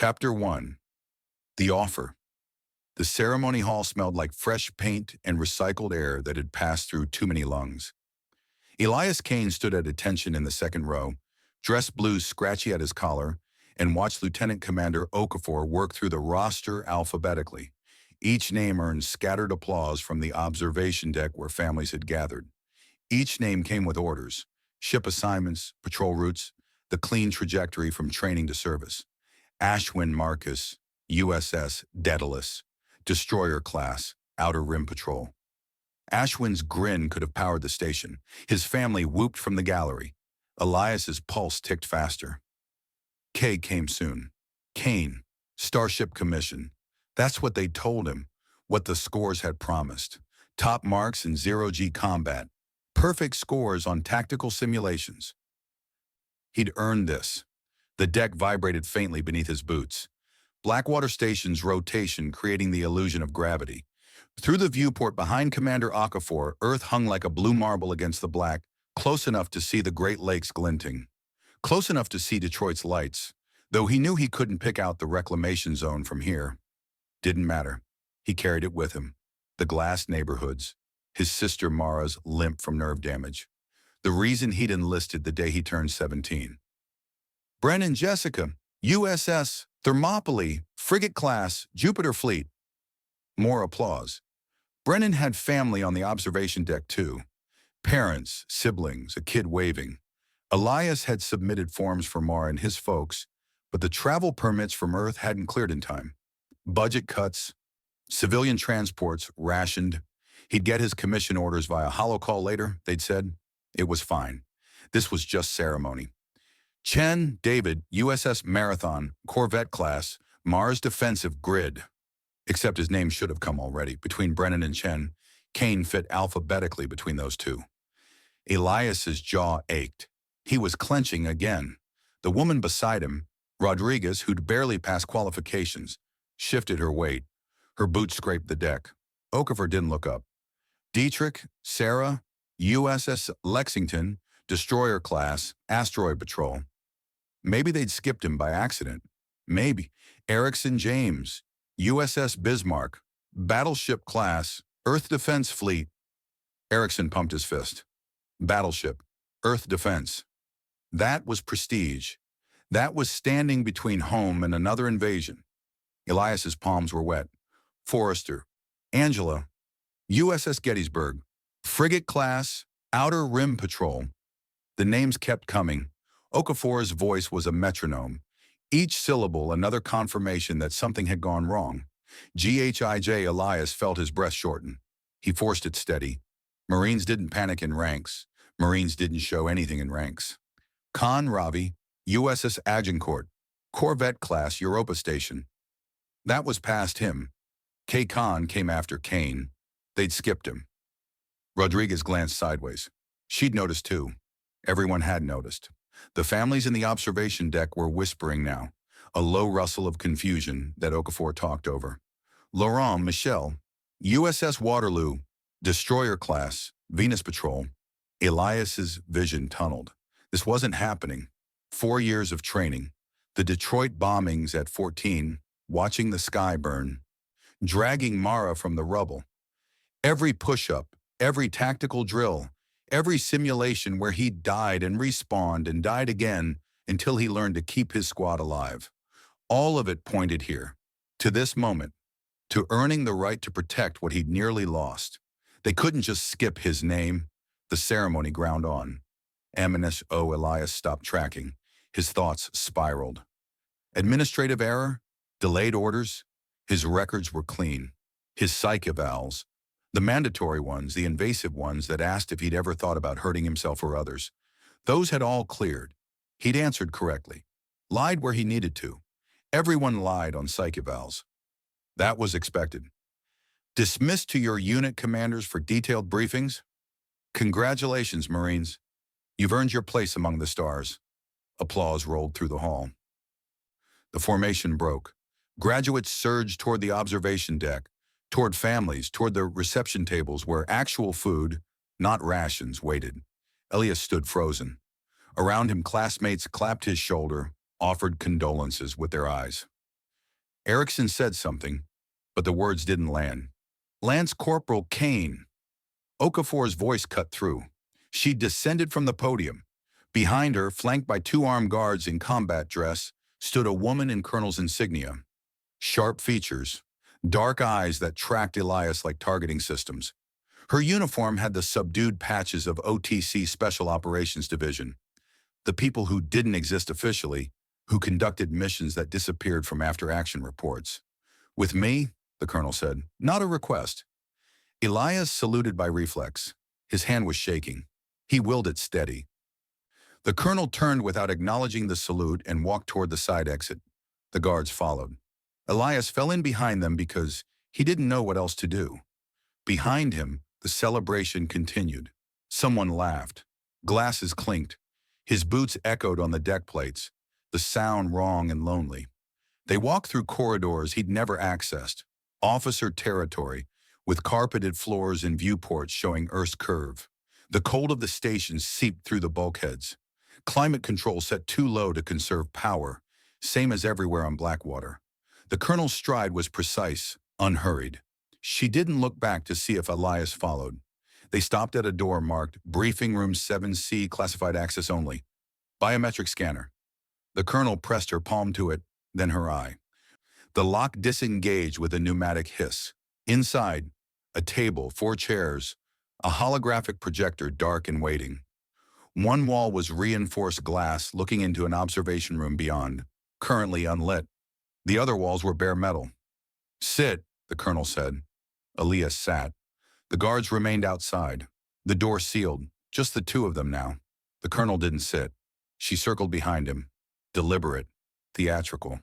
Chapter 1. The Offer. The ceremony hall smelled like fresh paint and recycled air that had passed through too many lungs. Elias Kane stood at attention in the second row, dress blues scratchy at his collar, and watched Lieutenant Commander Okafor work through the roster alphabetically. Each name earned scattered applause from the observation deck where families had gathered. Each name came with orders, ship assignments, patrol routes, the clean trajectory from training to service. Ashwin Marcus, USS Daedalus, Destroyer Class, Outer Rim Patrol. Ashwin's grin could have powered the station. His family whooped from the gallery. Elias's pulse ticked faster. K came soon. Kane, Starship Commission. That's what they'd told him, what the scores had promised. Top marks in zero-G combat. Perfect scores on tactical simulations. He'd earned this. The deck vibrated faintly beneath his boots. Blackwater Station's rotation creating the illusion of gravity. Through the viewport behind Commander Okafor, Earth hung like a blue marble against the black, close enough to see the Great Lakes glinting. Close enough to see Detroit's lights, though he knew he couldn't pick out the reclamation zone from here. Didn't matter. He carried it with him. The glass neighborhoods. His sister Mara's limp from nerve damage. The reason he'd enlisted the day he turned 17. Brennan Jessica, USS Thermopylae, frigate class, Jupiter fleet. More applause. Brennan had family on the observation deck too. Parents, siblings, a kid waving. Elias had submitted forms for Mara and his folks, but the travel permits from Earth hadn't cleared in time. Budget cuts, civilian transports rationed. He'd get his commission orders via holocall later, they'd said. It was fine. This was just ceremony. Chen David, USS Marathon, Corvette class, Mars defensive grid. Except his name should have come already. Between Brennan and Chen, Kane fit alphabetically between those two. Elias's jaw ached. He was clenching again. The woman beside him, Rodriguez, who'd barely passed qualifications, shifted her weight. Her boots scraped the deck. Okafor didn't look up. Dietrich, Sarah, USS Lexington, Destroyer class, Asteroid Patrol. Maybe they'd skipped him by accident. Maybe. Erickson James, USS Bismarck, Battleship class, Earth Defense Fleet. Erickson pumped his fist. Battleship, Earth Defense. That was prestige. That was standing between home and another invasion. Elias's palms were wet. Forrester, Angela, USS Gettysburg, frigate class, Outer Rim Patrol. The names kept coming. Okafor's voice was a metronome. Each syllable another confirmation that something had gone wrong. GHIJ Elias felt his breath shorten. He forced it steady. Marines didn't panic in ranks. Marines didn't show anything in ranks. Khan Ravi, USS Agincourt, Corvette class Europa Station. That was past him. K. Khan came after Kane. They'd skipped him. Rodriguez glanced sideways. She'd noticed too. Everyone had noticed. The families in the observation deck were whispering now, a low rustle of confusion that Okafor talked over. Laurent Michel, USS Waterloo, Destroyer class, Venus Patrol. Elias's vision tunneled. This wasn't happening. 4 years of training. The Detroit bombings at 14, watching the sky burn. Dragging Mara from the rubble. Every push-up, every tactical drill, every simulation where he died and respawned and died again until he learned to keep his squad alive. All of it pointed here, to this moment, to earning the right to protect what he'd nearly lost. They couldn't just skip his name. The ceremony ground on. Elias stopped tracking. His thoughts spiraled. Administrative error? Delayed orders? His records were clean. His psych evals, the mandatory ones, the invasive ones that asked if he'd ever thought about hurting himself or others. Those had all cleared. He'd answered correctly. Lied where he needed to. Everyone lied on psych evals. That was expected. Dismissed to your unit commanders for detailed briefings? Congratulations, Marines. You've earned your place among the stars. Applause rolled through the hall. The formation broke. Graduates surged toward the observation deck, toward families, toward the reception tables where actual food, not rations, waited. Elias stood frozen. Around him, classmates clapped his shoulder, offered condolences with their eyes. Erickson said something, but the words didn't land. Lance Corporal Kane. Okafor's voice cut through. She descended from the podium. Behind her, flanked by two armed guards in combat dress, stood a woman in colonel's insignia. Sharp features, dark eyes that tracked Elias like targeting systems. Her uniform had the subdued patches of OTC Special Operations Division, the people who didn't exist officially, who conducted missions that disappeared from after-action reports. With me, the colonel said, not a request. Elias saluted by reflex. His hand was shaking. He willed it steady. The colonel turned without acknowledging the salute and walked toward the side exit. The guards followed. Elias fell in behind them because he didn't know what else to do. Behind him, the celebration continued. Someone laughed. Glasses clinked. His boots echoed on the deck plates, the sound wrong and lonely. They walked through corridors he'd never accessed, officer territory, with carpeted floors and viewports showing Earth's curve. The cold of the station seeped through the bulkheads. Climate control set too low to conserve power, same as everywhere on Blackwater. The colonel's stride was precise, unhurried. She didn't look back to see if Elias followed. They stopped at a door marked Briefing Room 7C, classified access only. Biometric scanner. The colonel pressed her palm to it, then her eye. The lock disengaged with a pneumatic hiss. Inside, a table, 4 chairs, a holographic projector dark and waiting. One wall was reinforced glass looking into an observation room beyond, currently unlit. The other walls were bare metal. Sit, the colonel said. Elias sat. The guards remained outside. The door sealed, just the two of them now. The colonel didn't sit. She circled behind him, deliberate, theatrical.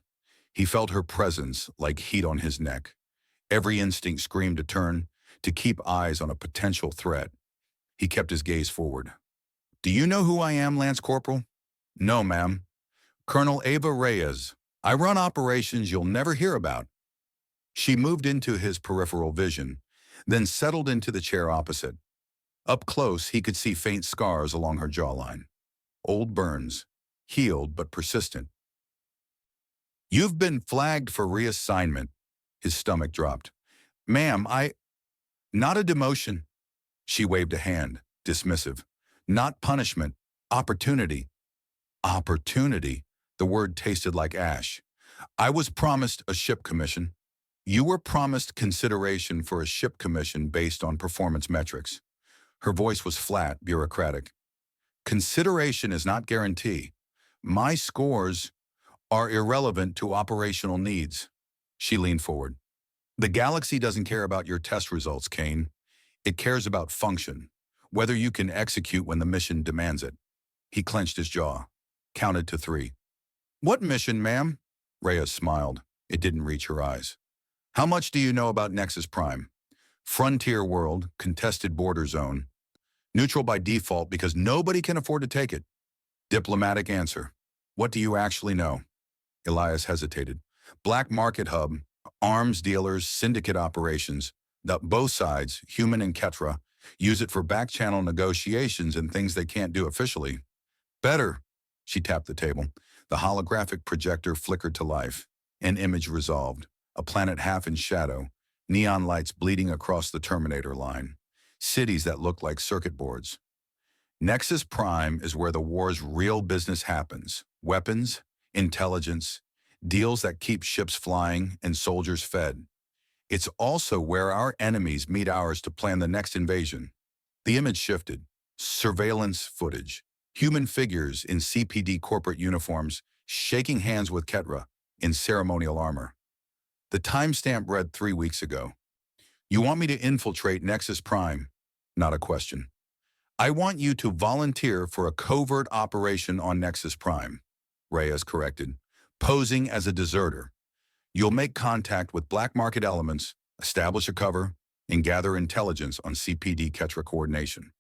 He felt her presence like heat on his neck. Every instinct screamed to turn, to keep eyes on a potential threat. He kept his gaze forward. Do you know who I am, Lance Corporal? No, ma'am. Colonel Ava Reyes. I run operations you'll never hear about. She moved into his peripheral vision, then settled into the chair opposite. Up close, he could see faint scars along her jawline. Old burns, healed but persistent. You've been flagged for reassignment. His stomach dropped. Ma'am, Not a demotion. She waved a hand, dismissive. Not punishment. Opportunity. Opportunity. The word tasted like ash. I was promised a ship commission. You were promised consideration for a ship commission based on performance metrics. Her voice was flat, bureaucratic. Consideration is not guarantee. My scores are irrelevant to operational needs. She leaned forward. The galaxy doesn't care about your test results, Kane. It cares about function, whether you can execute when the mission demands it. He clenched his jaw, counted to 3. What mission, ma'am? Reyes smiled. It didn't reach her eyes. How much do you know about Nexus Prime? Frontier world, contested border zone. Neutral by default because nobody can afford to take it. Diplomatic answer. What do you actually know? Elias hesitated. Black market hub, arms dealers, syndicate operations. Both sides, human and Ketra, use it for back-channel negotiations and things they can't do officially. Better. She tapped the table. The holographic projector flickered to life. An image resolved. A planet half in shadow, neon lights bleeding across the Terminator line. Cities that look like circuit boards. Nexus Prime is where the war's real business happens. Weapons, intelligence, deals that keep ships flying and soldiers fed. It's also where our enemies meet ours to plan the next invasion. The image shifted. Surveillance footage. Human figures in CPD corporate uniforms shaking hands with Ketra in ceremonial armor. The timestamp read 3 weeks ago. You want me to infiltrate Nexus Prime? Not a question. I want you to volunteer for a covert operation on Nexus Prime, Reyes corrected, posing as a deserter. You'll make contact with black market elements, establish a cover, and gather intelligence on CPD Ketra coordination.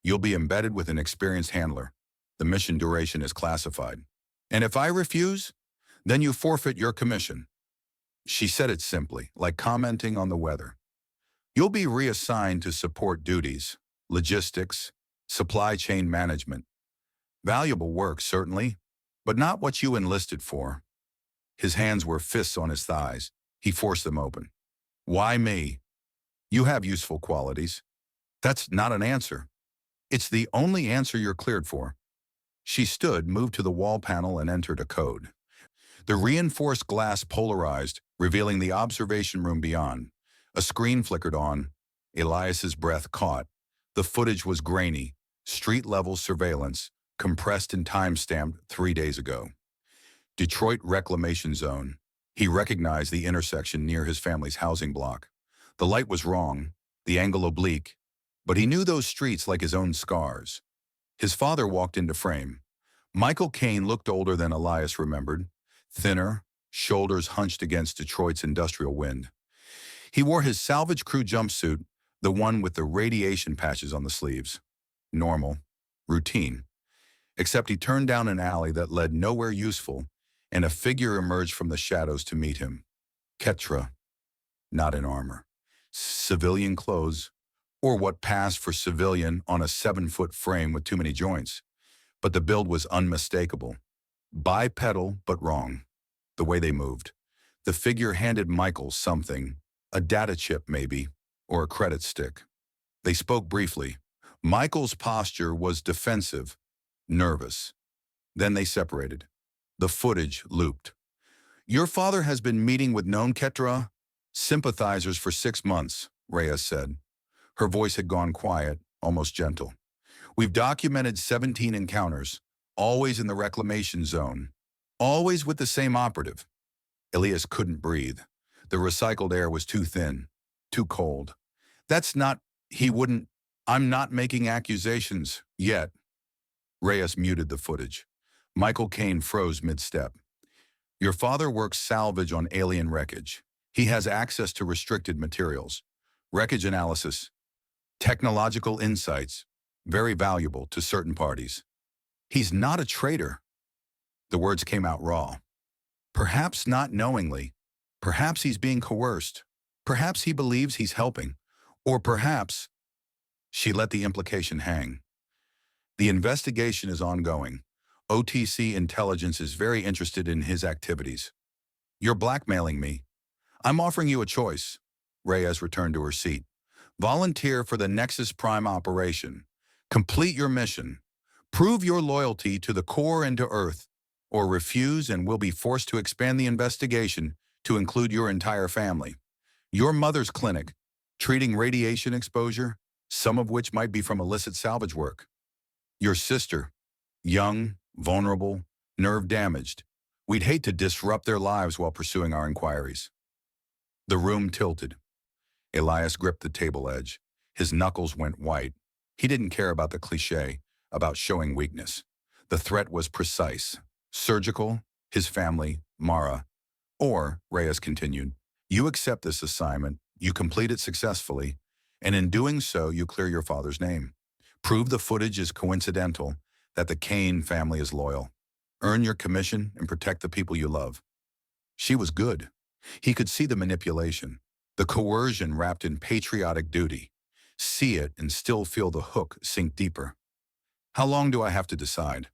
You'll be embedded with an experienced handler. The mission duration is classified. And if I refuse, then you forfeit your commission. She said it simply, like commenting on the weather. You'll be reassigned to support duties, logistics, supply chain management. Valuable work, certainly, but not what you enlisted for. His hands were fists on his thighs. He forced them open. Why me? You have useful qualities. That's not an answer. It's the only answer you're cleared for. She stood, moved to the wall panel, and entered a code. The reinforced glass polarized, revealing the observation room beyond. A screen flickered on. Elias's breath caught. The footage was grainy, street-level surveillance, compressed and time-stamped 3 days ago. Detroit Reclamation Zone. He recognized the intersection near his family's housing block. The light was wrong, the angle oblique, but he knew those streets like his own scars. His father walked into frame. Michael Kane looked older than Elias remembered, thinner, shoulders hunched against Detroit's industrial wind. He wore his salvage crew jumpsuit, the one with the radiation patches on the sleeves. Normal, routine. Except he turned down an alley that led nowhere useful, and a figure emerged from the shadows to meet him. Ketra, not in armor. Civilian clothes, or what passed for civilian on a 7-foot frame with too many joints. But the build was unmistakable. Bipedal, but wrong. The way they moved. The figure handed Michael something, a data chip maybe, or a credit stick. They spoke briefly. Michael's posture was defensive, nervous. Then they separated. The footage looped. Your father has been meeting with known Ketra sympathizers for 6 months, Reyes said. Her voice had gone quiet, almost gentle. We've documented 17 encounters, always in the reclamation zone, always with the same operative. Elias couldn't breathe. The recycled air was too thin, too cold. That's not, he wouldn't, I'm not making accusations, yet. Reyes muted the footage. Michael Kane froze mid-step. Your father works salvage on alien wreckage. He has access to restricted materials, wreckage analysis, technological insights, very valuable to certain parties. He's not a traitor. The words came out raw. Perhaps not knowingly. Perhaps he's being coerced. Perhaps he believes he's helping. Or perhaps... She let the implication hang. The investigation is ongoing. OTC intelligence is very interested in his activities. You're blackmailing me. I'm offering you a choice. Reyes returned to her seat. Volunteer for the Nexus Prime operation. Complete your mission. Prove your loyalty to the core and to Earth, or refuse and will be forced to expand the investigation to include your entire family. Your mother's clinic, treating radiation exposure, some of which might be from illicit salvage work. Your sister, young, vulnerable, nerve-damaged. We'd hate to disrupt their lives while pursuing our inquiries. The room tilted. Elias gripped the table edge. His knuckles went white. He didn't care about the cliché, about showing weakness. The threat was precise. Surgical, his family, Mara. Or, Reyes continued, you accept this assignment, you complete it successfully, and in doing so, you clear your father's name. Prove the footage is coincidental, that the Kane family is loyal. Earn your commission and protect the people you love. She was good. He could see the manipulation, the coercion wrapped in patriotic duty. See it and still feel the hook sink deeper. How long do I have to decide?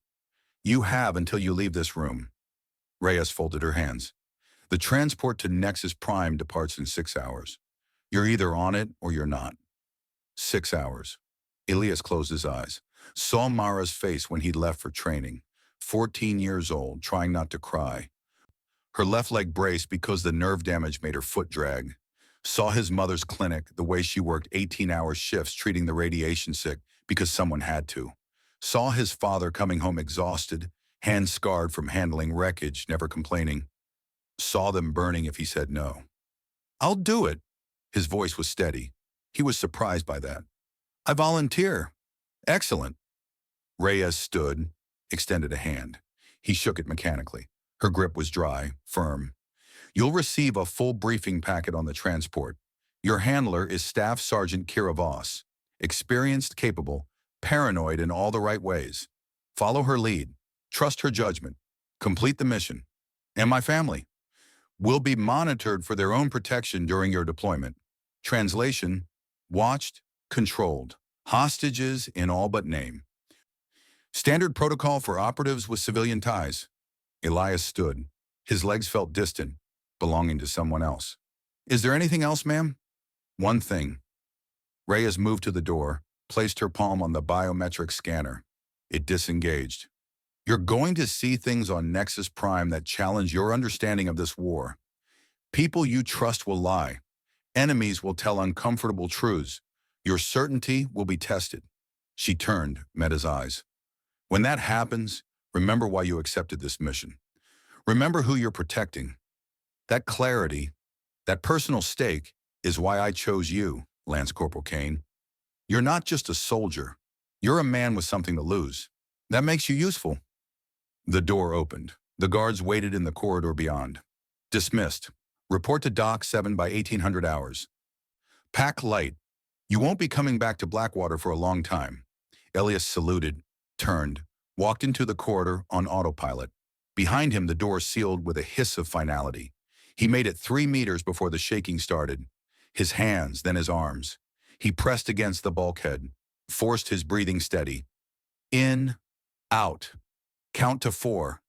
You have until you leave this room. Reyes folded her hands. The transport to Nexus Prime departs in 6 hours. You're either on it or you're not. 6 hours. Elias closed his eyes, saw Mara's face when he left for training, 14 years old, trying not to cry. Her left leg braced because the nerve damage made her foot drag. Saw his mother's clinic, the way she worked 18-hour shifts treating the radiation sick because someone had to. Saw his father coming home exhausted, hands scarred from handling wreckage, never complaining. Saw them burning if he said no. I'll do it. His voice was steady. He was surprised by that. I volunteer. Excellent. Reyes stood, extended a hand. He shook it mechanically. Her grip was dry, firm. You'll receive a full briefing packet on the transport. Your handler is Staff Sergeant Kira Voss, experienced, capable, paranoid in all the right ways. Follow her lead. Trust her judgment. Complete the mission. And my family will be monitored for their own protection during your deployment. Translation, watched, controlled. Hostages in all but name. Standard protocol for operatives with civilian ties. Elias stood, His legs felt distant, belonging to someone else. Is there anything else, ma'am? One thing. Reyes moved to the door, placed her palm on the biometric scanner. It disengaged. You're going to see things on Nexus Prime that challenge your understanding of this war. People you trust will lie. Enemies will tell uncomfortable truths. Your certainty will be tested. She turned, met his eyes. When that happens, remember why you accepted this mission. Remember who you're protecting. That clarity, that personal stake, is why I chose you, Lance Corporal Kane. You're not just a soldier. You're a man with something to lose. That makes you useful. The door opened. The guards waited in the corridor beyond. Dismissed. Report to Dock 7 by 1800 hours. Pack light. You won't be coming back to Blackwater for a long time. Elias saluted, turned, walked into the corridor on autopilot. Behind him, the door sealed with a hiss of finality. He made it 3 meters before the shaking started. His hands, then his arms. He pressed against the bulkhead, forced his breathing steady. In, out. Count to 4.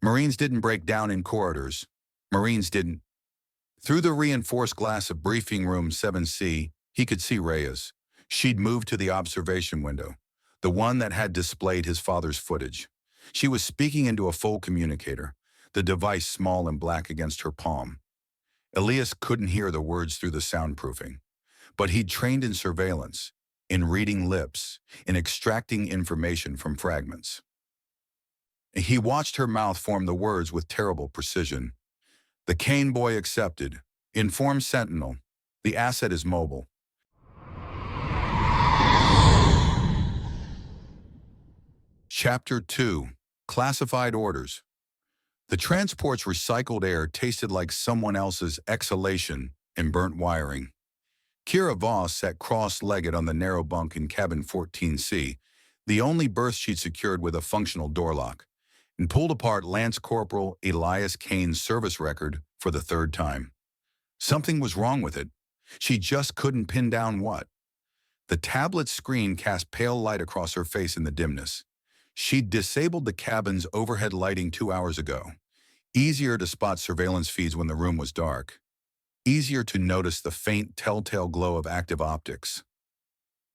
Marines didn't break down in corridors. Marines didn't. Through the reinforced glass of briefing room 7C, he could see Reyes. She'd moved to the observation window, the one that had displayed his father's footage. She was speaking into a full communicator, the device small and black against her palm. Elias couldn't hear the words through the soundproofing, but he'd trained in surveillance, in reading lips, in extracting information from fragments. He watched her mouth form the words with terrible precision. The Kane boy accepted. Inform Sentinel. The asset is mobile. Chapter 2. Classified Orders. The transport's recycled air tasted like someone else's exhalation and burnt wiring. Kira Voss sat cross-legged on the narrow bunk in cabin 14C, the only berth she'd secured with a functional door lock, and pulled apart Lance Corporal Elias Kane's service record for the 3rd time. Something was wrong with it. She just couldn't pin down what. The tablet screen cast pale light across her face in the dimness. She'd disabled the cabin's overhead lighting 2 hours ago. Easier to spot surveillance feeds when the room was dark. Easier to notice the faint telltale glow of active optics.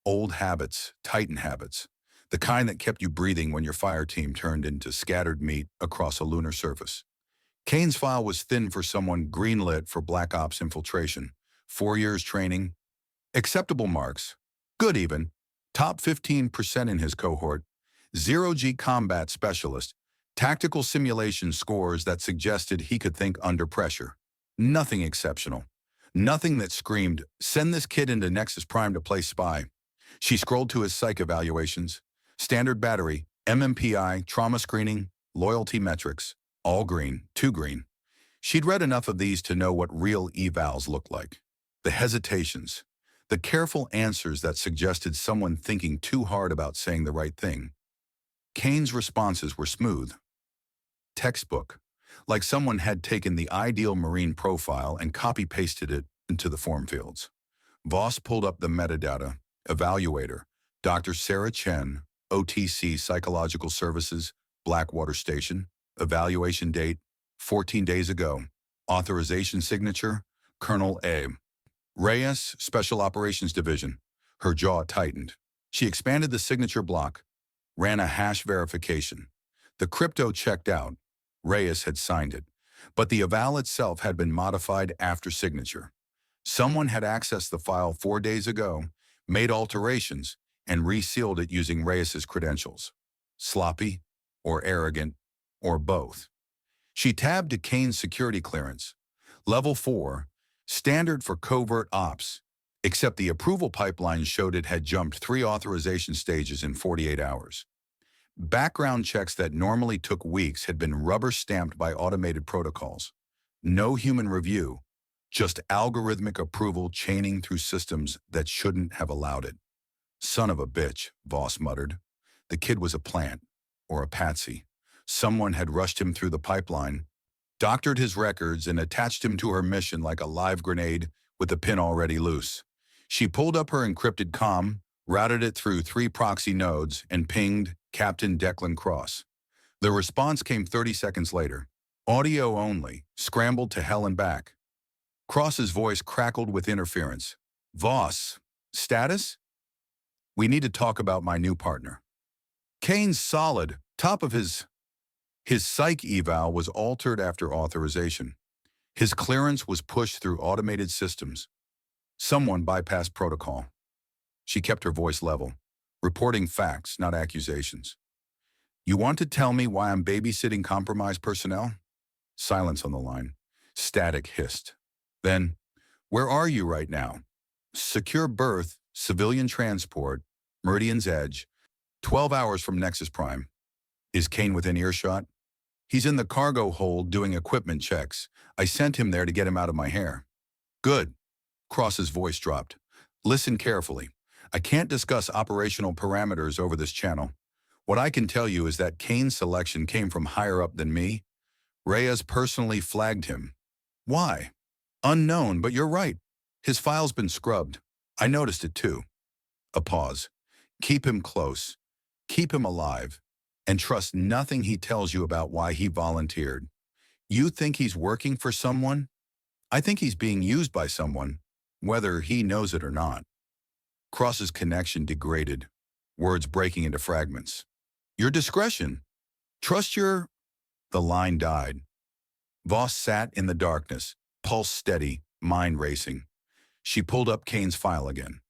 Old habits, Titan habits. The kind that kept you breathing when your fire team turned into scattered meat across a lunar surface. Kane's file was thin for someone greenlit for Black Ops infiltration. 4 years training. Acceptable marks. Good even. Top 15% in his cohort. 0G combat specialist. Tactical simulation scores that suggested he could think under pressure. Nothing exceptional. Nothing that screamed, send this kid into Nexus Prime to play spy. She scrolled to his psych evaluations. Standard battery, MMPI, trauma screening, loyalty metrics, all green, 2 green. She'd read enough of these to know what real evals looked like. The hesitations, the careful answers that suggested someone thinking too hard about saying the right thing. Kane's responses were smooth. Textbook, like someone had taken the ideal Marine profile and copy-pasted it into the form fields. Voss pulled up the metadata, evaluator, Dr. Sarah Chen, OTC Psychological Services, Blackwater Station, evaluation date, 14 days ago, authorization signature, Colonel A. Reyes, Special Operations Division. Her jaw tightened. She expanded the signature block, ran a hash verification. The crypto checked out. Reyes had signed it, but the eval itself had been modified after signature. Someone had accessed the file 4 days ago, made alterations, and resealed it using Reyes's credentials. Sloppy, or arrogant, or both. She tabbed to Kane's security clearance. Level 4, standard for covert ops, except the approval pipeline showed it had jumped 3 authorization stages in 48 hours. Background checks that normally took weeks had been rubber-stamped by automated protocols. No human review, just algorithmic approval chaining through systems that shouldn't have allowed it. Son of a bitch, Voss muttered. The kid was a plant, or a patsy. Someone had rushed him through the pipeline, doctored his records, and attached him to her mission like a live grenade with the pin already loose. She pulled up her encrypted comm, routed it through 3 proxy nodes, and pinged Captain Declan Cross. The response came 30 seconds later. Audio only, scrambled to hell and back. Cross's voice crackled with interference. Voss, status? We need to talk about my new partner. Kane's solid, top of his psych eval was altered after authorization. His clearance was pushed through automated systems. Someone bypassed protocol. She kept her voice level, reporting facts, not accusations. You want to tell me why I'm babysitting compromised personnel? Silence on the line. Static hissed. Then, where are you right now? Secure berth, civilian transport, Meridian's Edge, 12 hours from Nexus Prime. Is Kane within earshot? He's in the cargo hold doing equipment checks. I sent him there to get him out of my hair. Good. Cross's voice dropped. Listen carefully. I can't discuss operational parameters over this channel. What I can tell you is that Kane's selection came from higher up than me. Reyes personally flagged him. Why? Unknown, but you're right. His file's been scrubbed. I noticed it too. A pause. Keep him close. Keep him alive. And trust nothing he tells you about why he volunteered. You think he's working for someone? I think he's being used by someone, whether he knows it or not. Cross's connection degraded, words breaking into fragments. Your discretion. Trust your... The line died. Voss sat in the darkness, pulse steady, mind racing. She pulled up Kane's file again.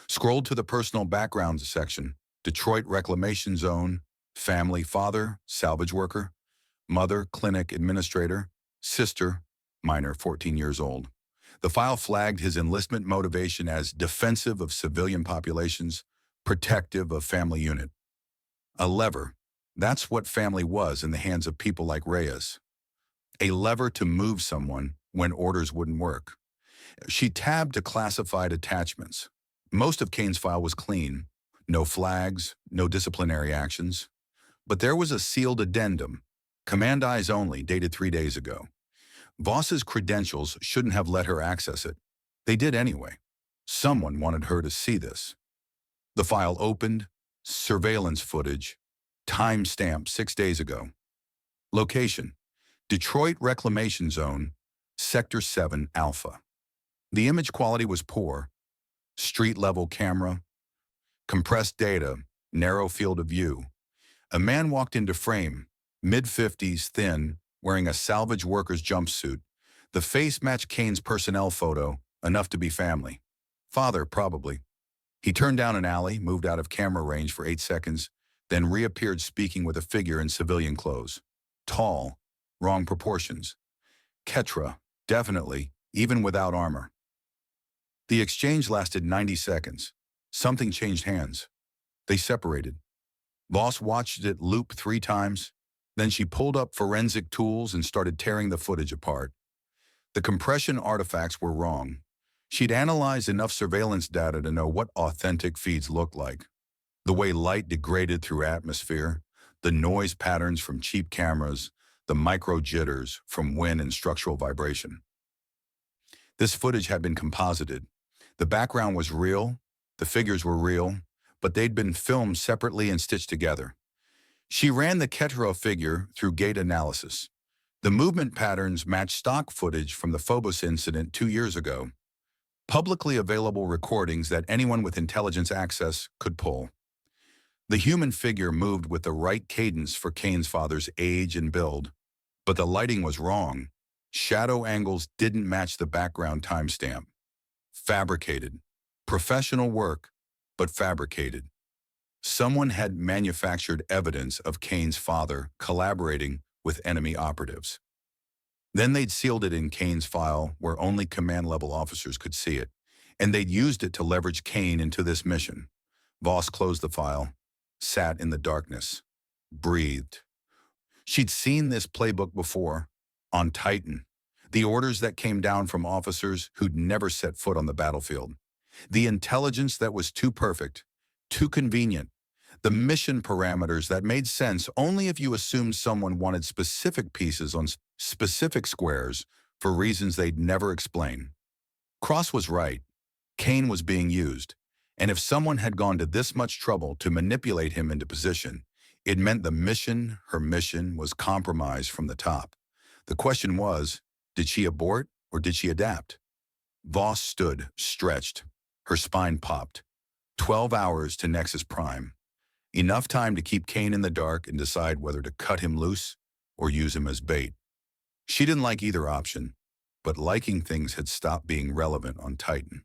Scrolled to the personal backgrounds section. Detroit Reclamation Zone, family, father, salvage worker, mother, clinic administrator, sister, minor, 14 years old. The file flagged his enlistment motivation as defensive of civilian populations, protective of family unit. A lever. That's what family was in the hands of people like Reyes. A lever to move someone when orders wouldn't work. She tabbed to classified attachments. Most of Kane's file was clean. No flags, no disciplinary actions. But there was a sealed addendum, command eyes only, dated 3 days ago. Voss's credentials shouldn't have let her access it. They did anyway. Someone wanted her to see this. The file opened, surveillance footage, timestamp 6 days ago. Location, Detroit Reclamation Zone, Sector 7 Alpha. The image quality was poor. Street-level camera, compressed data, narrow field of view. A man walked into frame, mid-50s, thin, wearing a salvage worker's jumpsuit. The face matched Kane's personnel photo, enough to be family. Father, probably. He turned down an alley, moved out of camera range for 8 seconds, then reappeared speaking with a figure in civilian clothes. Tall, wrong proportions. Ketra, definitely, even without armor. The exchange lasted 90 seconds. Something changed hands. They separated. Voss watched it loop 3 times. Then she pulled up forensic tools and started tearing the footage apart. The compression artifacts were wrong. She'd analyzed enough surveillance data to know what authentic feeds looked like. The way light degraded through atmosphere, the noise patterns from cheap cameras, the micro jitters from wind and structural vibration. This footage had been composited. The background was real, the figures were real, but they'd been filmed separately and stitched together. She ran the Ketra figure through gate analysis. The movement patterns matched stock footage from the Phobos incident 2 years ago. Publicly available recordings that anyone with intelligence access could pull. The human figure moved with the right cadence for Kane's father's age and build, but the lighting was wrong. Shadow angles didn't match the background timestamp. Fabricated. Professional work, but fabricated. Someone had manufactured evidence of Kane's father collaborating with enemy operatives. Then they'd sealed it in Kane's file where only command-level officers could see it, and they'd used it to leverage Kane into this mission. Voss closed the file, sat in the darkness, breathed. She'd seen this playbook before, on Titan, the orders that came down from officers who'd never set foot on the battlefield. The intelligence that was too perfect, too convenient. The mission parameters that made sense only if you assumed someone wanted specific pieces on specific squares for reasons they'd never explain. Cross was right. Kane was being used. And if someone had gone to this much trouble to manipulate him into position, It meant her mission, was compromised from the top. The question was, did she abort or did she adapt? Voss stood, stretched. Her spine popped. 12 hours to Nexus Prime. Enough time to keep Kane in the dark and decide whether to cut him loose or use him as bait. She didn't like either option, but liking things had stopped being relevant on Titan.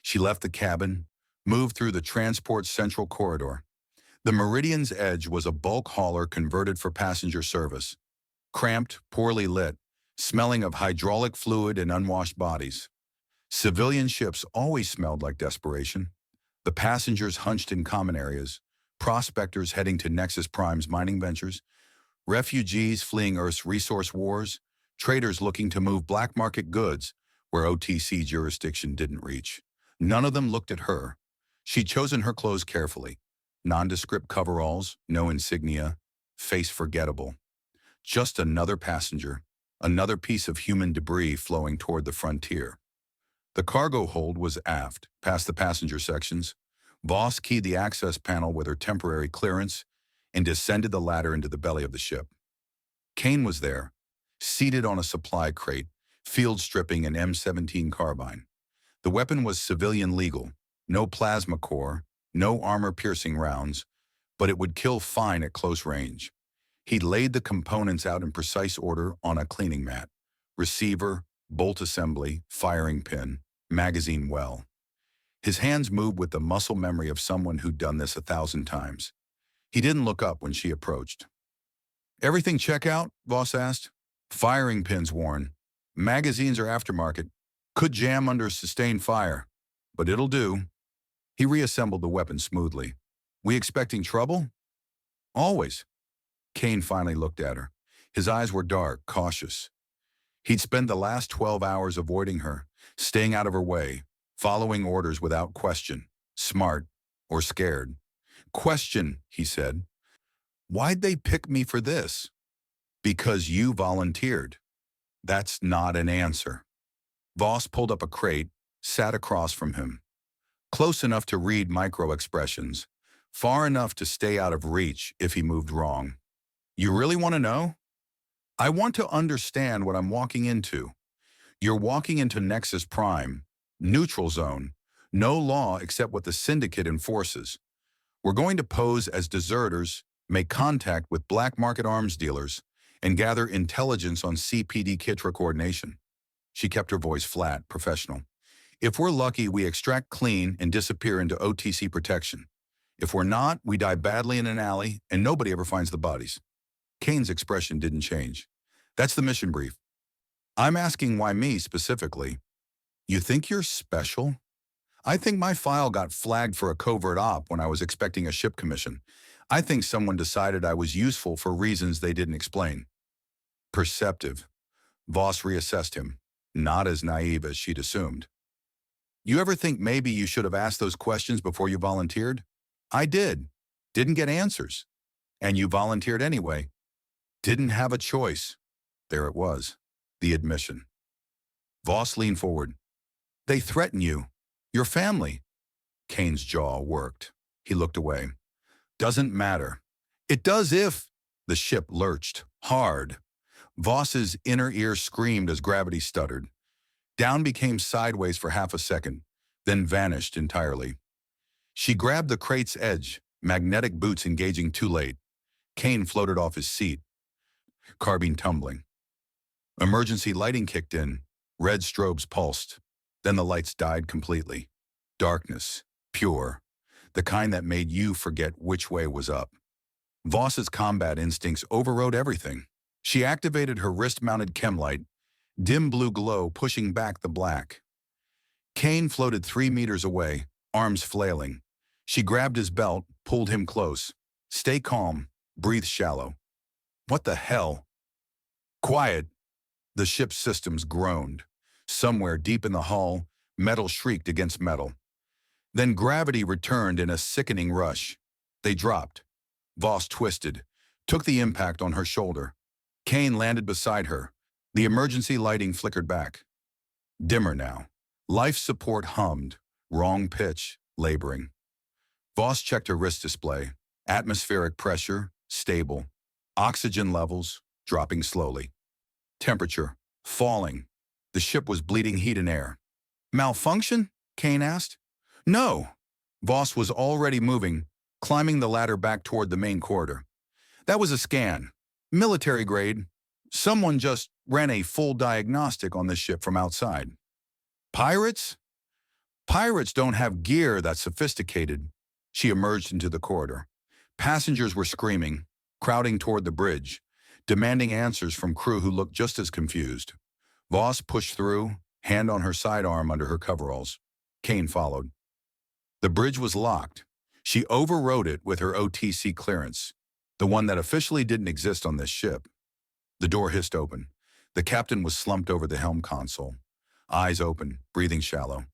She left the cabin, moved through the transport central corridor. The Meridian's edge was a bulk hauler converted for passenger service. Cramped, poorly lit, smelling of hydraulic fluid and unwashed bodies. Civilian ships always smelled like desperation. The passengers hunched in common areas, prospectors heading to Nexus Prime's mining ventures, refugees fleeing Earth's resource wars, traders looking to move black market goods where OTC jurisdiction didn't reach. None of them looked at her. She'd chosen her clothes carefully. Nondescript coveralls, no insignia, face forgettable. Just another passenger, another piece of human debris flowing toward the frontier. The cargo hold was aft, past the passenger sections. Voss keyed the access panel with her temporary clearance and descended the ladder into the belly of the ship. Kane was there, seated on a supply crate, field stripping an M17 carbine. The weapon was civilian legal, no plasma core, no armor-piercing rounds, but it would kill fine at close range. He'd laid the components out in precise order on a cleaning mat. Receiver, bolt assembly, firing pin, magazine well. His hands moved with the muscle memory of someone who'd done this 1,000 times. He didn't look up when she approached. "Everything check out?" Voss asked. "Firing pins worn. Magazines are aftermarket. Could jam under sustained fire, but it'll do." He reassembled the weapon smoothly. "We expecting trouble?" "Always." Kane finally looked at her. His eyes were dark, cautious. He'd spent the last 12 hours avoiding her, staying out of her way, following orders without question, smart or scared. "Question," he said. "Why'd they pick me for this?" "Because you volunteered." "That's not an answer." Voss pulled up a crate, sat across from him. Close enough to read micro-expressions, far enough to stay out of reach if he moved wrong. "You really want to know?" "I want to understand what I'm walking into." "You're walking into Nexus Prime, neutral zone, no law except what the Syndicate enforces. We're going to pose as deserters, make contact with black market arms dealers, and gather intelligence on CPD Kitra coordination." She kept her voice flat, professional. "If we're lucky, we extract clean and disappear into OTC protection. If we're not, we die badly in an alley and nobody ever finds the bodies." Kane's expression didn't change. "That's the mission brief." "I'm asking why me specifically." "You think you're special?" "I think my file got flagged for a covert op when I was expecting a ship commission. I think someone decided I was useful for reasons they didn't explain." "Perceptive." Voss reassessed him, not as naive as she'd assumed. "You ever think maybe you should have asked those questions before you volunteered?" "I did. Didn't get answers." "And you volunteered anyway." "Didn't have a choice." There it was, the admission. Voss leaned forward. "They threaten you. Your family." Kane's jaw worked. He looked away. "Doesn't matter." "It does if—" The ship lurched, hard. Voss's inner ear screamed as gravity stuttered. Down became sideways for half a second, then vanished entirely. She grabbed the crate's edge, magnetic boots engaging too late. Kane floated off his seat, carbine tumbling. Emergency lighting kicked in. Red strobes pulsed. Then the lights died completely. Darkness, pure, the kind that made you forget which way was up. Voss's combat instincts overrode everything. She activated her wrist-mounted chemlight, dim blue glow pushing back the black. Kane floated 3 meters away, arms flailing. She grabbed his belt, pulled him close. "Stay calm, breathe shallow." "What the hell?" "Quiet." The ship's systems groaned. Somewhere deep in the hull, metal shrieked against metal. Then gravity returned in a sickening rush. They dropped. Voss twisted, took the impact on her shoulder. Kane landed beside her. The emergency lighting flickered back. Dimmer now. Life support hummed. Wrong pitch, laboring. Voss checked her wrist display. Atmospheric pressure, stable. Oxygen levels dropping slowly. Temperature falling. The ship was bleeding heat and air. Malfunction? Kane asked. No. Voss was already moving, climbing the ladder back toward the main corridor. That was a scan. Military grade. Someone just ran a full diagnostic on the ship from outside. Pirates? Pirates don't have gear that's sophisticated. She emerged into the corridor. Passengers were screaming, crowding toward the bridge, demanding answers from crew who looked just as confused. Voss pushed through, hand on her sidearm under her coveralls. Kane followed. The bridge was locked. She overrode it with her OTC clearance, the one that officially didn't exist on this ship. The door hissed open. The captain was slumped over the helm console, eyes open, breathing shallow.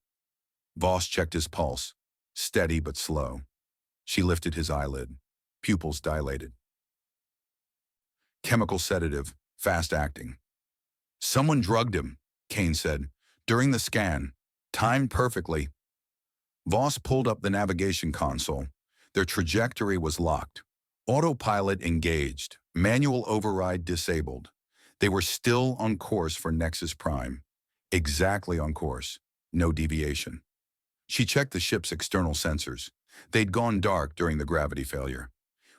Voss checked his pulse, steady but slow. She lifted his eyelid, pupils dilated. Chemical sedative, fast-acting. Someone drugged him, Kane said, during the scan, timed perfectly. Voss pulled up the navigation console. Their trajectory was locked. Autopilot engaged, manual override disabled. They were still on course for Nexus Prime. Exactly on course, no deviation. She checked the ship's external sensors. They'd gone dark during the gravity failure.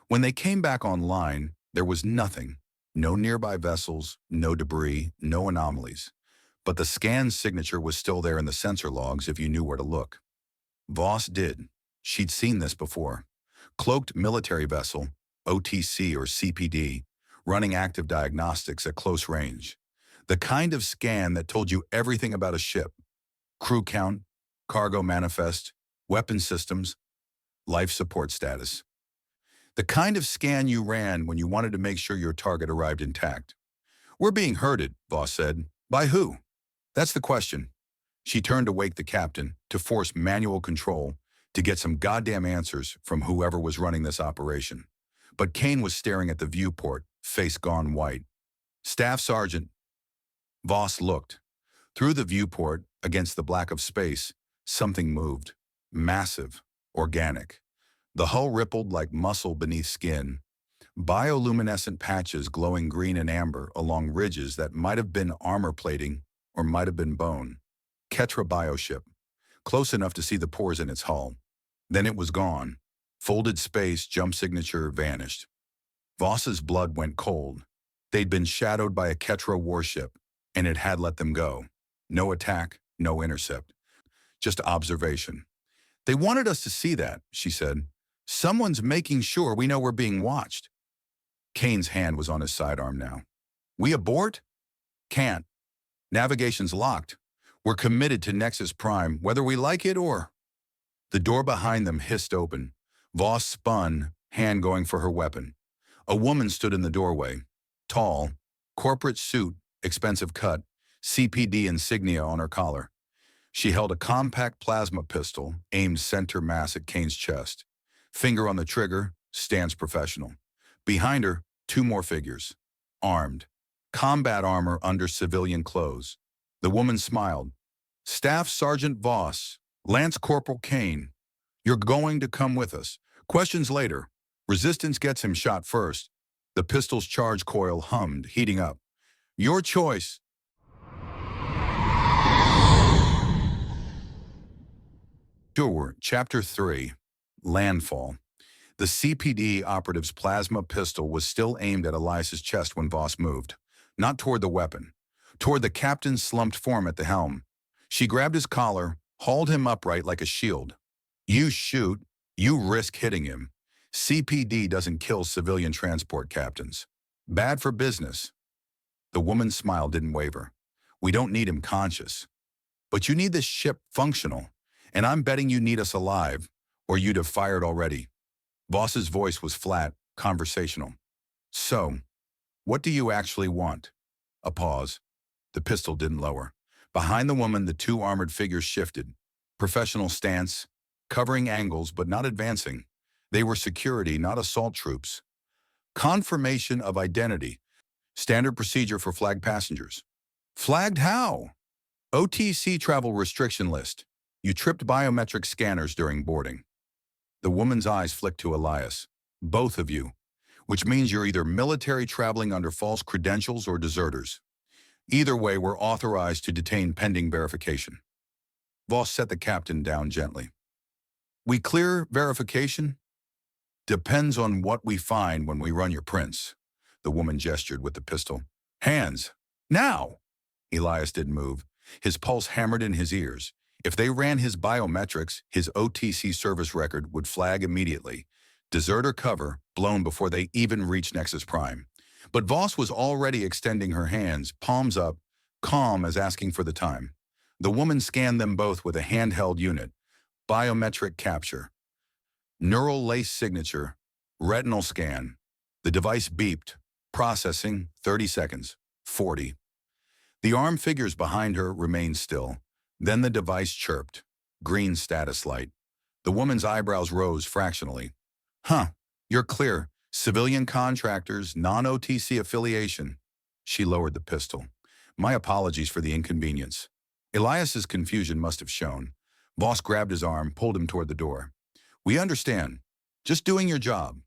When they came back online, there was nothing. No nearby vessels, no debris, no anomalies. But the scan signature was still there in the sensor logs if you knew where to look. Voss did. She'd seen this before. Cloaked military vessel, OTC or CPD, running active diagnostics at close range. The kind of scan that told you everything about a ship. Crew count, cargo manifest, weapon systems, life support status. The kind of scan you ran when you wanted to make sure your target arrived intact. We're being herded, Voss said. By who? That's the question. She turned to wake the captain, to force manual control, to get some goddamn answers from whoever was running this operation. But Kane was staring at the viewport, face gone white. Staff Sergeant. Voss looked. Through the viewport, against the black of space, something moved. Massive, organic. The hull rippled like muscle beneath skin. Bioluminescent patches glowing green and amber along ridges that might have been armor plating or might have been bone. Ketra bioship. Close enough to see the pores in its hull. Then it was gone. Folded space, jump signature, vanished. Voss's blood went cold. They'd been shadowed by a Ketra warship, and it had let them go. No attack, no intercept. Just observation. They wanted us to see that, she said. Someone's making sure we know we're being watched. Kane's hand was on his sidearm now. We abort? Can't. Navigation's locked. We're committed to Nexus Prime, whether we like it or... The door behind them hissed open. Voss spun, hand going for her weapon. A woman stood in the doorway. Tall, corporate suit, expensive cut, CPD insignia on her collar. She held a compact plasma pistol, aimed center mass at Kane's chest. Finger on the trigger, stance professional. Behind her, two more figures. Armed. Combat armor under civilian clothes. The woman smiled. Staff Sergeant Voss, Lance Corporal Kane. You're going to come with us. Questions later. Resistance gets him shot first. The pistol's charge coil hummed, heating up. Your choice. Sure, Chapter 3. Landfall. The CPD operative's plasma pistol was still aimed at Elias's chest when Voss moved. Not toward the weapon. Toward the captain's slumped form at the helm. She grabbed his collar, hauled him upright like a shield. You shoot, you risk hitting him. CPD doesn't kill civilian transport captains. Bad for business. The woman's smile didn't waver. We don't need him conscious. But you need this ship functional, and I'm betting you need us alive, or you'd have fired already. Voss's voice was flat, conversational. So, what do you actually want? A pause. The pistol didn't lower. Behind the woman, the two armored figures shifted. Professional stance, covering angles but not advancing. They were security, not assault troops. Confirmation of identity. Standard procedure for flagged passengers. Flagged how? OTC travel restriction list. You tripped biometric scanners during boarding. The woman's eyes flicked to Elias. Both of you. which means you're either military traveling under false credentials or deserters. Either way, we're authorized to detain pending verification. Voss set the captain down gently. We clear verification? Depends on what we find when we run your prints. The woman gestured with the pistol. Hands! Now! Elias didn't move. His pulse hammered in his ears. If they ran his biometrics, his OTC service record would flag immediately. Deserter cover, blown before they even reached Nexus Prime. But Voss was already extending her hands, palms up, calm as asking for the time. The woman scanned them both with a handheld unit. Biometric capture. Neural lace signature. Retinal scan. The device beeped. Processing, 30 seconds. 40. The arm figures behind her remained still. Then the device chirped. Green status light. The woman's eyebrows rose fractionally. Huh, you're clear. Civilian contractors, non-OTC affiliation. She lowered the pistol. My apologies for the inconvenience. Elias's confusion must have shown. Voss grabbed his arm, pulled him toward the door. We understand. Just doing your job.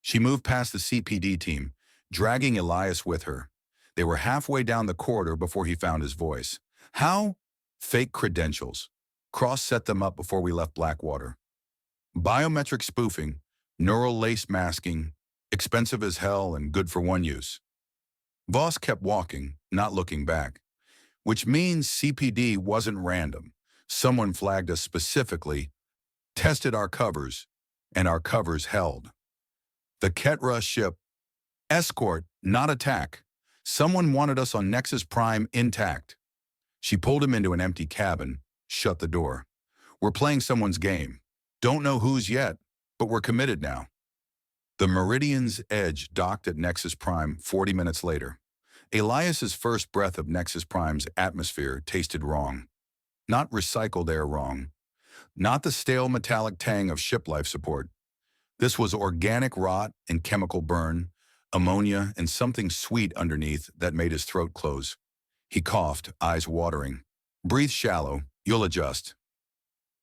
She moved past the CPD team, dragging Elias with her. They were halfway down the corridor before he found his voice. How? Fake credentials. Cross set them up before we left Blackwater. Biometric spoofing, neural lace masking, expensive as hell and good for one use. Voss kept walking, not looking back. Which means CPD wasn't random. Someone flagged us specifically, tested our covers, and our covers held. The Ketra ship. Escort, not attack. Someone wanted us on Nexus Prime intact. She pulled him into an empty cabin, shut the door. We're playing someone's game. Don't know whose yet, but we're committed now. The Meridian's Edge docked at Nexus Prime 40 minutes later. Elias's first breath of Nexus Prime's atmosphere tasted wrong. Not recycled air wrong. Not the stale metallic tang of ship life support. This was organic rot and chemical burn, ammonia and something sweet underneath that made his throat close. He coughed, eyes watering. Breathe shallow, you'll adjust.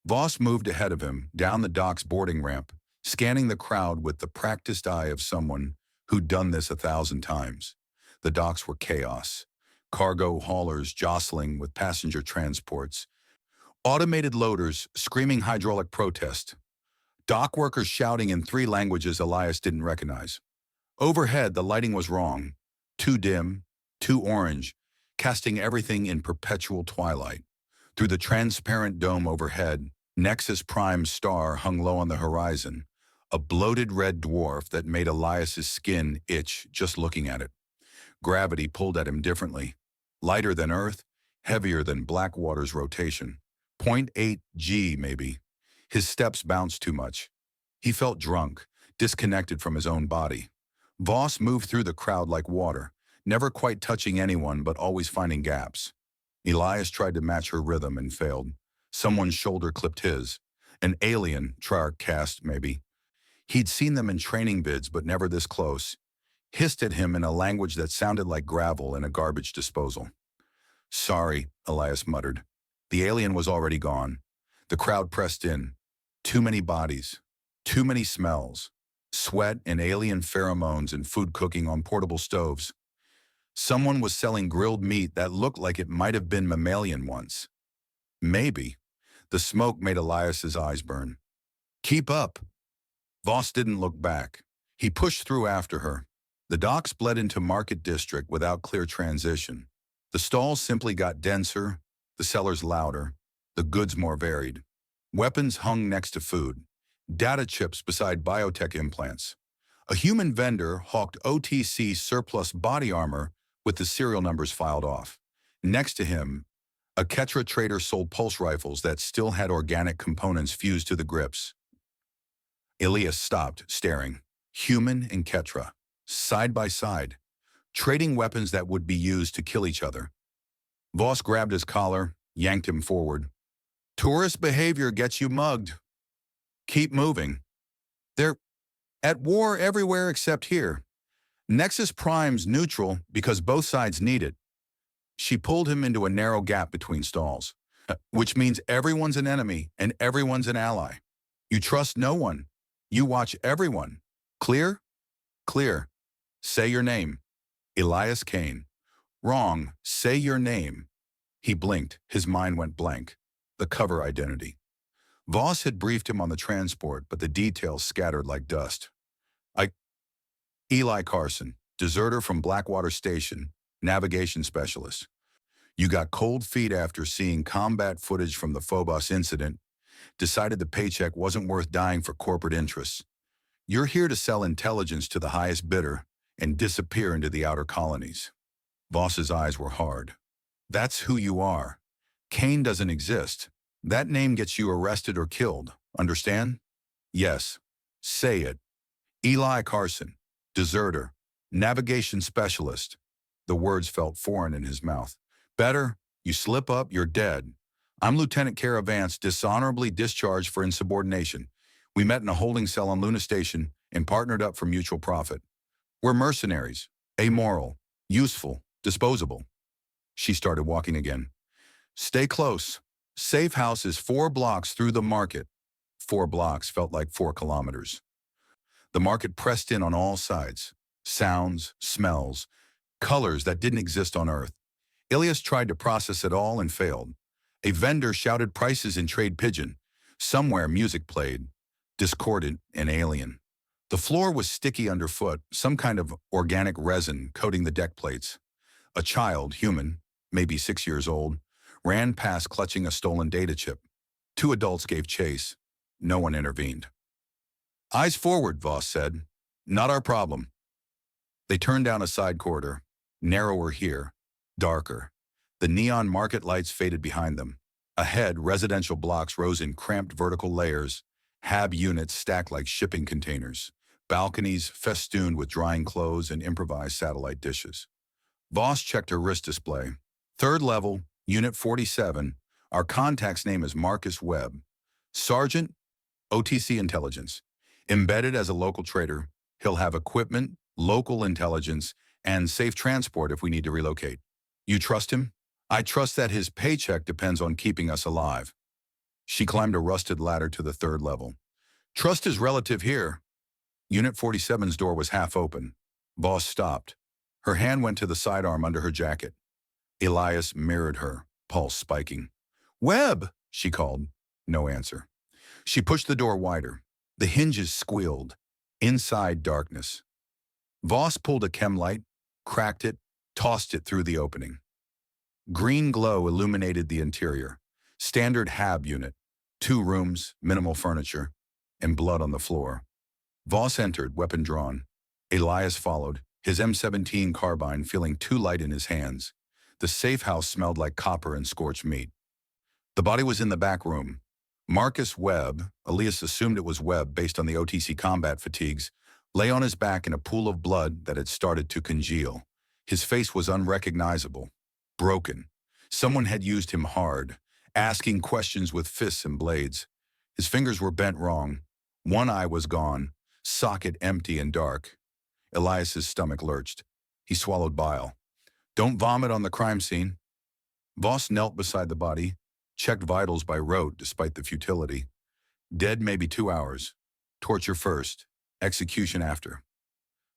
Voss moved ahead of him, down the dock's boarding ramp, scanning the crowd with the practiced eye of someone who'd done this 1,000 times. The docks were chaos. Cargo haulers jostling with passenger transports. Automated loaders screaming hydraulic protest. Dock workers shouting in 3 languages Elias didn't recognize. Overhead, the lighting was wrong. Too dim, too orange, casting everything in perpetual twilight. Through the transparent dome overhead, Nexus Prime's star hung low on the horizon, a bloated red dwarf that made Elias's skin itch just looking at it. Gravity pulled at him differently. Lighter than Earth, heavier than Blackwater's rotation. 0.8 G, maybe. His steps bounced too much. He felt drunk, disconnected from his own body. Voss moved through the crowd like water, never quite touching anyone but always finding gaps. Elias tried to match her rhythm and failed. Someone's shoulder clipped his. An alien, Trarch cast, maybe. He'd seen them in training vids, but never this close. Hissed at him in a language that sounded like gravel in a garbage disposal. Sorry, Elias muttered. The alien was already gone. The crowd pressed in. Too many bodies. Too many smells. Sweat and alien pheromones and food cooking on portable stoves. Someone was selling grilled meat that looked like it might have been mammalian once. Maybe. The smoke made Elias's eyes burn. Keep up. Voss didn't look back. He pushed through after her. The docks bled into Market District without clear transition. The stalls simply got denser, the cellars louder, the goods more varied. Weapons hung next to food. Data chips beside biotech implants. A human vendor hawked OTC surplus body armor with the serial numbers filed off. Next to him, a Ketra trader sold pulse rifles that still had organic components fused to the grips. Elias stopped, staring. Human and Ketra, side by side, trading weapons that would be used to kill each other. Voss grabbed his collar, yanked him forward. Tourist behavior gets you mugged. Keep moving. They're at war everywhere except here. Nexus Prime's neutral because both sides need it. She pulled him into a narrow gap between stalls, which means everyone's an enemy and everyone's an ally. You trust no one. You watch everyone. Clear? Clear. Say your name. Elias Kane. Wrong. Say your name. He blinked. His mind went blank. The cover identity. Voss had briefed him on the transport, but the details scattered like dust. Eli Carson, deserter from Blackwater Station, navigation specialist. You got cold feet after seeing combat footage from the Phobos incident, decided the paycheck wasn't worth dying for corporate interests. You're here to sell intelligence to the highest bidder and disappear into the outer colonies. Voss's eyes were hard. That's who you are. Kane doesn't exist. That name gets you arrested or killed. Understand? Yes. Say it. Eli Carson, deserter, navigation specialist. The words felt foreign in his mouth. Better, you slip up, you're dead. I'm Lieutenant Caravance, dishonorably discharged for insubordination. We met in a holding cell on Luna Station and partnered up for mutual profit. We're mercenaries, amoral, useful, disposable. She started walking again. Stay close. Safe house is 4 blocks through the market. 4 blocks felt like 4 kilometers. The market pressed in on all sides. Sounds, smells, colors that didn't exist on Earth. Elias tried to process it all and failed. A vendor shouted prices in trade pidgin. Somewhere music played, discordant and alien. The floor was sticky underfoot, some kind of organic resin coating the deck plates. A child, human, maybe 6 years old, ran past clutching a stolen data chip. 2 adults gave chase. No one intervened. Eyes forward, Voss said. Not our problem. They turned down a side corridor, narrower here, darker. The neon market lights faded behind them. Ahead, residential blocks rose in cramped vertical layers, HAB units stacked like shipping containers, balconies festooned with drying clothes and improvised satellite dishes. Voss checked her wrist display. 3rd level, Unit 47. Our contact's name is Marcus Webb. Sergeant, OTC Intelligence. Embedded as a local trader, he'll have equipment, local intelligence, and safe transport if we need to relocate. You trust him? I trust that his paycheck depends on keeping us alive. She climbed a rusted ladder to the 3rd level. Trust is relative here. Unit 47's door was half open. Voss stopped. Her hand went to the sidearm under her jacket. Elias mirrored her, pulse spiking. Webb, she called. No answer. She pushed the door wider. The hinges squealed. Inside, darkness. Voss pulled a chem light, cracked it, tossed it through the opening. Green glow illuminated the interior. Standard HAB unit. 2 rooms, minimal furniture, and blood on the floor. Voss entered, weapon drawn. Elias followed, his M17 carbine feeling too light in his hands. The safe house smelled like copper and scorched meat. The body was in the back room. Marcus Webb, Elias assumed it was Webb based on the OTC combat fatigues, lay on his back in a pool of blood that had started to congeal. His face was unrecognizable, broken. Someone had used him hard, asking questions with fists and blades. His fingers were bent wrong. One eye was gone, socket empty and dark. Elias's stomach lurched. He swallowed bile. Don't vomit on the crime scene. Voss knelt beside the body, checked vitals by rote despite the futility. Dead maybe 2 hours. Torture first, execution after.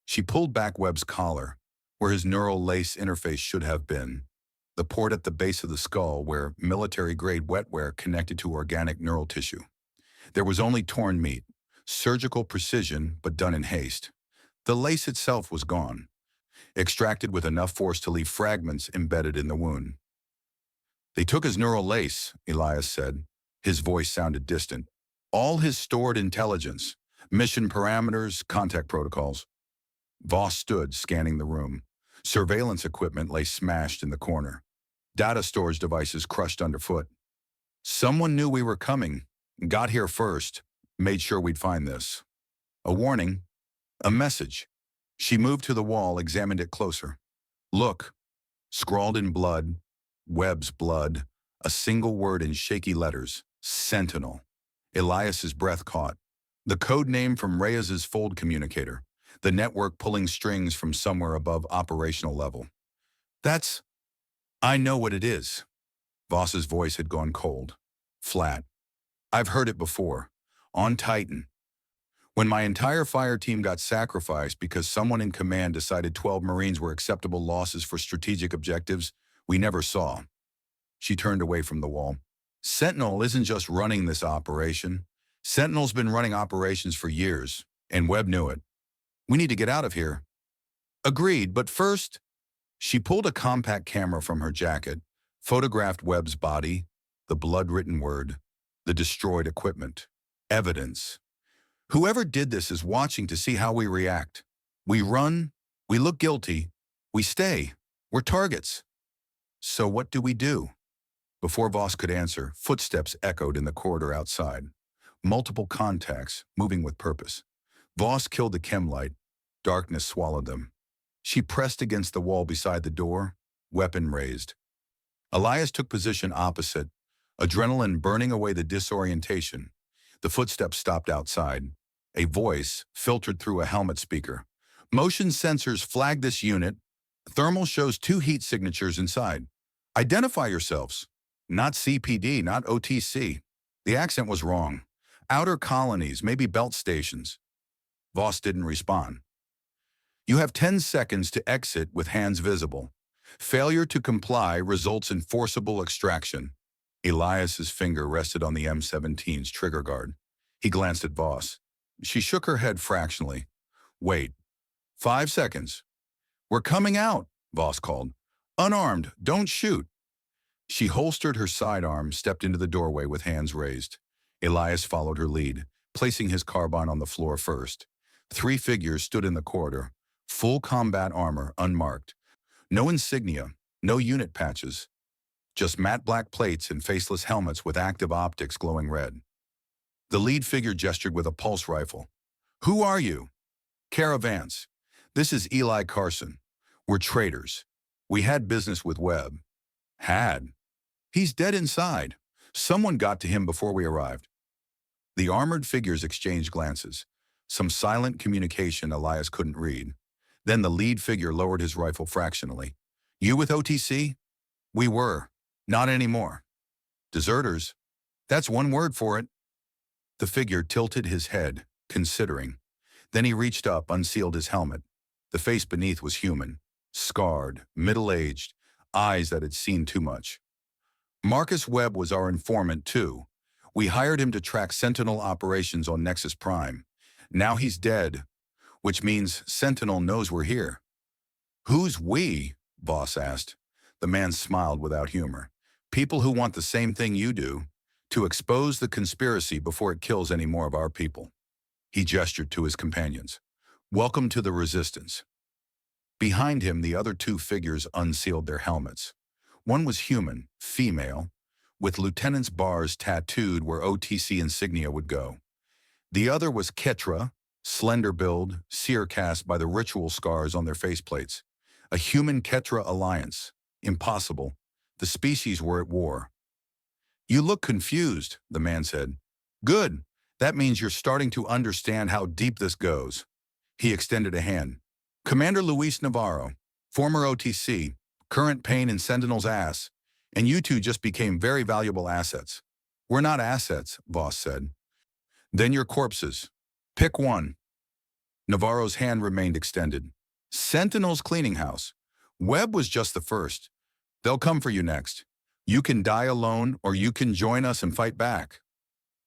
She pulled back Webb's collar, where his neural lace interface should have been. The port at the base of the skull where military-grade wetware connected to organic neural tissue. There was only torn meat, surgical precision but done in haste. The lace itself was gone, extracted with enough force to leave fragments embedded in the wound. They took his neural lace, Elias said. His voice sounded distant. All his stored intelligence, mission parameters, contact protocols. Voss stood, scanning the room. Surveillance equipment lay smashed in the corner. Data storage devices crushed underfoot. Someone knew we were coming, got here first, made sure we'd find this. A warning, a message. She moved to the wall, examined it closer. Look, scrawled in blood, Webb's blood, a single word in shaky letters, Sentinel. Elias's breath caught. The code name from Reyes's fold communicator, the network pulling strings from somewhere above operational level. I know what it is. Voss's voice had gone cold, flat. I've heard it before. On Titan. When my entire fire team got sacrificed because someone in command decided 12 Marines were acceptable losses for strategic objectives we never saw. She turned away from the wall. Sentinel isn't just running this operation. Sentinel's been running operations for years, and Webb knew it. We need to get out of here. Agreed, but first, she pulled a compact camera from her jacket, photographed Webb's body, the blood-written word, the destroyed equipment. Evidence. Whoever did this is watching to see how we react. We run, we look guilty, we stay, we're targets. So what do we do? Before Voss could answer, footsteps echoed in the corridor outside. Multiple contacts, moving with purpose. Voss killed the chem light. Darkness swallowed them. She pressed against the wall beside the door, weapon raised. Elias took position opposite, adrenaline burning away the disorientation. The footsteps stopped outside. A voice filtered through a helmet speaker. Motion sensors flag this unit. Thermal shows 2 heat signatures inside. Identify yourselves. Not CPD, not OTC. The accent was wrong. Outer colonies, maybe belt stations. Voss didn't respond. You have 10 seconds to exit with hands visible. Failure to comply results in forcible extraction. Elias's finger rested on the M17's trigger guard. He glanced at Voss. She shook her head fractionally. Wait. 5 seconds. We're coming out, Voss called. Unarmed, don't shoot. She holstered her sidearm, stepped into the doorway with hands raised. Elias followed her lead, placing his carbine on the floor first. 3 figures stood in the corridor, full combat armor, unmarked. No insignia, no unit patches. Just matte black plates and faceless helmets with active optics glowing red. The lead figure gestured with a pulse rifle. Who are you? Caravans. This is Eli Carson. We're traitors. We had business with Webb. Had. He's dead inside. Someone got to him before we arrived. The armored figures exchanged glances. Some silent communication Elias couldn't read. Then the lead figure lowered his rifle fractionally. You with OTC? We were. Not anymore. Deserters? That's one word for it. The figure tilted his head, considering. Then he reached up, unsealed his helmet. The face beneath was human. Scarred, middle-aged, eyes that had seen too much. Marcus Webb was our informant, too. We hired him to track Sentinel operations on Nexus Prime. Now he's dead, which means Sentinel knows we're here. Who's we? Voss asked. The man smiled without humor. People who want the same thing you do, to expose the conspiracy before it kills any more of our people. He gestured to his companions. Welcome to the Resistance. Behind him, the other 2 figures unsealed their helmets. One was human, female, with lieutenant's bars tattooed where OTC insignia would go. The other was Ketra, slender build, sear cast by the ritual scars on their faceplates. A human Ketra alliance. Impossible. The species were at war. You look confused, the man said. Good. That means you're starting to understand how deep this goes. He extended a hand. Commander Luis Navarro, former OTC, current pain in Sentinel's ass, and you 2 just became very valuable assets. We're not assets, Voss said. Then you're corpses. Pick one. Navarro's hand remained extended. Sentinel's cleaning house. Webb was just the first. They'll come for you next. You can die alone, or you can join us and fight back.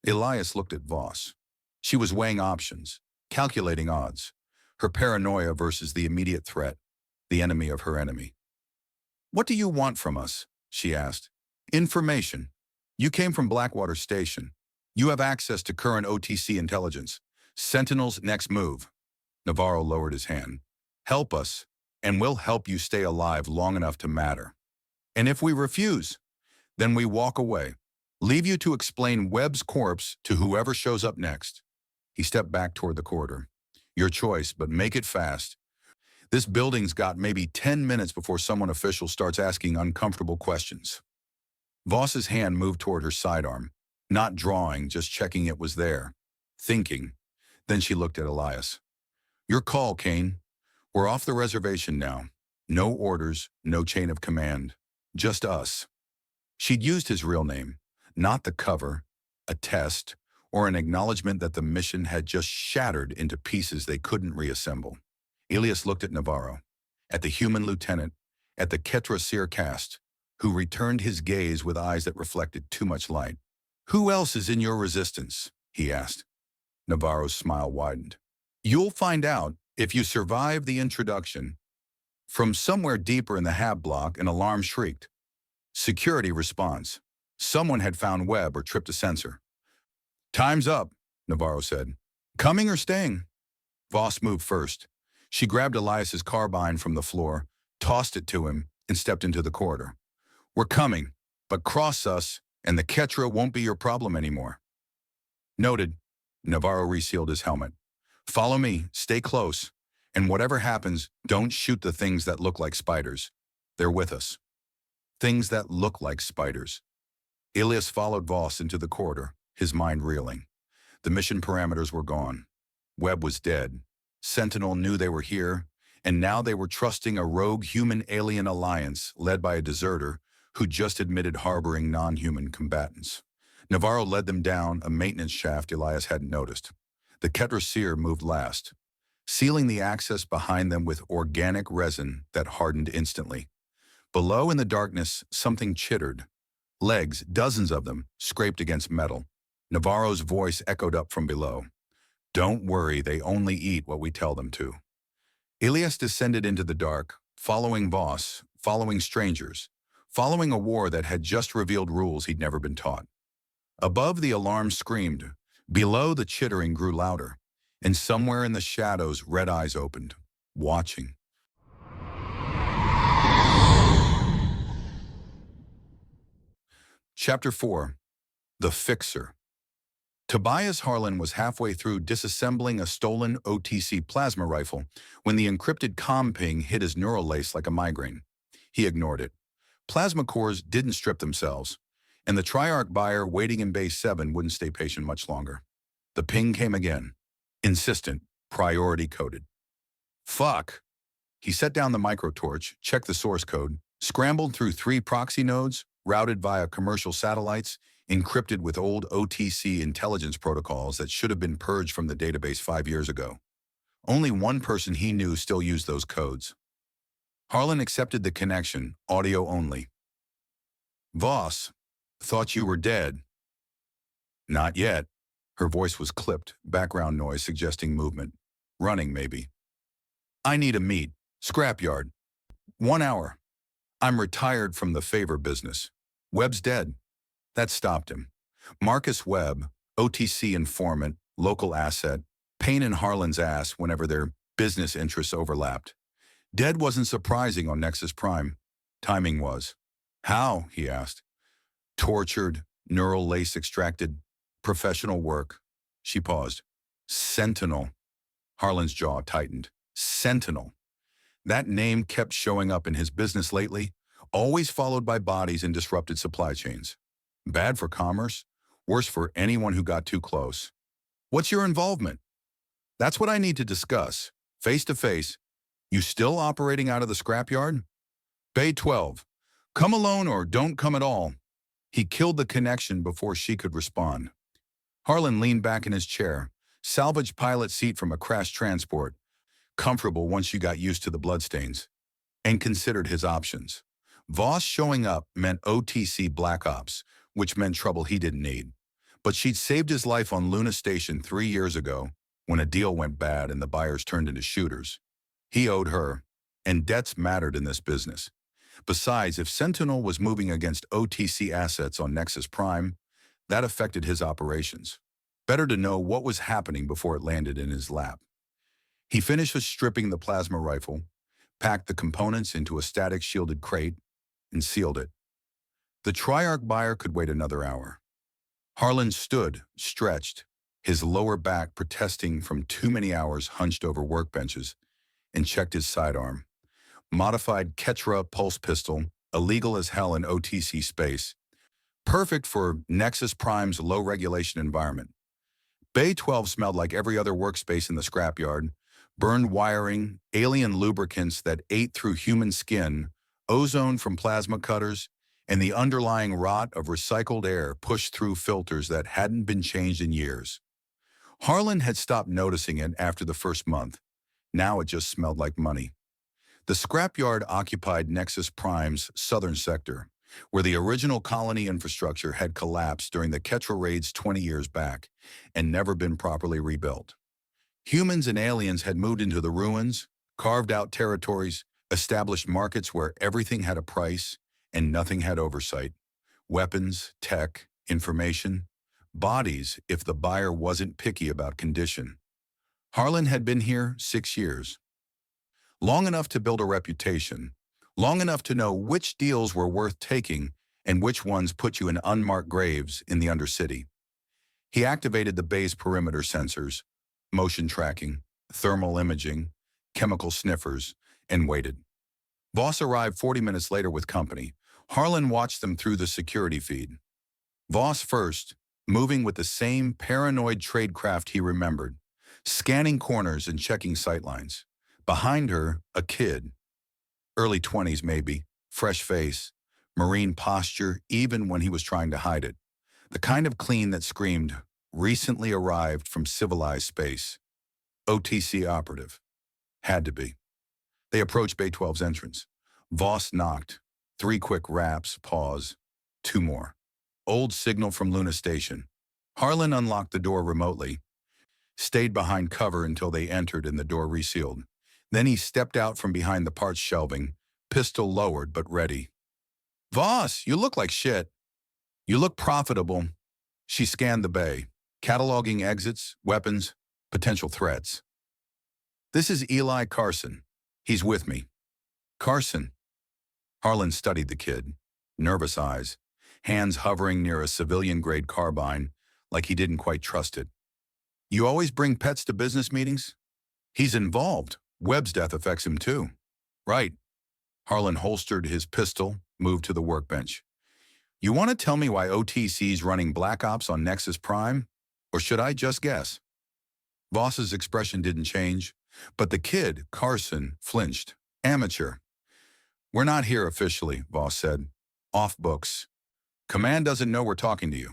Elias looked at Voss. She was weighing options, calculating odds. Her paranoia versus the immediate threat, the enemy of her enemy. What do you want from us? She asked. Information. You came from Blackwater Station. You have access to current OTC intelligence. Sentinel's next move. Navarro lowered his hand. Help us, and we'll help you stay alive long enough to matter. And if we refuse, then we walk away. Leave you to explain Webb's corpse to whoever shows up next. He stepped back toward the corridor. Your choice, but make it fast. This building's got maybe 10 minutes before someone official starts asking uncomfortable questions. Voss's hand moved toward her sidearm. Not drawing, just checking it was there. Thinking. Then she looked at Elias. Your call, Kane. We're off the reservation now. No orders, no chain of command. Just us. She'd used his real name, not the cover, a test, or an acknowledgement that the mission had just shattered into pieces they couldn't reassemble. Elias looked at Navarro, at the human lieutenant, at the Ketra cast, who returned his gaze with eyes that reflected too much light. "Who else is in your resistance?" he asked. Navarro's smile widened. "You'll find out if you survive the introduction." From somewhere deeper in the hab block, an alarm shrieked. Security response. Someone had found Webb or tripped a sensor. "Time's up," Navarro said. "Coming or staying?" Voss moved first. She grabbed Elias's carbine from the floor, tossed it to him, and stepped into the corridor. "We're coming, but cross us, and the Ketra won't be your problem anymore." "Noted." Navarro resealed his helmet. "Follow me, stay close, and whatever happens, don't shoot the things that look like spiders. They're with us." Things that look like spiders. Elias followed Voss into the corridor, his mind reeling. The mission parameters were gone. Webb was dead. Sentinel knew they were here, and now they were trusting a rogue human-alien alliance led by a deserter who just admitted harboring non-human combatants. Navarro led them down a maintenance shaft Elias hadn't noticed. The Ketra moved last, sealing the access behind them with organic resin that hardened instantly. Below in the darkness, something chittered. Legs, dozens of them, scraped against metal. Navarro's voice echoed up from below. "Don't worry, they only eat what we tell them to." Elias descended into the dark, following Voss, following strangers, following a war that had just revealed rules he'd never been taught. Above, the alarm screamed. Below, the chittering grew louder, and somewhere in the shadows, red eyes opened, watching. Chapter 4. The Fixer. Tobias Harlan was halfway through disassembling a stolen OTC plasma rifle when the encrypted comm ping hit his neural lace like a migraine. He ignored it. Plasma cores didn't strip themselves, and the Triarch buyer waiting in Base 7 wouldn't stay patient much longer. The ping came again. Insistent, priority-coded. "Fuck!" He set down the microtorch, checked the source code, scrambled through 3 proxy nodes, routed via commercial satellites, encrypted with old OTC intelligence protocols that should have been purged from the database 5 years ago. Only one person he knew still used those codes. Harlan accepted the connection, audio only. "Voss, thought you were dead." "Not yet." Her voice was clipped, background noise suggesting movement. "Running, maybe." "I need a meet. Scrapyard. 1 hour. I'm retired from the favor business. Webb's dead." That stopped him. Marcus Webb, OTC informant, local asset, pain in Harlan's ass whenever their business interests overlapped. Dead wasn't surprising on Nexus Prime. Timing was. "How?" he asked. "Tortured, neural lace extracted, professional work." She paused. "Sentinel." Harlan's jaw tightened. Sentinel. That name kept showing up in his business lately, always followed by bodies and disrupted supply chains. Bad for commerce, worse for anyone who got too close. "What's your involvement?" "That's what I need to discuss. Face to face. You still operating out of the scrapyard?" "Bay 12. Come alone or don't come at all." He killed the connection before she could respond. Harlan leaned back in his chair, salvaged pilot seat from a crashed transport, comfortable once you got used to the bloodstains, and considered his options. Voss showing up meant OTC Black Ops, which meant trouble he didn't need. But she'd saved his life on Luna Station 3 years ago when a deal went bad and the buyers turned into shooters. He owed her, and debts mattered in this business. Besides, if Sentinel was moving against OTC assets on Nexus Prime, that affected his operations. Better to know what was happening before it landed in his lap. He finished with stripping the plasma rifle, packed the components into a static-shielded crate, and sealed it. The Triarch buyer could wait another hour. Harlan stood, stretched, his lower back protesting from too many hours hunched over workbenches, and checked his sidearm. Modified Ketra pulse pistol, illegal as hell in OTC space. Perfect for Nexus Prime's low-regulation environment. Bay 12 smelled like every other workspace in the scrapyard. Burned wiring, alien lubricants that ate through human skin, ozone from plasma cutters, and the underlying rot of recycled air pushed through filters that hadn't been changed in years. Harlan had stopped noticing it after the first month. Now it just smelled like money. The scrapyard occupied Nexus Prime's southern sector, where the original colony infrastructure had collapsed during the Ketra raids 20 years back and never been properly rebuilt. Humans and aliens had moved into the ruins, carved out territories, established markets where everything had a price and nothing had oversight. Weapons, tech, information, bodies if the buyer wasn't picky about condition. Harlan had been here 6 years. Long enough to build a reputation, long enough to know which deals were worth taking and which ones put you in unmarked graves in the Undercity. He activated the base perimeter sensors, motion tracking, thermal imaging, chemical sniffers, and waited. Voss arrived 40 minutes later with company. Harlan watched them through the security feed. Voss first, moving with the same paranoid tradecraft he remembered, scanning corners and checking sightlines. Behind her, a kid, early 20s maybe, fresh face, marine posture even when he was trying to hide it. The kind of clean that screamed, recently arrived from civilized space. OTC operative. Had to be. They approached Bay 12's entrance. Voss knocked. 3 quick raps, pause. 2 more. Old signal from Luna Station. Harlan unlocked the door remotely, stayed behind cover until they entered and the door resealed. Then he stepped out from behind the parts shelving, pistol lowered but ready. Voss, you look like shit. You look profitable. She scanned the bay, cataloging exits, weapons, potential threats. This is Eli Carson. He's with me. Carson. Harlan studied the kid, nervous eyes, hands hovering near a civilian-grade carbine like he didn't quite trust it. You always bring pets to business meetings? He's involved. Webb's death affects him too. Right. Harlan holstered his pistol, moved to the workbench. You want to tell me why OTC's running Black Ops on Nexus Prime? Or should I just guess? Voss's expression didn't change, but the kid, Carson, flinched. Amateur. We're not here officially, Voss said. Off books. Command doesn't know we're talking to you.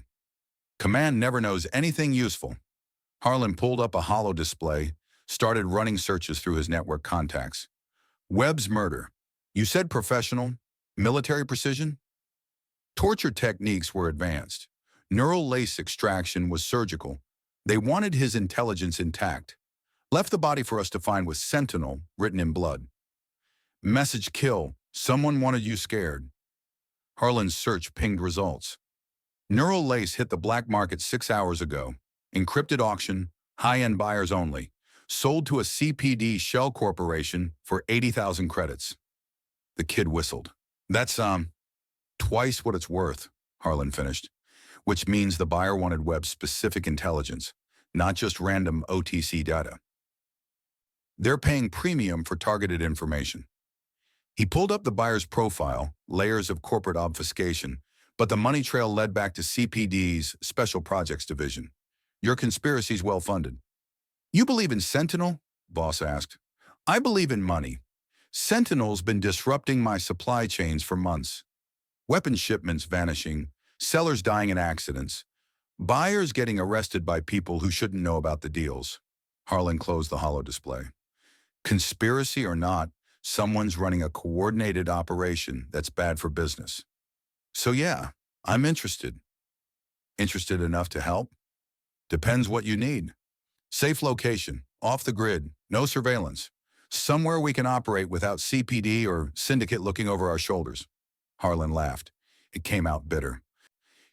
Command never knows anything useful. Harlan pulled up a holo display, started running searches through his network contacts. Webb's murder. You said professional, military precision? Torture techniques were advanced. Neural lace extraction was surgical. They wanted his intelligence intact. Left the body for us to find with Sentinel written in blood. Message kill. Someone wanted you scared. Harlan's search pinged results. Neural lace hit the black market 6 hours ago. Encrypted auction, high-end buyers only. Sold to a CPD shell corporation for 80,000 credits. The kid whistled. That's, twice what it's worth, Harlan finished, which means the buyer wanted Webb's specific intelligence, not just random OTC data. They're paying premium for targeted information. He pulled up the buyer's profile, layers of corporate obfuscation, but the money trail led back to CPD's Special Projects Division. Your conspiracy's well-funded. You believe in Sentinel? Voss asked. I believe in money. Sentinel's been disrupting my supply chains for months. Weapon shipments vanishing, sellers dying in accidents, buyers getting arrested by people who shouldn't know about the deals. Harlan closed the holo display. Conspiracy or not, someone's running a coordinated operation that's bad for business. So yeah, I'm interested. Interested enough to help? Depends what you need. Safe location, off the grid, no surveillance. Somewhere we can operate without CPD or syndicate looking over our shoulders. Harlan laughed. It came out bitter.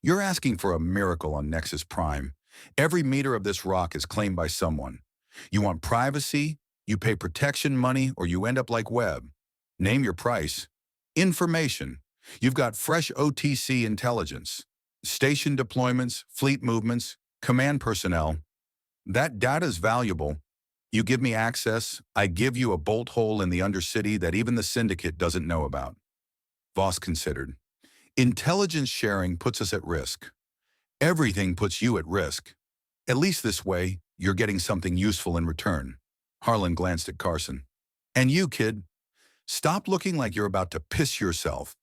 You're asking for a miracle on Nexus Prime. Every meter of this rock is claimed by someone. You want privacy, you pay protection money, or you end up like Webb. Name your price. Information. You've got fresh OTC intelligence. Station deployments, fleet movements, command personnel. That data's valuable. You give me access, I give you a bolt hole in the Undercity that even the Syndicate doesn't know about. Voss considered. Intelligence sharing puts us at risk. Everything puts you at risk. At least this way, you're getting something useful in return. Harlan glanced at Carson. And you, kid, stop looking like you're about to piss yourself.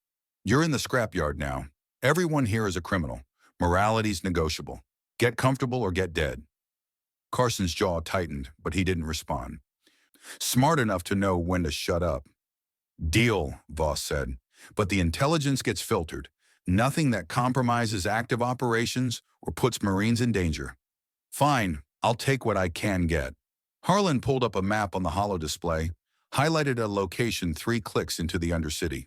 You're in the scrapyard now. Everyone here is a criminal. Morality's negotiable. Get comfortable or get dead. Carson's jaw tightened, but he didn't respond. Smart enough to know when to shut up. Deal, Voss said. But the intelligence gets filtered. Nothing that compromises active operations or puts Marines in danger. Fine, I'll take what I can get. Harlan pulled up a map on the holo display, highlighted a location 3 clicks into the Undercity.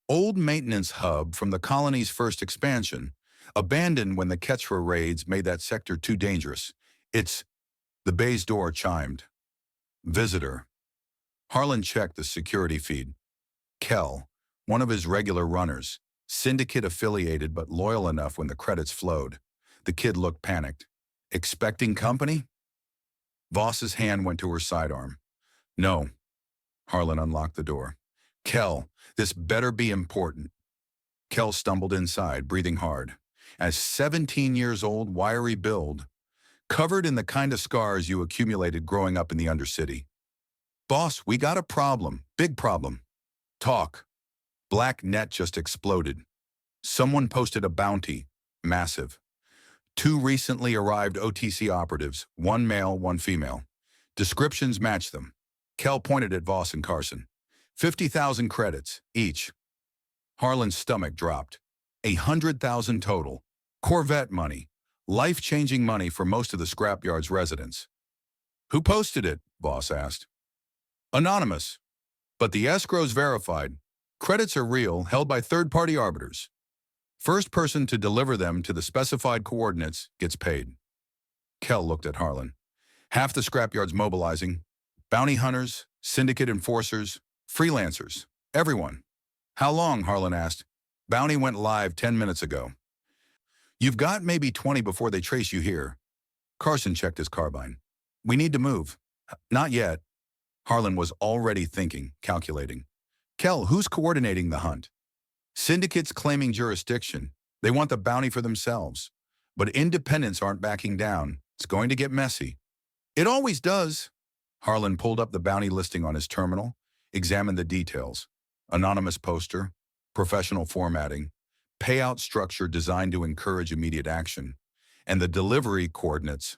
Old maintenance hub from the colony's first expansion, abandoned when the Quechua raids made that sector too dangerous. The bay's door chimed. Visitor. Harlan checked the security feed. Kell, one of his regular runners, syndicate-affiliated but loyal enough when the credits flowed. The kid looked panicked. Expecting company? Voss's hand went to her sidearm. No. Harlan unlocked the door. Kell, this better be important. Kell stumbled inside, breathing hard. As 17 years old, wiry build, covered in the kind of scars you accumulated growing up in the Undercity. Boss, we got a problem. Big problem. Talk. Black net just exploded. Someone posted a bounty. Massive. 2 recently arrived OTC operatives, 1 male, 1 female. Descriptions match them. Kell pointed at Voss and Carson. 50,000 credits, each. Harlan's stomach dropped. 100,000 total. Corvette money. Life-changing money for most of the scrapyard's residents. Who posted it? Voss asked. Anonymous. But the escrow's verified. Credits are real, held by third-party arbiters. First person to deliver them to the specified coordinates gets paid. Kell looked at Harlan. Half the scrapyard's mobilizing. Bounty hunters, syndicate enforcers, freelancers, everyone. How long? Harlan asked. Bounty went live 10 minutes ago. You've got maybe 20 before they trace you here. Carson checked his carbine. We need to move. Not yet. Harlan was already thinking, calculating. Kell, who's coordinating the hunt? Syndicates claiming jurisdiction. They want the bounty for themselves. But independents aren't backing down. It's going to get messy. It always does. Harlan pulled up the bounty listing on his terminal, examined the details. Anonymous poster, professional formatting, payout structure designed to encourage immediate action, and the delivery coordinates.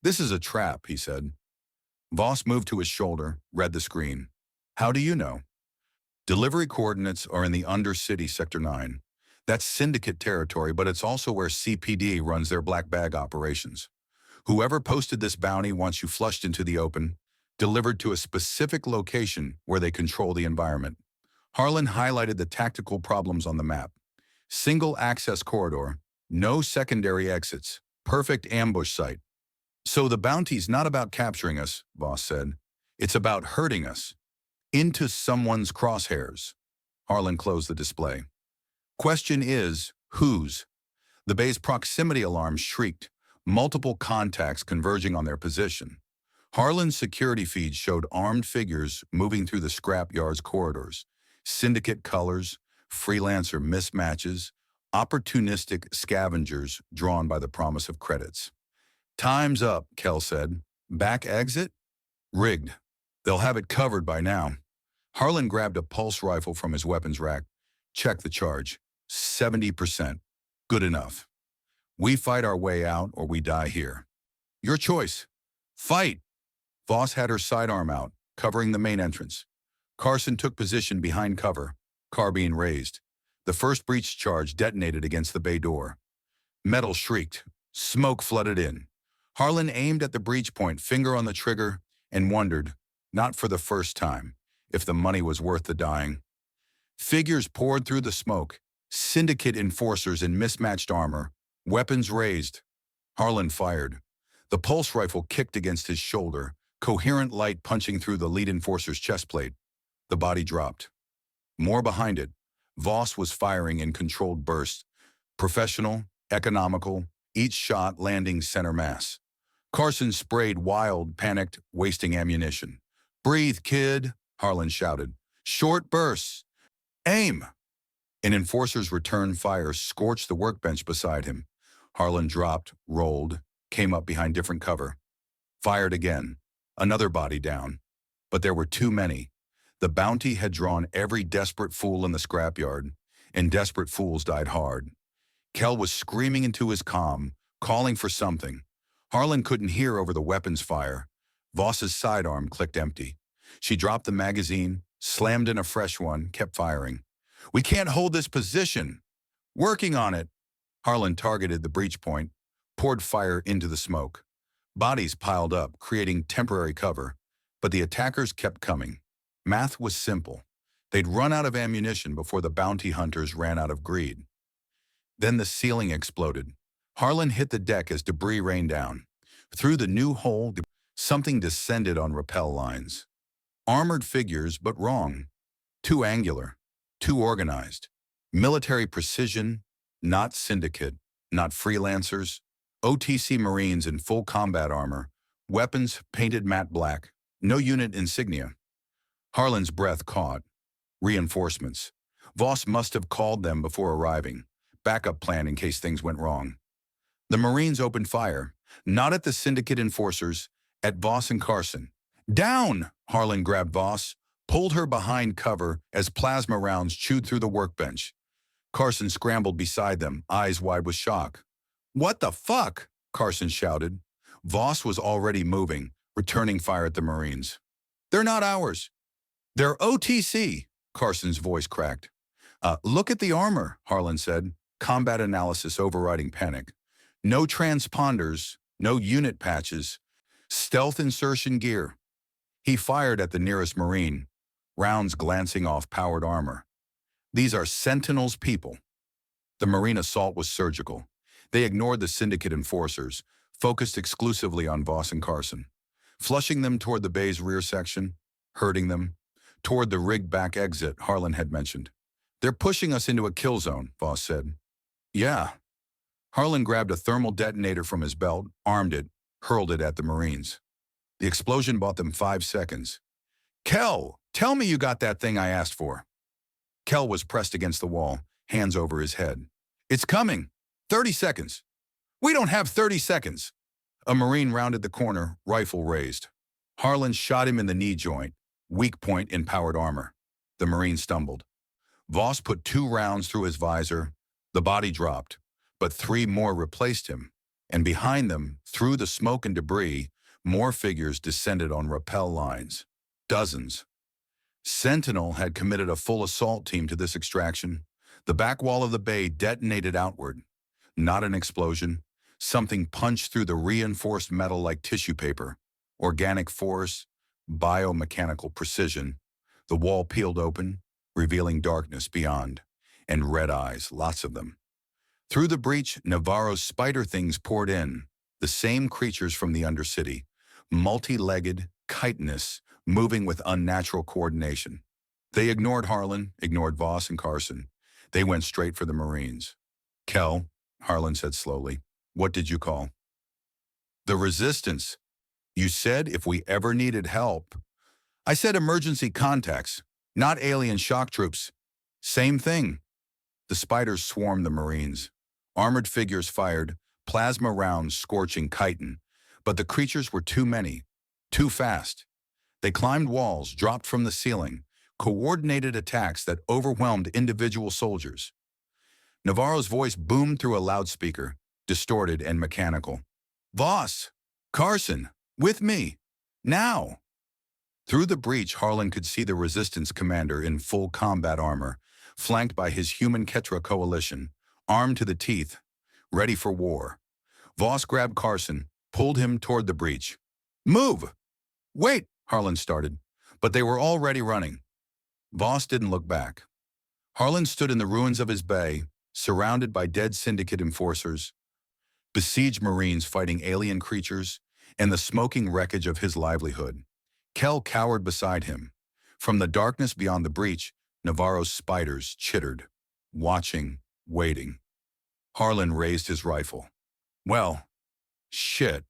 This is a trap, he said. Voss moved to his shoulder, read the screen. How do you know? Delivery coordinates are in the Undercity Sector 9. That's syndicate territory, but it's also where CPD runs their black bag operations. Whoever posted this bounty wants you flushed into the open, delivered to a specific location where they control the environment. Harlan highlighted the tactical problems on the map. Single access corridor, no secondary exits, perfect ambush site. So the bounty's not about capturing us, Voss said. It's about hurting us. Into someone's crosshairs. Harlan closed the display. Question is, whose? The bay's proximity alarm shrieked, multiple contacts converging on their position. Harlan's security feed showed armed figures moving through the scrapyard's corridors. Syndicate colors, freelancer mismatches, opportunistic scavengers drawn by the promise of credits. Time's up, Kell said. Back exit? Rigged. They'll have it covered by now. Harlan grabbed a pulse rifle from his weapons rack. Checked the charge. 70%. Good enough. We fight our way out or we die here. Your choice. Fight! Voss had her sidearm out, covering the main entrance. Carson took position behind cover, carbine raised. The first breach charge detonated against the bay door. Metal shrieked. Smoke flooded in. Harlan aimed at the breach point, finger on the trigger, and wondered, not for the first time, if the money was worth the dying. Figures poured through the smoke, syndicate enforcers in mismatched armor, weapons raised. Harlan fired. The pulse rifle kicked against his shoulder, coherent light punching through the lead enforcer's chest plate. The body dropped. More behind it, Voss was firing in controlled bursts, professional, economical, each shot landing center mass. Carson sprayed wild, panicked, wasting ammunition. Breathe, kid, Harlan shouted. Short bursts. Aim! An enforcer's return fire scorched the workbench beside him. Harlan dropped, rolled, came up behind different cover. Fired again. Another body down. But there were too many. The bounty had drawn every desperate fool in the scrapyard. and desperate fools died hard. Kel was screaming into his comm, calling for something. Harlan couldn't hear over the weapon's fire. Voss's sidearm clicked empty. She dropped the magazine, slammed in a fresh one, kept firing. "We can't hold this position." "Working on it." Harlan targeted the breach point, poured fire into the smoke. Bodies piled up, creating temporary cover, but the attackers kept coming. Math was simple. They'd run out of ammunition before the bounty hunters ran out of greed. Then the ceiling exploded. Harlan hit the deck as debris rained down. Through the new hole, something descended on rappel lines. Armored figures, but wrong. Too angular, too organized. Military precision, not syndicate, not freelancers. OTC Marines in full combat armor, weapons painted matte black, no unit insignia. Harlan's breath caught. Reinforcements. Voss must have called them before arriving. Backup plan in case things went wrong. The Marines opened fire, not at the syndicate enforcers, at Voss and Carson. "Down!" Harlan grabbed Voss, pulled her behind cover as plasma rounds chewed through the workbench. Carson scrambled beside them, eyes wide with shock. "What the fuck?" Carson shouted. Voss was already moving, returning fire at the Marines. "They're not ours." "They're OTC," Carson's voice cracked. Look at the armor," Harlan said, combat analysis overriding panic. "No transponders, no unit patches, stealth insertion gear." He fired at the nearest Marine, rounds glancing off powered armor. "These are Sentinel's people." The Marine assault was surgical. They ignored the syndicate enforcers, focused exclusively on Voss and Carson, flushing them toward the bay's rear section, herding them, toward the rigged back exit Harlan had mentioned. "They're pushing us into a kill zone," Voss said. "Yeah." Harlan grabbed a thermal detonator from his belt, armed it, hurled it at the Marines. The explosion bought them 5 seconds. "Kel, tell me you got that thing I asked for." Kel was pressed against the wall, hands over his head. "It's coming. 30 seconds. "We don't have 30 seconds." A Marine rounded the corner, rifle raised. Harlan shot him in the knee joint, weak point in powered armor. The Marine stumbled. Voss put 2 rounds through his visor. The body dropped, but 3 more replaced him. And behind them, through the smoke and debris, more figures descended on rappel lines. Dozens. Sentinel had committed a full assault team to this extraction. The back wall of the bay detonated outward. Not an explosion. Something punched through the reinforced metal like tissue paper. Organic force, biomechanical precision. The wall peeled open, revealing darkness beyond, and red eyes, lots of them. Through the breach, Navarro's spider things poured in, the same creatures from the Undercity, multi-legged, chitinous, moving with unnatural coordination. They ignored Harlan, ignored Voss and Carson. They went straight for the Marines. "Kel," Harlan said slowly, "what did you call?" "The Resistance. You said if we ever needed help." "I said emergency contacts, not alien shock troops." "Same thing." The spiders swarmed the Marines. Armored figures fired, plasma rounds scorching chitin, but the creatures were too many, too fast. They climbed walls, dropped from the ceiling, coordinated attacks that overwhelmed individual soldiers. Navarro's voice boomed through a loudspeaker, distorted and mechanical. "Voss! Carson! With me! Now!" Through the breach, Harlan could see the Resistance commander in full combat armor, flanked by his human Ketra coalition, armed to the teeth, ready for war. Voss grabbed Carson, pulled him toward the breach. "Move!" "Wait!" Harlan started, but they were already running. Voss didn't look back. Harlan stood in the ruins of his bay, surrounded by dead syndicate enforcers, besieged Marines fighting alien creatures, and the smoking wreckage of his livelihood. Kel cowered beside him. From the darkness beyond the breach, Navarro's spiders chittered, watching, waiting. Harlan raised his rifle. "Well, shit."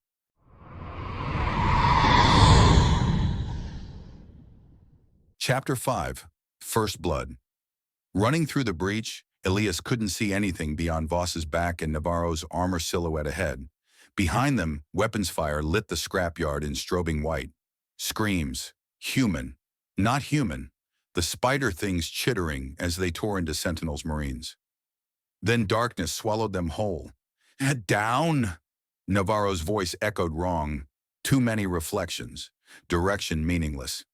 Chapter 5. First Blood. Running through the breach, Elias couldn't see anything beyond Voss's back and Navarro's armor silhouette ahead. Behind them, weapons fire lit the scrapyard in strobing white. Screams. Human. Not human. the spider things chittering as they tore into Sentinel's Marines. Then darkness swallowed them whole. "Head down!" Navarro's voice echoed wrong. Too many reflections. Direction meaningless.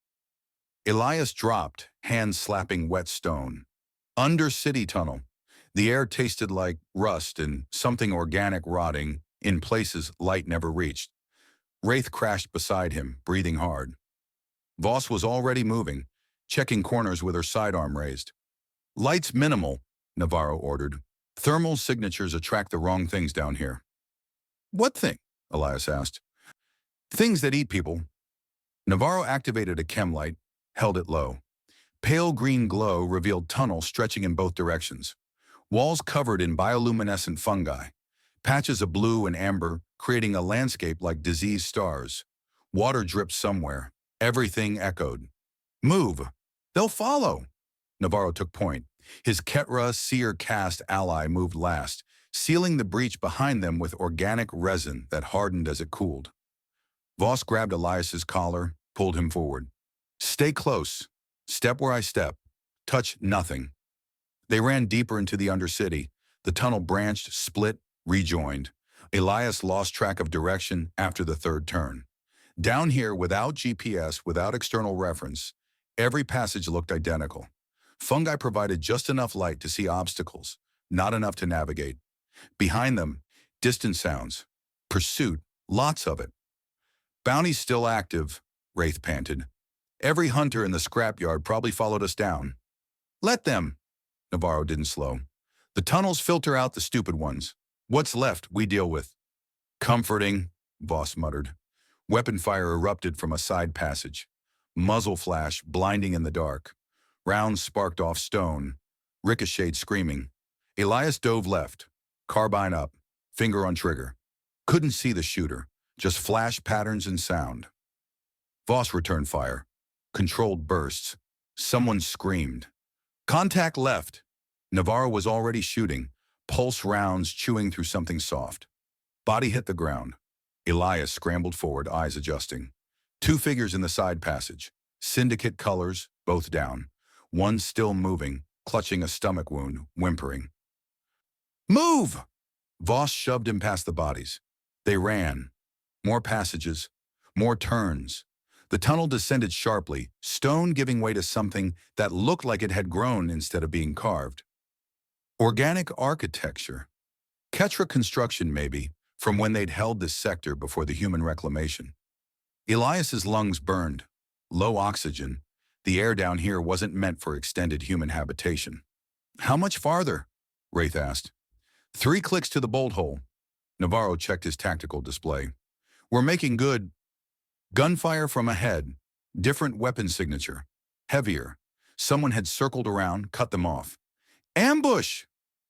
Elias dropped, hands slapping wet stone. Under city tunnel. The air tasted like rust and something organic rotting in places light never reached. Wraith crashed beside him, breathing hard. Voss was already moving, checking corners with her sidearm raised. "Light's minimal," Navarro ordered. "Thermal signatures attract the wrong things down here." "What thing?" Elias asked. "Things that eat people." Navarro activated a chem light, held it low. Pale green glow revealed tunnels stretching in both directions. Walls covered in bioluminescent fungi. Patches of blue and amber creating a landscape like diseased stars. Water dripped somewhere. Everything echoed. "Move! They'll follow!" Navarro took point. His Ketra seer cast ally moved last, sealing the breach behind them with organic resin that hardened as it cooled. Voss grabbed Elias's collar, pulled him forward. "Stay close. Step where I step. Touch nothing." They ran deeper into the Undercity. The tunnel branched, split, rejoined. Elias lost track of direction after the third turn. Down here, without GPS, without external reference, every passage looked identical. Fungi provided just enough light to see obstacles, not enough to navigate. Behind them, distant sounds. Pursuit, lots of it. "Bounty's still active," Wraith panted. "Every hunter in the scrapyard probably followed us down." "Let them." Navarro didn't slow. "The tunnels filter out the stupid ones. What's left, we deal with." "Comforting," Voss muttered. Weapon fire erupted from a side passage. Muzzle flash, blinding in the dark. Rounds sparked off stone. Ricocheted screaming. Elias dove left. Carbine up. Finger on trigger. Couldn't see the shooter. Just flash patterns and sound. Voss returned fire. Controlled bursts. Someone screamed. "Contact left." Navarro was already shooting. Pulse rounds chewing through something soft. Body hit the ground. Elias scrambled forward, eyes adjusting. Two figures in the side passage. Syndicate colors, both down. One still moving, clutching a stomach wound, whimpering. "Move!" Voss shoved him past the bodies. They ran. More passages. More turns. The tunnel descended sharply, stone giving way to something that looked like it had grown instead of being carved. Organic architecture. Ketra construction, maybe, from when they'd held this sector before the human reclamation. Elias's lungs burned. Low oxygen. The air down here wasn't meant for extended human habitation. "How much farther?" Wraith asked. 3 clicks to the bolt hole. Navarro checked his tactical display. "We're making good." Gunfire from ahead. Different weapon signature. Heavier. Someone had circled around, cut them off. "Ambush!"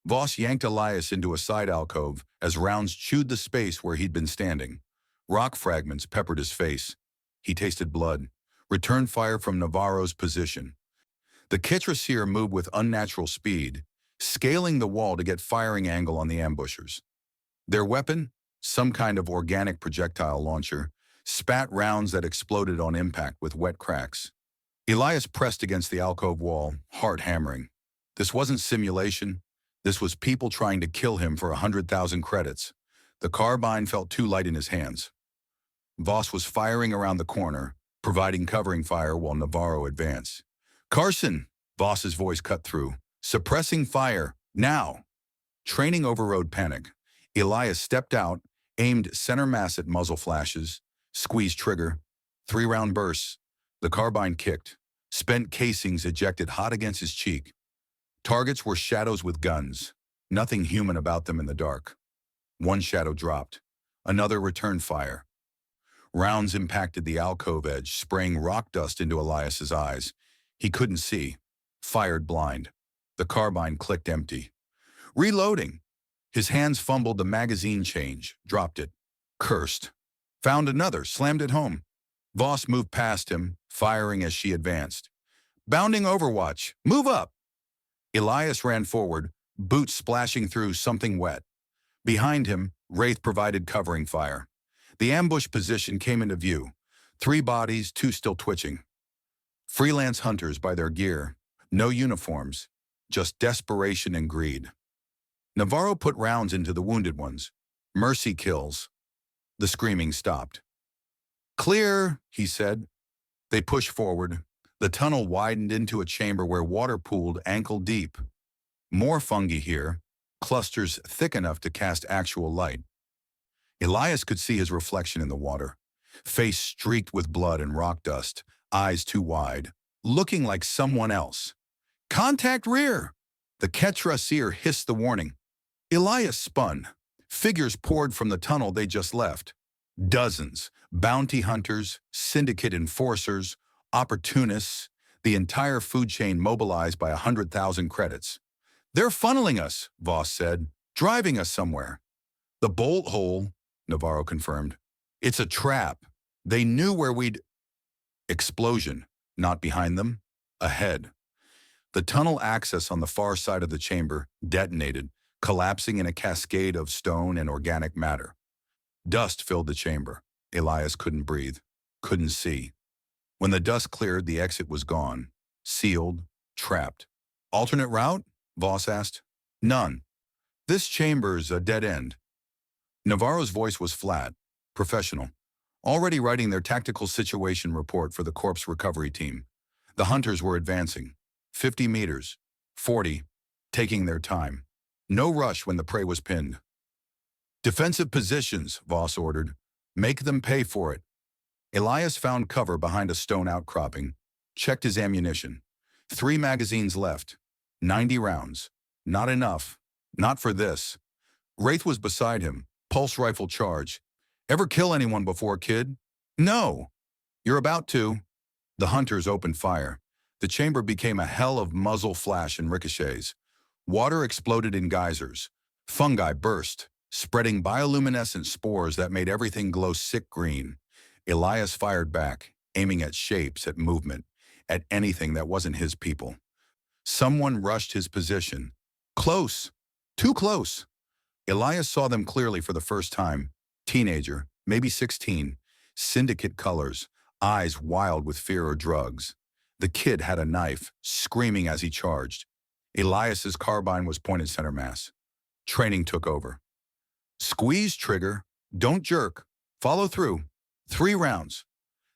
Voss yanked Elias into a side alcove as rounds chewed the space where he'd been standing. Rock fragments peppered his face. He tasted blood. Returned fire from Navarro's position. The Ketra moved with unnatural speed, scaling the wall to get firing angle on the ambushers. Their weapon, some kind of organic projectile launcher, spat rounds that exploded on impact with wet cracks. Elias pressed against the alcove wall, heart hammering. This wasn't simulation. This was people trying to kill him for 100,000 credits. The carbine felt too light in his hands. Voss was firing around the corner, providing covering fire while Navarro advanced. "Carson!" Voss's voice cut through. "Suppressing fire, now!" Training overrode panic. Elias stepped out, aimed center mass at muzzle flashes, squeezed trigger, 3-round bursts. The carbine kicked. Spent casings ejected hot against his cheek. Targets were shadows with guns. Nothing human about them in the dark. One shadow dropped. Another returned fire. Rounds impacted the alcove edge, spraying rock dust into Elias's eyes. He couldn't see. Fired blind. The carbine clicked empty. Reloading. His hands fumbled the magazine change, dropped it. Cursed. Found another, slammed it home. Voss moved past him, firing as she advanced. "Bounding overwatch. Move up!" Elias ran forward, boots splashing through something wet. Behind him, Wraith provided covering fire. The ambush position came into view. 3 bodies, 2 still twitching. Freelance hunters by their gear, no uniforms, just desperation and greed. Navarro put rounds into the wounded ones. Mercy kills. The screaming stopped. "Clear," he said. They pushed forward. The tunnel widened into a chamber where water pooled ankle deep. More fungi here, clusters thick enough to cast actual light. Elias could see his reflection in the water, face streaked with blood and rock dust, eyes too wide, looking like someone else. "Contact rear!" The Ketraseer hissed the warning. Elias spun. Figures poured from the tunnel they just left. Dozens, bounty hunters, syndicate enforcers, opportunists, the entire food chain mobilized by 100,000 credits. "They're funneling us," Voss said, "driving us somewhere." "The bolt hole," Navarro confirmed. "It's a trap. They knew where we'd—" Explosion, not behind them, ahead. The tunnel access on the far side of the chamber detonated, collapsing in a cascade of stone and organic matter. Dust filled the chamber. Elias couldn't breathe, couldn't see. When the dust cleared, the exit was gone, sealed, trapped. "Alternate route?" Voss asked. "None. This chamber's a dead end." Navarro's voice was flat, professional, already writing their tactical situation report for the corpse recovery team. The hunters were advancing. 50 meters, 40, taking their time. No rush when the prey was pinned. "Defensive positions," Voss ordered. "Make them pay for it." Elias found cover behind a stone outcropping, checked his ammunition. 3 magazines left. 90 rounds. Not enough. Not for this. Wraith was beside him, pulse rifle charge. "Ever kill anyone before, kid?" "No." "You're about to." The hunters opened fire. The chamber became a hell of muzzle flash and ricochets. Water exploded in geysers. Fungi burst, spreading bioluminescent spores that made everything glow sick green. Elias fired back, aiming at shapes, at movement, at anything that wasn't his people. Someone rushed his position. Close. Too close. Elias saw them clearly for the first time. Teenager, maybe 16. Syndicate colors, eyes wild with fear or drugs. The kid had a knife, screaming as he charged. Elias's carbine was pointed center mass. Training took over. "Squeeze trigger. Don't jerk. Follow through. 3 rounds.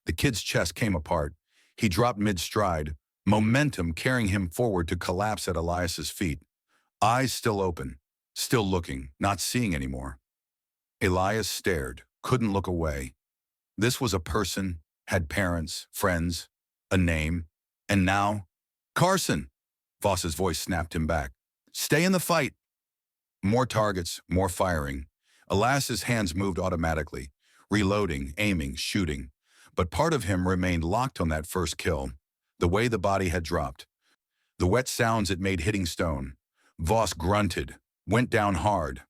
The kid's chest came apart. He dropped mid-stride, momentum carrying him forward to collapse at Elias's feet. Eyes still open, still looking, not seeing anymore. Elias stared, couldn't look away. This was a person, had parents, friends, a name, and now, "Carson!" Voss's voice snapped him back. "Stay in the fight." More targets, more firing. Elias's hands moved automatically, reloading, aiming, shooting. But part of him remained locked on that first kill, the way the body had dropped. The wet sounds it made hitting stone. Voss grunted, went down hard.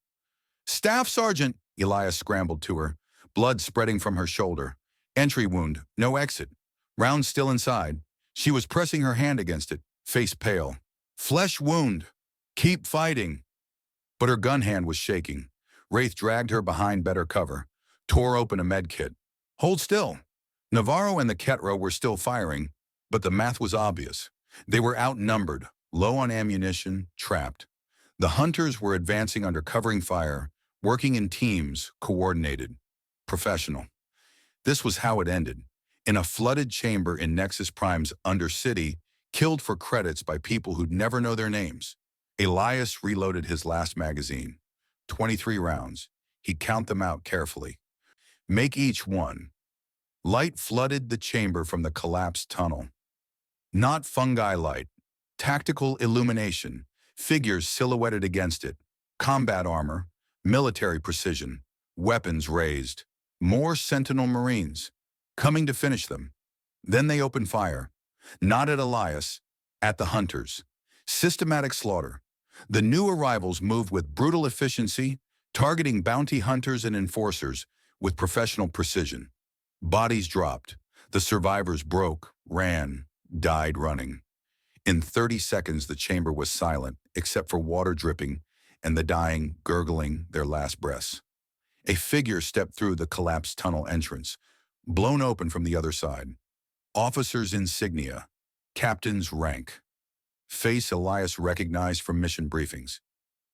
"Staff Sergeant!" Elias scrambled to her, blood spreading from her shoulder. Entry wound, no exit. Round still inside. She was pressing her hand against it, face pale. "Flesh wound. Keep fighting." But her gun hand was shaking. Wraith dragged her behind better cover, tore open a med kit. "Hold still." Navarro and the Ketra were still firing, but the math was obvious. They were outnumbered, low on ammunition, trapped. The hunters were advancing under covering fire, working in teams, coordinated, professional. This was how it ended. In a flooded chamber in Nexus Prime's Undercity, killed for credits by people who'd never know their names. Elias reloaded his last magazine. 23 rounds. He'd count them out carefully. Make each one. Light flooded the chamber from the collapsed tunnel. Not fungi light. Tactical illumination. Figures silhouetted against it. Combat armor. Military precision. Weapons raised. More Sentinel Marines. Coming to finish them. Then they opened fire. Not at Elias. At the hunters. Systematic slaughter. The new arrivals moved with brutal efficiency, targeting bounty hunters and enforcers with professional precision. Bodies dropped. The survivors broke, ran, died running. In 30 seconds, the chamber was silent, except for water dripping and the dying gurgling their last breaths. A figure stepped through the collapsed tunnel entrance, blown open from the other side. Officer's insignia, Captain's rank. Face Elias recognized from mission briefings.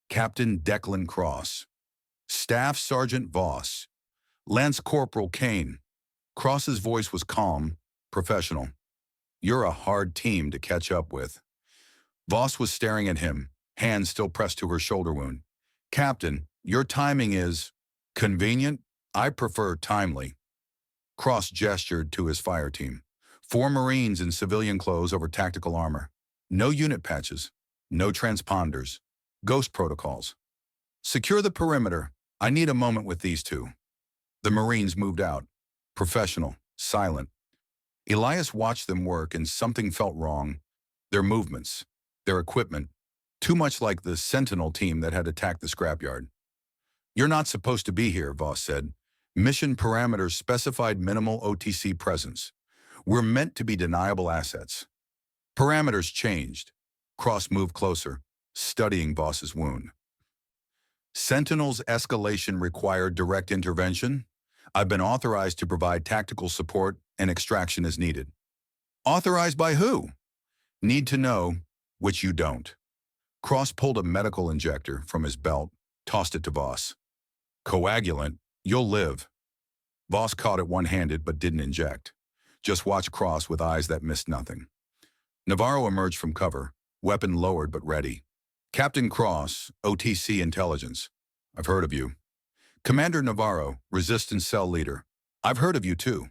Captain Declan Cross. Staff Sergeant Voss. Lance Corporal Kane. Cross's voice was calm, professional. You're a hard team to catch up with. Voss was staring at him, hands still pressed to her shoulder wound. Captain, your timing is convenient. I prefer timely. Cross gestured to his fire team. 4 Marines in civilian clothes over tactical armor. No unit patches. No transponders. Ghost protocols. Secure the perimeter. I need a moment with these two. The Marines moved out. Professional, silent. Elias watched them work and something felt wrong. Their movements, their equipment, too much like the Sentinel team that had attacked the scrapyard. You're not supposed to be here, Voss said. Mission parameters specified minimal OTC presence. We're meant to be deniable assets. Parameters changed. Cross moved closer, studying Voss's wound. Sentinel's escalation required direct intervention. I've been authorized to provide tactical support and extraction as needed. Authorized by who? Need to know, which you don't. Cross pulled a medical injector from his belt, tossed it to Voss. Coagulant, you'll live. Voss caught it one-handed but didn't inject. Just watched Cross with eyes that missed nothing. Navarro emerged from cover, weapon lowered but ready. Captain Cross, OTC Intelligence. I've heard of you. Commander Navarro, Resistance Cell Leader. I've heard of you too.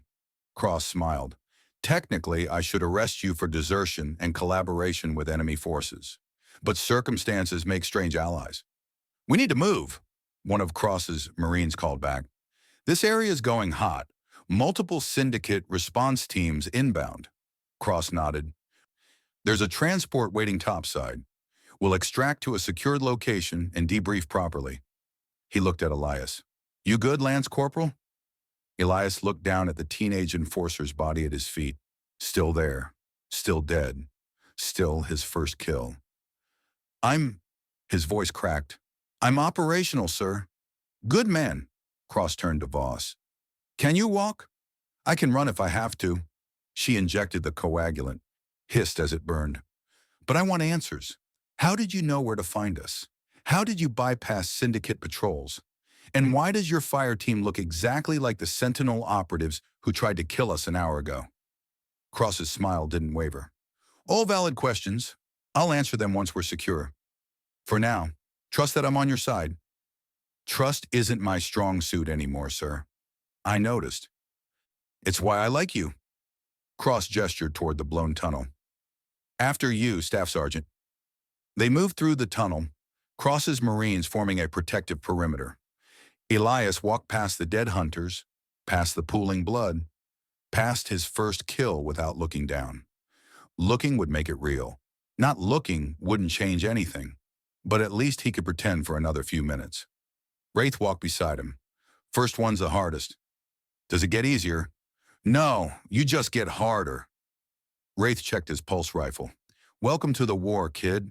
Cross smiled. Technically, I should arrest you for desertion and collaboration with enemy forces. But circumstances make strange allies. We need to move, one of Cross's Marines called back. This area is going hot. Multiple syndicate response teams inbound. Cross nodded. There's a transport waiting topside. We'll extract to a secured location and debrief properly. He looked at Elias. You good, Lance Corporal? Elias looked down at the teenage enforcer's body at his feet. Still there. Still dead. Still his first kill. His voice cracked. I'm operational, sir. Good man. Cross turned to Voss. Can you walk? I can run if I have to. She injected the coagulant, hissed as it burned. But I want answers. How did you know where to find us? How did you bypass syndicate patrols? And why does your fire team look exactly like the Sentinel operatives who tried to kill us an hour ago? Cross's smile didn't waver. All valid questions. I'll answer them once we're secure. For now, trust that I'm on your side. Trust isn't my strong suit anymore, sir. I noticed. It's why I like you. Cross gestured toward the blown tunnel. After you, Staff Sergeant. They moved through the tunnel, Cross's Marines forming a protective perimeter. Elias walked past the dead hunters, past the pooling blood, past his first kill without looking down. Looking would make it real. Not looking wouldn't change anything, but at least he could pretend for another few minutes. Wraith walked beside him. First one's the hardest. Does it get easier? No, you just get harder. Wraith checked his pulse rifle. Welcome to the war, kid.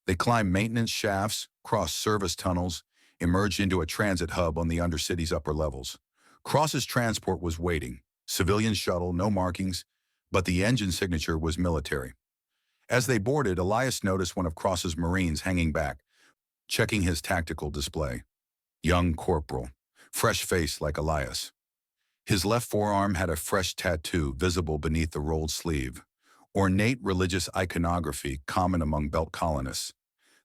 They climbed maintenance shafts, crossed service tunnels, emerged into a transit hub on the Undercity's upper levels. Cross's transport was waiting. Civilian shuttle, no markings, but the engine signature was military. As they boarded, Elias noticed one of Cross's Marines hanging back, checking his tactical display. Young corporal, fresh face like Elias. His left forearm had a fresh tattoo visible beneath the rolled sleeve. Ornate religious iconography common among belt colonists.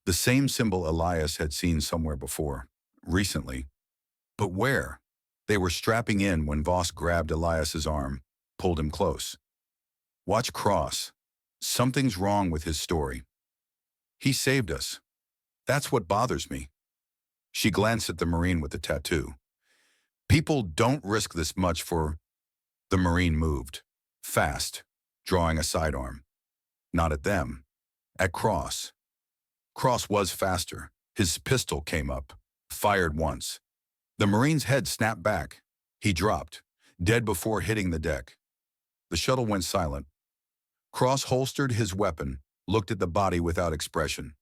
The same symbol Elias had seen somewhere before, recently. But where? They were strapping in when Voss grabbed Elias's arm, pulled him close. Watch Cross. Something's wrong with his story. He saved us. That's what bothers me. She glanced at the Marine with the tattoo. People don't risk this much for... The Marine moved. Fast, drawing a sidearm. Not at them. At Cross. Cross was faster. His pistol came up. Fired once. The Marine's head snapped back. He dropped, dead before hitting the deck. The shuttle went silent. Cross holstered his weapon, looked at the body without expression.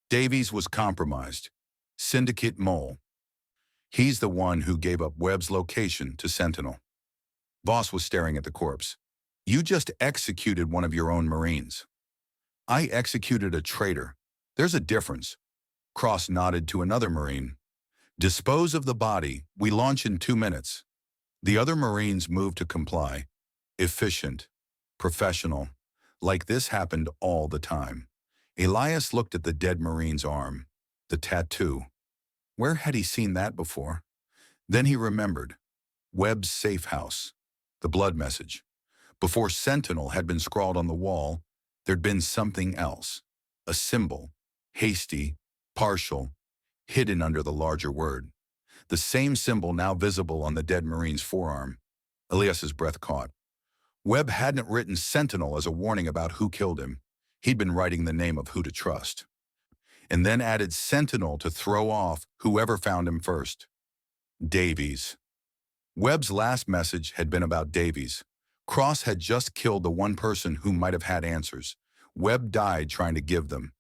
Davies was compromised. Syndicate mole. He's the one who gave up Webb's location to Sentinel. Voss was staring at the corpse. You just executed one of your own Marines. I executed a traitor. There's a difference. Cross nodded to another Marine. Dispose of the body. We launch in 2 minutes. The other Marines moved to comply. Efficient. Professional. Like this happened all the time. Elias looked at the dead Marine's arm. The tattoo. Where had he seen that before? Then he remembered. Webb's safe house. The blood message. Before Sentinel had been scrawled on the wall, there'd been something else. A symbol. Hasty. Partial. Hidden under the larger word. The same symbol now visible on the dead Marine's forearm. Elias's breath caught. Webb hadn't written Sentinel as a warning about who killed him. He'd been writing the name of who to trust. And then added Sentinel to throw off whoever found him first. Davies. Webb's last message had been about Davies. Cross had just killed the one person who might have had answers. Webb died trying to give them.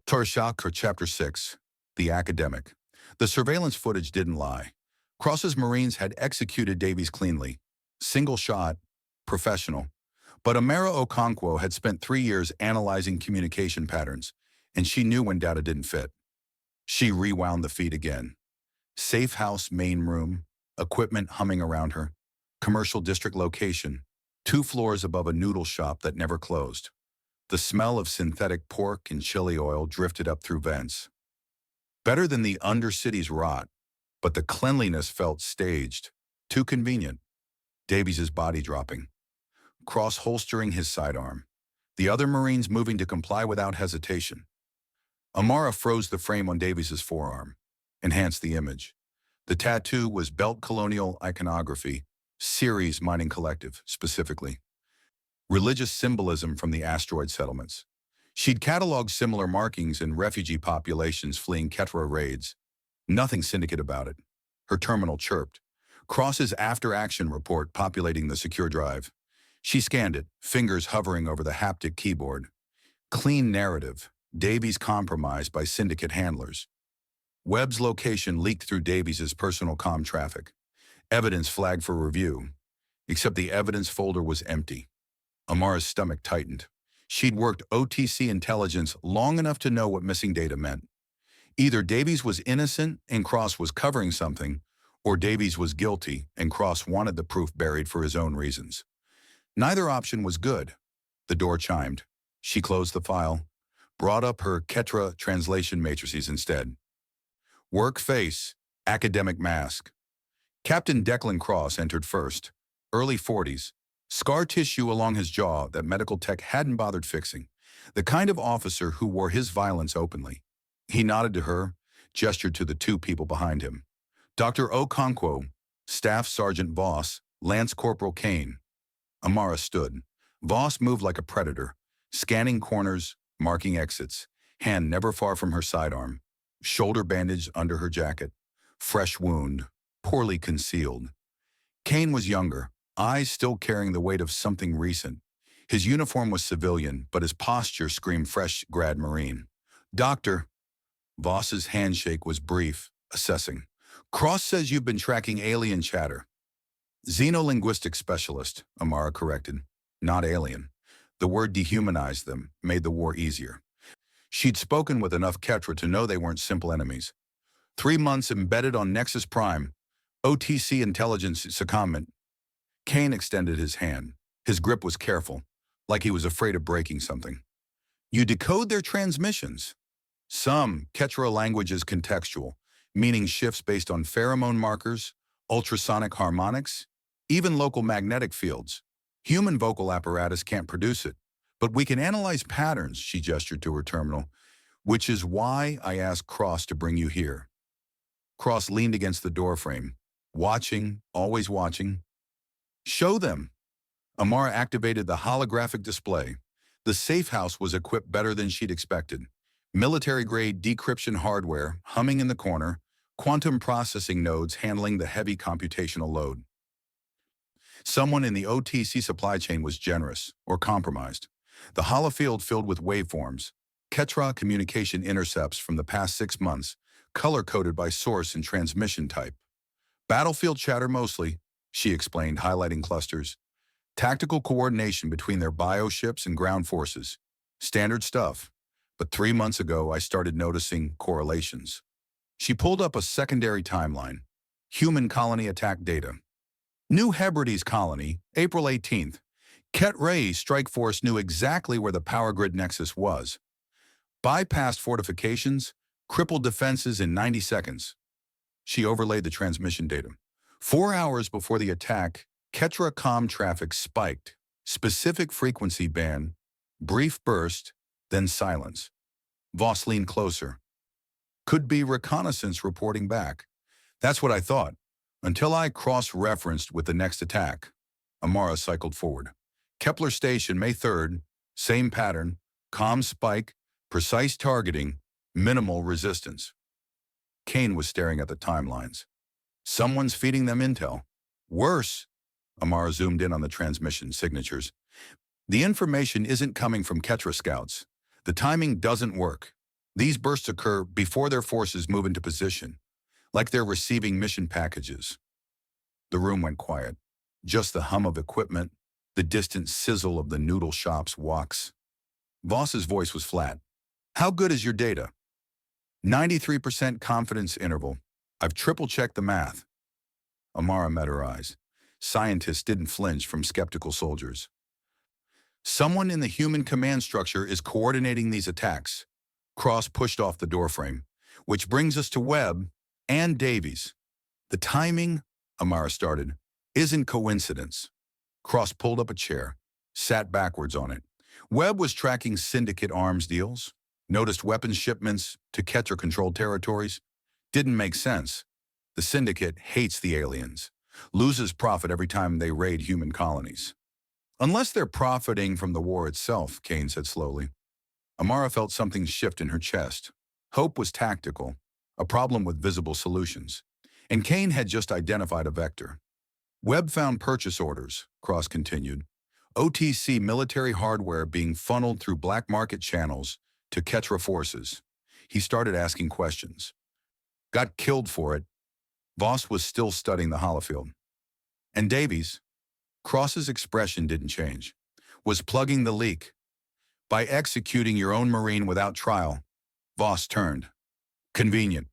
Torshak, Chapter 6. The Academic. The surveillance footage didn't lie. Cross's Marines had executed Davies cleanly. Single shot. Professional. But Amara Okonkwo had spent 3 years analyzing communication patterns, and she knew when data didn't fit. She rewound the feed again. Safe house main room, equipment humming around her, commercial district location, 2 floors above a noodle shop that never closed. The smell of synthetic pork and chili oil drifted up through vents. Better than the Undercity's rot, but the cleanliness felt staged. Too convenient. Davies' body dropping. Cross holstering his sidearm. The other Marines moving to comply without hesitation. Amara froze the frame on Davies' forearm. Enhanced the image. The tattoo was Belt Colonial Iconography, Ceres Mining Collective, specifically. Religious symbolism from the asteroid settlements. She'd cataloged similar markings in refugee populations fleeing Ketra raids. Nothing syndicate about it. Her terminal chirped. Cross's after-action report populating the secure drive. She scanned it, fingers hovering over the haptic keyboard. Clean narrative. Davies compromised by syndicate handlers. Webb's location leaked through Davies' personal comm traffic. Evidence flagged for review. Except the evidence folder was empty. Amara's stomach tightened. She'd worked OTC intelligence long enough to know what missing data meant. Either Davies was innocent and Cross was covering something, or Davies was guilty and Cross wanted the proof buried for his own reasons. Neither option was good. The door chimed. She closed the file, brought up her Ketra translation matrices instead. Work face, academic mask. Captain Declan Cross entered first, early 40s, scar tissue along his jaw that medical tech hadn't bothered fixing, the kind of officer who wore his violence openly. He nodded to her, gestured to the 2 people behind him. Dr. Okonkwo, Staff Sergeant Voss, Lance Corporal Kane. Amara stood. Voss moved like a predator, scanning corners, marking exits, hand never far from her sidearm, shoulder bandage under her jacket, fresh wound, poorly concealed. Kane was younger, eyes still carrying the weight of something recent. His uniform was civilian, but his posture screamed fresh grad Marine. Doctor. Voss's handshake was brief, assessing. Cross says you've been tracking alien chatter. Xenolinguistic specialist, Amara corrected. Not alien. The word dehumanized them, made the war easier. She'd spoken with enough Ketra to know they weren't simple enemies. 3 months embedded on Nexus Prime, OTC intelligence secondment. Kane extended his hand. His grip was careful, like he was afraid of breaking something. You decode their transmissions. Some Ketra language is contextual, meaning shifts based on pheromone markers, ultrasonic harmonics, even local magnetic fields. Human vocal apparatus can't produce it, but we can analyze patterns, she gestured to her terminal, which is why I asked Cross to bring you here. Cross leaned against the doorframe, watching, always watching. Show them. Amara activated the holographic display. The safe house was equipped better than she'd expected. Military-grade decryption hardware humming in the corner, quantum processing nodes handling the heavy computational load. Someone in the OTC supply chain was generous or compromised. The holofield filled with waveforms, Ketra communication intercepts from the past 6 months, color-coded by source and transmission type. Battlefield chatter mostly, she explained, highlighting clusters. Tactical coordination between their bioships and ground forces. Standard stuff. But 3 months ago, I started noticing correlations. She pulled up a secondary timeline. Human colony attack data. New Hebrides colony, April 18th. Ket Ray Strike Force knew exactly where the power grid nexus was. Bypassed fortifications, crippled defenses in 90 seconds. She overlaid the transmission data. 4 hours before the attack, Ketra comm traffic spiked. Specific frequency band, brief burst, then silence. Voss leaned closer. Could be reconnaissance reporting back. That's what I thought, until I cross-referenced with the next attack. Amara cycled forward. Kepler Station, May 3rd, same pattern, comm spike, precise targeting, minimal resistance. Kane was staring at the timelines. Someone's feeding them intel. Worse, Amara zoomed in on the transmission signatures. The information isn't coming from Ketra scouts. The timing doesn't work. These bursts occur before their forces move into position, like they're receiving mission packages. The room went quiet. Just the hum of equipment, the distant sizzle of the noodle shop's woks. Voss's voice was flat. How good is your data? 93% confidence interval. I've triple-checked the math. Amara met her eyes. Scientists didn't flinch from skeptical soldiers. Someone in the human command structure is coordinating these attacks. Cross pushed off the doorframe, which brings us to Webb and Davies. The timing, Amara started, isn't coincidence. Cross pulled up a chair, sat backwards on it. Webb was tracking syndicate arms deals, noticed weapons shipments to Ketra-controlled territories. Didn't make sense. The syndicate hates the aliens, loses profit every time they raid human colonies. Unless they're profiting from the war itself, Kane said slowly. Amara felt something shift in her chest. Hope was tactical, a problem with visible solutions. And Kane had just identified a vector. Webb found purchase orders, Cross continued. OTC military hardware being funneled through black market channels to Ketra forces. He started asking questions. Got killed for it. Voss was still studying the holofield. And Davies, Cross's expression didn't change, was plugging the leak. By executing your own Marine without trial, Voss turned. Convenient.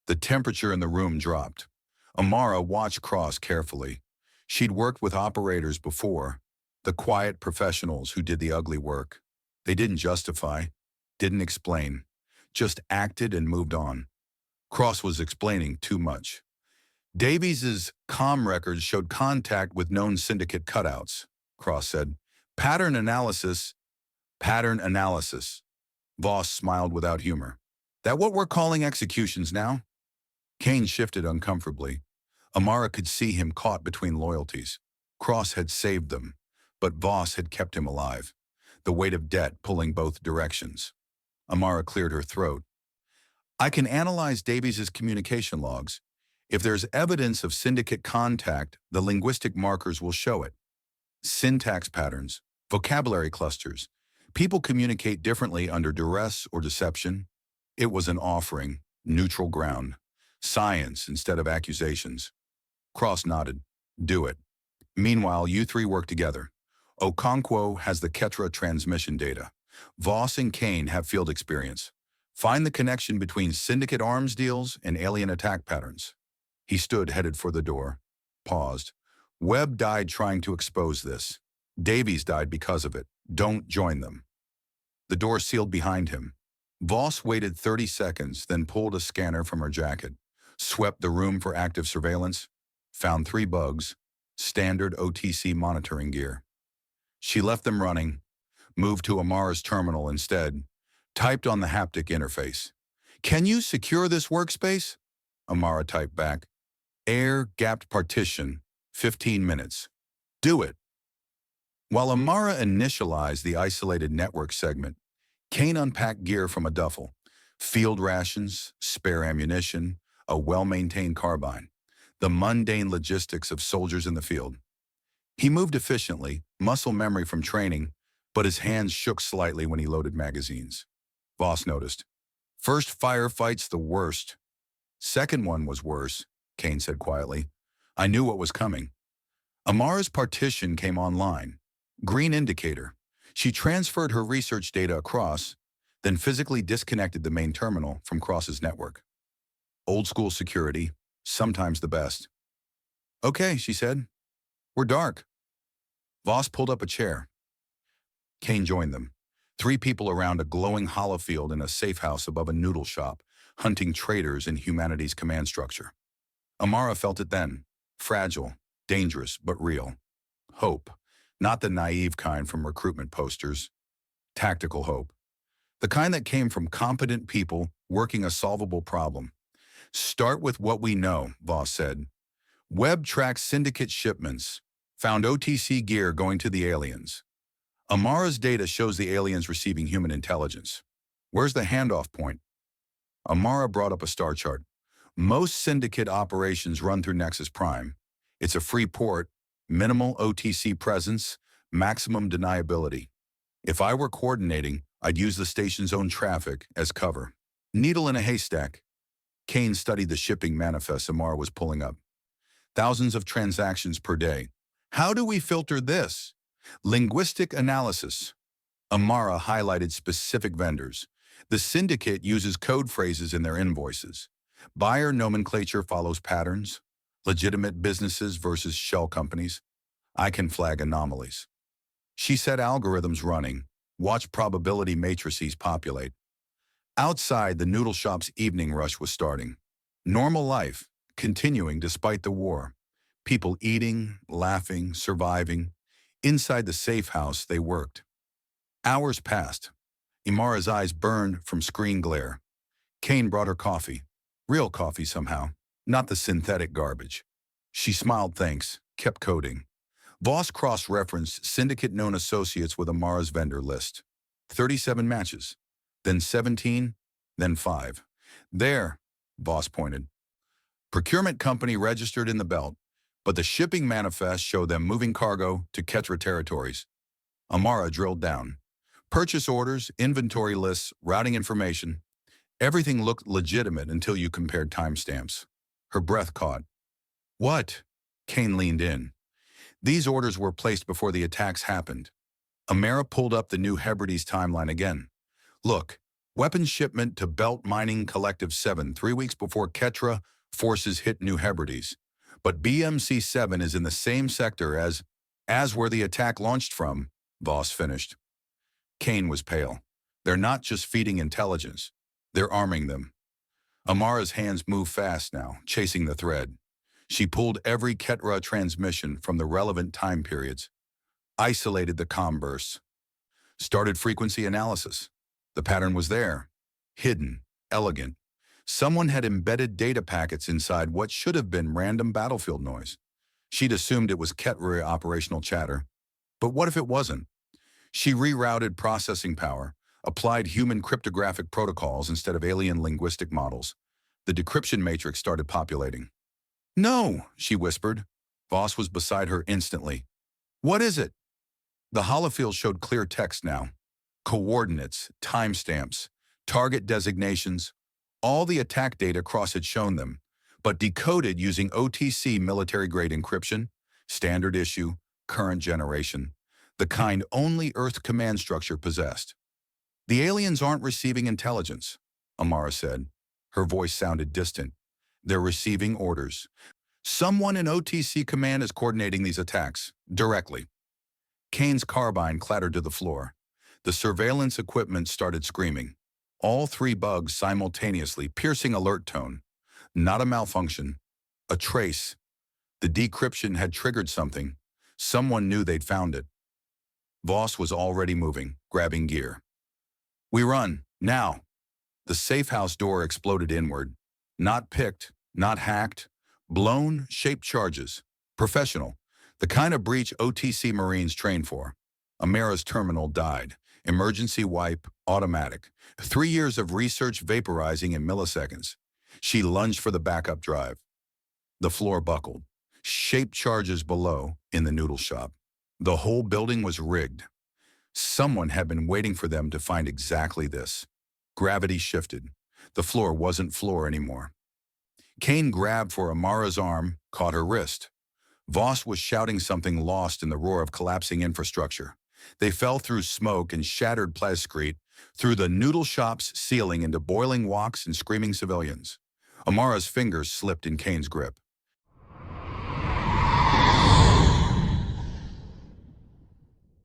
The temperature in the room dropped. Amara watched Cross carefully. She'd worked with operators before, the quiet professionals who did the ugly work. They didn't justify, didn't explain, just acted and moved on. Cross was explaining too much. Davies's comm records showed contact with known syndicate cutouts, Cross said. Pattern analysis. Voss smiled without humor. That what we're calling executions now? Kane shifted uncomfortably. Amara could see him caught between loyalties. Cross had saved them, but Voss had kept him alive, the weight of debt pulling both directions. Amara cleared her throat. I can analyze Davies's communication logs. If there's evidence of syndicate contact, the linguistic markers will show it. Syntax patterns, vocabulary clusters. People communicate differently under duress or deception. It was an offering, neutral ground. Science instead of accusations. Cross nodded. Do it. Meanwhile, you three work together. Okonkwo has the Ketra transmission data. Voss and Kane have field experience. Find the connection between syndicate arms deals and alien attack patterns. He stood headed for the door, paused. Webb died trying to expose this. Davies died because of it. Don't join them. The door sealed behind him. Voss waited 30 seconds, then pulled a scanner from her jacket, swept the room for active surveillance, found 3 bugs, standard OTC monitoring gear. She left them running, moved to Amara's terminal instead, typed on the haptic interface. Can you secure this workspace? Amara typed back. Air-gapped partition, 15 minutes. Do it. While Amara initialized the isolated network segment, Kane unpacked gear from a duffel. Field rations, spare ammunition, a well-maintained carbine. The mundane logistics of soldiers in the field. He moved efficiently, muscle memory from training, but his hands shook slightly when he loaded magazines. Voss noticed. First firefight's the worst. Second one was worse. Kane said quietly. I knew what was coming. Amara's partition came online. Green indicator. She transferred her research data across, then physically disconnected the main terminal from Cross's network. Old school security, sometimes the best. Okay, she said. We're dark. Voss pulled up a chair. Kane joined them. 3 people around a glowing holofield in a safe house above a noodle shop, hunting traitors in humanity's command structure. Amara felt it then. Fragile, dangerous, but real. Hope. Not the naive kind from recruitment posters. Tactical hope. The kind that came from competent people working a solvable problem. Start with what we know, Voss said. Webb tracks syndicate shipments. Found OTC gear going to the aliens. Amara's data shows the aliens receiving human intelligence. Where's the handoff point? Amara brought up a star chart. Most syndicate operations run through Nexus Prime. It's a free port, minimal OTC presence, maximum deniability. If I were coordinating, I'd use the station's own traffic as cover. Needle in a haystack. Kane studied the shipping manifest Amara was pulling up. Thousands of transactions per day. How do we filter this? Linguistic analysis. Amara highlighted specific vendors. The syndicate uses code phrases in their invoices. Buyer nomenclature follows patterns. Legitimate businesses versus shell companies. I can flag anomalies. She set algorithms running. Watch probability matrices populate. Outside, the noodle shop's evening rush was starting. Normal life, continuing despite the war. People eating, laughing, surviving. Inside the safe house, they worked. Hours passed. Amara's eyes burned from screen glare. Kane brought her coffee. Real coffee somehow, not the synthetic garbage. She smiled thanks, kept coding. Voss cross-referenced syndicate-known associates with Amara's vendor list. 37 matches, then 17, then 5. There, Voss pointed. Procurement company registered in the belt, but the shipping manifest showed them moving cargo to Ketra territories. Amara drilled down. Purchase orders, inventory lists, routing information. Everything looked legitimate until you compared timestamps. Her breath caught. What? Kane leaned in. These orders were placed before the attacks happened. Amara pulled up the New Hebrides timeline again. Look, weapons shipment to Belt Mining Collective 7 3 weeks before Ketra forces hit New Hebrides. But BMC-7 is in the same sector as where the attack launched from, Voss finished. Kane was pale. They're not just feeding intelligence. They're arming them. Amara's hands moved fast now, chasing the thread. She pulled every Ketra transmission from the relevant time periods, isolated the comm bursts, started frequency analysis. The pattern was there, hidden, elegant. Someone had embedded data packets inside what should have been random battlefield noise. She'd assumed it was Ketra operational chatter. But what if it wasn't? She rerouted processing power, applied human cryptographic protocols instead of alien linguistic models. The decryption matrix started populating. No, she whispered. Voss was beside her instantly. What is it? The holofield showed clear text now. Coordinates, timestamps, target designations. All the attack data Cross had shown them, but decoded using OTC military-grade encryption, standard issue, current generation, the kind only Earth command structure possessed. The aliens aren't receiving intelligence, Amara said. Her voice sounded distant. They're receiving orders. Someone in OTC command is coordinating these attacks, directly. Kane's carbine clattered to the floor. The surveillance equipment started screaming. All 3 bugs simultaneously, piercing alert tone. Not a malfunction, a trace. The decryption had triggered something. Someone knew they'd found it. Voss was already moving, grabbing gear. We run, now. The safe house door exploded inward. Not picked, not hacked. Blown, shaped charges. Professional. The kind of breach OTC Marines train for. Amara's terminal died. Emergency wipe, automatic. 3 years of research vaporizing in milliseconds. She lunged for the backup drive. The floor buckled. Shaped charges below, in the noodle shop. The whole building was rigged. Someone had been waiting for them to find exactly this. Gravity shifted. The floor wasn't floor anymore. Kane grabbed for Amara's arm, caught her wrist. Voss was shouting something lost in the roar of collapsing infrastructure. They fell through smoke and shattered plascrete, through the noodle shop's ceiling into boiling woks and screaming civilians. Amara's fingers slipped in Kane's grip.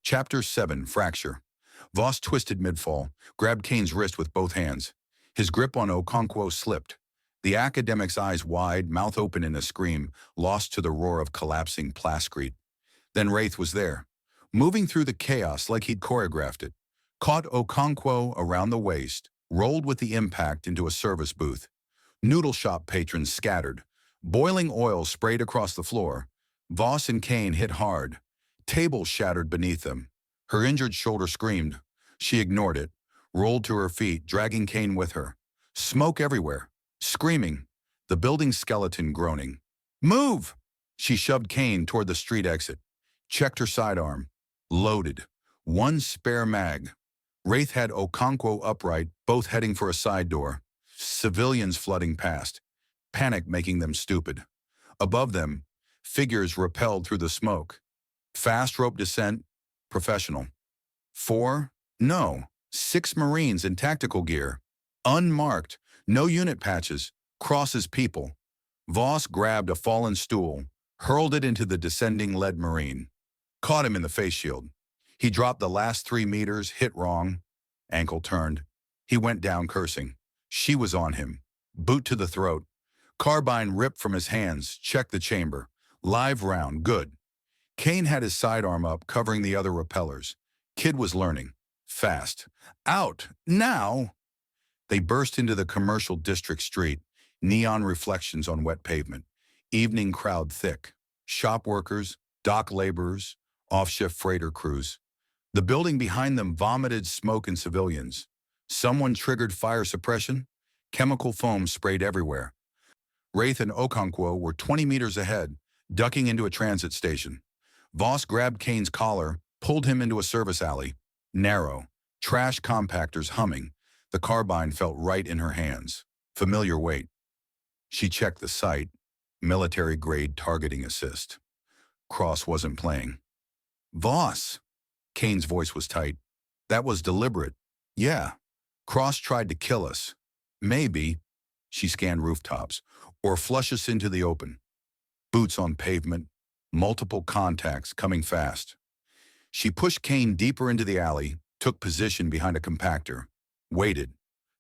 Chapter 7, Fracture. Voss twisted mid-fall, grabbed Kane's wrist with both hands. His grip on Okonkwo slipped. The academic's eyes wide, mouth open in a scream, lost to the roar of collapsing plascrete. Then Wraith was there, moving through the chaos like he'd choreographed it. Caught Okonkwo around the waist, rolled with the impact into a service booth. Noodle shop patrons scattered. Boiling oil sprayed across the floor. Voss and Kane hit hard. Tables shattered beneath them. Her injured shoulder screamed. She ignored it, rolled to her feet, dragging Kane with her. Smoke everywhere. Screaming. The building's skeleton groaning. Move! She shoved Kane toward the street exit. Checked her sidearm. Loaded. One spare mag. Wraith had Okonkwo upright, both heading for a side door. Civilians flooding past. Panic making them stupid. Above them, figures rappelled through the smoke. Fast rope descent, professional. 4? No. 6 Marines in tactical gear. Unmarked, no unit patches, crosses people. Voss grabbed a fallen stool, hurled it into the descending lead Marine. Caught him in the face shield. He dropped the last 3 meters, hit wrong. Ankle turned. He went down cursing. She was on him. Boot to the throat. Carbine ripped from his hands, checked the chamber. Live round, good. Kane had his sidearm up, covering the other repellers. Kid was learning. Fast. Out! Now! They burst into the commercial district street, neon reflections on wet pavement. Evening crowd thick. Shop workers, dock laborers, off-shift freighter crews. The building behind them vomited smoke and civilians. Someone triggered fire suppression. Chemical foam sprayed everywhere. Wraith and Okonkwo were 20 meters ahead, ducking into a transit station. Voss grabbed Kane's collar, pulled him into a service alley. Narrow. Trash compactors humming. The carbine felt right in her hands. Familiar weight. She checked the sight. Military-grade targeting assist. Cross wasn't playing. Voss! Kane's voice was tight. That was deliberate. Yeah. Cross tried to kill us. Maybe, she scanned rooftops, or flush us into the open. Boots on pavement, multiple contacts coming fast. She pushed Kane deeper into the alley, took position behind a compactor, waited.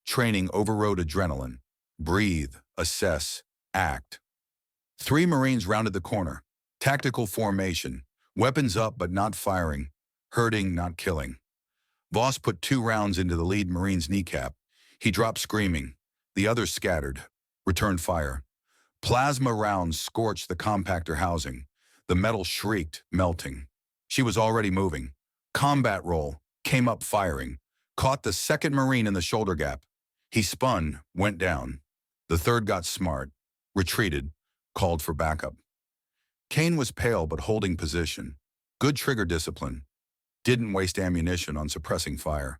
Training overrode adrenaline. Breathe, assess, act. 3 Marines rounded the corner. Tactical formation. Weapons up but not firing. Hurting, not killing. Voss put 2 rounds into the lead Marine's kneecap. He dropped screaming. The others scattered. Returned fire. Plasma rounds scorched the compactor housing. The metal shrieked, melting. She was already moving. Combat roll. Came up firing. Caught the 2nd Marine in the shoulder gap. He spun, went down. The 3rd got smart. Retreated. Called for backup. Kane was pale but holding position. Good trigger discipline. Didn't waste ammunition on suppressing fire.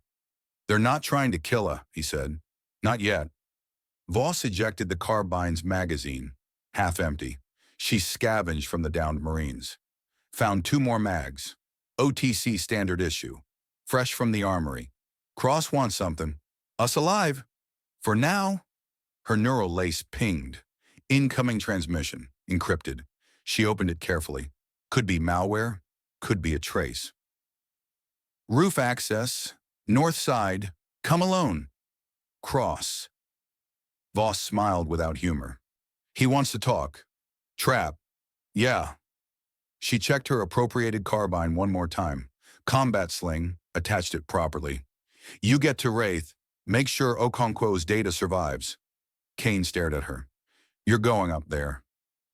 They're not trying to kill her, he said. Not yet. Voss ejected the carbine's magazine. Half empty. She scavenged from the downed Marines. Found 2 more mags. OTC standard issue. Fresh from the armory. Cross wants something. Us alive. For now. Her neural lace pinged. Incoming transmission. Encrypted. She opened it carefully. Could be malware. Could be a trace. Roof access. North side. Come alone. Cross. Voss smiled without humor. He wants to talk. Trap. Yeah. She checked her appropriated carbine one more time. Combat sling. Attached it properly. You get to Wraith. Make sure Okonkwo's data survives. Kane stared at her. You're going up there.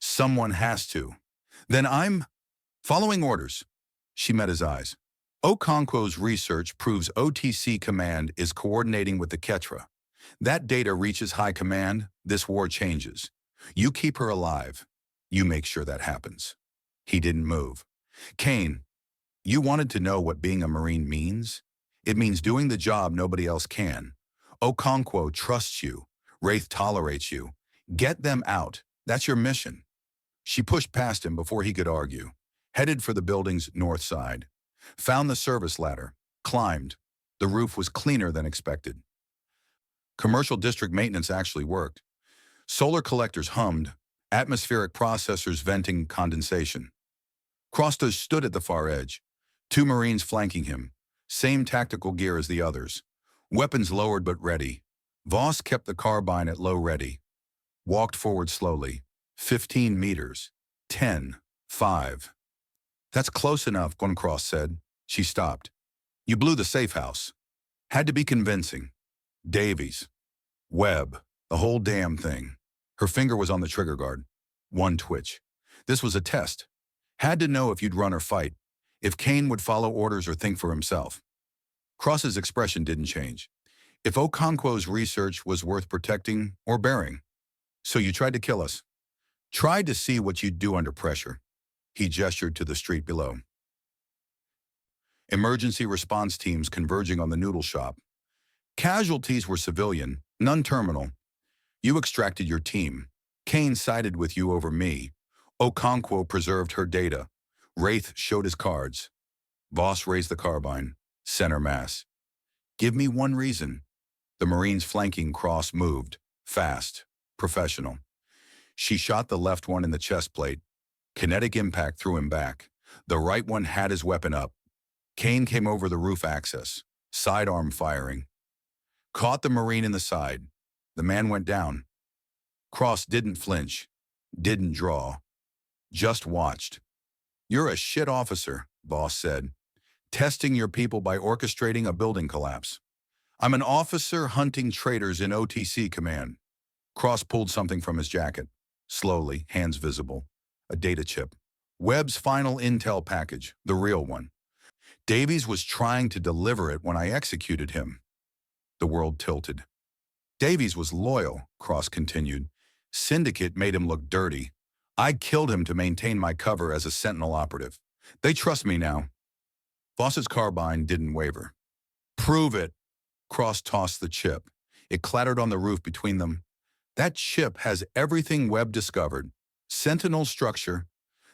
Someone has to. Then I'm following orders. She met his eyes. Okonkwo's research proves OTC command is coordinating with the Ketra. That data reaches high command, this war changes. You keep her alive. You make sure that happens. He didn't move. Kane, you wanted to know what being a Marine means? It means doing the job nobody else can. Okonkwo trusts you. Wraith tolerates you. Get them out. That's your mission. She pushed past him before he could argue, headed for the building's north side. Found the service ladder, climbed. The roof was cleaner than expected. Commercial district maintenance actually worked. Solar collectors hummed, atmospheric processors venting condensation. Cross stood at the far edge, 2 Marines flanking him, same tactical gear as the others. Weapons lowered but ready. Voss kept the carbine at low ready. Walked forward slowly. 15 meters. 10. 5. That's close enough, Cross said. She stopped. You blew the safe house. Had to be convincing. Davies. Webb. The whole damn thing. Her finger was on the trigger guard. One twitch. This was a test. Had to know if you'd run or fight, if Kane would follow orders or think for himself. Cross's expression didn't change. If Okonkwo's research was worth protecting or bearing. So you tried to kill us. Tried to see what you'd do under pressure. He gestured to the street below. Emergency response teams converging on the noodle shop. Casualties were civilian, none terminal. You extracted your team. Kane sided with you over me. Okonkwo preserved her data. Wraith showed his cards. Voss raised the carbine. Center mass. Give me one reason. The Marines flanking Cross moved. Fast. Professional. She shot the left one in the chest plate. Kinetic impact threw him back. The right one had his weapon up. Kane came over the roof access. Sidearm firing. Caught the Marine in the side. The man went down. Cross didn't flinch. Didn't draw. Just watched. You're a shit officer, Voss said. Testing your people by orchestrating a building collapse. I'm an officer hunting traitors in OTC command. Cross pulled something from his jacket. Slowly, hands visible. A data chip. Webb's final intel package, the real one. Davies was trying to deliver it when I executed him. The world tilted. Davies was loyal, Cross continued. Syndicate made him look dirty. I killed him to maintain my cover as a Sentinel operative. They trust me now. Voss's carbine didn't waver. Prove it. Cross tossed the chip. It clattered on the roof between them. That chip has everything Webb discovered. Sentinel structure,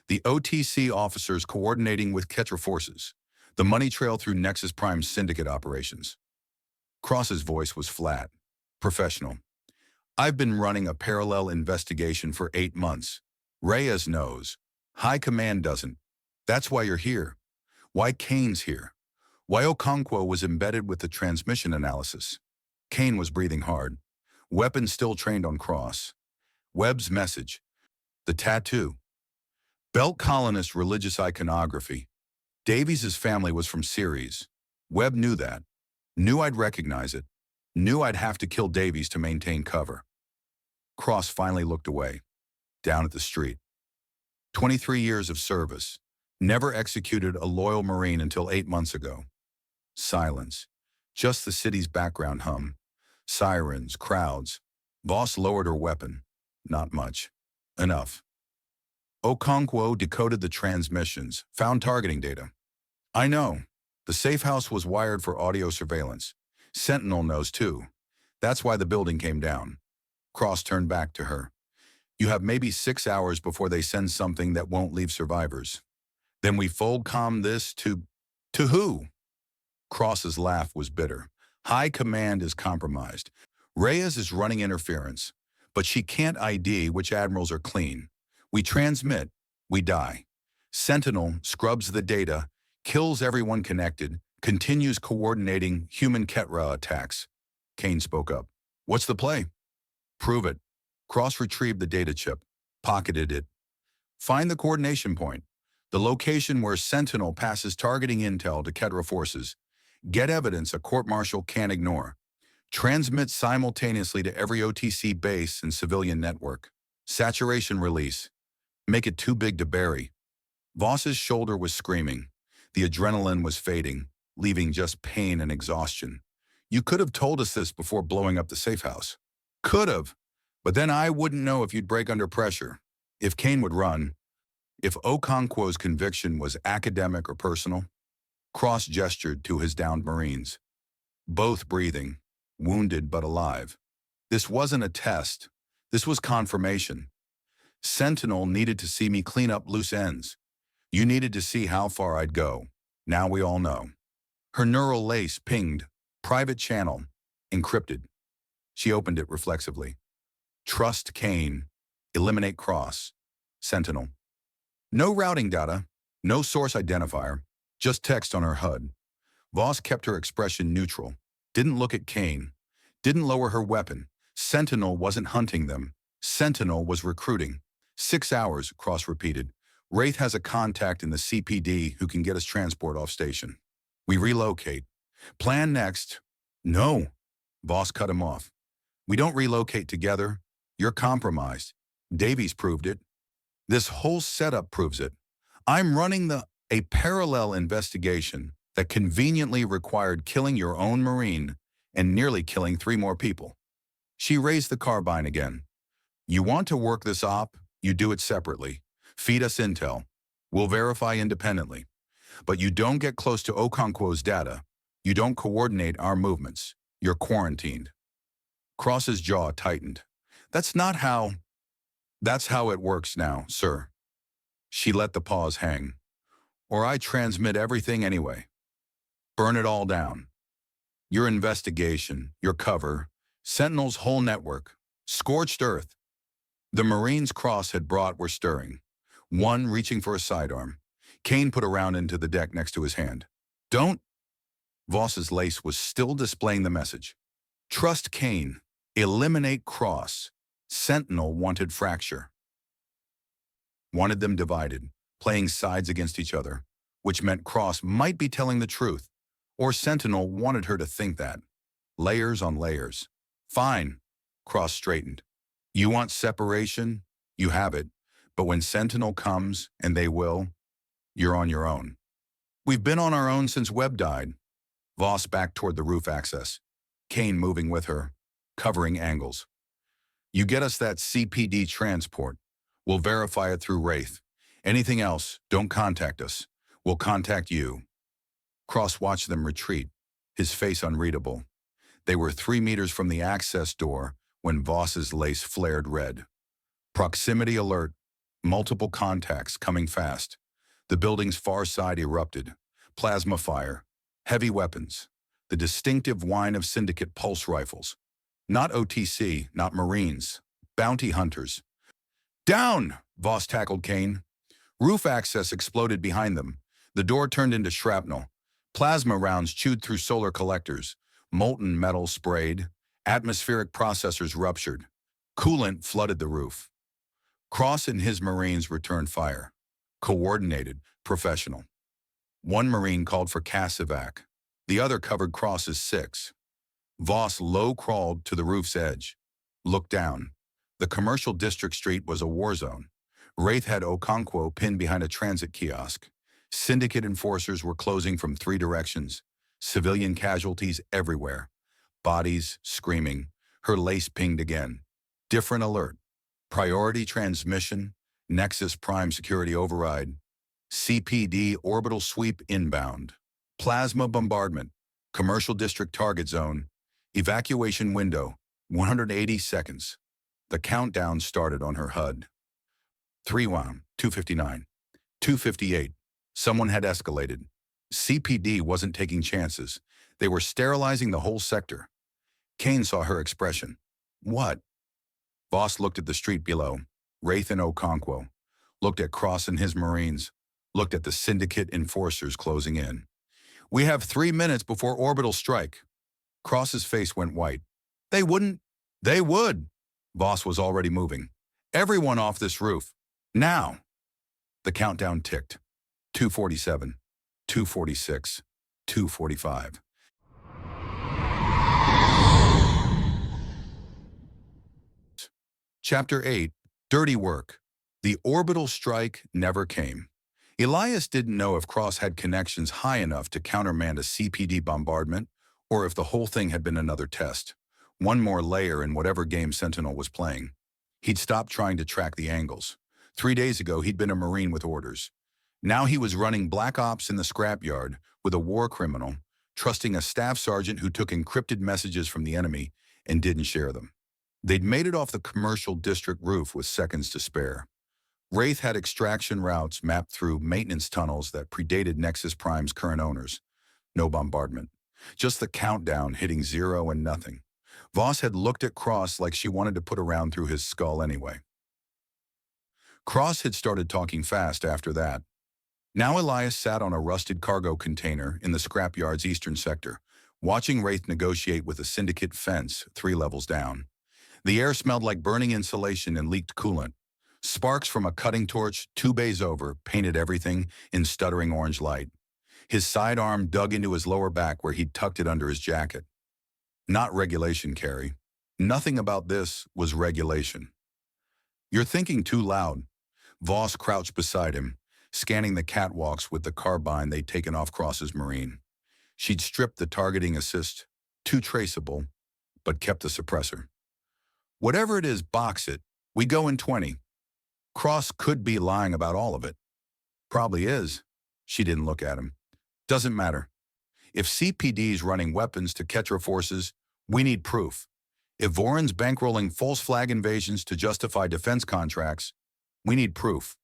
the OTC officers coordinating with Ketra forces, the money trail through Nexus Prime syndicate operations. Cross's voice was flat, professional. I've been running a parallel investigation for 8 months. Reyes knows. High Command doesn't. That's why you're here. Why Kane's here. Why Okonkwo was embedded with the transmission analysis. Kane was breathing hard. Weapons still trained on Cross. Webb's message. The tattoo. Belt colonist religious iconography. Davies' family was from Ceres. Webb knew that. Knew I'd recognize it. Knew I'd have to kill Davies to maintain cover. Cross finally looked away. Down at the street. 23 years of service. Never executed a loyal Marine until 8 months ago. Silence. Just the city's background hum. Sirens, crowds. Voss lowered her weapon. Not much. Enough. Okonkwo decoded the transmissions, found targeting data. I know. The safe house was wired for audio surveillance. Sentinel knows too. That's why the building came down. Cross turned back to her. You have maybe 6 hours before they send something that won't leave survivors. Then we fold-com this to who? Cross's laugh was bitter. High Command is compromised. Reyes is running interference, but she can't ID which admirals are clean. We transmit, we die. Sentinel scrubs the data, kills everyone connected, continues coordinating human Ketra attacks. Kane spoke up. What's the play? Prove it. Cross retrieved the data chip, pocketed it. Find the coordination point, the location where Sentinel passes targeting intel to Ketra forces. Get evidence a court-martial can't ignore. Transmit simultaneously to every OTC base and civilian network. Saturation release. Make it too big to bury. Voss's shoulder was screaming. The adrenaline was fading, leaving just pain and exhaustion. You could have told us this before blowing up the safe house. Could have. But then I wouldn't know if you'd break under pressure. If Kane would run. If Okonkwo's conviction was academic or personal. Cross gestured to his downed Marines. Both breathing, wounded but alive. This wasn't a test. This was confirmation. Sentinel needed to see me clean up loose ends. You needed to see how far I'd go. Now we all know. Her neural lace pinged. Private channel. Encrypted. She opened it reflexively. Trust Kane. Eliminate Cross. Sentinel. No routing data. No source identifier. Just text on her HUD. Voss kept her expression neutral. Didn't look at Kane. Didn't lower her weapon. Sentinel wasn't hunting them. Sentinel was recruiting. 6 hours, Cross repeated. Wraith has a contact in the CPD who can get us transport off station. We relocate. Plan next. No. Voss cut him off. We don't relocate together. You're compromised. Davies proved it. This whole setup proves it. I'm running a parallel investigation that conveniently required killing your own Marine and nearly killing 3 more people. She raised the carbine again. You want to work this op? You do it separately. Feed us intel. We'll verify independently. But you don't get close to Okonkwo's data. You don't coordinate our movements. You're quarantined. Cross's jaw tightened. That's how it works now, sir. She let the pause hang. Or I transmit everything anyway. Burn it all down. Your investigation, your cover, Sentinel's whole network, scorched earth. The Marines Cross had brought were stirring. One reaching for a sidearm. Kane put a round into the deck next to his hand. Don't. Voss's lace was still displaying the message. Trust Kane. Eliminate Cross. Sentinel wanted fracture. Wanted them divided, playing sides against each other, which meant Cross might be telling the truth, or Sentinel wanted her to think that. Layers on layers. Fine. Cross straightened. You want separation? You have it. But when Sentinel comes, and they will, you're on your own. We've been on our own since Webb died. Voss backed toward the roof access. Kane moving with her, covering angles. You get us that CPD transport. We'll verify it through Wraith. Anything else, don't contact us. We'll contact you. Cross watched them retreat, his face unreadable. They were 3 meters from the access door when Voss's lace flared red. Proximity alert. Multiple contacts coming fast. The building's far side erupted. Plasma fire. Heavy weapons. The distinctive whine of syndicate pulse rifles. Not OTC, not Marines. Bounty hunters. Down! Voss tackled Kane. Roof access exploded behind them. The door turned into shrapnel. Plasma rounds chewed through solar collectors. Molten metal sprayed. Atmospheric processors ruptured. Coolant flooded the roof. Cross and his Marines returned fire. Coordinated, professional. One Marine called for Casevac. The other covered Cross's 6. Voss low-crawled to the roof's edge. Looked down. The commercial district street was a war zone. Wraith had Okonkwo pinned behind a transit kiosk. Syndicate enforcers were closing from 3 directions. Civilian casualties everywhere. Bodies screaming. Her lace pinged again. Different alert. Priority transmission. Nexus Prime security override. CPD orbital sweep inbound. Plasma bombardment. Commercial district target zone. Evacuation window. 180 seconds. The countdown started on her HUD. 259. 258. Someone had escalated. CPD wasn't taking chances. They were sterilizing the whole sector. Kane saw her expression. What? Voss looked at the street below. Wraith and Okonkwo. Looked at Cross and his Marines. Looked at the syndicate enforcers closing in. We have 3 minutes before orbital strike. Cross's face went white. They wouldn't. They would. Voss was already moving. Everyone off this roof. Now. The countdown ticked. 247. 246. 245. Chapter 8. Dirty Work. The orbital strike never came. Elias didn't know if Cross had connections high enough to countermand a CPD bombardment, or if the whole thing had been another test. One more layer in whatever game Sentinel was playing. He'd stopped trying to track the angles. 3 days ago, he'd been a Marine with orders. Now he was running black ops in the scrapyard with a war criminal, trusting a staff sergeant who took encrypted messages from the enemy and didn't share them. They'd made it off the commercial district roof with seconds to spare. Wraith had extraction routes mapped through maintenance tunnels that predated Nexus Prime's current owners. No bombardment. Just the countdown hitting 0 and nothing. Voss had looked at Cross like she wanted to put a round through his skull anyway. Cross had started talking fast after that. Now Elias sat on a rusted cargo container in the scrapyard's eastern sector, watching Wraith negotiate with a syndicate fence 3 levels down. The air smelled like burning insulation and leaked coolant. Sparks from a cutting torch 2 bays over painted everything in stuttering orange light. His sidearm dug into his lower back where he'd tucked it under his jacket. Not regulation, Carrie. Nothing about this was regulation. You're thinking too loud. Voss crouched beside him, scanning the catwalks with the carbine they'd taken off Cross's Marine. She'd stripped the targeting assist, too traceable, but kept the suppressor. Whatever it is, box it. We go in 20. Cross could be lying about all of it. Probably is. She didn't look at him. Doesn't matter. If CPD's running weapons to Ketra forces, we need proof. If Voron's bankrolling false flag invasions to justify defense contracts, we need proof.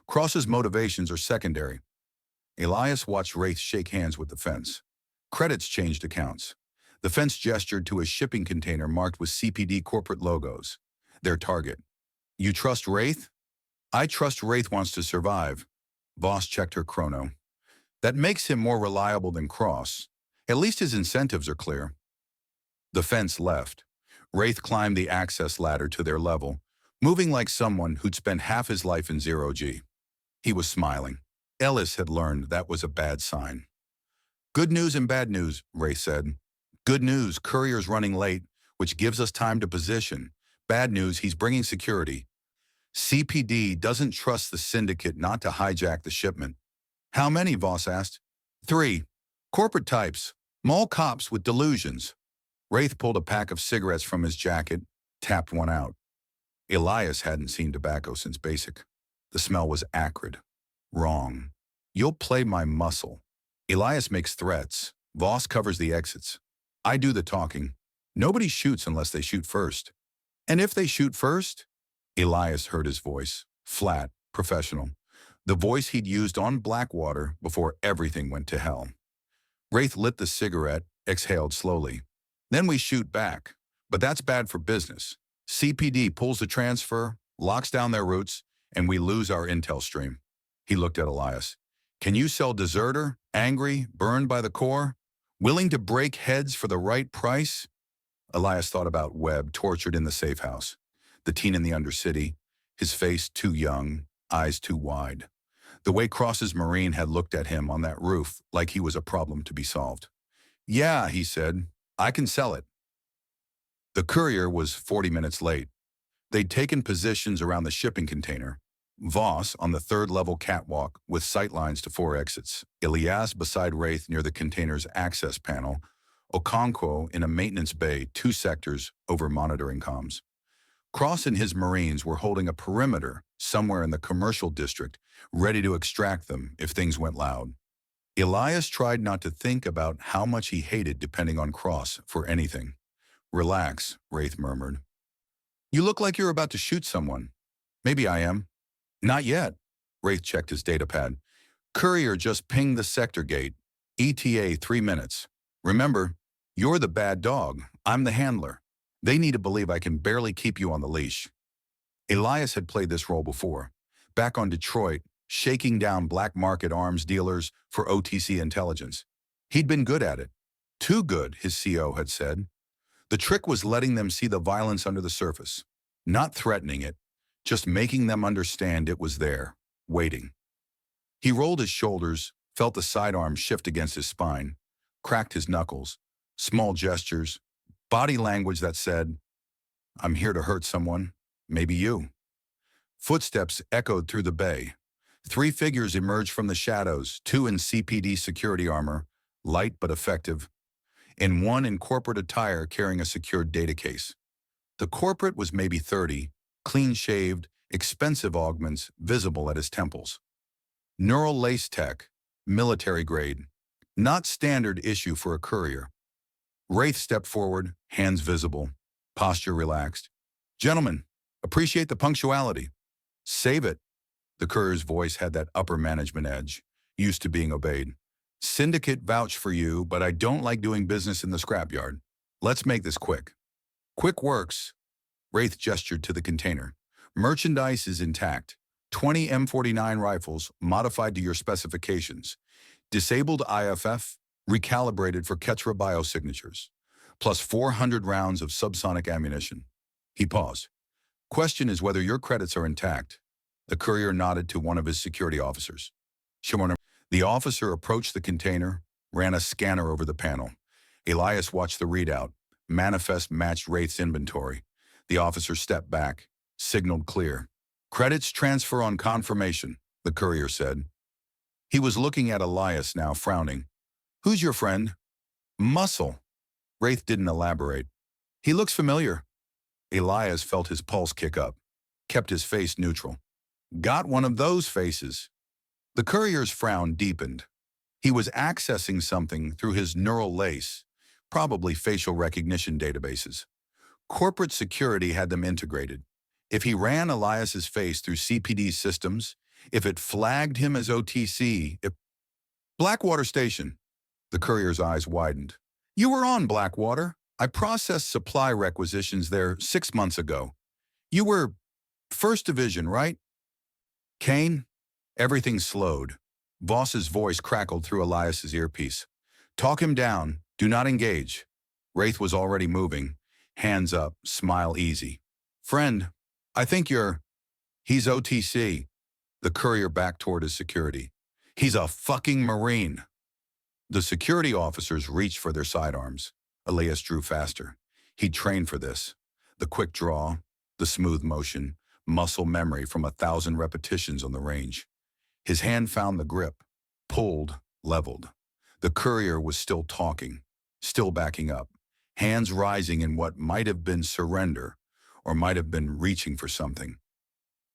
Cross's motivations are secondary. Elias watched Wraith shake hands with the fence. Credits changed accounts. The fence gestured to a shipping container marked with CPD corporate logos. Their target. You trust Wraith? I trust Wraith wants to survive. Voss checked her chrono. That makes him more reliable than Cross. At least his incentives are clear. The fence left. Wraith climbed the access ladder to their level, moving like someone who'd spent half his life in 0G. He was smiling. Ellis had learned that was a bad sign. Good news and bad news, Wraith said. Good news, courier's running late, which gives us time to position. Bad news, he's bringing security. CPD doesn't trust the syndicate not to hijack the shipment. How many, Voss asked. 3. Corporate types. Mall cops with delusions. Wraith pulled a pack of cigarettes from his jacket, tapped one out. Elias hadn't seen tobacco since basic. The smell was acrid. Wrong. You'll play my muscle. Elias makes threats. Voss covers the exits. I do the talking. Nobody shoots unless they shoot first. And if they shoot first? Elias heard his voice. Flat, professional. The voice he'd used on Blackwater before everything went to hell. Wraith lit the cigarette, exhaled slowly. Then we shoot back. But that's bad for business. CPD pulls the transfer, locks down their routes, and we lose our intel stream. He looked at Elias. Can you sell deserter, angry, burned by the core? Willing to break heads for the right price? Elias thought about Webb tortured in the safe house. The teen in the Undercity, his face too young, eyes too wide. The way Cross's Marine had looked at him on that roof like he was a problem to be solved. Yeah, he said, I can sell it. The courier was 40 minutes late. They'd taken positions around the shipping container. Voss on the 3rd level catwalk with sightlines to 4 exits. Elias beside Wraith near the container's access panel. Okonkwo in a maintenance bay 2 sectors over monitoring comms. Cross and his Marines were holding a perimeter somewhere in the commercial district, ready to extract them if things went loud. Elias tried not to think about how much he hated depending on Cross for anything. Relax, Wraith murmured. You look like you're about to shoot someone. Maybe I am. Not yet. Wraith checked his datapad. Courier just pinged the sector gate. ETA 3 minutes. Remember, you're the bad dog. I'm the handler. They need to believe I can barely keep you on the leash. Elias had played this role before. Back on Detroit, shaking down black market arms dealers for OTC intelligence. He'd been good at it. Too good, his CO had said. The trick was letting them see the violence under the surface. Not threatening it, just making them understand it was there, waiting. He rolled his shoulders, felt the sidearm shift against his spine, cracked his knuckles, small gestures, body language that said, I'm here to hurt someone, maybe you. Footsteps echoed through the bay. 3 figures emerged from the shadows, 2 in CPD security armor, light but effective, and 1 in corporate attire carrying a secured data case. The corporate was maybe 30, clean-shaved, expensive augments visible at his temples. Neural lace tech, military grade, not standard issue for a courier. Wraith stepped forward, hands visible, posture relaxed. Gentlemen, appreciate the punctuality. Save it. The courier's voice had that upper management edge, used to being obeyed. Syndicate vouch for you, but I don't like doing business in the scrapyard. Let's make this quick. Quick works. Wraith gestured to the container. Merchandise is intact. 20 M49 rifles, modified to your specifications. Disabled IFF, recalibrated for Ketra biosignatures. Plus 400 rounds of subsonic ammunition. He paused. Question is whether your credits are intact. The courier nodded to one of his security officers. Shimon. The officer approached the container, ran a scanner over the panel. Elias watched the readout. Manifest matched Wraith's inventory. The officer stepped back, signaled clear. Credits transfer on confirmation, the courier said. He was looking at Elias now, frowning. Who's your friend? Muscle. Wraith didn't elaborate. He looks familiar. Elias felt his pulse kick up, kept his face neutral. Got one of those faces. The courier's frown deepened. He was accessing something through his neural lace, probably facial recognition databases. Corporate security had them integrated. If he ran Elias's face through CPD's systems, if it flagged him as OTC, if... Blackwater Station. The courier's eyes widened. You were on Blackwater. I processed supply requisitions there 6 months ago. You were 1st Division, right? Kane? Everything slowed. Voss's voice crackled through Elias's earpiece. Talk him down. Do not engage. Wraith was already moving. Hands up, smile easy. Friend, I think you're... He's OTC. The courier backed toward his security. He's a fucking Marine. The security officers reached for their sidearms. Elias drew faster. He'd trained for this. The quick draw, the smooth motion, muscle memory from 1,000 repetitions on the range. His hand found the grip, pulled, leveled. The courier was still talking, still backing up, hands rising in what might have been surrender or might have been reaching for something.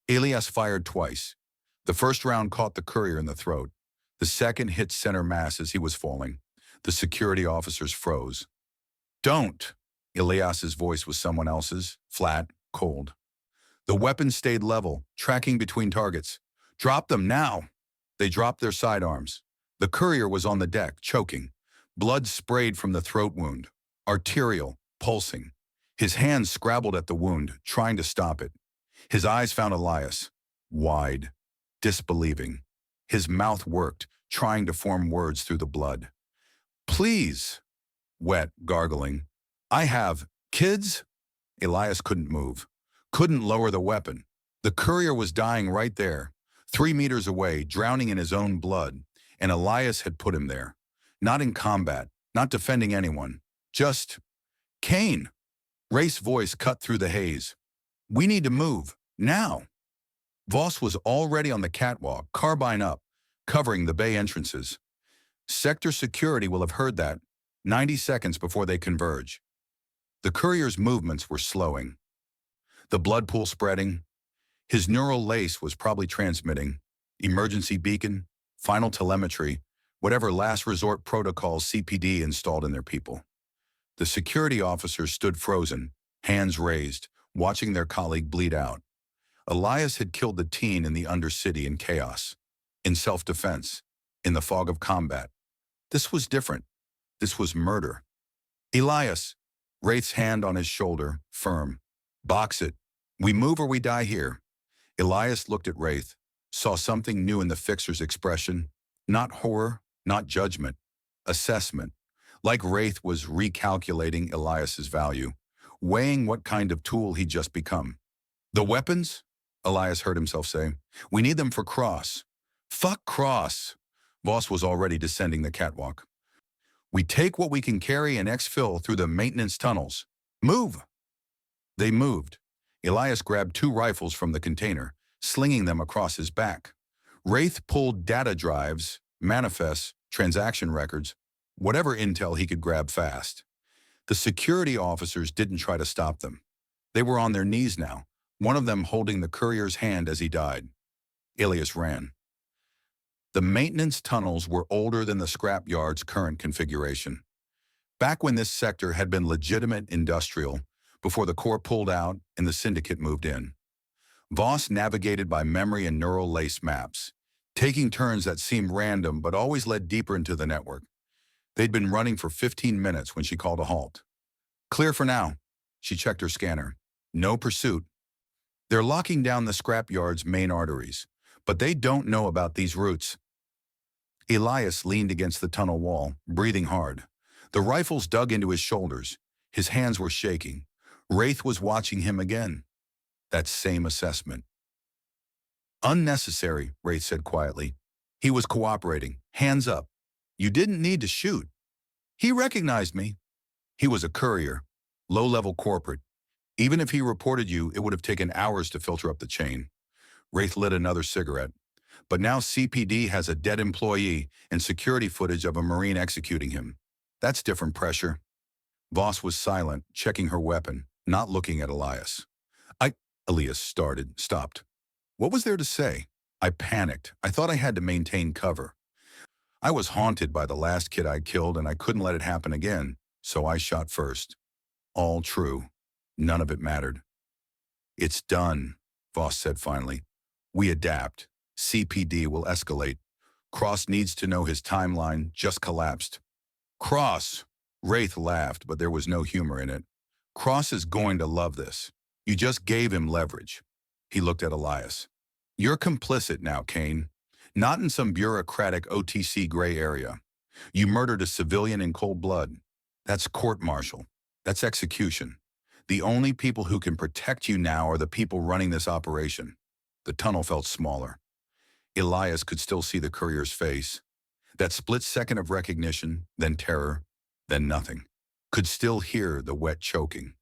Elias fired twice. The first round caught the courier in the throat. The second hit center mass as he was falling. The security officers froze. Don't! Elias's voice was someone else's, flat, cold. The weapon stayed level, tracking between targets. Drop them now! They dropped their sidearms. The courier was on the deck, choking. Blood sprayed from the throat wound, arterial, pulsing. His hands scrabbled at the wound, trying to stop it. His eyes found Elias, wide, disbelieving. His mouth worked, trying to form words through the blood. Please! Wet, gargling. I have kids? Elias couldn't move, couldn't lower the weapon. The courier was dying right there, 3 meters away, drowning in his own blood, and Elias had put him there. Not in combat, not defending anyone, just... Kane! Wraith's voice cut through the haze. We need to move, now! Voss was already on the catwalk, carbine up, covering the bay entrances. Sector security will have heard that, 90 seconds before they converge. The courier's movements were slowing. The blood pool spreading. His neural lace was probably transmitting. Emergency beacon, final telemetry, whatever last resort protocols CPD installed in their people. The security officers stood frozen, hands raised, watching their colleague bleed out. Elias had killed the teen in the Undercity in chaos, in self-defense, in the fog of combat. This was different. This was murder. Elias, Wraith's hand on his shoulder, firm. Box it. We move or we die here. Elias looked at Wraith, saw something new in the fixer's expression. Not horror, not judgment. Assessment. Like Wraith was recalculating Elias's value, weighing what kind of tool he'd just become. The weapons? Elias heard himself say. We need them for Cross. Fuck Cross. Voss was already descending the catwalk. We take what we can carry and exfil through the maintenance tunnels. Move! They moved. Elias grabbed 2 rifles from the container, slinging them across his back. Wraith pulled data drives, manifests, transaction records, whatever intel he could grab fast. The security officers didn't try to stop them. They were on their knees now, one of them holding the courier's hand as he died. Elias ran. The maintenance tunnels were older than the scrapyard's current configuration. Back when this sector had been legitimate industrial, before the core pulled out and the syndicate moved in. Voss navigated by memory and neural lace maps, taking turns that seemed random but always led deeper into the network. They'd been running for 15 minutes when she called a halt. Clear for now. She checked her scanner. No pursuit. They're locking down the scrapyard's main arteries, but they don't know about these routes. Elias leaned against the tunnel wall, breathing hard. The rifles dug into his shoulders. His hands were shaking. Wraith was watching him again. That same assessment. Unnecessary, Wraith said quietly. He was cooperating. Hands up. You didn't need to shoot. He recognized me. He was a courier, low-level corporate. Even if he reported you, it would have taken hours to filter up the chain. Wraith lit another cigarette. But now CPD has a dead employee and security footage of a Marine executing him. That's different pressure. Voss was silent, checking her weapon, not looking at Elias. Elias stopped. What was there to say? I panicked. I thought I had to maintain cover. I was haunted by the last kid I killed and I couldn't let it happen again, so I shot first. All true. None of it mattered. It's done, Voss said finally. We adapt. CPD will escalate. Cross needs to know his timeline just collapsed. Cross! Wraith laughed, but there was no humor in it. Cross is going to love this. You just gave him leverage. He looked at Elias. You're complicit now, Kane. Not in some bureaucratic OTC gray area. You murdered a civilian in cold blood. That's court-martial. That's execution. The only people who can protect you now are the people running this operation. The tunnel felt smaller. Elias could still see the courier's face. That split second of recognition, then terror, then nothing. Could still hear the wet choking.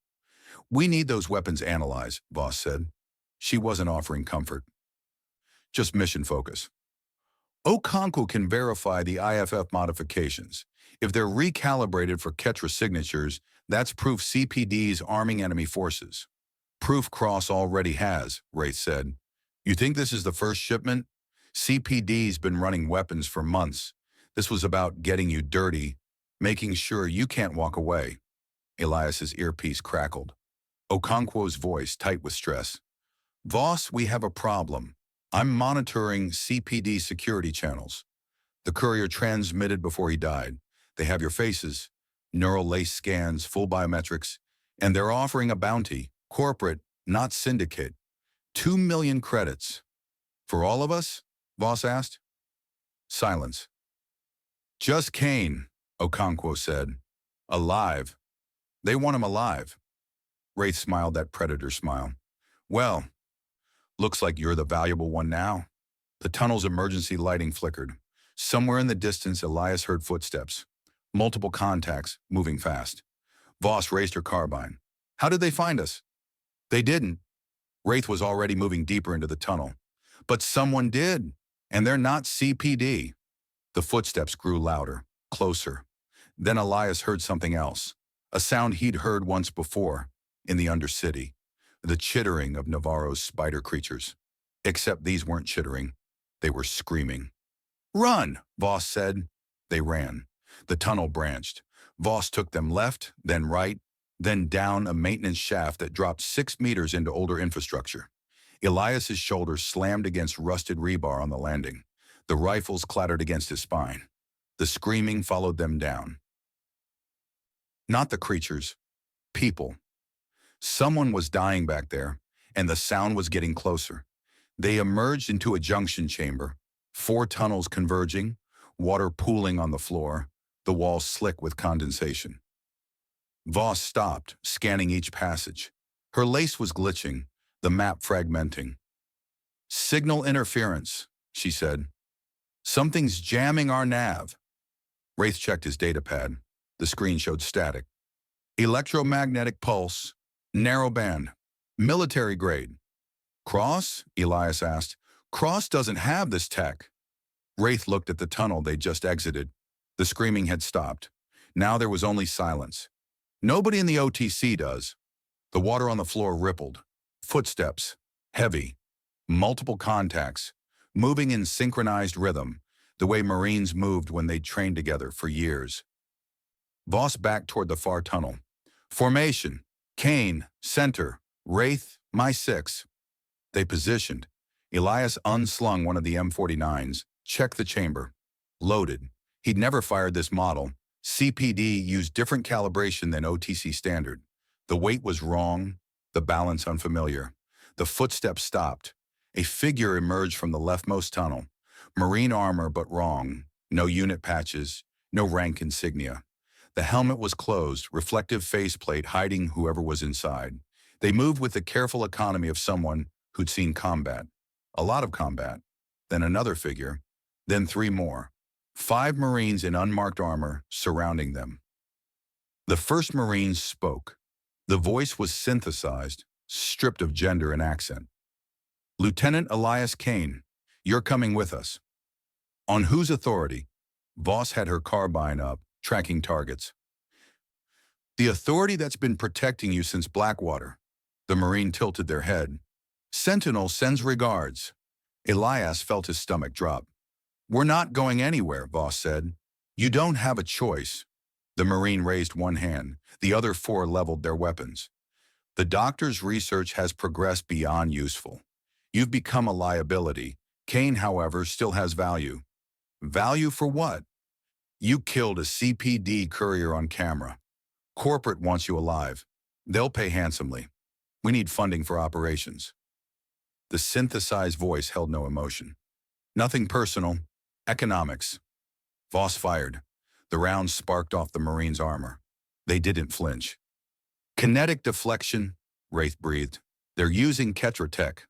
We need those weapons analyzed, Voss said. She wasn't offering comfort. Just mission focus. Okonkwo can verify the IFF modifications. If they're recalibrated for Ketra signatures, that's proof CPD's arming enemy forces. Proof Cross already has, Wraith said. You think this is the first shipment? CPD's been running weapons for months. This was about getting you dirty, making sure you can't walk away. Elias's earpiece crackled. Okonkwo's voice tight with stress. Voss, we have a problem. I'm monitoring CPD security channels. The courier transmitted before he died. They have your faces, neural lace scans, full biometrics, and they're offering a bounty, corporate, not syndicate. 2 million credits. For all of us? Voss asked. Silence. Just Kane, Okonkwo said. Alive. They want him alive. Wraith smiled that predator smile. Well, looks like you're the valuable one now. The tunnel's emergency lighting flickered. Somewhere in the distance, Elias heard footsteps. Multiple contacts, moving fast. Voss raised her carbine. How did they find us? They didn't. Wraith was already moving deeper into the tunnel. But someone did, and they're not CPD. The footsteps grew louder, closer. Then Elias heard something else, a sound he'd heard once before, in the Undercity, the chittering of Navarro's spider creatures. Except these weren't chittering, they were screaming. Run, Voss said. They ran. The tunnel branched. Voss took them left, then right, then down a maintenance shaft that dropped 6 meters into older infrastructure. Elias's shoulders slammed against rusted rebar on the landing. The rifles clattered against his spine. The screaming followed them down. Not the creatures. People. Someone was dying back there, and the sound was getting closer. They emerged into a junction chamber, 4 tunnels converging, water pooling on the floor, the walls slick with condensation. Voss stopped, scanning each passage. Her lace was glitching, the map fragmenting. Signal interference, she said. Something's jamming our nav. Wraith checked his datapad. The screen showed static. Electromagnetic pulse, narrow band, military grade. Cross? Elias asked. Cross doesn't have this tech. Wraith looked at the tunnel they'd just exited. The screaming had stopped. Now there was only silence. Nobody in the OTC does. The water on the floor rippled. Footsteps. Heavy. Multiple contacts. Moving in synchronized rhythm, the way Marines moved when they'd trained together for years. Voss backed toward the far tunnel. Formation. Kane, center. Wraith, my 6. They positioned. Elias unslung one of the M49s, checked the chamber. Loaded. He'd never fired this model. CPD used different calibration than OTC standard. The weight was wrong, the balance unfamiliar. The footsteps stopped. A figure emerged from the leftmost tunnel. Marine armor, but wrong. No unit patches, no rank insignia. The helmet was closed, reflective faceplate hiding whoever was inside. They moved with the careful economy of someone who'd seen combat. A lot of combat. Then another figure. Then 3 more. 5 Marines in unmarked armor surrounding them. The first Marine spoke. The voice was synthesized, stripped of gender and accent. Lieutenant Elias Kane, you're coming with us. On whose authority? Voss had her carbine up, tracking targets. The authority that's been protecting you since Blackwater. The Marine tilted their head. Sentinel sends regards. Elias felt his stomach drop. We're not going anywhere, Voss said. You don't have a choice. The Marine raised one hand. The other 4 leveled their weapons. The doctor's research has progressed beyond useful. You've become a liability. Kane, however, still has value. Value for what? You killed a CPD courier on camera. Corporate wants you alive. They'll pay handsomely. We need funding for operations. The synthesized voice held no emotion. Nothing personal. Economics. Voss fired. The round sparked off the Marine's armor. They didn't flinch. Kinetic deflection, Wraith breathed. They're using Ketra tech.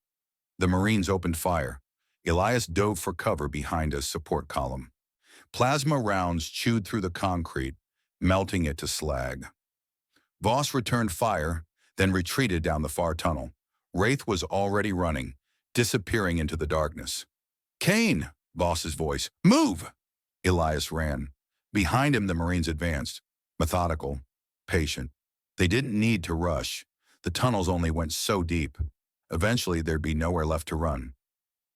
The Marines opened fire. Elias dove for cover behind a support column. Plasma rounds chewed through the concrete, melting it to slag. Voss returned fire, then retreated down the far tunnel. Wraith was already running, disappearing into the darkness. Kane, Voss's voice. Move! Elias ran. Behind him, the Marines advanced. Methodical, patient. They didn't need to rush. The tunnels only went so deep. Eventually, there'd be nowhere left to run.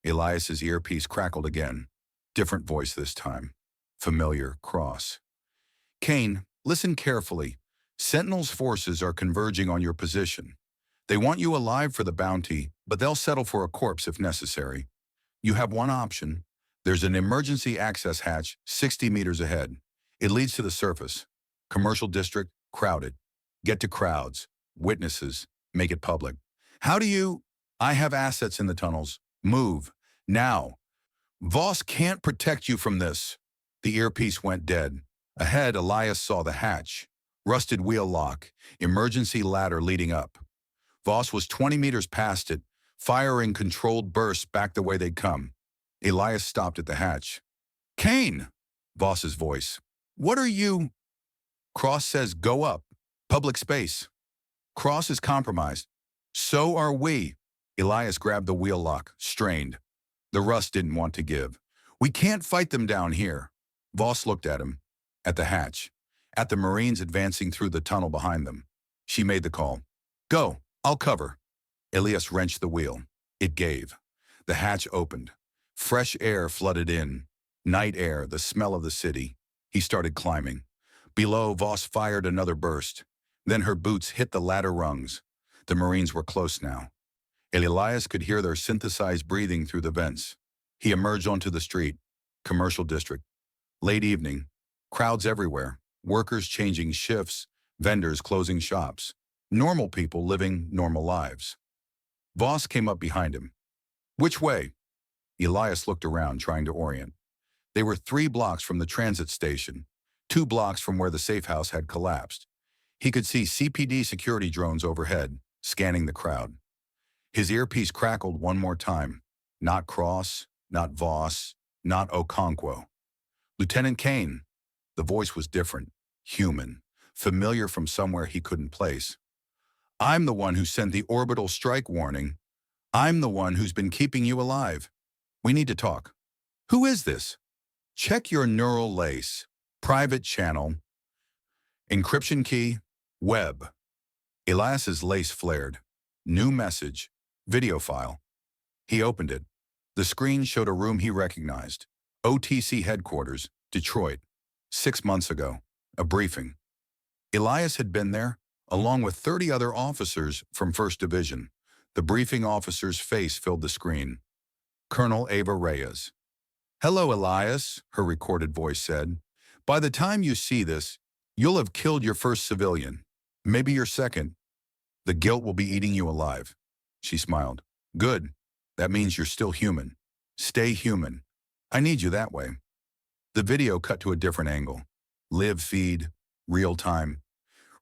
Elias's earpiece crackled again. Different voice this time. Familiar, cross. Kane, listen carefully. Sentinel's forces are converging on your position. They want you alive for the bounty, but they'll settle for a corpse if necessary. You have one option. There's an emergency access hatch 60 meters ahead. It leads to the surface. Commercial district, crowded. Get to crowds, witnesses, make it public. How do you? I have assets in the tunnels. Move. Now. Voss can't protect you from this. The earpiece went dead. Ahead, Elias saw the hatch. Rusted wheel lock. Emergency ladder leading up. Voss was 20 meters past it, firing controlled bursts back the way they'd come. Elias stopped at the hatch. Kane! Voss's voice. What are you? Cross says go up. Public space. Cross is compromised. So are we. Elias grabbed the wheel lock, strained. The rust didn't want to give. We can't fight them down here. Voss looked at him. At the hatch. At the Marines advancing through the tunnel behind them. She made the call. Go, I'll cover. Elias wrenched the wheel. It gave. The hatch opened. Fresh air flooded in. Night air, the smell of the city. He started climbing. Below, Voss fired another burst. Then her boots hit the ladder rungs. The Marines were close now. Elias could hear their synthesized breathing through the vents. He emerged onto the street. Commercial district. Late evening. Crowds everywhere. Workers changing shifts. Vendors closing shops. Normal people living normal lives. Voss came up behind him. Which way? Elias looked around, trying to orient. They were 3 blocks from the transit station, 2 blocks from where the safe house had collapsed. He could see CPD security drones overhead, scanning the crowd. His earpiece crackled one more time. Not Cross, not Voss, not Okonkwo. Lieutenant Kane. The voice was different, human, familiar from somewhere he couldn't place. I'm the one who sent the orbital strike warning. I'm the one who's been keeping you alive. We need to talk. Who is this? Check your neural lace. Private channel. Encryption key. Web. Elias's lace flared. New message. Video file. He opened it. The screen showed a room he recognized. OTC headquarters, Detroit. 6 months ago. A briefing. Elias had been there, along with 30 other officers from 1st Division. The briefing officer's face filled the screen. Colonel Ava Reyes. "Hello, Elias," her recorded voice said. "By the time you see this, you'll have killed your first civilian. Maybe your second. The guilt will be eating you alive." She smiled. "Good. That means you're still human. Stay human. I need you that way." The video cut to a different angle. Live feed, real time.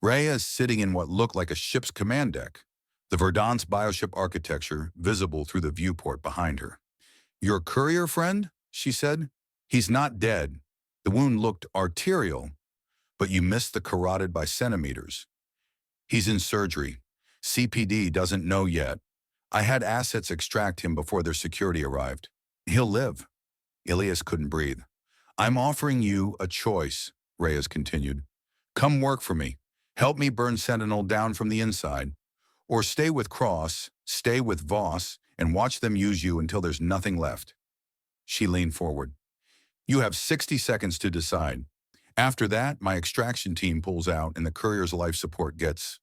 Reyes sitting in what looked like a ship's command deck. The Verdance bioship architecture visible through the viewport behind her. "Your courier friend?" she said. "He's not dead. The wound looked arterial, but you missed the carotid by centimeters. He's in surgery. CPD doesn't know yet. I had assets extract him before their security arrived. He'll live." Elias couldn't breathe. "I'm offering you a choice," Reyes continued. "Come work for me. Help me burn Sentinel down from the inside. Or stay with Cross, stay with Voss, and watch them use you until there's nothing left." She leaned forward. "You have 60 seconds to decide. After that, my extraction team pulls out and the courier's life support gets..."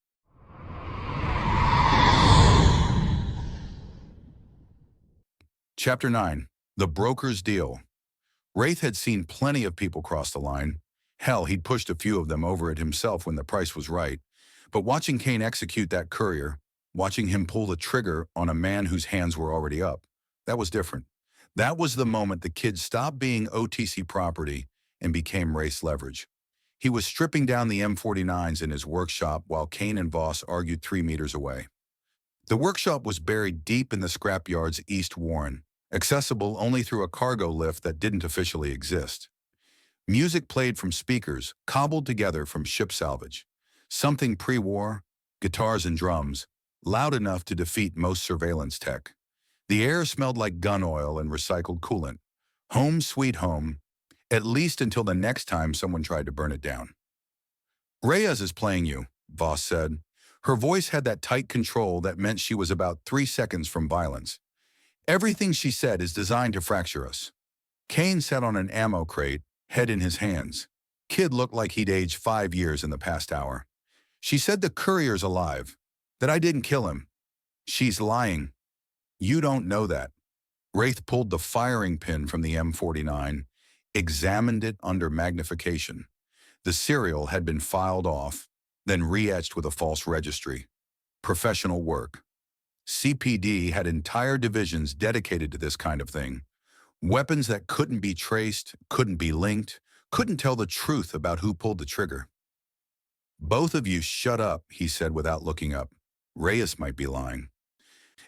Chapter 9. The Broker's Deal. Wraith had seen plenty of people cross the line. Hell, he'd pushed a few of them over it himself when the price was right. But watching Kane execute that courier, watching him pull the trigger on a man whose hands were already up, that was different. That was the moment the kid stopped being OTC property and became race leverage. He was stripping down the M49s in his workshop while Kane and Voss argued 3 meters away. The workshop was buried deep in the scrapyard's East Warren, accessible only through a cargo lift that didn't officially exist. Music played from speakers, cobbled together from ship salvage. Something pre-war, guitars and drums, loud enough to defeat most surveillance tech. The air smelled like gun oil and recycled coolant. Home sweet home, at least until the next time someone tried to burn it down. "Reyes is playing you," Voss said. Her voice had that tight control that meant she was about 3 seconds from violence. "Everything she said is designed to fracture us." Kane sat on an ammo crate, head in his hands. Kid looked like he'd aged 5 years in the past hour. "She said the courier's alive, that I didn't kill him." "She's lying." "You don't know that." Wraith pulled the firing pin from the M49, examined it under magnification. The serial had been filed off, then re-etched with a false registry. Professional work. CPD had entire divisions dedicated to this kind of thing. Weapons that couldn't be traced, couldn't be linked, couldn't tell the truth about who pulled the trigger. "Both of you shut up," he said without looking up. "Reyes might be lying.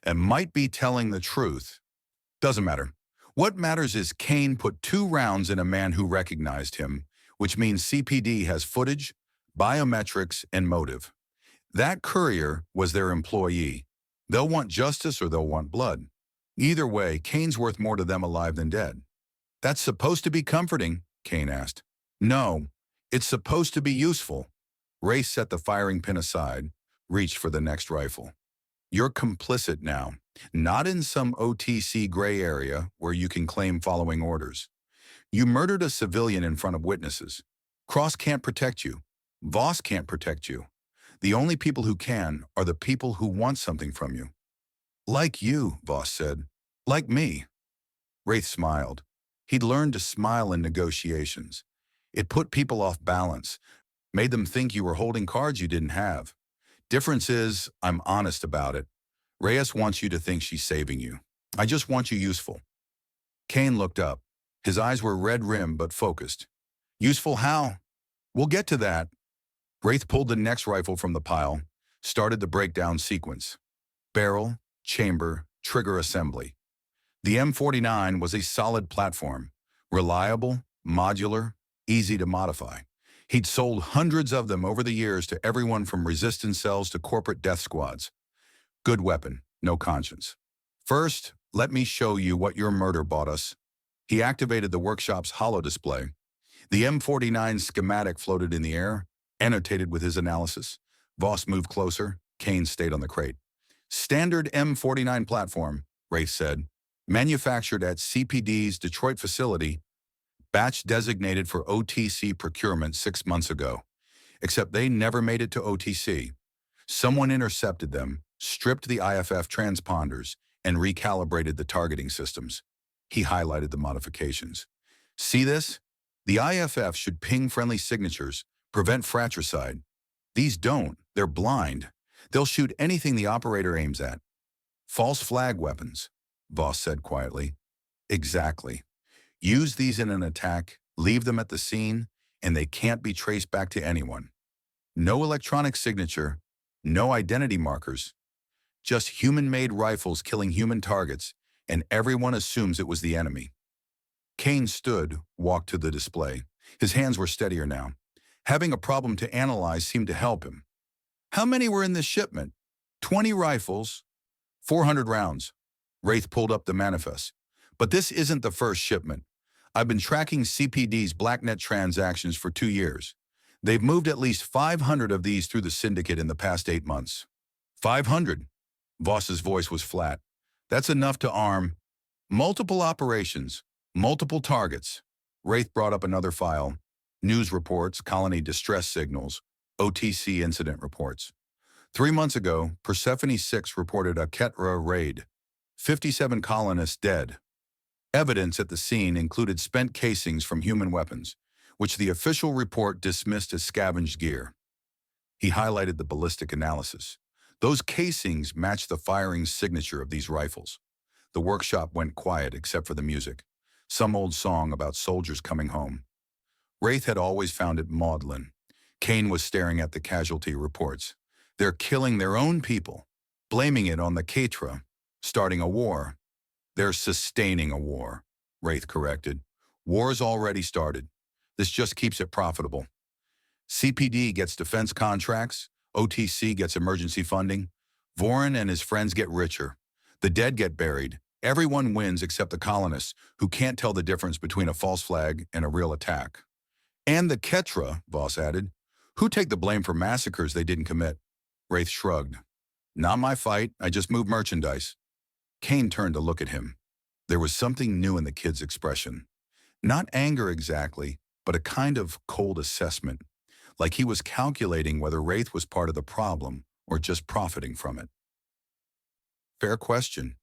And might be telling the truth. Doesn't matter. What matters is Kane put 2 rounds in a man who recognized him, which means CPD has footage, biometrics, and motive. That courier was their employee. They'll want justice or they'll want blood. Either way, Kane's worth more to them alive than dead." "That's supposed to be comforting," Kane asked. "No, it's supposed to be useful." Ray set the firing pin aside, reached for the next rifle. "You're complicit now, not in some OTC gray area where you can claim following orders. You murdered a civilian in front of witnesses. Cross can't protect you. Voss can't protect you. The only people who can are the people who want something from you." "Like you," Voss said. "Like me." Wraith smiled. He'd learned to smile in negotiations. It put people off balance, made them think you were holding cards you didn't have. "Difference is, I'm honest about it. Reyes wants you to think she's saving you. I just want you useful." Kane looked up. His eyes were red-rimmed but focused. "Useful how?" "We'll get to that." Wraith pulled the next rifle from the pile, started the breakdown sequence. Barrel, chamber, trigger assembly. The M49 was a solid platform, reliable, modular, easy to modify. He'd sold hundreds of them over the years to everyone from resistance cells to corporate death squads. Good weapon, no conscience. "First, let me show you what your murder bought us." He activated the workshop's holo display. The M49 schematic floated in the air, annotated with his analysis. Voss moved closer. Kane stayed on the crate. "Standard M49 platform," Wraith said. "Manufactured at CPD's Detroit facility. Batch designated for OTC procurement 6 months ago. Except they never made it to OTC. Someone intercepted them, stripped the IFF transponders, and recalibrated the targeting systems. He highlighted the modifications. See this? The IFF should ping friendly signatures, prevent fratricide. These don't. They're blind. They'll shoot anything the operator aims at. False flag weapons, Voss said quietly. Exactly. Use these in an attack, leave them at the scene, and they can't be traced back to anyone. No electronic signature, no identity markers. Just human-made rifles killing human targets, and everyone assumes it was the enemy. Kane stood, walked to the display. His hands were steadier now. Having a problem to analyze seemed to help him. How many were in this shipment? 20 rifles, 400 rounds. Wraith pulled up the manifest. But this isn't the first shipment. I've been tracking CPD's blacknet transactions for 2 years. They've moved at least 500 of these through the syndicate in the past 8 months. 500? Voss's voice was flat. That's enough to arm multiple operations, multiple targets. Wraith brought up another file. News reports, colony distress signals, OTC incident reports. 3 months ago, Persephone 6 reported a Ketra raid. 57 colonists dead. Evidence at the scene included spent casings from human weapons, which the official report dismissed as scavenged gear. He highlighted the ballistic analysis. Those casings matched the firing signature of these rifles. The workshop went quiet except for the music. Some old song about soldiers coming home. Wraith had always found it maudlin. Kane was staring at the casualty reports. They're killing their own people, blaming it on the Ketra, starting a war. They're sustaining a war, Wraith corrected. War's already started. This just keeps it profitable. CPD gets defense contracts, OTC gets emergency funding, Vorin and his friends get richer. The dead get buried. Everyone wins except the colonists, who can't tell the difference between a false flag and a real attack. And the Ketra, Voss added, who take the blame for massacres they didn't commit. Wraith shrugged. Not my fight, I just move merchandise. Kane turned to look at him. There was something new in the kid's expression. Not anger exactly, but a kind of cold assessment, like he was calculating whether Wraith was part of the problem or just profiting from it. Fair question.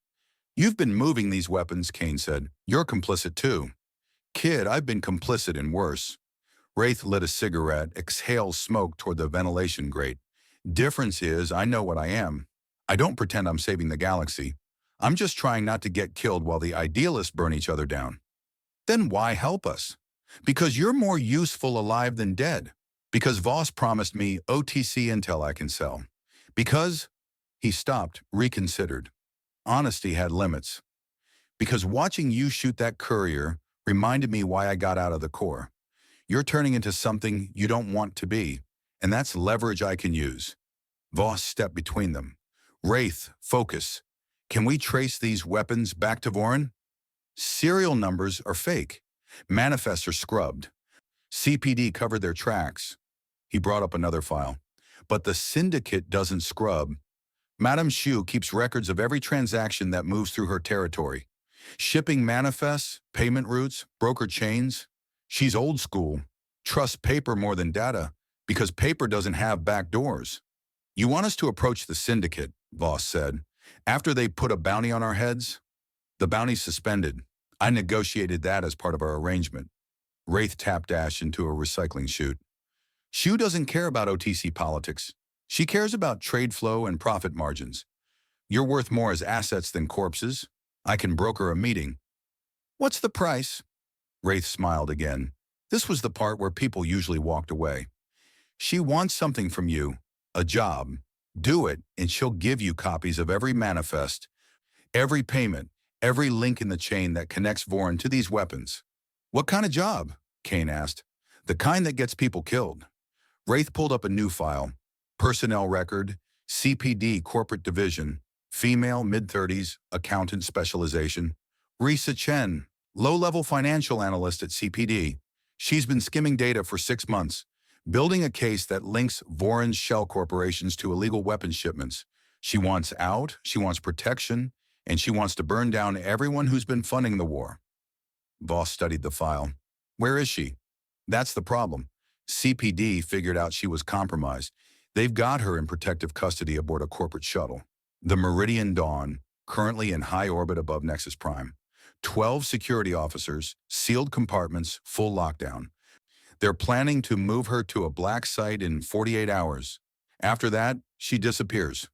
You've been moving these weapons, Kane said. You're complicit too. Kid, I've been complicit in worse. Wraith lit a cigarette, exhaled smoke toward the ventilation grate. Difference is, I know what I am. I don't pretend I'm saving the galaxy. I'm just trying not to get killed while the idealists burn each other down. Then why help us? Because you're more useful alive than dead. Because Voss promised me OTC intel I can sell. Because, he stopped, reconsidered. Honesty had limits. Because watching you shoot that courier reminded me why I got out of the Corps. You're turning into something you don't want to be, and that's leverage I can use. Voss stepped between them. Wraith, focus. Can we trace these weapons back to Vorin? Serial numbers are fake. Manifests are scrubbed. CPD covered their tracks. He brought up another file. But the syndicate doesn't scrub. Madame Shu keeps records of every transaction that moves through her territory. Shipping manifests, payment routes, broker chains. She's old school. Trusts paper more than data, because paper doesn't have back doors. You want us to approach the syndicate, Voss said. After they put a bounty on our heads? The bounty's suspended. I negotiated that as part of our arrangement. Wraith tapped Ash into a recycling chute. Shu doesn't care about OTC politics. She cares about trade flow and profit margins. You're worth more as assets than corpses. I can broker a meeting. What's the price? Wraith smiled again. This was the part where people usually walked away. She wants something from you, a job. Do it, and she'll give you copies of every manifest, every payment, every link in the chain that connects Vorin to these weapons. What kind of job? Kane asked. The kind that gets people killed. Wraith pulled up a new file. Personnel record, CPD corporate division, female mid-30s, accountant specialization. Risa Chen, low-level financial analyst at CPD. She's been skimming data for 6 months, building a case that links Vorin's shell corporations to illegal weapons shipments. She wants out, she wants protection, and she wants to burn down everyone who's been funding the war. Voss studied the file. Where is she? That's the problem. CPD figured out she was compromised. They've got her in protective custody aboard a corporate shuttle, the Meridian Dawn, currently in high orbit above Nexus Prime. 12 security officers, sealed compartments, full lockdown. They're planning to move her to a black site in 48 hours. After that, she disappears.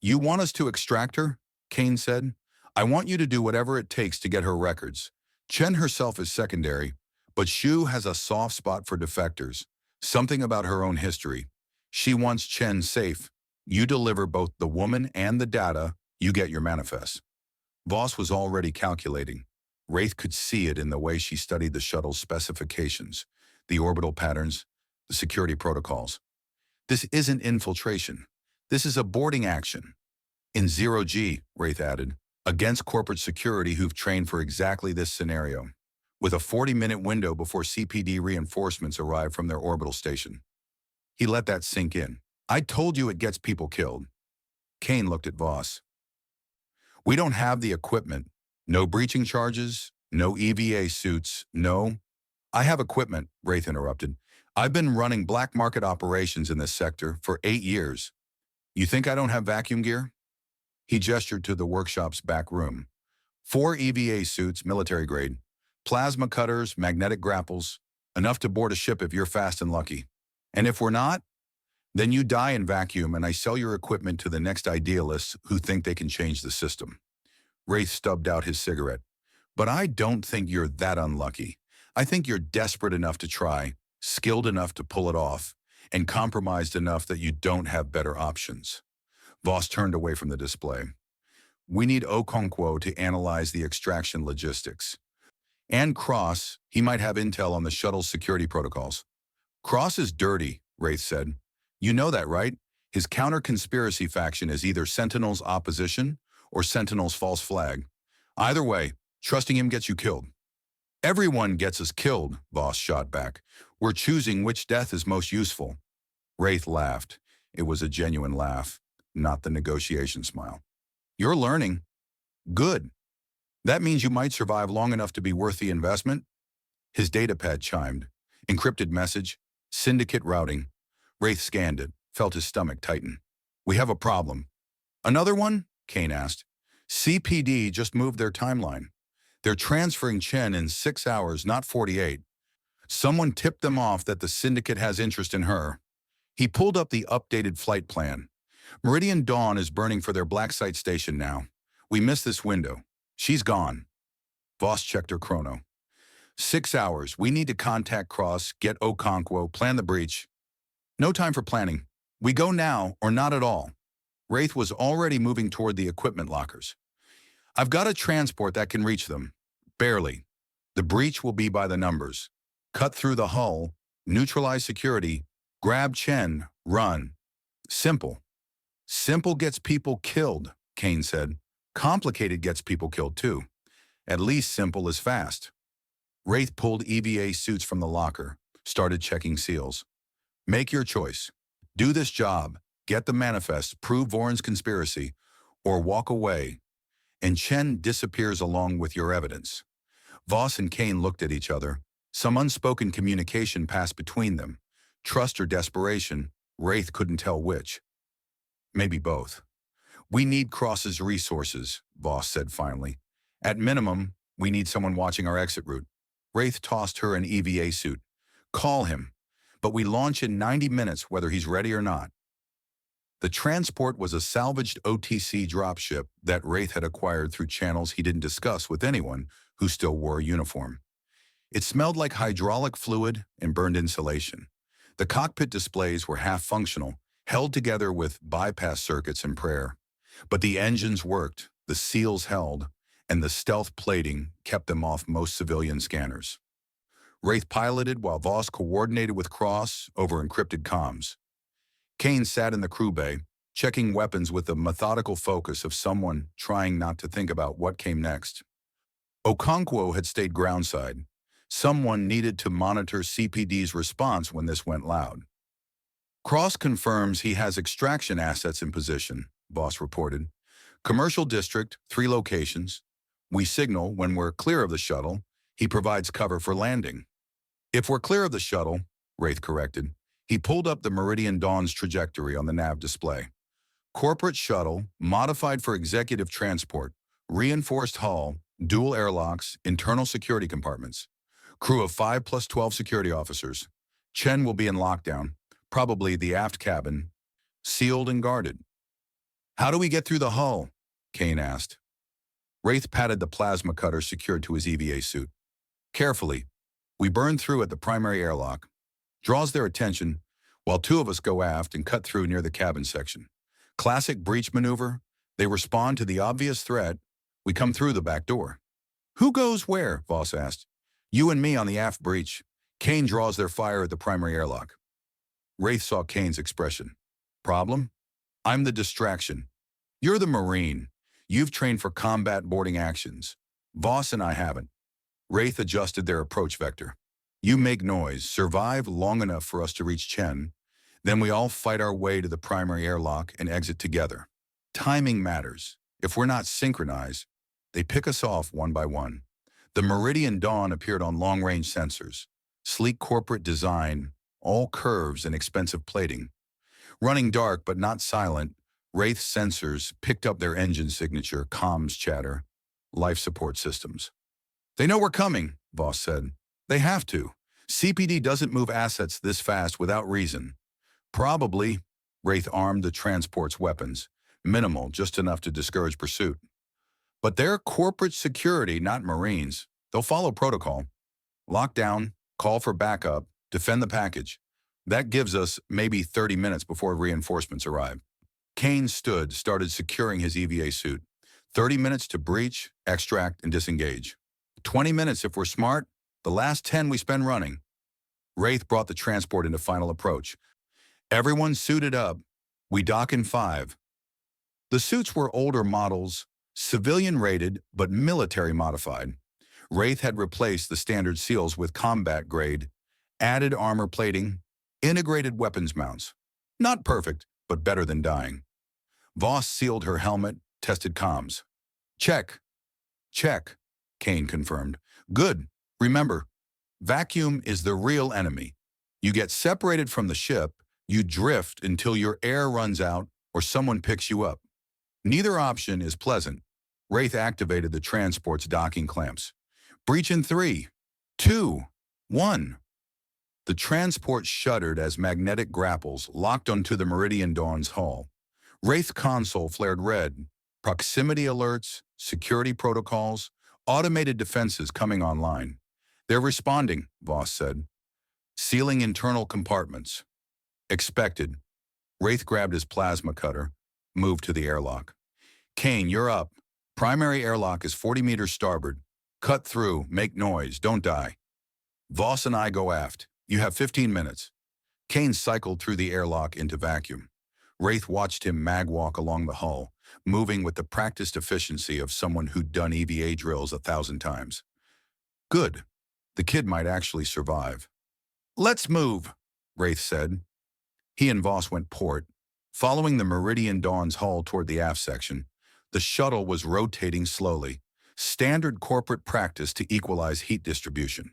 You want us to extract her? Kane said. I want you to do whatever it takes to get her records. Chen herself is secondary, but Shu has a soft spot for defectors. Something about her own history. She wants Chen safe. You deliver both the woman and the data, you get your manifest. Voss was already calculating. Wraith could see it in the way she studied the shuttle's specifications, the orbital patterns, the security protocols. This isn't infiltration. This is a boarding action. In 0G, Wraith added, against corporate security who've trained for exactly this scenario, with a 40-minute window before CPD reinforcements arrive from their orbital station. He let that sink in. I told you it gets people killed. Kane looked at Voss. We don't have the equipment. No breaching charges, no EVA suits, no. I have equipment, Wraith interrupted. I've been running black market operations in this sector for 8 years. You think I don't have vacuum gear? He gestured to the workshop's back room. 4 EVA suits, military grade, plasma cutters, magnetic grapples, enough to board a ship if you're fast and lucky. And if we're not, then you die in vacuum and I sell your equipment to the next idealists who think they can change the system. Wraith stubbed out his cigarette. But I don't think you're that unlucky. I think you're desperate enough to try, skilled enough to pull it off, and compromised enough that you don't have better options. Voss turned away from the display. We need Okonkwo to analyze the extraction logistics. And Cross, he might have intel on the shuttle's security protocols. Cross is dirty, Wraith said. You know that, right? His counter-conspiracy faction is either Sentinel's opposition or Sentinel's false flag. Either way, trusting him gets you killed. Everyone gets us killed, Voss shot back. We're choosing which death is most useful. Wraith laughed. It was a genuine laugh, not the negotiation smile. You're learning. Good. That means you might survive long enough to be worth the investment? His datapad chimed. Encrypted message. Syndicate routing. Wraith scanned it, felt his stomach tighten. We have a problem. Another one? Kane asked. CPD just moved their timeline. They're transferring Chen in 6 hours, not 48. Someone tipped them off that the Syndicate has interest in her. He pulled up the updated flight plan. Meridian Dawn is burning for their black site station now. We missed this window. She's gone. Voss checked her chrono. 6 hours. We need to contact Cross, get Okonkwo, plan the breach. No time for planning. We go now or not at all. Wraith was already moving toward the equipment lockers. I've got a transport that can reach them. Barely. The breach will be by the numbers. Cut through the hull, neutralize security, grab Chen, run. Simple. Simple gets people killed, Kane said. Complicated gets people killed too. At least simple is fast. Wraith pulled EVA suits from the locker, started checking seals. Make your choice. Do this job, get the manifest, prove Voron's conspiracy, or walk away. And Chen disappears along with your evidence. Voss and Kane looked at each other. Some unspoken communication passed between them. Trust or desperation, Wraith couldn't tell which. Maybe both. We need Cross's resources, Voss said finally. At minimum, we need someone watching our exit route. Wraith tossed her an EVA suit. Call him. But we launch in 90 minutes whether he's ready or not. The transport was a salvaged OTC dropship that Wraith had acquired through channels he didn't discuss with anyone who still wore a uniform. It smelled like hydraulic fluid and burned insulation. The cockpit displays were half-functional, held together with bypass circuits and prayer. But the engines worked, the seals held, and the stealth plating kept them off most civilian scanners. Wraith piloted while Voss coordinated with Cross over encrypted comms. Kane sat in the crew bay, checking weapons with the methodical focus of someone trying not to think about what came next. Okonkwo had stayed groundside. Someone needed to monitor CPD's response when this went loud. Cross confirms he has extraction assets in position, Voss reported. Commercial district, 3 locations. We signal when we're clear of the shuttle. He provides cover for landing. If we're clear of the shuttle, Wraith corrected, He pulled up the Meridian Dawn's trajectory on the nav display. Corporate shuttle, modified for executive transport, reinforced hull, dual airlocks, internal security compartments. Crew of 5 plus 12 security officers. Chen will be in lockdown, probably the aft cabin, sealed and guarded. How do we get through the hull? Kane asked. Wraith patted the plasma cutter secured to his EVA suit. Carefully, we burn through at the primary airlock. Draws their attention, while two of us go aft and cut through near the cabin section. Classic breach maneuver. They respond to the obvious threat. We come through the back door. Who goes where? Voss asked. You and me on the aft breach. Kane draws their fire at the primary airlock. Wraith saw Kane's expression. Problem? I'm the distraction. You're the Marine. You've trained for combat boarding actions. Voss and I haven't. Wraith adjusted their approach vector. You make noise, survive long enough for us to reach Chen, then we all fight our way to the primary airlock and exit together. Timing matters. If we're not synchronized, they pick us off one by one. The Meridian Dawn appeared on long-range sensors. Sleek corporate design, all curves and expensive plating. Running dark but not silent, Wraith sensors picked up their engine signature, comms chatter, life support systems. They know we're coming, Voss said. They have to. CPD doesn't move assets this fast without reason. Probably, Wraith armed the transport's weapons. Minimal, just enough to discourage pursuit. But they're corporate security, not Marines. They'll follow protocol. Lock down, call for backup, defend the package. That gives us maybe 30 minutes before reinforcements arrive. Kane started securing his EVA suit. 30 minutes to breach, extract, and disengage. 20 minutes if we're smart. The last 10 we spend running. Wraith brought the transport into final approach. Everyone suited up. We dock in 5. The suits were older models, civilian-rated but military-modified. Wraith had replaced the standard seals with combat-grade, added armor plating, integrated weapons mounts. Not perfect, but better than dying. Voss sealed her helmet, tested comms. Check. Check, Kane confirmed. Good. Remember, vacuum is the real enemy. You get separated from the ship, you drift until your air runs out or someone picks you up. Neither option is pleasant. Wraith activated the transport's docking clamps. Breach in 3, 2, 1. The transport shuddered as magnetic grapples locked onto the Meridian Dawn's hull. Wraith's console flared red. Proximity alerts, security protocols, automated defenses coming online. They're responding, Voss said. Sealing internal compartments. Expected. Wraith grabbed his plasma cutter, moved to the airlock. Kane, you're up. Primary airlock is 40 meters starboard. Cut through, make noise, don't die. Voss and I go aft. You have 15 minutes. Kane cycled through the airlock into vacuum. Wraith watched him mag-walk along the hull, moving with the practiced efficiency of someone who'd done EVA drills 1,000 times. Good. The kid might actually survive. Let's move, Wraith said. He and Voss went port, following the Meridian Dawn's hull toward the aft section. The shuttle was rotating slowly, standard corporate practice to equalize heat distribution.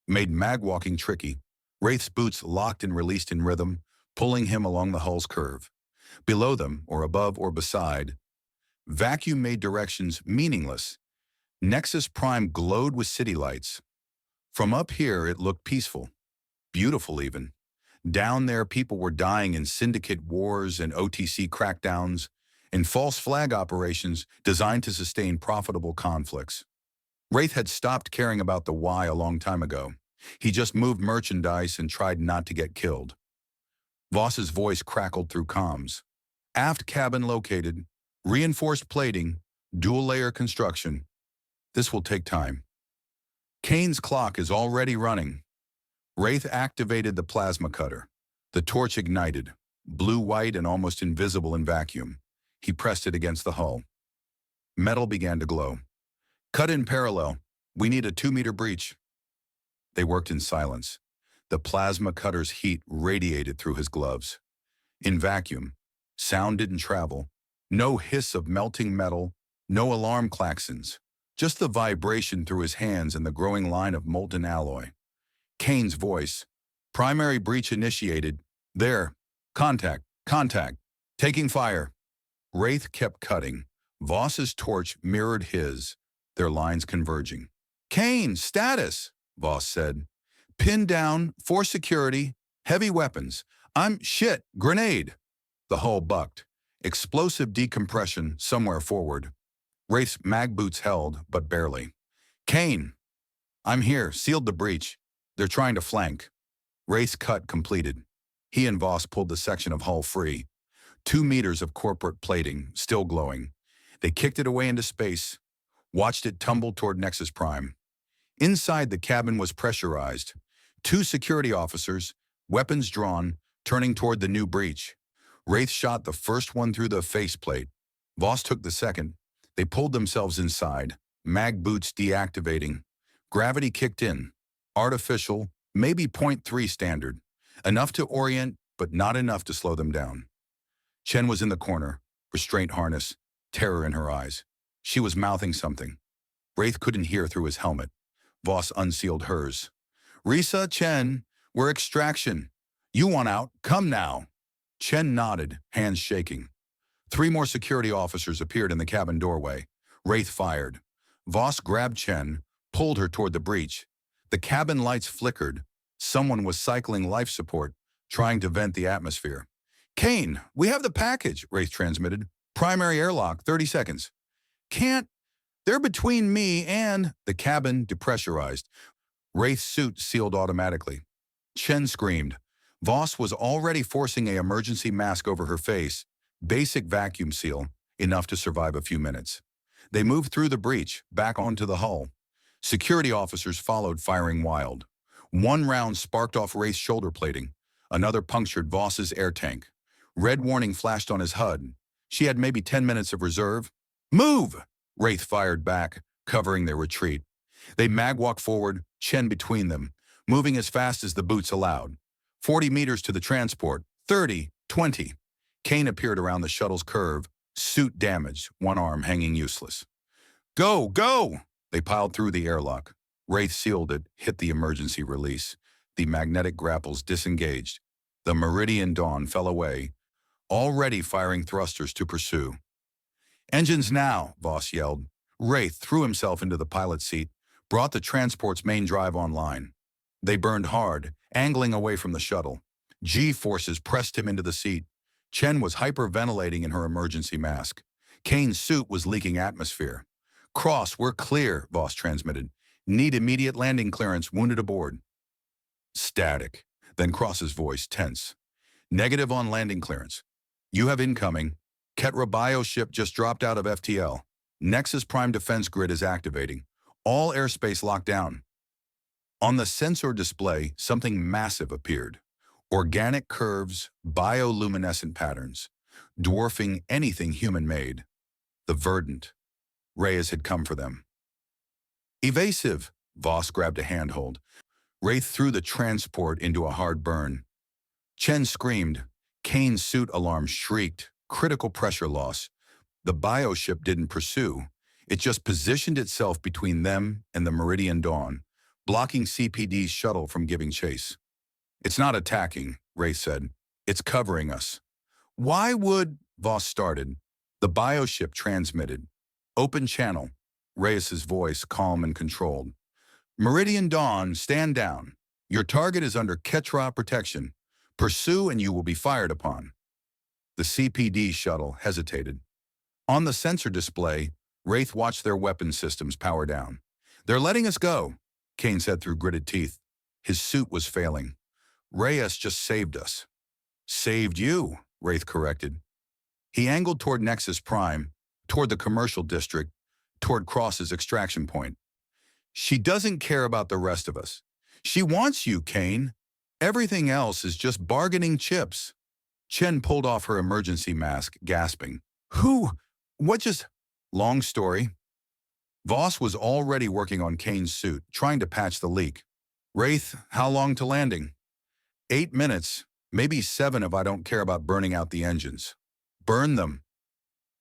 Made mag-walking tricky, Wraith's boots locked and released in rhythm, pulling him along the hull's curve. Below them, or above or beside, vacuum made directions meaningless. Nexus Prime glowed with city lights. From up here, it looked peaceful. Beautiful, even. Down there, people were dying in syndicate wars and OTC crackdowns, in false flag operations designed to sustain profitable conflicts. Wraith had stopped caring about the why a long time ago. He just moved merchandise and tried not to get killed. Voss's voice crackled through comms. Aft cabin located, reinforced plating, dual-layer construction. This will take time. Kane's clock is already running. Wraith activated the plasma cutter. The torch ignited, blue-white and almost invisible in vacuum. He pressed it against the hull. Metal began to glow. Cut in parallel. We need a 2-meter breach. They worked in silence. The plasma cutter's heat radiated through his gloves. In vacuum, sound didn't travel. No hiss of melting metal, no alarm klaxons. Just the vibration through his hands and the growing line of molten alloy. Kane's voice. Primary breach initiated. There. Contact. Contact. Taking fire. Wraith kept cutting. Voss's torch mirrored his, their lines converging. Kane, status, Voss said. Pinned down, for security, heavy weapons. Shit, grenade. The hull bucked. Explosive decompression somewhere forward. Wraith's mag boots held, but barely. Kane, I'm here, sealed the breach. They're trying to flank. Wraith's cut completed. He and Voss pulled the section of hull free. 2 meters of corporate plating, still glowing. They kicked it away into space, watched it tumble toward Nexus Prime. Inside, the cabin was pressurized. 2 security officers, weapons drawn, turning toward the new breach. Wraith shot the first one through the faceplate. Voss took the second. They pulled themselves inside, mag boots deactivating. Gravity kicked in. Artificial, maybe 0.3 standard. Enough to orient, but not enough to slow them down. Chen was in the corner, restraint harness, terror in her eyes. She was mouthing something. Wraith couldn't hear through his helmet. Voss unsealed hers. Risa, Chen, we're extraction. You want out, come now. Chen nodded, hands shaking. 3 more security officers appeared in the cabin doorway. Wraith fired. Voss grabbed Chen, pulled her toward the breach. The cabin lights flickered. Someone was cycling life support, trying to vent the atmosphere. Kane, we have the package, Wraith transmitted. Primary airlock, 30 seconds. Can't. They're between me and... The cabin depressurized. Wraith's suit sealed automatically. Chen screamed. Voss was already forcing an emergency mask over her face. Basic vacuum seal, enough to survive a few minutes. They moved through the breach, back onto the hull. Security officers followed, firing wild. 1 round sparked off Wraith's shoulder plating. Another punctured Voss's air tank. Red warning flashed on his HUD. She had maybe 10 minutes of reserve. Move! Wraith fired back, covering their retreat. They mag-walked forward, Chen between them, moving as fast as the boots allowed. 40 meters to the transport, 30, 20. Kane appeared around the shuttle's curve, suit damaged, 1 arm hanging useless. Go, go! They piled through the airlock. Wraith sealed it, hit the emergency release. The magnetic grapples disengaged. The Meridian Dawn fell away, already firing thrusters to pursue. Engines now, Voss yelled. Wraith threw himself into the pilot's seat, brought the transport's main drive online. They burned hard, angling away from the shuttle. G-forces pressed him into the seat. Chen was hyperventilating in her emergency mask. Kane's suit was leaking atmosphere. Cross, we're clear, Voss transmitted. Need immediate landing clearance, wounded aboard. Static. Then Cross's voice, tense. Negative on landing clearance. You have incoming. Ketra bioship just dropped out of FTL. Nexus Prime defense grid is activating. All airspace locked down. On the sensor display, something massive appeared. Organic curves, bioluminescent patterns, dwarfing anything human-made. The Verdant. Reyes had come for them. Evasive, Voss grabbed a handhold. Wraith threw the transport into a hard burn. Chen screamed. Kane's suit alarm shrieked. Critical pressure loss. The bioship didn't pursue. It just positioned itself between them and the Meridian Dawn, blocking CPD's shuttle from giving chase. It's not attacking, Wraith said. It's covering us. Why would... Voss started. The bioship transmitted. Open channel. Reyes's voice, calm and controlled. Meridian Dawn, stand down. Your target is under Ketra protection. Pursue and you will be fired upon. The CPD shuttle hesitated. On the sensor display, Wraith watched their weapon systems power down. They're letting us go, Kane said through gritted teeth. His suit was failing. Reyes just saved us. Saved you, Wraith corrected. He angled toward Nexus Prime, toward the commercial district, toward Cross's extraction point. She doesn't care about the rest of us. She wants you, Kane. Everything else is just bargaining chips. Chen pulled off her emergency mask, gasping. Who? What just... Long story. Voss was already working on Kane's suit, trying to patch the leak. Wraith, how long to landing? 8 minutes, maybe 7 if I don't care about burning out the engines. Burn them.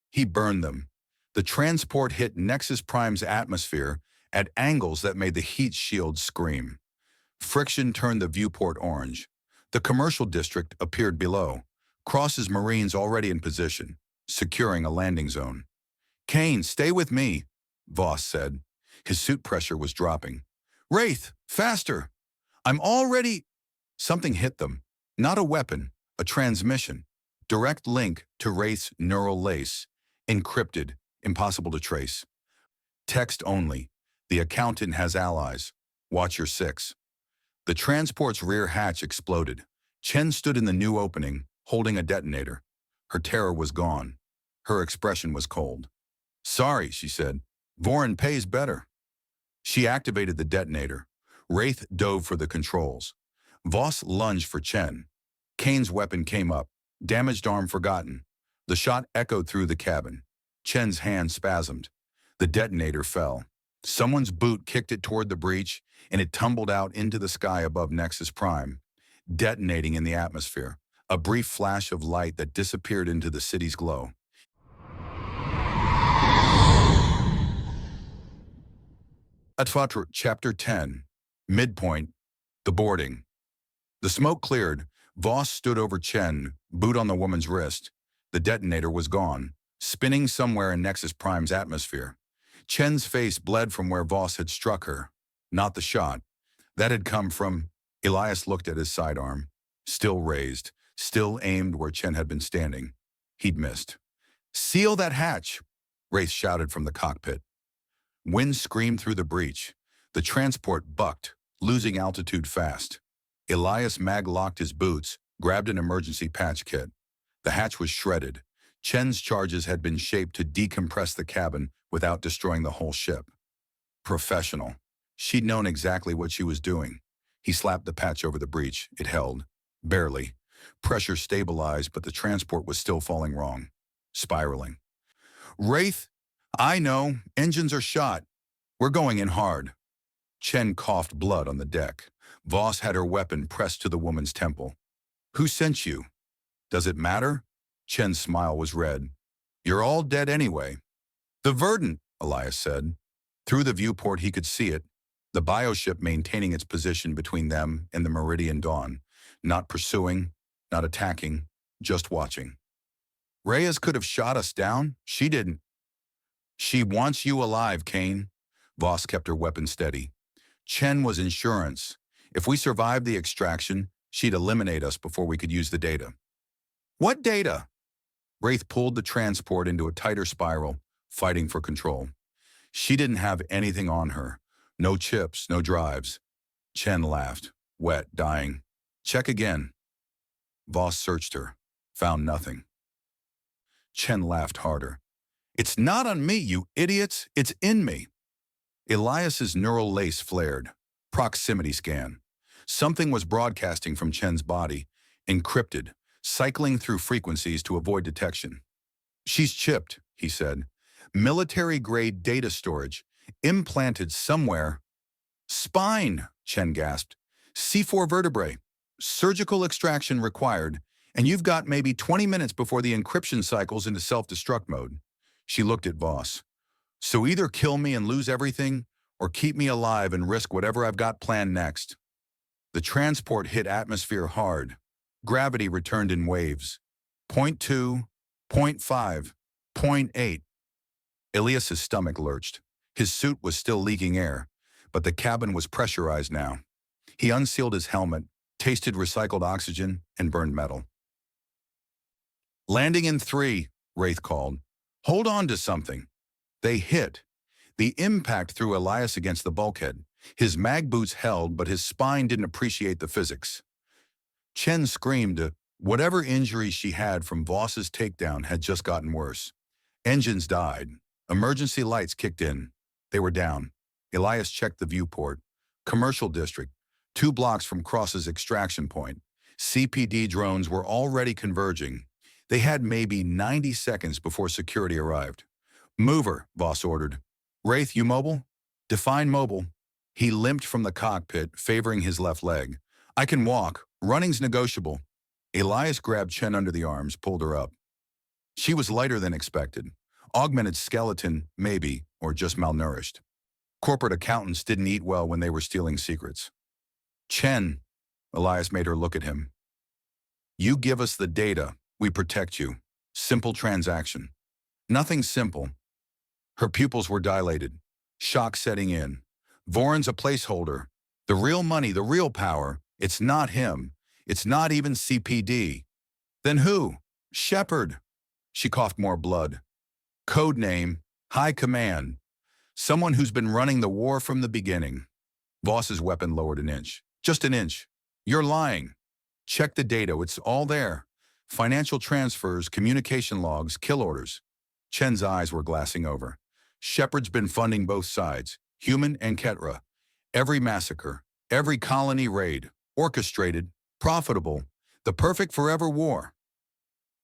He burned them. The transport hit Nexus Prime's atmosphere at angles that made the heat shield scream. Friction turned the viewport orange. The commercial district appeared below, Cross's Marines already in position, securing a landing zone. "Kane, stay with me," Voss said. His suit pressure was dropping. "Wraith, faster! I'm already—" Something hit them. Not a weapon, a transmission. Direct link to Wraith's neural lace. Encrypted, impossible to trace. Text only. "The accountant has allies. Watch your six." The transport's rear hatch exploded. Chen stood in the new opening, holding a detonator. Her terror was gone. Her expression was cold. "Sorry," she said. "Vorin pays better." She activated the detonator. Wraith dove for the controls. Voss lunged for Chen. Kane's weapon came up. Damaged arm forgotten. The shot echoed through the cabin. Chen's hand spasmed. The detonator fell. Someone's boot kicked it toward the breach, and it tumbled out into the sky above Nexus Prime, detonating in the atmosphere. A brief flash of light that disappeared into the city's glow. Chapter 10. Midpoint. The boarding. The smoke cleared. Voss stood over Chen, boot on the woman's wrist. The detonator was gone, spinning somewhere in Nexus Prime's atmosphere. Chen's face bled from where Voss had struck her. Not the shot. That had come from— Elias looked at his sidearm. Still raised, still aimed where Chen had been standing. He'd missed. "Seal that hatch!" Wraith shouted from the cockpit. Wind screamed through the breach. The transport bucked, losing altitude fast. Elias mag-locked his boots, grabbed an emergency patch kit. The hatch was shredded. Chen's charges had been shaped to decompress the cabin without destroying the whole ship. Professional. She'd known exactly what she was doing. He slapped the patch over the breach. It held. Barely. Pressure stabilized, but the transport was still falling wrong. Spiraling. "Wraith, I know. Engines are shot. We're going in hard." Chen coughed blood on the deck. Voss had her weapon pressed to the woman's temple. "Who sent you?" "Does it matter?" Chen's smile was red. "You're all dead anyway." "The Verdant," Elias said. Through the viewport he could see it, the bioship maintaining its position between them and the Meridian Dawn. Not pursuing, not attacking, just watching. "Reyes could have shot us down. She didn't." "She wants you alive, Kane." Voss kept her weapon steady. "Chen was insurance. If we survived the extraction, she'd eliminate us before we could use the data." "What data?" Wraith pulled the transport into a tighter spiral, fighting for control. She didn't have anything on her. No chips, no drives. Chen laughed. "Wet, dying. Check again." Voss searched her. Found nothing. Chen laughed harder. "It's not on me, you idiots. It's in me." Elias's neural lace flared. Proximity scan. Something was broadcasting from Chen's body, encrypted, cycling through frequencies to avoid detection. "She's chipped," he said. "Military-grade data storage, implanted somewhere." "Spine," Chen gasped. "C4 vertebrae. Surgical extraction required, and you've got maybe 20 minutes before the encryption cycles into self-destruct mode." She looked at Voss. "So either kill me and lose everything, or keep me alive and risk whatever I've got planned next." The transport hit atmosphere hard. Gravity returned in waves. 0.2, 0.5, 0.8. Elias's stomach lurched. His suit was still leaking air, but the cabin was pressurized now. He unsealed his helmet, tasted recycled oxygen, and burned metal. "Landing in 3, Wraith called. "Hold on to something." They hit. The impact threw Elias against the bulkhead. His mag boots held, but his spine didn't appreciate the physics. Chen screamed. Whatever injuries she had from Voss's takedown had just gotten worse. Engines died. Emergency lights kicked in. They were down. Elias checked the viewport. Commercial district, 2 blocks from Cross's extraction point. CPD drones were already converging. They had maybe 90 seconds before security arrived. "Move her," Voss ordered. "Wraith, you mobile?" "Define mobile." He limped from the cockpit, favoring his left leg. "I can walk. Running's negotiable." Elias grabbed Chen under the arms, pulled her up. She was lighter than expected. Augmented skeleton, maybe, or just malnourished. Corporate accountants didn't eat well when they were stealing secrets. "Chen," Elias made her look at him. You give us the data, we protect you. Simple transaction. Nothing simple. Her pupils were dilated. Shock setting in. Voron's a placeholder. The real money, the real power, it's not him. It's not even CPD. Then who? Shepard. She coughed more blood. Code name, High Command. Someone who's been running the war from the beginning. Voss's weapon lowered an inch. Just an inch. You're lying. Check the data, it's all there. Financial transfers, communication logs, kill orders. Chen's eyes were glassing over. Shepard's been funding both sides, human and Ketra. Every massacre, every colony raid, orchestrated, profitable, the perfect forever war.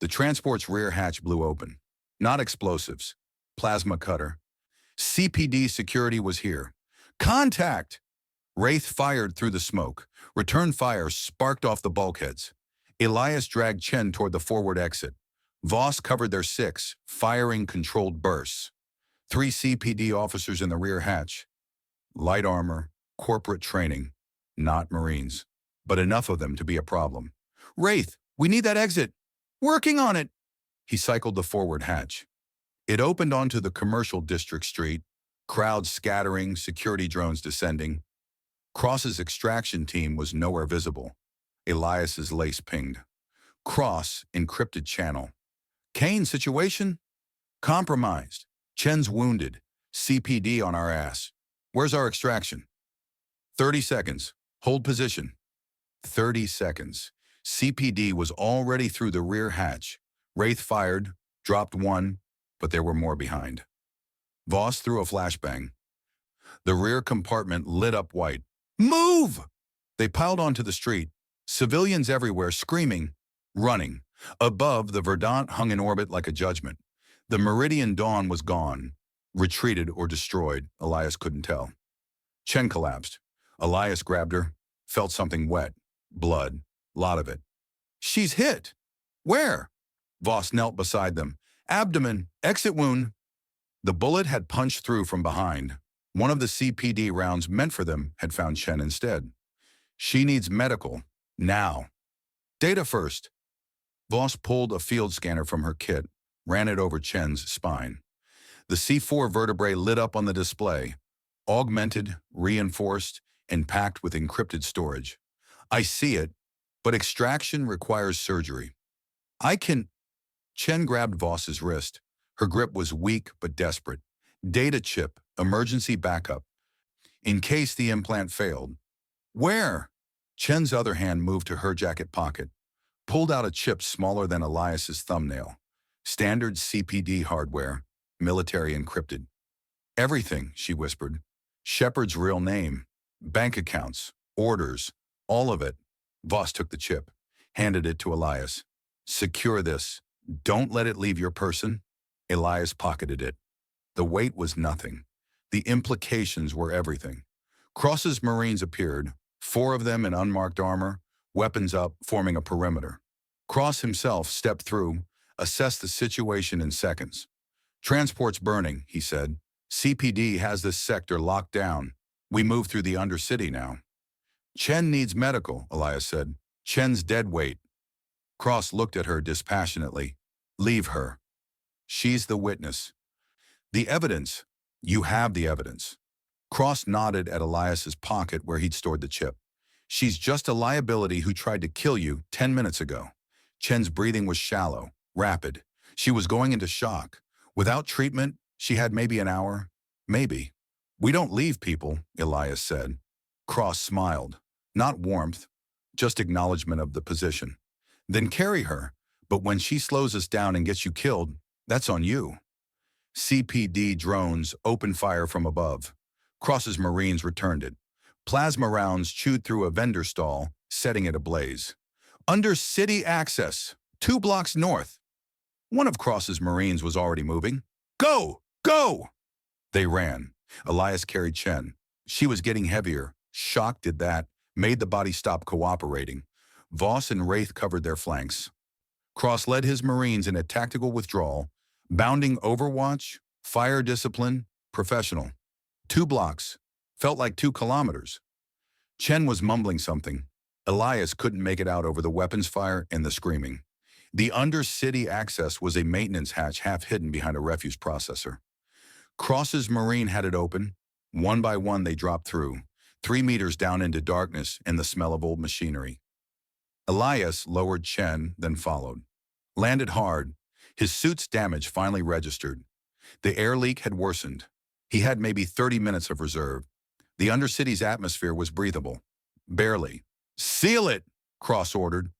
The transport's rear hatch blew open. Not explosives. Plasma cutter. CPD security was here. Contact! Wraith fired through the smoke. Return fire sparked off the bulkheads. Elias dragged Chen toward the forward exit. Voss covered their six, firing controlled bursts. 3 CPD officers in the rear hatch. Light armor, corporate training, not Marines. But enough of them to be a problem. Wraith, we need that exit. Working on it. He cycled the forward hatch. It opened onto the commercial district street, crowds scattering, security drones descending. Cross's extraction team was nowhere visible. Elias's lace pinged. Cross, encrypted channel. Kane situation? Compromised. Chen's wounded. CPD on our ass. Where's our extraction? 30 seconds. Hold position. 30 seconds. CPD was already through the rear hatch. Wraith fired, dropped one, but there were more behind. Voss threw a flashbang. The rear compartment lit up white. Move! They piled onto the street. Civilians everywhere screaming, running. Above, the Verdant hung in orbit like a judgment. The Meridian Dawn was gone. Retreated or destroyed, Elias couldn't tell. Chen collapsed. Elias grabbed her, felt something wet. Blood. Lot of it. She's hit. Where? Voss knelt beside them. Abdomen. Exit wound. The bullet had punched through from behind. One of the CPD rounds meant for them had found Chen instead. She needs medical. Now. Data first. Voss pulled a field scanner from her kit, ran it over Chen's spine. The C4 vertebrae lit up on the display, augmented, reinforced, and packed with encrypted storage. I see it, but extraction requires surgery. I can... Chen grabbed Voss's wrist. Her grip was weak but desperate. Data chip, emergency backup. In case the implant failed. Where? Chen's other hand moved to her jacket pocket, pulled out a chip smaller than Elias's thumbnail. Standard CPD hardware, military encrypted. Everything, she whispered. Shepard's real name, bank accounts, orders, all of it. Voss took the chip, handed it to Elias. Secure this. Don't let it leave your person. Elias pocketed it. The weight was nothing. The implications were everything. Cross's Marines appeared, 4 of them in unmarked armor, weapons up, forming a perimeter. Cross himself stepped through, assessed the situation in seconds. Transport's burning, he said. CPD has this sector locked down. We move through the Undercity now. Chen needs medical, Elias said. Chen's dead weight. Cross looked at her dispassionately. Leave her. She's the witness. The evidence. You have the evidence. Cross nodded at Elias's pocket where he'd stored the chip. She's just a liability who tried to kill you 10 minutes ago. Chen's breathing was shallow, rapid. She was going into shock. Without treatment, she had maybe an hour. Maybe. We don't leave people, Elias said. Cross smiled. Not warmth, just acknowledgement of the position. Then carry her, but when she slows us down and gets you killed, that's on you. CPD drones opened fire from above. Cross's Marines returned it. Plasma rounds chewed through a vendor stall, setting it ablaze. Under city access, 2 blocks north. One of Cross's Marines was already moving. Go! Go! They ran. Elias carried Chen. She was getting heavier. Shock did that, made the body stop cooperating. Voss and Wraith covered their flanks. Cross led his Marines in a tactical withdrawal, bounding Overwatch, fire discipline, professional. 2 blocks. Felt like 2 kilometers. Chen was mumbling something. Elias couldn't make it out over the weapons fire and the screaming. The undercity access was a maintenance hatch half hidden behind a refuse processor. Cross's Marine had it open. One by one they dropped through, 3 meters down into darkness and the smell of old machinery. Elias lowered Chen, then followed. Landed hard. His suit's damage finally registered. The air leak had worsened. He had maybe 30 minutes of reserve. The undercity's atmosphere was breathable. Barely. "Seal it!" Cross ordered.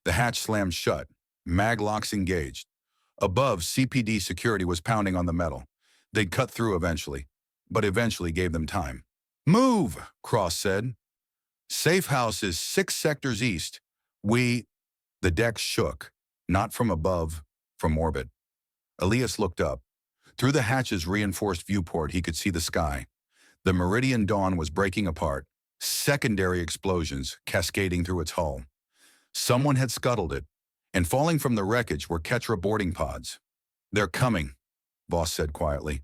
The hatch slammed shut. Mag locks engaged. Above, CPD security was pounding on the metal. They'd cut through eventually, but eventually gave them time. "Move," Cross said. "Safe house is 6 sectors east. The deck shook, not from above, from orbit. Elias looked up. Through the hatch's reinforced viewport, he could see the sky. The meridian dawn was breaking apart, secondary explosions cascading through its hull. Someone had scuttled it, and falling from the wreckage were Ketra boarding pods. "They're coming," Voss said quietly.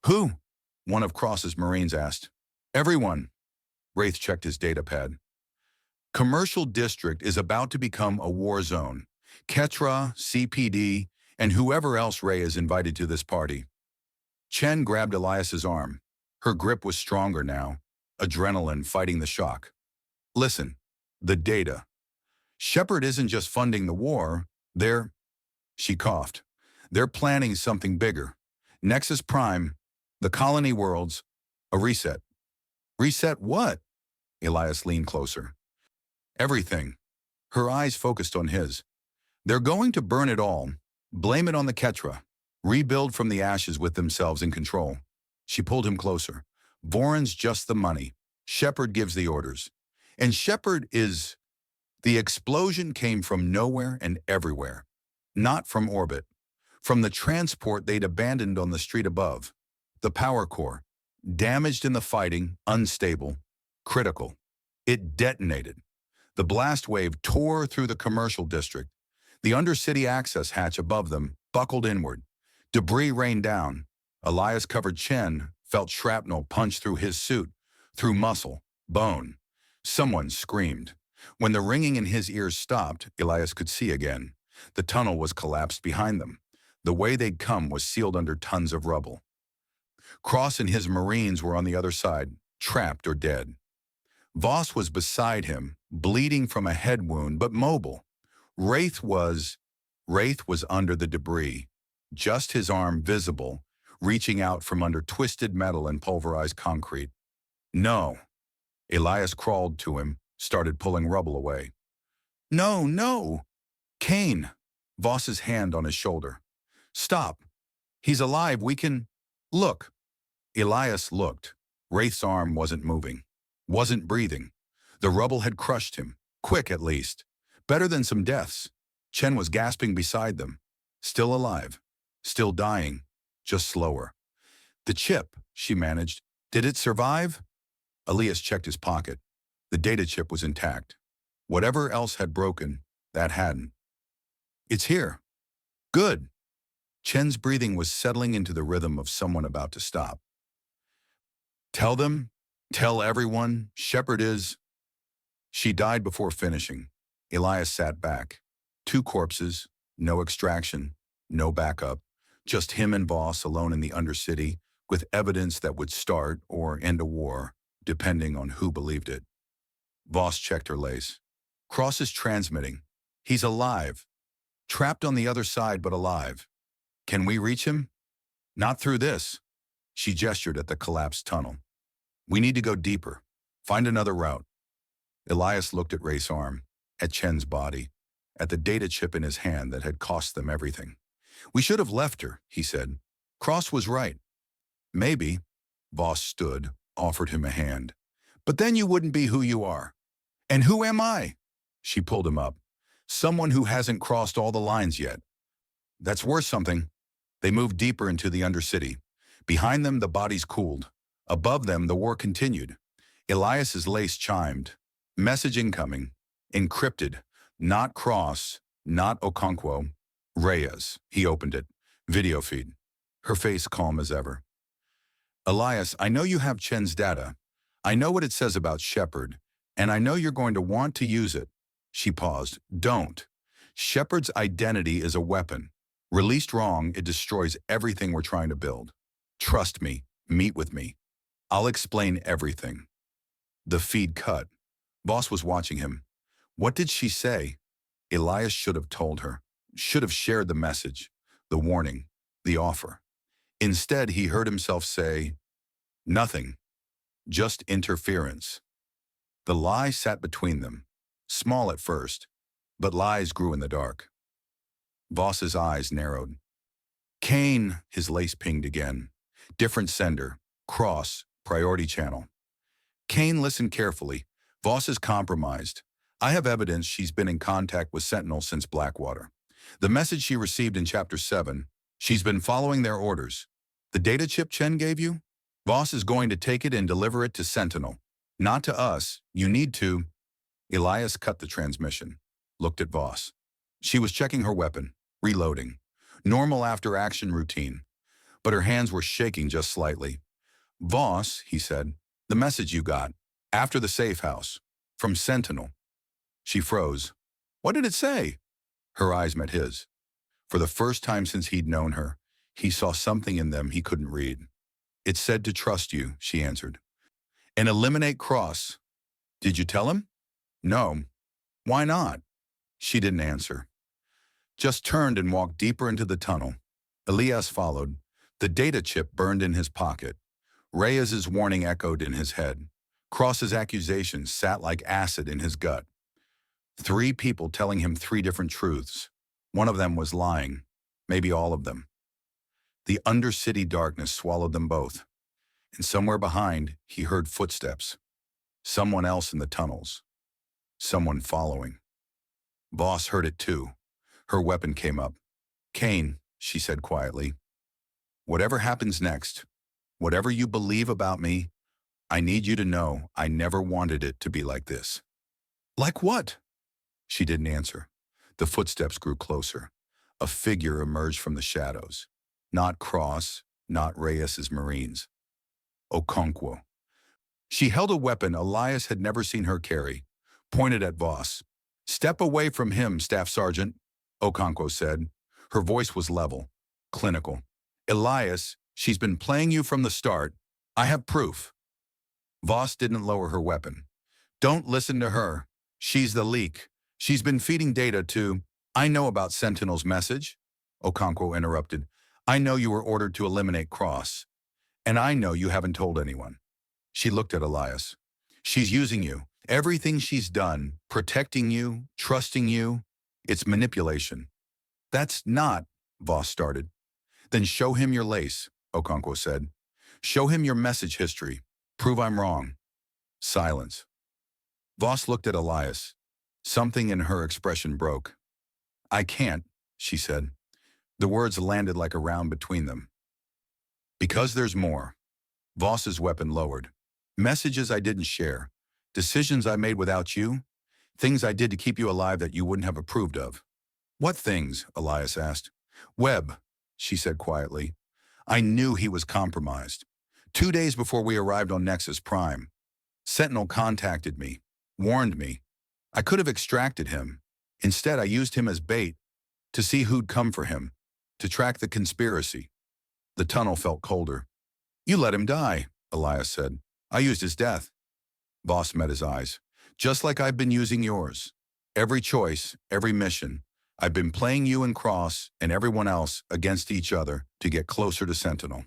"Who?" one of Cross's Marines asked. "Everyone." Wraith checked his data pad. "Commercial district is about to become a war zone. Ketra, CPD, and whoever else Ray is invited to this party." Chen grabbed Elias's arm. Her grip was stronger now, adrenaline fighting the shock. "Listen, the data. Shepard isn't just funding the war, she coughed. "They're planning something bigger. Nexus Prime, the colony worlds, a reset." "Reset what?" Elias leaned closer. "Everything." Her eyes focused on his. "They're going to burn it all, blame it on the Ketra, rebuild from the ashes with themselves in control." She pulled him closer. "Voron's just the money. Shepard gives the orders. And Shepard is..." The explosion came from nowhere and everywhere. Not from orbit. From the transport they'd abandoned on the street above. The power core. Damaged in the fighting, unstable, critical. It detonated. The blast wave tore through the commercial district. The undercity access hatch above them buckled inward. Debris rained down. Elias covered Chen, felt shrapnel punch through his suit, through muscle, bone. Someone screamed. When the ringing in his ears stopped, Elias could see again. The tunnel was collapsed behind them. The way they'd come was sealed under tons of rubble. Cross and his Marines were on the other side, trapped or dead. Voss was beside him, bleeding from a head wound, but mobile. Wraith was under the debris, just his arm visible, reaching out from under twisted metal and pulverized concrete. "No." Elias crawled to him, started pulling rubble away. "No, no!" "Kane!" Voss's hand on his shoulder. "Stop. He's alive, we can... Look." Elias looked. Wraith's arm wasn't moving, wasn't breathing. The rubble had crushed him, quick at least. Better than some deaths. Chen was gasping beside them. Still alive, still dying, just slower. "The chip," she managed. "Did it survive?" Elias checked his pocket. The data chip was intact. Whatever else had broken, that hadn't. "It's here." "Good." Chen's breathing was settling into the rhythm of someone about to stop. Tell everyone, Shepard is..." She died before finishing. Elias sat back. 2 corpses, no extraction, no backup. Just him and Voss alone in the undercity, with evidence that would start or end a war, depending on who believed it. Voss checked her lace. "Cross is transmitting. He's alive. Trapped on the other side, but alive. Can we reach him?" "Not through this." She gestured at the collapsed tunnel. "We need to go deeper. Find another route." Elias looked at Ray's arm, at Chen's body, at the data chip in his hand that had cost them everything. "We should have left her," he said. "Cross was right." "Maybe." Voss stood, offered him a hand. "But then you wouldn't be who you are." "And who am I?" She pulled him up. "Someone who hasn't crossed all the lines yet." "That's worth something." They moved deeper into the undercity. Behind them, the bodies cooled. Above them, the war continued. Elias's lace chimed. Message incoming. Encrypted. Not Cross, not Okonkwo. Reyes. He opened it. Video feed. Her face calm as ever. "Elias, I know you have Chen's data. I know what it says about Shepard. And I know you're going to want to use it. She paused. Don't. Shepard's identity is a weapon. Released wrong, it destroys everything we're trying to build. Trust me. Meet with me. I'll explain everything. The feed cut. Boss was watching him. What did she say? Elias should have told her. Should have shared the message, the warning, the offer. Instead, he heard himself say, nothing. Just interference. The lie sat between them, small at first, but lies grew in the dark. Voss's eyes narrowed. Kane, his lace pinged again. Different sender, cross, priority channel. Kane listened carefully. Voss is compromised. I have evidence she's been in contact with Sentinel since Blackwater. The message she received in Chapter 7, she's been following their orders. The data chip Chen gave you? Voss is going to take it and deliver it to Sentinel. Not to us. You need to. Elias cut the transmission, looked at Voss. She was checking her weapon, reloading. Normal after-action routine. But her hands were shaking just slightly. Voss, he said, the message you got, after the safe house, from Sentinel. She froze. What did it say? Her eyes met his. For the first time since he'd known her, he saw something in them he couldn't read. It said to trust you, she answered. And eliminate Cross. Did you tell him? No. Why not? She didn't answer. Just turned and walked deeper into the tunnel. Elias followed. The data chip burned in his pocket. Reyes's warning echoed in his head. Cross's accusations sat like acid in his gut. 3 people telling him 3 different truths. One of them was lying. Maybe all of them. The undercity darkness swallowed them both. And somewhere behind, he heard footsteps. Someone else in the tunnels. Someone following. Voss heard it too. Her weapon came up. Kane, she said quietly. Whatever happens next, whatever you believe about me, I need you to know I never wanted it to be like this. Like what? She didn't answer. The footsteps grew closer. A figure emerged from the shadows. Not Cross, not Reyes's Marines. Okonkwo. She held a weapon Elias had never seen her carry, pointed at Voss. Step away from him, Staff Sergeant, Okonkwo said. Her voice was level, clinical. Elias, she's been playing you from the start. I have proof. Voss didn't lower her weapon. Don't listen to her. She's the leak. She's been feeding data to... I know about Sentinel's message, Okonkwo interrupted. I know you were ordered to eliminate Cross. And I know you haven't told anyone. She looked at Elias. She's using you. Everything she's done, protecting you, trusting you, it's manipulation. That's not, Voss started. Then show him your lace, Okonkwo said. Show him your message history. Prove I'm wrong. Silence. Voss looked at Elias. Something in her expression broke. I can't, she said. The words landed like a round between them. Because there's more. Voss's weapon lowered. Messages I didn't share. Decisions I made without you. Things I did to keep you alive that you wouldn't have approved of. What things? Elias asked. Webb, she said quietly. I knew he was compromised. 2 days before we arrived on Nexus Prime, Sentinel contacted me, warned me. I could have extracted him. Instead, I used him as bait to see who'd come for him, to track the conspiracy. The tunnel felt colder. You let him die, Elias said. I used his death. Voss met his eyes. Just like I've been using yours. Every choice, every mission. I've been playing you and Cross and everyone else against each other to get closer to Sentinel.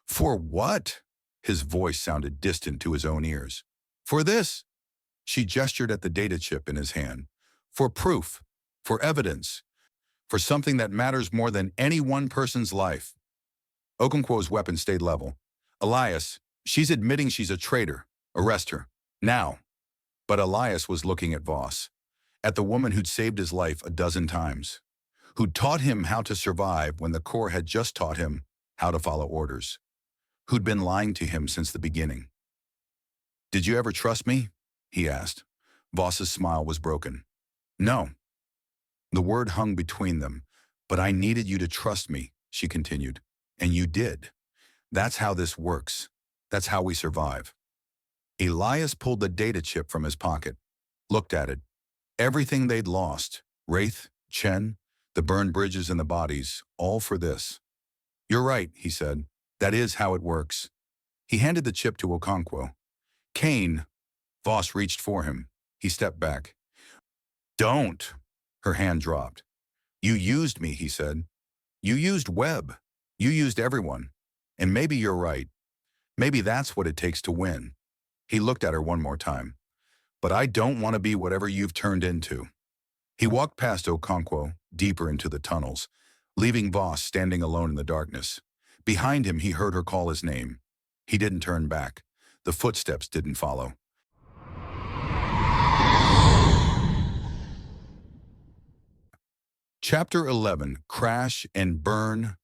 For what? His voice sounded distant to his own ears. For this. She gestured at the data chip in his hand. For proof. For evidence. For something that matters more than any one person's life. Okonkwo's weapon stayed level. Elias, she's admitting she's a traitor. Arrest her. Now. But Elias was looking at Voss. At the woman who'd saved his life a dozen times. Who'd taught him how to survive when the Corps had just taught him how to follow orders. Who'd been lying to him since the beginning. Did you ever trust me? He asked. Voss's smile was broken. No. The word hung between them. But I needed you to trust me, she continued. And you did. That's how this works. That's how we survive. Elias pulled the data chip from his pocket, looked at it. Everything they'd lost, Wraith, Chen, the burned bridges and the bodies, all for this. You're right, he said. That is how it works. He handed the chip to Okonkwo. Kane. Voss reached for him. He stepped back. Don't. Her hand dropped. You used me, he said. You used Webb. You used everyone. And maybe you're right. Maybe that's what it takes to win. He looked at her one more time. But I don't want to be whatever you've turned into. He walked past Okonkwo, deeper into the tunnels, leaving Voss standing alone in the darkness. Behind him, he heard her call his name. He didn't turn back. The footsteps didn't follow. Chapter 11, Crash and Burn.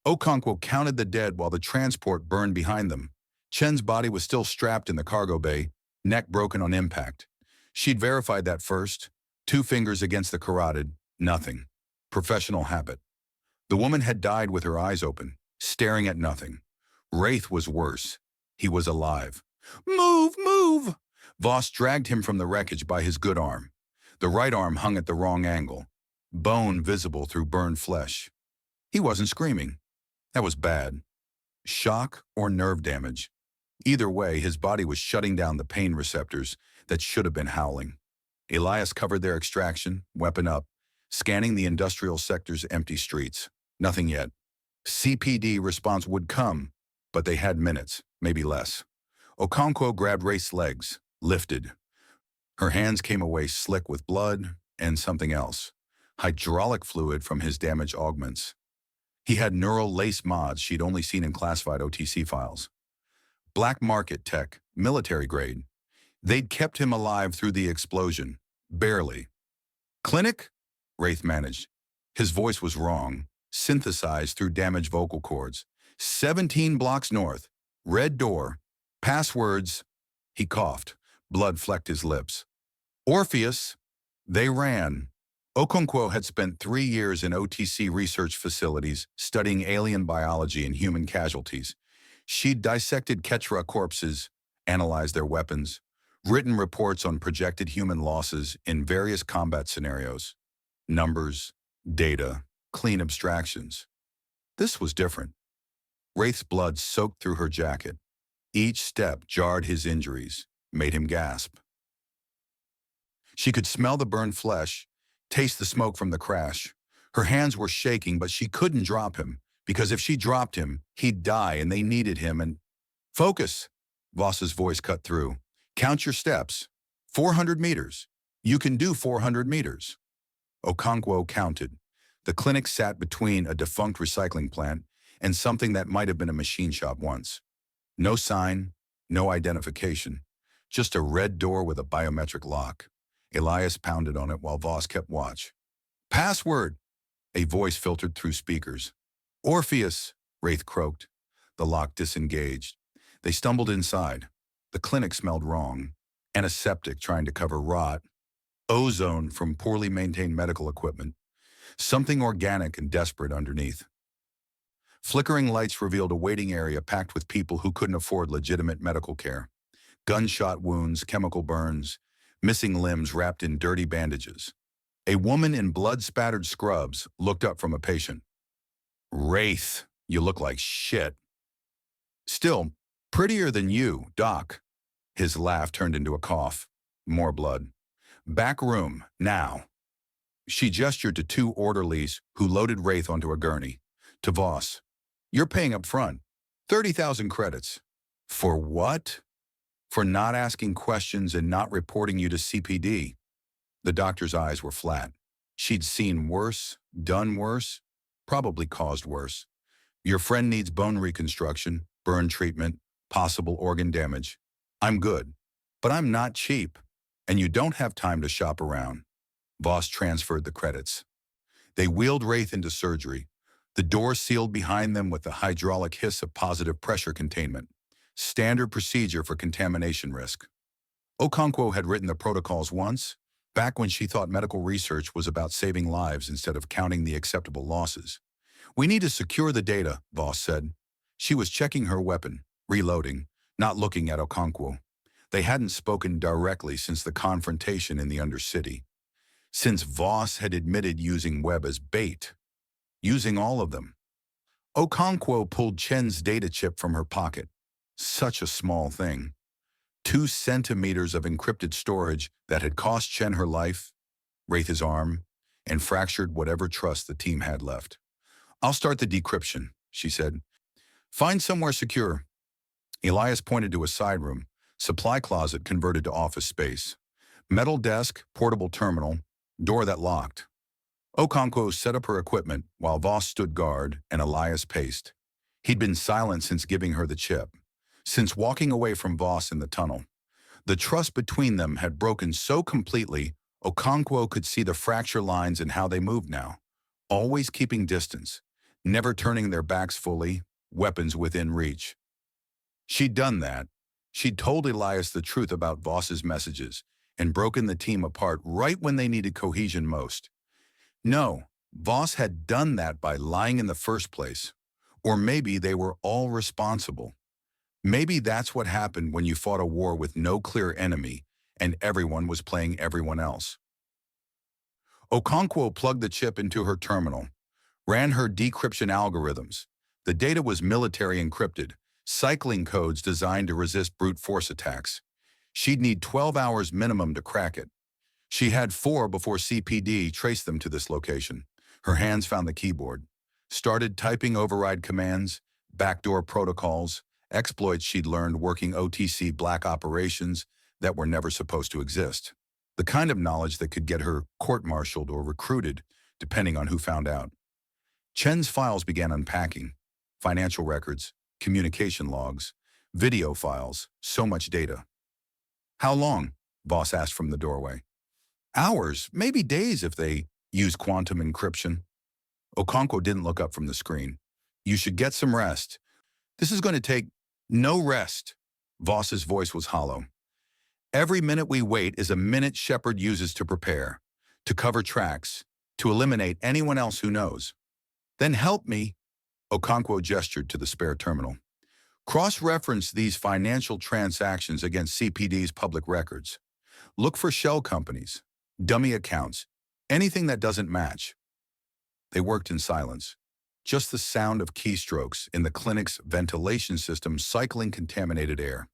Okonkwo counted the dead while the transport burned behind them. Chen's body was still strapped in the cargo bay, neck broken on impact. She'd verified that first. 2 fingers against the carotid, nothing. Professional habit. The woman had died with her eyes open, staring at nothing. Wraith was worse. He was alive. Move, move! Voss dragged him from the wreckage by his good arm. The right arm hung at the wrong angle, bone visible through burned flesh. He wasn't screaming. That was bad. Shock or nerve damage. Either way, his body was shutting down the pain receptors that should have been howling. Elias covered their extraction, weapon up, scanning the industrial sector's empty streets. Nothing yet. CPD response would come, but they had minutes, maybe less. Okonkwo grabbed Wraith's legs, lifted. Her hands came away slick with blood and something else. Hydraulic fluid from his damaged augments. He had neural lace mods she'd only seen in classified OTC files. Black market tech, military grade. They'd kept him alive through the explosion. Barely. Clinic? Wraith managed. His voice was wrong, synthesized through damaged vocal cords. 17 blocks north. Red door. Passwords. He coughed. Blood flecked his lips. Orpheus. They ran. Okonkwo had spent 3 years in OTC research facilities studying alien biology and human casualties. She'd dissected Ketra corpses, analyzed their weapons, written reports on projected human losses in various combat scenarios. Numbers, data, clean abstractions. This was different. Wraith's blood soaked through her jacket. Each step jarred his injuries, made him gasp. She could smell the burned flesh, taste the smoke from the crash. Her hands were shaking, but she couldn't drop him, because if she dropped him, he'd die and they needed him and... Focus! Voss's voice cut through. Count your steps. 400 meters. You can do 400 meters. Okonkwo counted. The clinic sat between a defunct recycling plant and something that might have been a machine shop once. No sign, no identification. Just a red door with a biometric lock. Elias pounded on it while Voss kept watch. Password! A voice filtered through speakers. Orpheus! Wraith croaked. The lock disengaged. They stumbled inside. The clinic smelled wrong. Antiseptic trying to cover rot. Ozone from poorly maintained medical equipment. Something organic and desperate underneath. Flickering lights revealed a waiting area packed with people who couldn't afford legitimate medical care. Gunshot wounds, chemical burns, missing limbs wrapped in dirty bandages. A woman in blood-spattered scrubs looked up from a patient. Wraith, you look like shit. Still, prettier than you, Doc. His laugh turned into a cough. More blood. Back room, now. She gestured to 2 orderlies who loaded Wraith onto a gurney. To Voss. You're paying up front. 30,000 credits. For what? For not asking questions and not reporting you to CPD. The doctor's eyes were flat. She'd seen worse, done worse, probably caused worse. Your friend needs bone reconstruction, burn treatment, possible organ damage. I'm good, but I'm not cheap, and you don't have time to shop around. Voss transferred the credits. They wheeled Wraith into surgery. The door sealed behind them with the hydraulic hiss of positive pressure containment. Standard procedure for contamination risk. Okonkwo had written the protocols once, back when she thought medical research was about saving lives instead of counting the acceptable losses. We need to secure the data, Voss said. She was checking her weapon, reloading, not looking at Okonkwo. They hadn't spoken directly since the confrontation in the Undercity, since Voss had admitted using Webb as bait, using all of them. Okonkwo pulled Chen's data chip from her pocket. Such a small thing. 2 centimeters of encrypted storage that had cost Chen her life, wraith his arm, and fractured whatever trust the team had left. "I'll start the decryption," she said. "Find somewhere secure." Elias pointed to a side room, supply closet converted to office space. Metal desk, portable terminal, door that locked. Okonkwo set up her equipment while Voss stood guard and Elias paced. He'd been silent since giving her the chip, since walking away from Voss in the tunnel. The trust between them had broken so completely, Okonkwo could see the fracture lines in how they moved now, always keeping distance, never turning their backs fully, weapons within reach. She'd done that. She'd told Elias the truth about Voss's messages and broken the team apart right when they needed cohesion most. No, Voss had done that by lying in the first place. Or maybe they were all responsible. Maybe that's what happened when you fought a war with no clear enemy and everyone was playing everyone else. Okonkwo plugged the chip into her terminal, ran her decryption algorithms. The data was military encrypted, cycling codes designed to resist brute force attacks. She'd need 12 hours minimum to crack it. She had 4 before CPD traced them to this location. Her hands found the keyboard, started typing override commands, backdoor protocols, exploits she'd learned working OTC black operations that were never supposed to exist. The kind of knowledge that could get her court-martialed or recruited, depending on who found out. Chen's files began unpacking. Financial records, communication logs, video files, so much data. "How long?" Voss asked from the doorway. "Hours, maybe days if they use quantum encryption." Okonkwo didn't look up from the screen. "You should get some rest. This is going to take no rest." Voss's voice was hollow. "Every minute we wait is a minute Shepard uses to prepare, to cover tracks, to eliminate anyone else who knows." "Then help me." Okonkwo gestured to the spare terminal. "Cross-reference these financial transactions against CPD's public records. Look for shell companies, dummy accounts, anything that doesn't match." They worked in silence. Just the sound of keystrokes in the clinic's ventilation system cycling contaminated air.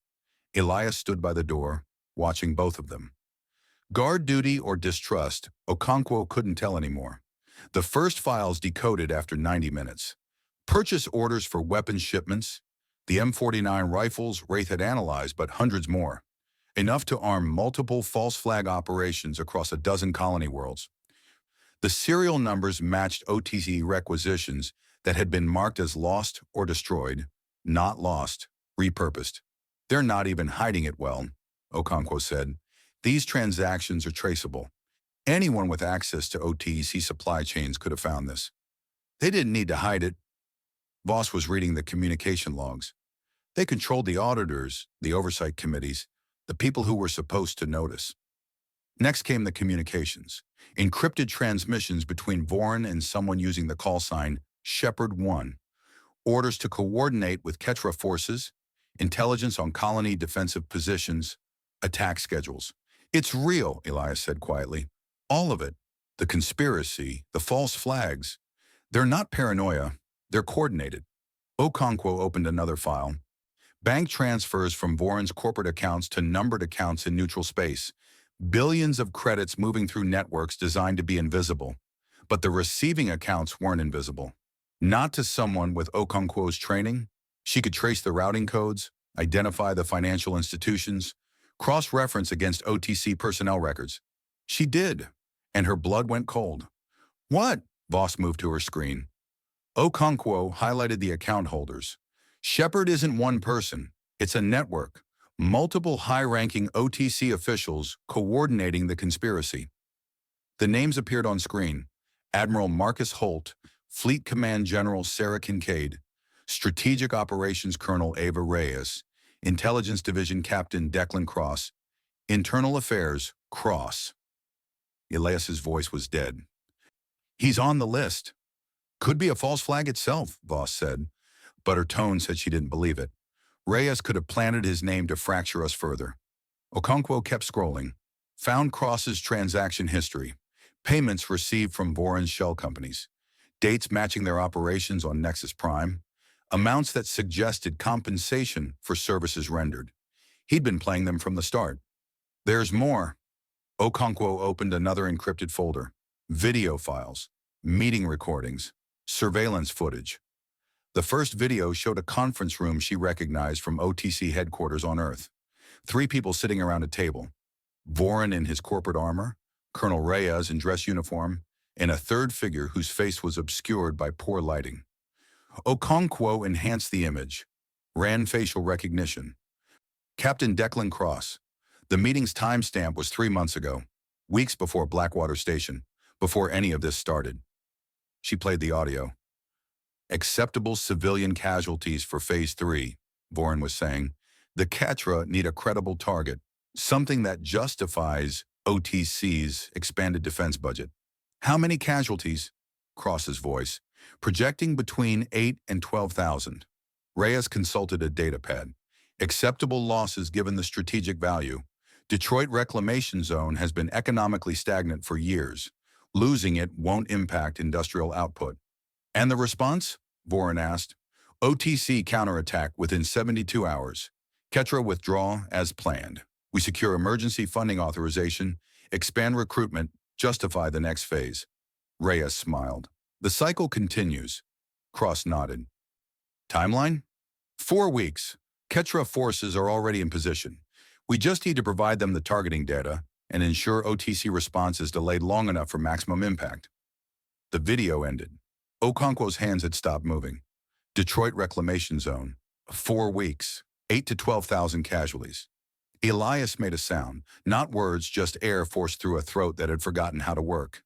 Elias stood by the door, watching both of them. Guard duty or distrust, Okonkwo couldn't tell anymore. The first files decoded after 90 minutes. Purchase orders for weapons shipments. The M49 rifles Wraith had analyzed, but hundreds more. Enough to arm multiple false flag operations across a dozen colony worlds. The serial numbers matched OTC requisitions that had been marked as lost or destroyed, not lost, repurposed. "They're not even hiding it well," Okonkwo said. "These transactions are traceable. Anyone with access to OTC supply chains could have found this. They didn't need to hide it." Voss was reading the communication logs. They controlled the auditors, the oversight committees, the people who were supposed to notice. Next came the communications, encrypted transmissions between Voron and someone using the call sign Shepard 1, orders to coordinate with Ketra forces, intelligence on colony defensive positions, attack schedules. "It's real," Elias said quietly. "All of it. The conspiracy, the false flags. They're not paranoia, they're coordinated." Okonkwo opened another file. Bank transfers from Voron's corporate accounts to numbered accounts in neutral space. Billions of credits moving through networks designed to be invisible. But the receiving accounts weren't invisible. Not to someone with Okonkwo's training. She could trace the routing codes, identify the financial institutions, cross-reference against OTC personnel records. She did, and her blood went cold. "What?" Voss moved to her screen. Okonkwo highlighted the account holders. "Shepard isn't one person. It's a network. Multiple high-ranking OTC officials coordinating the conspiracy." The names appeared on screen. Admiral Marcus Holt, Fleet Command General Sarah Kincaid, Strategic Operations Colonel Ava Reyes, Intelligence Division Captain Declan Cross, Internal Affairs, Cross. Elias's voice was dead. "He's on the list." "Could be a false flag itself," Voss said, but her tone said she didn't believe it. "Reyes could have planted his name to fracture us further." Okonkwo kept scrolling. Found Cross's transaction history. Payments received from Voron's shell companies. Dates matching their operations on Nexus Prime. Amounts that suggested compensation for services rendered. He'd been playing them from the start. There's more. Okonkwo opened another encrypted folder. Video files, meeting recordings, surveillance footage. The first video showed a conference room she recognized from OTC headquarters on Earth. 3 people sitting around a table. Voron in his corporate armor, Colonel Reyes in dress uniform, and a third figure whose face was obscured by poor lighting. Okonkwo enhanced the image, ran facial recognition. Captain Declan Cross. The meeting's timestamp was 3 months ago, weeks before Blackwater Station, before any of this started. She played the audio. Acceptable civilian casualties for Phase 3, Voron was saying. The Ketra need a credible target, something that justifies OTC's expanded defense budget. How many casualties? Cross's voice, projecting between 8 and 12,000. Reyes consulted a datapad. Acceptable losses given the strategic value. Detroit Reclamation Zone has been economically stagnant for years. Losing it won't impact industrial output. And the response? Voron asked. OTC counterattack within 72 hours. Ketra withdraw as planned. We secure emergency funding authorization, expand recruitment, justify the next phase. Reyes smiled. The cycle continues. Cross nodded. Timeline? 4 weeks. Ketra forces are already in position. We just need to provide them the targeting data and ensure OTC response is delayed long enough for maximum impact. The video ended. Okonkwo's hands had stopped moving. Detroit Reclamation Zone. 4 weeks. 8 to 12,000 casualties. Elias made a sound, not words, just air forced through a throat that had forgotten how to work.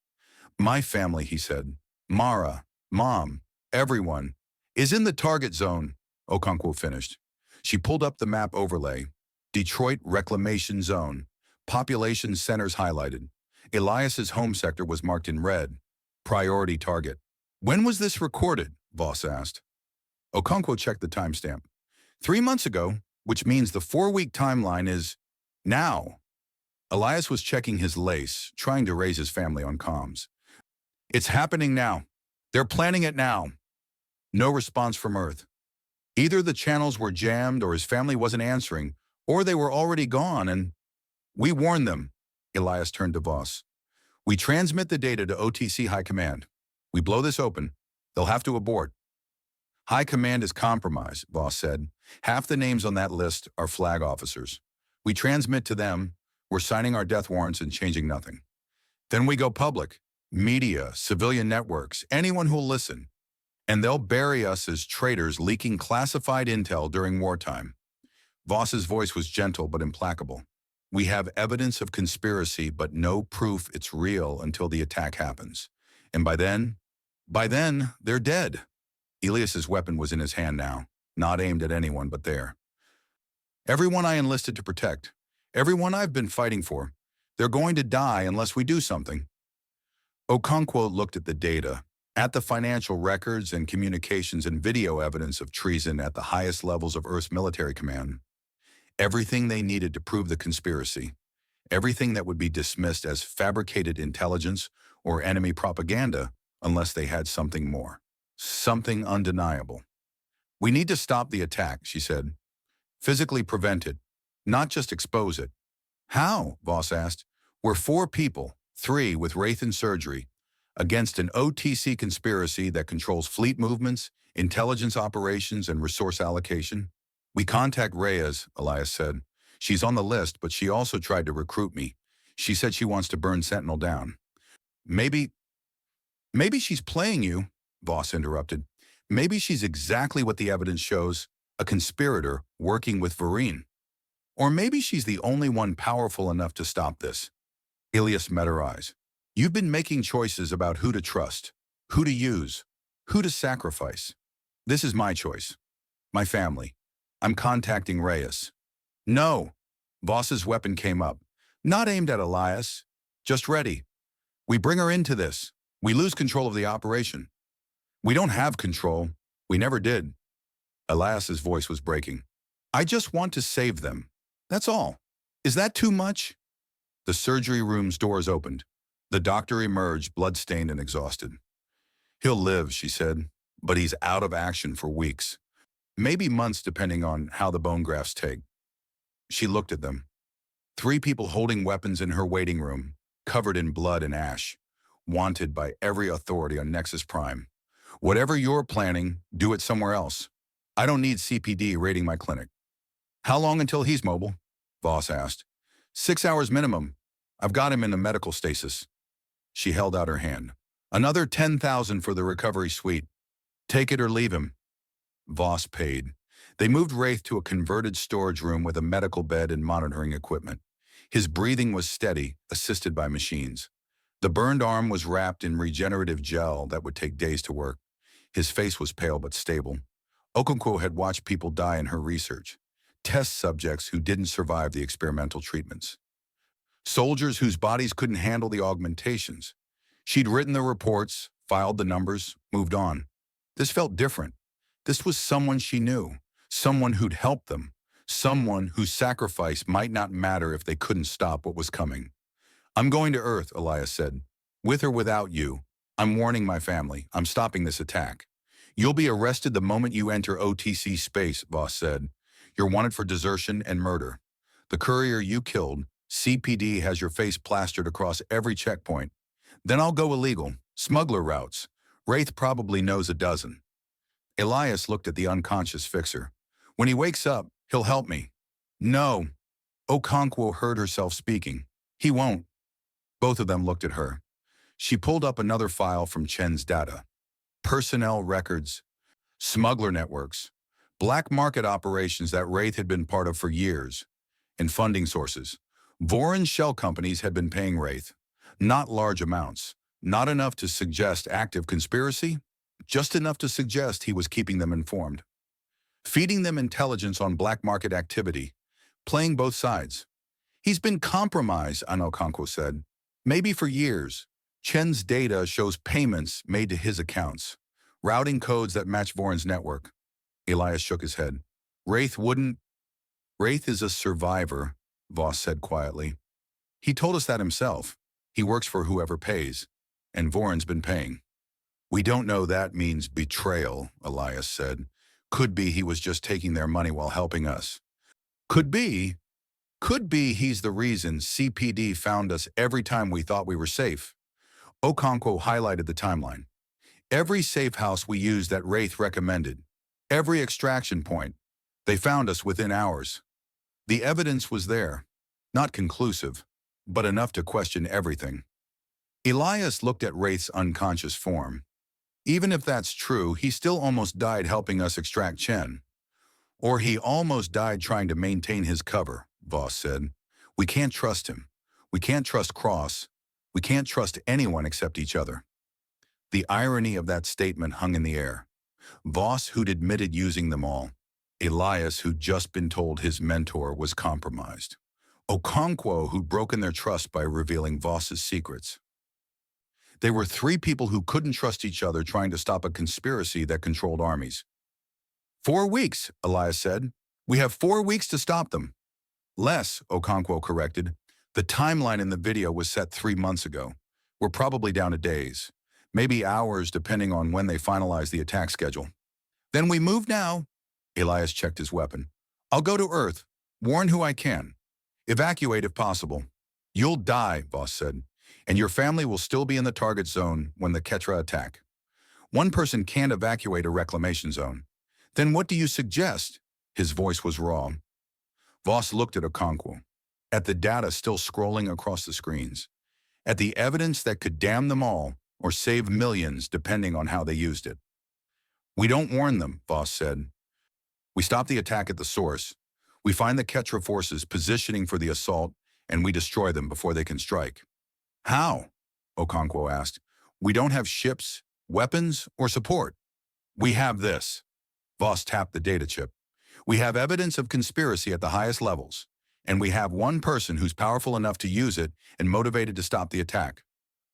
My family, he said. Mara, Mom, everyone, is in the target zone, Okonkwo finished. She pulled up the map overlay. Detroit Reclamation Zone. Population centers highlighted. Elias's home sector was marked in red. Priority target. When was this recorded? Voss asked. Okonkwo checked the timestamp. 3 months ago, which means the 4-week timeline is now. Elias was checking his lace, trying to raise his family on comms. It's happening now. They're planning it now. No response from Earth. Either the channels were jammed or his family wasn't answering, or they were already gone and we warned them. Elias turned to Voss. We transmit the data to OTC High Command. We blow this open. They'll have to abort. High Command is compromised, Voss said. Half the names on that list are flag officers. We transmit to them. We're signing our death warrants and changing nothing. Then we go public. Media, civilian networks, anyone who'll listen. And they'll bury us as traitors leaking classified intel during wartime. Voss's voice was gentle but implacable. We have evidence of conspiracy, but no proof it's real until the attack happens. And by then, they're dead. Elias's weapon was in his hand now, not aimed at anyone but there. Everyone I enlisted to protect, everyone I've been fighting for, they're going to die unless we do something. Okonkwo looked at the data, at the financial records and communications and video evidence of treason at the highest levels of Earth's military command. Everything they needed to prove the conspiracy, everything that would be dismissed as fabricated intelligence or enemy propaganda unless they had something more, something undeniable. We need to stop the attack, she said. Physically prevent it, not just expose it. How? Voss asked. We're 4 people, 3 with Wraith and surgery, against an OTC conspiracy that controls fleet movements, intelligence operations, and resource allocation. We contact Reyes, Elias said. She's on the list, but she also tried to recruit me. She said she wants to burn Sentinel down. Maybe she's playing you, Voss interrupted. Maybe she's exactly what the evidence shows, a conspirator working with Voron. Or maybe she's the only one powerful enough to stop this. Elias met her eyes. You've been making choices about who to trust, who to use, who to sacrifice. This is my choice. My family. I'm contacting Reyes. No. Voss's weapon came up. Not aimed at Elias. Just ready. We bring her into this. We lose control of the operation. We don't have control. We never did. Elias's voice was breaking. I just want to save them. That's all. Is that too much? The surgery room's doors opened. The doctor emerged, blood-stained and exhausted. He'll live, she said, but he's out of action for weeks. Maybe months depending on how the bone grafts take. She looked at them. 3 people holding weapons in her waiting room, covered in blood and ash, wanted by every authority on Nexus Prime. Whatever you're planning, do it somewhere else. I don't need CPD raiding my clinic. How long until he's mobile? Voss asked. 6 hours minimum. I've got him in a medical stasis. She held out her hand. Another 10,000 for the recovery suite. Take it or leave him. Voss paid. They moved Wraith to a converted storage room with a medical bed and monitoring equipment. His breathing was steady, assisted by machines. The burned arm was wrapped in regenerative gel that would take days to work. His face was pale but stable. Okonkwo had watched people die in her research. Test subjects who didn't survive the experimental treatments. Soldiers whose bodies couldn't handle the augmentations. She'd written the reports, filed the numbers, moved on. This felt different. This was someone she knew, someone who'd helped them, someone whose sacrifice might not matter if they couldn't stop what was coming. I'm going to Earth, Elias said. With or without you. I'm warning my family. I'm stopping this attack. You'll be arrested the moment you enter OTC space, Voss said. You're wanted for desertion and murder. The courier you killed, CPD has your face plastered across every checkpoint. Then I'll go illegal. Smuggler routes. Wraith probably knows a dozen. Elias looked at the unconscious fixer. When he wakes up, he'll help me. No. Okonkwo heard herself speaking. He won't. Both of them looked at her. She pulled up another file from Chen's data. Personnel records, smuggler networks, black market operations that Wraith had been part of for years, and funding sources. Voron's shell companies had been paying Wraith. Not large amounts. Not enough to suggest active conspiracy, just enough to suggest he was keeping them informed. Feeding them intelligence on black market activity, playing both sides. He's been compromised, Okonkwo said. Maybe for years. Chen's data shows payments made to his accounts, routing codes that match Voron's network. Elias shook his head. Wraith wouldn't. Wraith is a survivor, Voss said quietly. He told us that himself. He works for whoever pays, and Voron's been paying. We don't know that means betrayal, Elias said. Could be he was just taking their money while helping us. Could be he's the reason CPD found us every time we thought we were safe. Okonkwo highlighted the timeline. Every safe house we used that Wraith recommended. Every extraction point. They found us within hours. The evidence was there. Not conclusive, but enough to question everything. Elias looked at Wraith's unconscious form. Even if that's true, he still almost died helping us extract Chen. Or he almost died trying to maintain his cover, Voss said. We can't trust him. We can't trust Cross. We can't trust anyone except each other. The irony of that statement hung in the air. Voss, who'd admitted using them all. Elias, who'd just been told his mentor was compromised. Okonkwo, who'd broken their trust by revealing Voss's secrets. They were 3 people who couldn't trust each other trying to stop a conspiracy that controlled armies. 4 weeks, Elias said. We have 4 weeks to stop them. Less, Okonkwo corrected. The timeline in the video was set 3 months ago. We're probably down to days. Maybe hours depending on when they finalize the attack schedule. Then we move now. Elias checked his weapon. I'll go to Earth. Warn who I can. Evacuate if possible. You'll die, Voss said, and your family will still be in the target zone when the Ketra attack. One person can't evacuate a reclamation zone. Then what do you suggest? His voice was raw. Voss looked at Okonkwo, at the data still scrolling across the screens, at the evidence that could damn them all or save millions depending on how they used it. We don't warn them, Voss said. We stop the attack at the source. We find the Ketra forces positioning for the assault, and we destroy them before they can strike. How? Okonkwo asked. We don't have ships, weapons, or support. We have this. Voss tapped the data chip. We have evidence of conspiracy at the highest levels, and we have one person who's powerful enough to use it and motivated to stop the attack.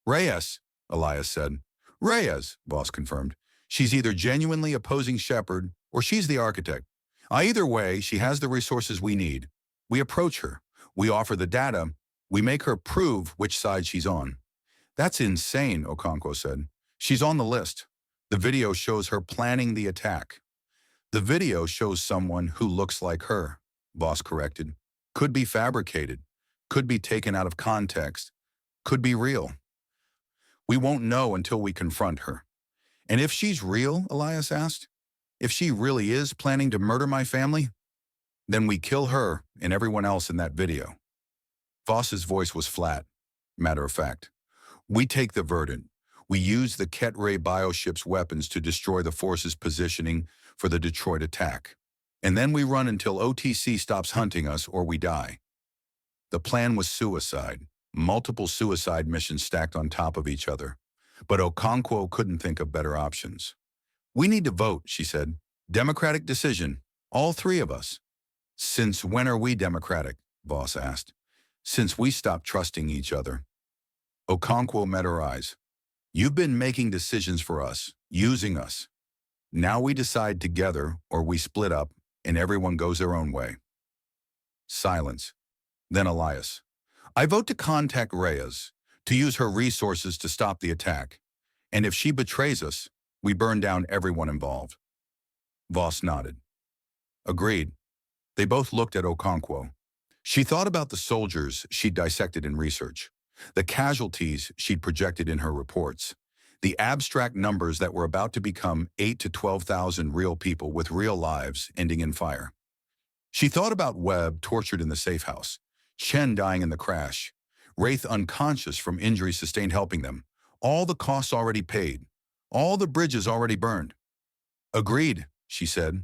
Reyes, Elias said. Reyes, Voss confirmed. She's either genuinely opposing Shepard, or she's the architect. Either way, she has the resources we need. We approach her. We offer the data. We make her prove which side she's on. That's insane, Okonkwo said. She's on the list. The video shows her planning the attack. The video shows someone who looks like her, Voss corrected. Could be fabricated. Could be taken out of context. Could be real. We won't know until we confront her. And if she's real, Elias asked, if she really is planning to murder my family, then we kill her and everyone else in that video. Voss's voice was flat, matter of fact. We take the verdant. We use the Ket-Ray bioship's weapons to destroy the force's positioning for the Detroit attack. And then we run until OTC stops hunting us or we die. The plan was suicide, multiple suicide missions stacked on top of each other. But Okonkwo couldn't think of better options. We need to vote, she said. Democratic decision, all three of us. Since when are we democratic? Voss asked. Since we stopped trusting each other. Okonkwo met her eyes. You've been making decisions for us, using us. Now we decide together or we split up and everyone goes their own way. Silence. Then Elias. I vote to contact Reyes, to use her resources to stop the attack. And if she betrays us, we burn down everyone involved. Voss nodded. Agreed. They both looked at Okonkwo. She thought about the soldiers she'd dissected in research, the casualties she'd projected in her reports, the abstract numbers that were about to become 8,000 to 12,000 real people with real lives ending in fire. She thought about Webb tortured in the safe house, Chen dying in the crash, Wraith unconscious from injuries sustained helping them, all the costs already paid, all the bridges already burned. Agreed, she said.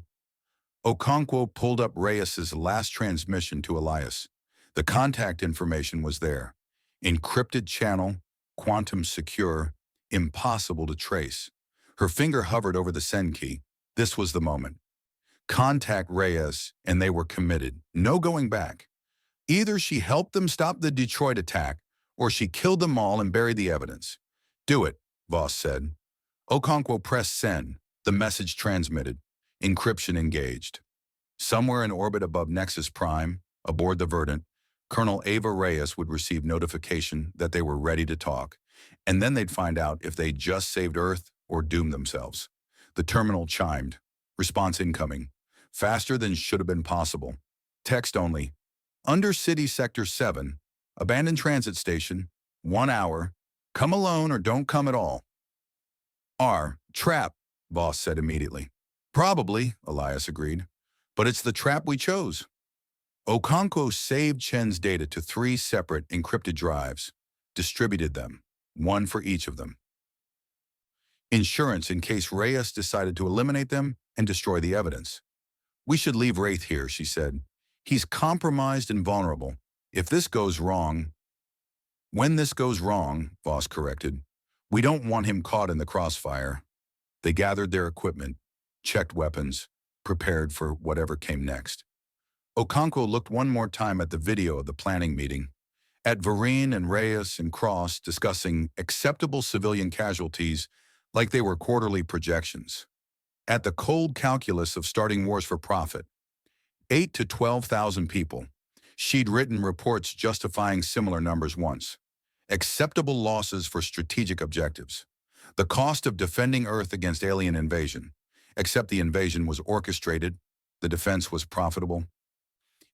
Okonkwo pulled up Reyes's last transmission to Elias. The contact information was there. Encrypted channel, quantum secure, impossible to trace. Her finger hovered over the send key. This was the moment. Contact Reyes, and they were committed. No going back. Either she helped them stop the Detroit attack, or she killed them all and buried the evidence. Do it, Voss said. Okonkwo pressed send. The message transmitted. Encryption engaged. Somewhere in orbit above Nexus Prime, aboard the Verdant, Colonel Ava Reyes would receive notification that they were ready to talk, and then they'd find out if they just saved Earth or doomed themselves. The terminal chimed. Response incoming. Faster than should have been possible. Text only. Undercity Sector 7. Abandoned transit station. 1 hour. Come alone or don't come at all. Trap, Voss said immediately. Probably, Elias agreed. But it's the trap we chose. Okonkwo saved Chen's data to 3 separate encrypted drives, distributed them, 1 for each of them. Insurance in case Reyes decided to eliminate them and destroy the evidence. We should leave Wraith here, she said. He's compromised and vulnerable. If this goes wrong... When this goes wrong, Voss corrected, we don't want him caught in the crossfire. They gathered their equipment, checked weapons, prepared for whatever came next. Okonkwo looked one more time at the video of the planning meeting, at Vereen and Reyes and Cross discussing acceptable civilian casualties like they were quarterly projections, at the cold calculus of starting wars for profit. 8,000 to 12,000 people. She'd written reports justifying similar numbers once. Acceptable losses for strategic objectives. The cost of defending Earth against alien invasion, except the invasion was orchestrated, the defense was profitable.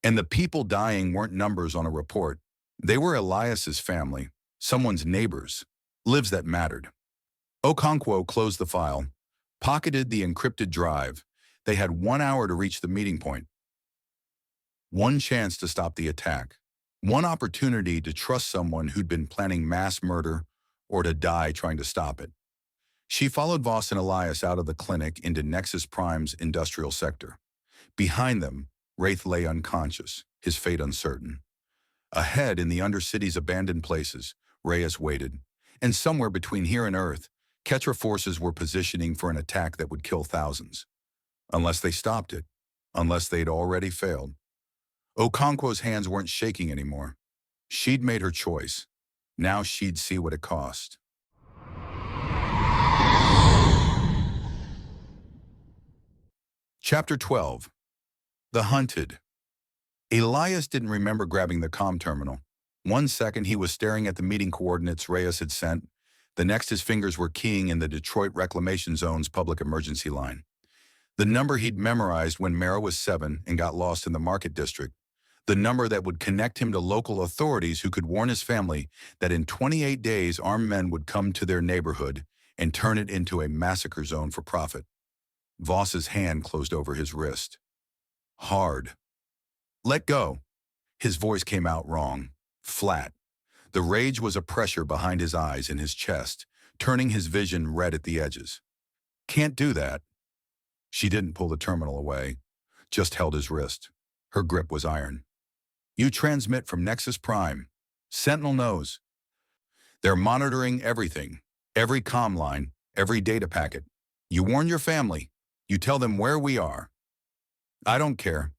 And the people dying weren't numbers on a report. They were Elias's family, someone's neighbors, lives that mattered. Okonkwo closed the file, pocketed the encrypted drive. They had 1 hour to reach the meeting point. 1 chance to stop the attack. 1 opportunity to trust someone who'd been planning mass murder or to die trying to stop it. She followed Voss and Elias out of the clinic into Nexus Prime's industrial sector. Behind them, Wraith lay unconscious, his fate uncertain. Ahead, in the Undercity's abandoned places, Reyes waited. And somewhere between here and Earth, Ketra forces were positioning for an attack that would kill thousands. Unless they stopped it. Unless they'd already failed. Okonkwo's hands weren't shaking anymore. She'd made her choice. Now she'd see what it cost. Chapter 12. The Hunted. Elias didn't remember grabbing the comm terminal. One second he was staring at the meeting coordinates Reyes had sent. The next his fingers were keying in the Detroit Reclamation Zone's public emergency line. The number he'd memorized when Mara was 7 and got lost in the market district. The number that would connect him to local authorities who could warn his family that in 28 days armed men would come to their neighborhood and turn it into a massacre zone for profit. Voss's hand closed over his wrist. Hard. Let go. His voice came out wrong, flat. The rage was a pressure behind his eyes and his chest, turning his vision red at the edges. Can't do that. She didn't pull the terminal away, just held his wrist. Her grip was iron. You transmit from Nexus Prime. Sentinel knows. They're monitoring everything, every comm line, every data packet. You warn your family. You tell them where we are. I don't care.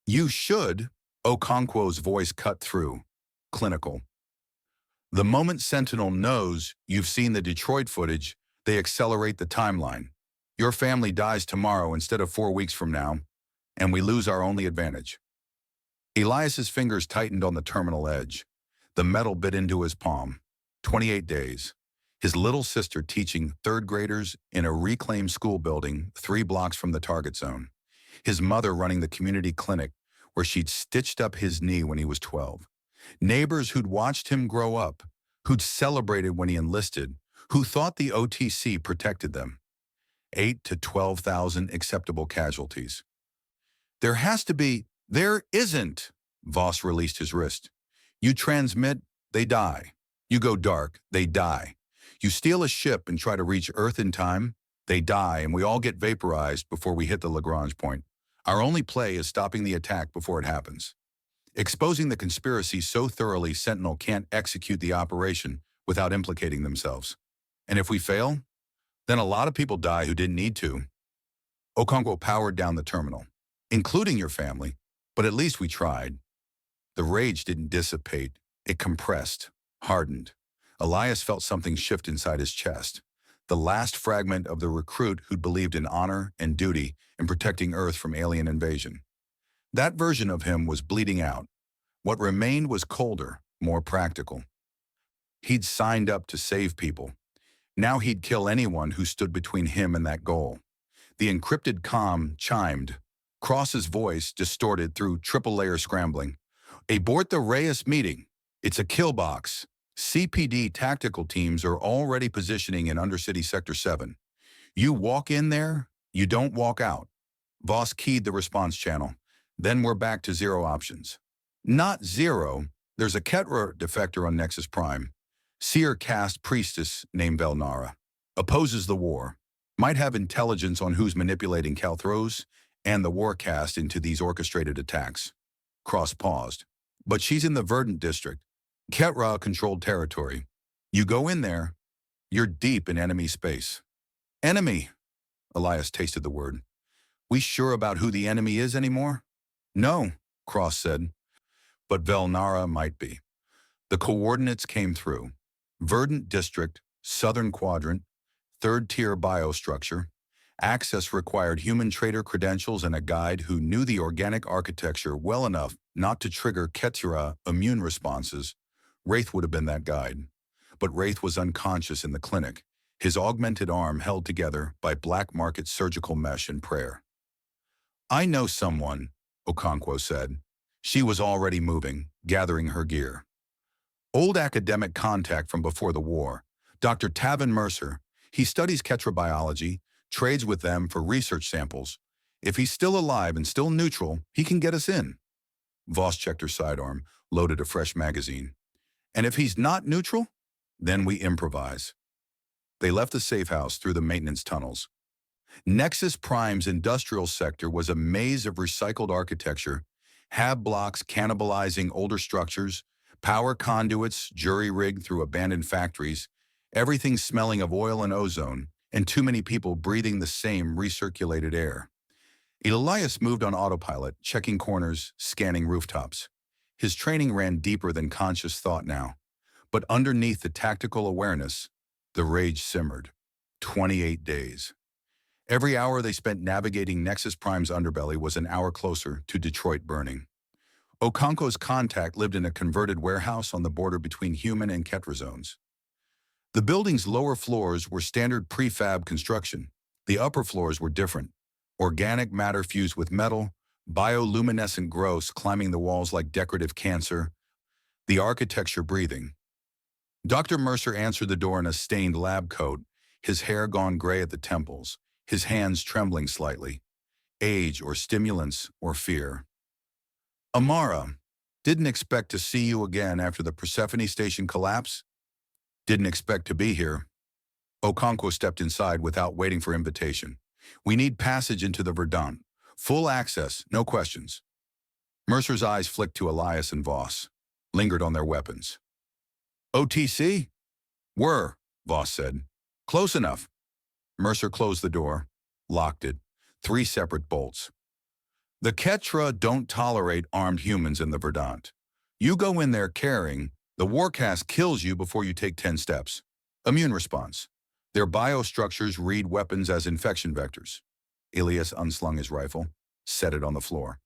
You should, Okonkwo's voice cut through, clinical. The moment Sentinel knows you've seen the Detroit footage, they accelerate the timeline. Your family dies tomorrow instead of 4 weeks from now, and we lose our only advantage. Elias's fingers tightened on the terminal edge. The metal bit into his palm. 28 days. His little sister teaching third graders in a reclaimed school building 3 blocks from the target zone. His mother running the community clinic where she'd stitched up his knee when he was 12. Neighbors who'd watched him grow up, who'd celebrated when he enlisted, who thought the OTC protected them. 8 to 12,000 acceptable casualties. There has to be. There isn't. Voss released his wrist. You transmit, they die. You go dark, they die. You steal a ship and try to reach Earth in time, they die, and we all get vaporized before we hit the Lagrange point. Our only play is stopping the attack before it happens. Exposing the conspiracy so thoroughly Sentinel can't execute the operation without implicating themselves. And if we fail, then a lot of people die who didn't need to. Okonkwo powered down the terminal, including your family, but at least we tried. The rage didn't dissipate. It compressed, hardened. Elias felt something shift inside his chest. The last fragment of the recruit who'd believed in honor and duty in protecting Earth from alien invasion. That version of him was bleeding out. What remained was colder, more practical. He'd signed up to save people. Now he'd kill anyone who stood between him and that goal. The encrypted comm chimed. Cross's voice distorted through triple-layer scrambling. Abort the Reyes meeting. It's a kill box. CPD tactical teams are already positioning in Undercity Sector 7. You walk in there, you don't walk out. Voss keyed the response channel. Then we're back to 0 options. Not 0. There's a Ketra defector on Nexus Prime. Seer caste priestess named Velnara. Opposes the war. Might have intelligence on who's manipulating Kalthros and the war cast into these orchestrated attacks. Cross paused. But she's in the Verdant district. Ketra-controlled territory. You go in there, you're deep in enemy space. Enemy, Elias tasted the word. We sure about who the enemy is anymore? No, Cross said. But Velnara might be. The coordinates came through. Verdant district, southern quadrant, third-tier biostructure. Access required human trader credentials and a guide who knew the organic architecture well enough not to trigger Ketra immune responses. Wraith would have been that guide. But Wraith was unconscious in the clinic, his augmented arm held together by black market surgical mesh and prayer. I know someone, Okonkwo said. She was already moving, gathering her gear. Old academic contact from before the war, Dr. Tavin Mercer. He studies Ketra biology, trades with them for research samples. If he's still alive and still neutral, he can get us in. Voss checked her sidearm, loaded a fresh magazine. And if he's not neutral, then we improvise. They left the safe house through the maintenance tunnels. Nexus Prime's industrial sector was a maze of recycled architecture, hab blocks cannibalizing older structures, power conduits jury-rigged through abandoned factories, everything smelling of oil and ozone, and too many people breathing the same recirculated air. Elias moved on autopilot, checking corners, scanning rooftops. His training ran deeper than conscious thought now. But underneath the tactical awareness, the rage simmered. 28 days. Every hour they spent navigating Nexus Prime's underbelly was an hour closer to Detroit burning. Okonkwo's contact lived in a converted warehouse on the border between human and Ketra zones. The building's lower floors were standard prefab construction. The upper floors were different. Organic matter fused with metal, bioluminescent growths climbing the walls like decorative cancer, the architecture breathing. Dr. Mercer answered the door in a stained lab coat, his hair gone gray at the temples, his hands trembling slightly. Age or stimulants or fear. Amara, didn't expect to see you again after the Persephone station collapse? Didn't expect to be here. Okonkwo stepped inside without waiting for invitation. We need passage into the Verdant. Full access, no questions. Mercer's eyes flicked to Elias and Voss, lingered on their weapons. OTC? Were, Voss said. Close enough. Mercer closed the door, locked it, 3 separate bolts. The Ketra don't tolerate armed humans in the Verdant. You go in there carrying, the warcast kills you before you take 10 steps. Immune response. Their biostructures read weapons as infection vectors. Elias unslung his rifle, set it on the floor.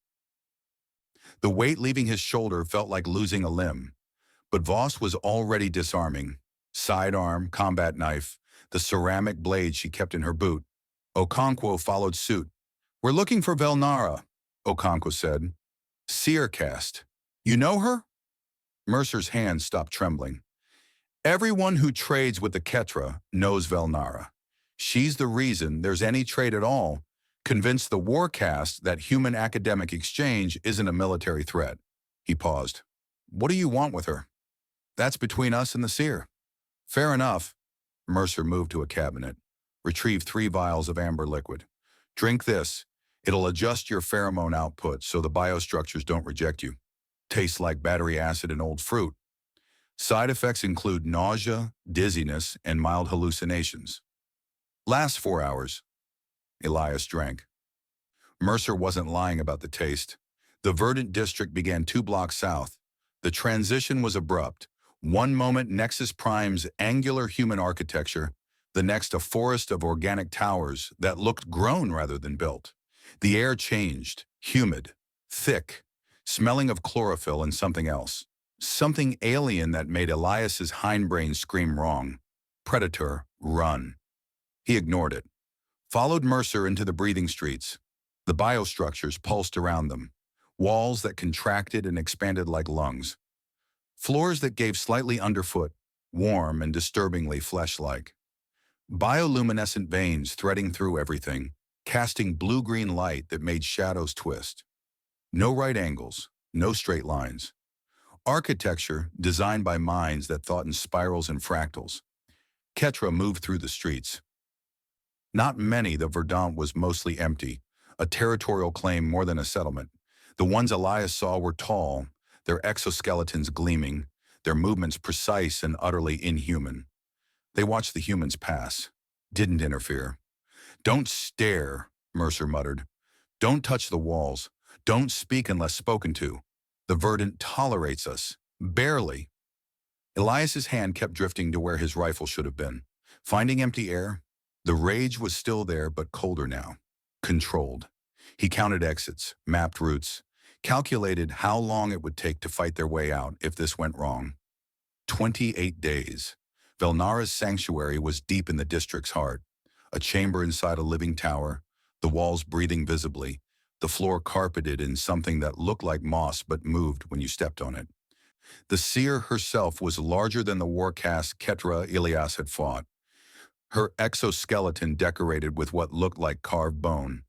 The weight leaving his shoulder felt like losing a limb, but Voss was already disarming. Sidearm, combat knife, the ceramic blade she kept in her boot. Okonkwo followed suit. We're looking for Velnara, Okonkwo said. Seer cast. You know her? Mercer's hands stopped trembling. Everyone who trades with the Ketra knows Velnara. She's the reason there's any trade at all, convinced the warcast that human academic exchange isn't a military threat. He paused. What do you want with her? That's between us and the seer. Fair enough. Mercer moved to a cabinet, retrieved 3 vials of amber liquid. Drink this. It'll adjust your pheromone output so the biostructures don't reject you. Tastes like battery acid and old fruit. Side effects include nausea, dizziness, and mild hallucinations. Lasts 4 hours. Elias drank. Mercer wasn't lying about the taste. The Verdant district began 2 blocks south. The transition was abrupt. One moment Nexus Prime's angular human architecture, the next a forest of organic towers that looked grown rather than built. The air changed, humid, thick, smelling of chlorophyll and something else. Something alien that made Elias's hindbrain scream wrong. Predator, run. He ignored it. Followed Mercer into the breathing streets. The biostructures pulsed around them. Walls that contracted and expanded like lungs. Floors that gave slightly underfoot, warm and disturbingly flesh-like. Bioluminescent veins threading through everything, casting blue-green light that made shadows twist. No right angles, no straight lines. Architecture designed by minds that thought in spirals and fractals. Ketra moved through the streets. Not many, the Verdant was mostly empty, a territorial claim more than a settlement. The ones Elias saw were tall, their exoskeletons gleaming, their movements precise and utterly inhuman. They watched the humans pass, didn't interfere. Don't stare, Mercer muttered. Don't touch the walls. Don't speak unless spoken to. The Verdant tolerates us, barely. Elias's hand kept drifting to where his rifle should have been. Finding empty air, the rage was still there but colder now, controlled. He counted exits, mapped routes, calculated how long it would take to fight their way out if this went wrong. 28 days. Velnara's sanctuary was deep in the district's heart, a chamber inside a living tower, the walls breathing visibly, the floor carpeted in something that looked like moss but moved when you stepped on it. The seer herself was larger than the warcast Ketra Elias had fought, her exoskeleton decorated with what looked like carved bone,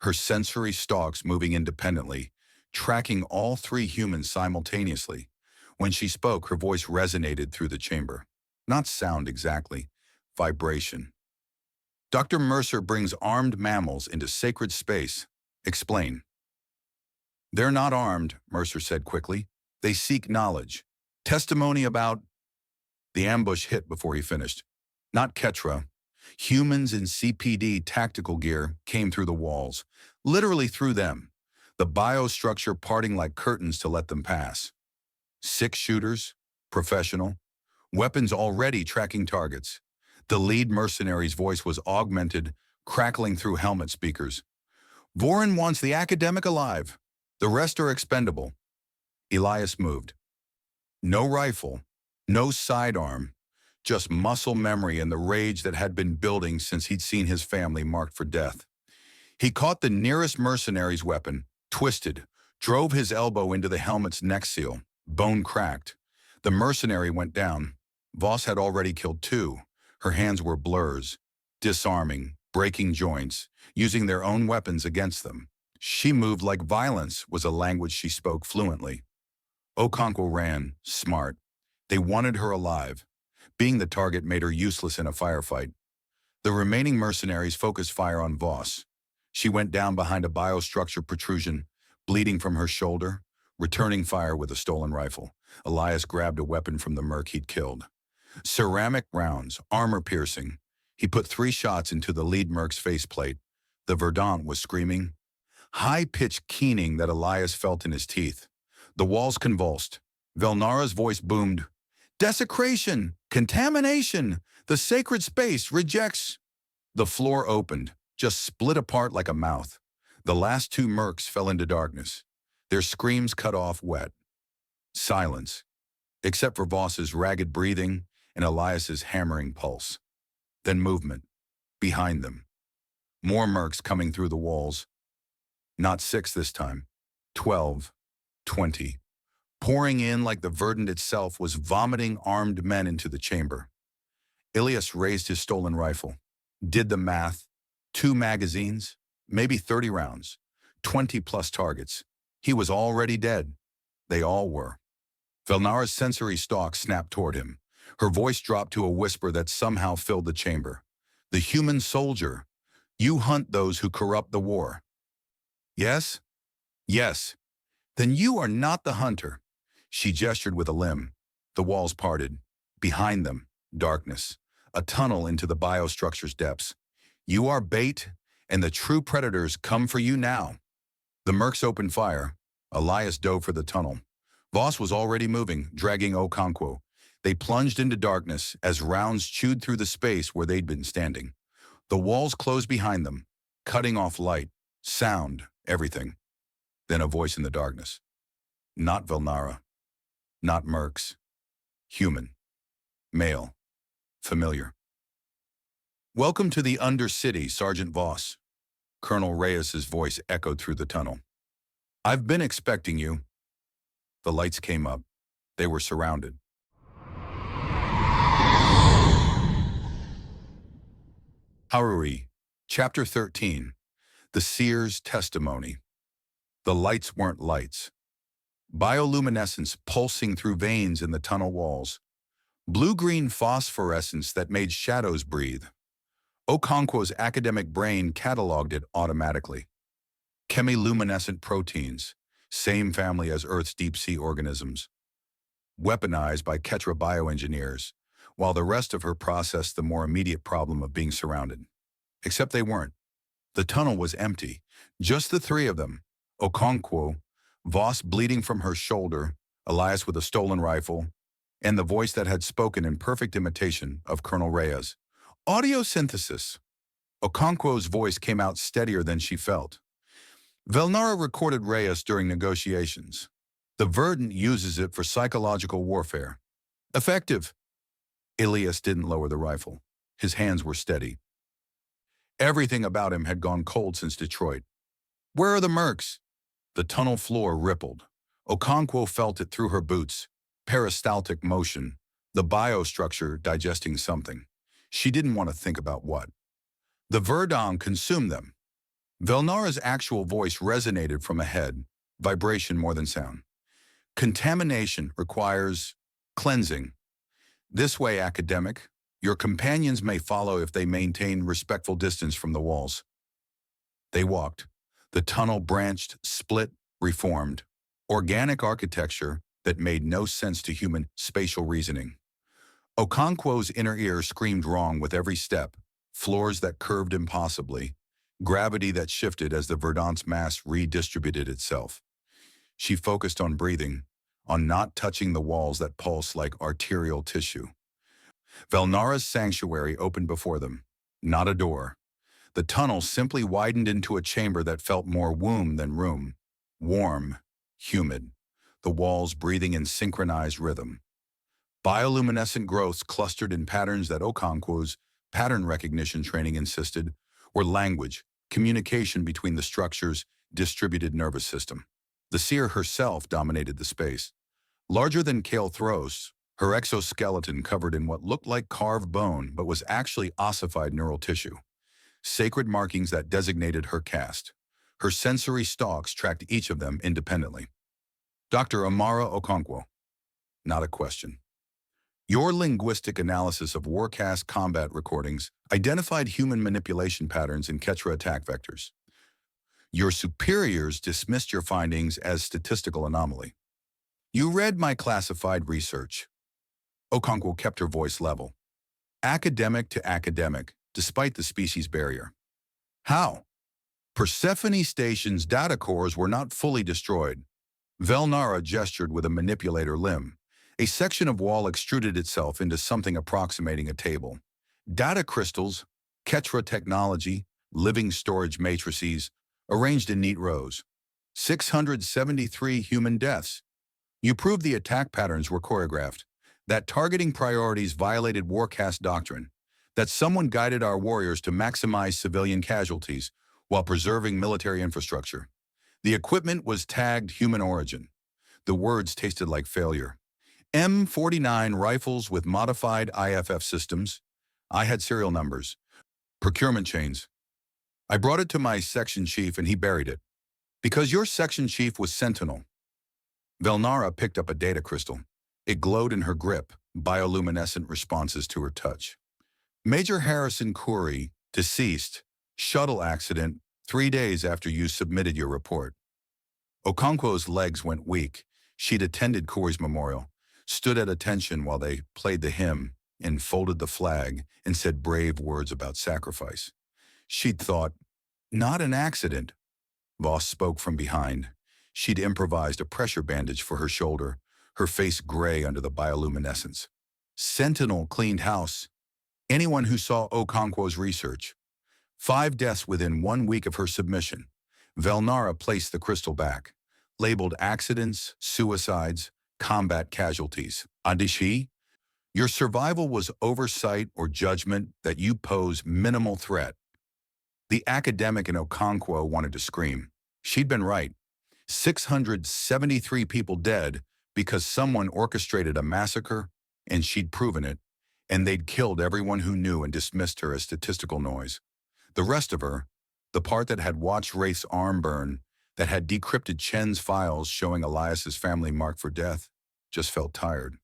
her sensory stalks moving independently, tracking all 3 humans simultaneously. When she spoke, her voice resonated through the chamber. Not sound exactly, vibration. Dr. Mercer brings armed mammals into sacred space. Explain. They're not armed, Mercer said quickly. They seek knowledge. Testimony about... The ambush hit before he finished. Not Ketra. Humans in CPD tactical gear came through the walls, literally through them, the biostructure parting like curtains to let them pass. 6 shooters, professional, weapons already tracking targets. The lead mercenary's voice was augmented, crackling through helmet speakers. Vorin wants the academic alive. The rest are expendable. Elias moved. No rifle, no sidearm, just muscle memory and the rage that had been building since he'd seen his family marked for death. He caught the nearest mercenary's weapon, twisted, drove his elbow into the helmet's neck seal. Bone cracked. The mercenary went down. Voss had already killed two. Her hands were blurs, disarming, breaking joints, using their own weapons against them. She moved like violence was a language she spoke fluently. Okonkwo ran, smart. They wanted her alive. Being the target made her useless in a firefight. The remaining mercenaries focused fire on Voss. She went down behind a biostructure protrusion, bleeding from her shoulder, returning fire with a stolen rifle. Elias grabbed a weapon from the merc he'd killed. Ceramic rounds, armor-piercing. He put 3 shots into the lead merc's faceplate. The Verdant was screaming, high-pitched keening that Elias felt in his teeth. The walls convulsed. Velnara's voice boomed, "Desecration! Contamination! The sacred space rejects." The floor opened, just split apart like a mouth. The last 2 mercs fell into darkness, their screams cut off wet. Silence, except for Voss's ragged breathing and Elias's hammering pulse. Then movement, behind them. More mercs coming through the walls. Not 6 this time, 12, 20. Pouring in like the Verdant itself was vomiting armed men into the chamber. Elias raised his stolen rifle, did the math, 2 magazines, maybe 30 rounds, 20 plus targets. He was already dead. They all were. Velnara's sensory stalk snapped toward him. Her voice dropped to a whisper that somehow filled the chamber. "The human soldier. You hunt those who corrupt the war." "Yes?" "Yes." "Then you are not the hunter." She gestured with a limb. The walls parted. Behind them, darkness. A tunnel into the biostructure's depths. "You are bait, and the true predators come for you now." The mercs opened fire. Elias dove for the tunnel. Voss was already moving, dragging Okonkwo. They plunged into darkness as rounds chewed through the space where they'd been standing. The walls closed behind them, cutting off light, sound, everything. Then a voice in the darkness. Not Velnara. Not mercs. Human. Male. Familiar. "Welcome to the Undercity, Sergeant Voss." Colonel Reyes's voice echoed through the tunnel. "I've been expecting you." The lights came up. They were surrounded. Haruri, Chapter 13. The Seer's Testimony. The lights weren't lights. Bioluminescence pulsing through veins in the tunnel walls. Blue-green phosphorescence that made shadows breathe. Okonkwo's academic brain cataloged it automatically. Chemiluminescent proteins, same family as Earth's deep-sea organisms. Weaponized by Ketra bioengineers, while the rest of her processed the more immediate problem of being surrounded. Except they weren't. The tunnel was empty, just the 3 of them. Okonkwo, Voss bleeding from her shoulder, Elias with a stolen rifle, and the voice that had spoken in perfect imitation of Colonel Reyes. Audio synthesis. Okonkwo's voice came out steadier than she felt. Velnara recorded Reyes during negotiations. The Verdant uses it for psychological warfare. Effective. Elias didn't lower the rifle. His hands were steady. Everything about him had gone cold since Detroit. "Where are the mercs?" The tunnel floor rippled. Okonkwo felt it through her boots. Peristaltic motion. The biostructure digesting something. She didn't want to think about what. The Verdant consumed them. Velnara's actual voice resonated from ahead, vibration more than sound. Contamination requires cleansing. This way, academic, your companions may follow if they maintain respectful distance from the walls. They walked. The tunnel branched, split, reformed. Organic architecture that made no sense to human spatial reasoning. Okonkwo's inner ear screamed wrong with every step. Floors that curved impossibly. Gravity that shifted as the Verdant's mass redistributed itself. She focused on breathing, on not touching the walls that pulse like arterial tissue. Velnara's sanctuary opened before them, not a door. The tunnel simply widened into a chamber that felt more womb than room. Warm, humid. the walls breathing in synchronized rhythm. Bioluminescent growths clustered in patterns that Okonkwo's pattern recognition training insisted were language, communication between the structure's distributed nervous system. The seer herself dominated the space. Larger than Kael'thros, her exoskeleton covered in what looked like carved bone but was actually ossified neural tissue. Sacred markings that designated her caste. Her sensory stalks tracked each of them independently. Dr. Amara Okonkwo. Not a question. Your linguistic analysis of Warcast combat recordings identified human manipulation patterns in Ketra attack vectors. Your superiors dismissed your findings as statistical anomaly. You read my classified research. Okonkwo kept her voice level. Academic to academic, despite the species barrier. How? Persephone Station's data cores were not fully destroyed. Velnara gestured with a manipulator limb. A section of wall extruded itself into something approximating a table. Data crystals, Ketra technology, living storage matrices, arranged in neat rows. 673 human deaths. You proved the attack patterns were choreographed, that targeting priorities violated Warcast doctrine, that someone guided our warriors to maximize civilian casualties while preserving military infrastructure. The equipment was tagged human origin. The words tasted like failure. M49 rifles with modified IFF systems. I had serial numbers. Procurement chains. I brought it to my section chief and he buried it. Because your section chief was Sentinel. Velnara picked up a data crystal. It glowed in her grip, bioluminescent responses to her touch. Major Harrison Curry, deceased, shuttle accident, 3 days after you submitted your report. Okonkwo's legs went weak. She'd attended Curry's memorial, stood at attention while they played the hymn, and folded the flag and said brave words about sacrifice. She'd thought, not an accident. Voss spoke from behind. She'd improvised a pressure bandage for her shoulder, her face gray under the bioluminescence. Sentinel cleaned house. Anyone who saw Okonkwo's research. 5 deaths within 1 week of her submission. Velnara placed the crystal back, labeled accidents, suicides, combat casualties. Adishi, your survival was oversight or judgment that you pose minimal threat. The academic in Okonkwo wanted to scream. She'd been right. 673 people dead because someone orchestrated a massacre, and she'd proven it, and they'd killed everyone who knew and dismissed her as statistical noise. The rest of her, the part that had watched Wraith's arm burn, that had decrypted Chen's files showing Elias's family marked for death, just felt tired.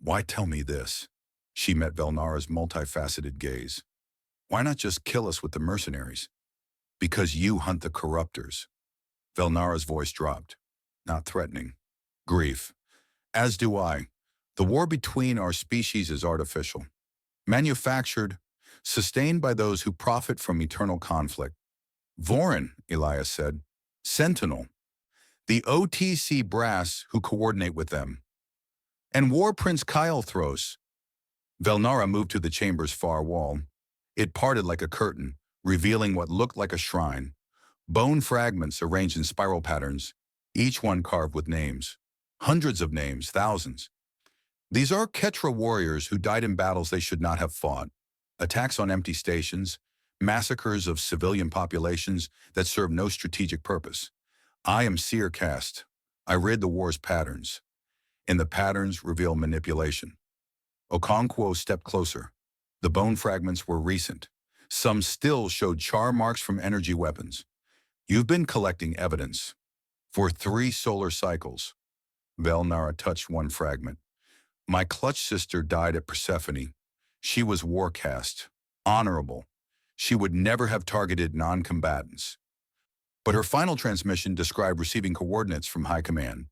Why tell me this? She met Velnara's multifaceted gaze. Why not just kill us with the mercenaries? Because you hunt the corruptors. Velnara's voice dropped. Not threatening. Grief. As do I. The war between our species is artificial. Manufactured, sustained by those who profit from eternal conflict. Vorin, Elias said. Sentinel. The OTC brass who coordinate with them. And War Prince Kael'thros. Velnara moved to the chamber's far wall. It parted like a curtain, revealing what looked like a shrine. Bone fragments arranged in spiral patterns, each one carved with names. Hundreds of names, thousands. These are Ketra warriors who died in battles they should not have fought. Attacks on empty stations, massacres of civilian populations that serve no strategic purpose. I am seer caste. I read the war's patterns. And the patterns reveal manipulation. Okonkwo stepped closer. The bone fragments were recent. Some still showed char marks from energy weapons. You've been collecting evidence. For 3 solar cycles. Velnara touched one fragment. My clutch sister died at Persephone. She was warcast, honorable. She would never have targeted non-combatants. But her final transmission described receiving coordinates from High Command.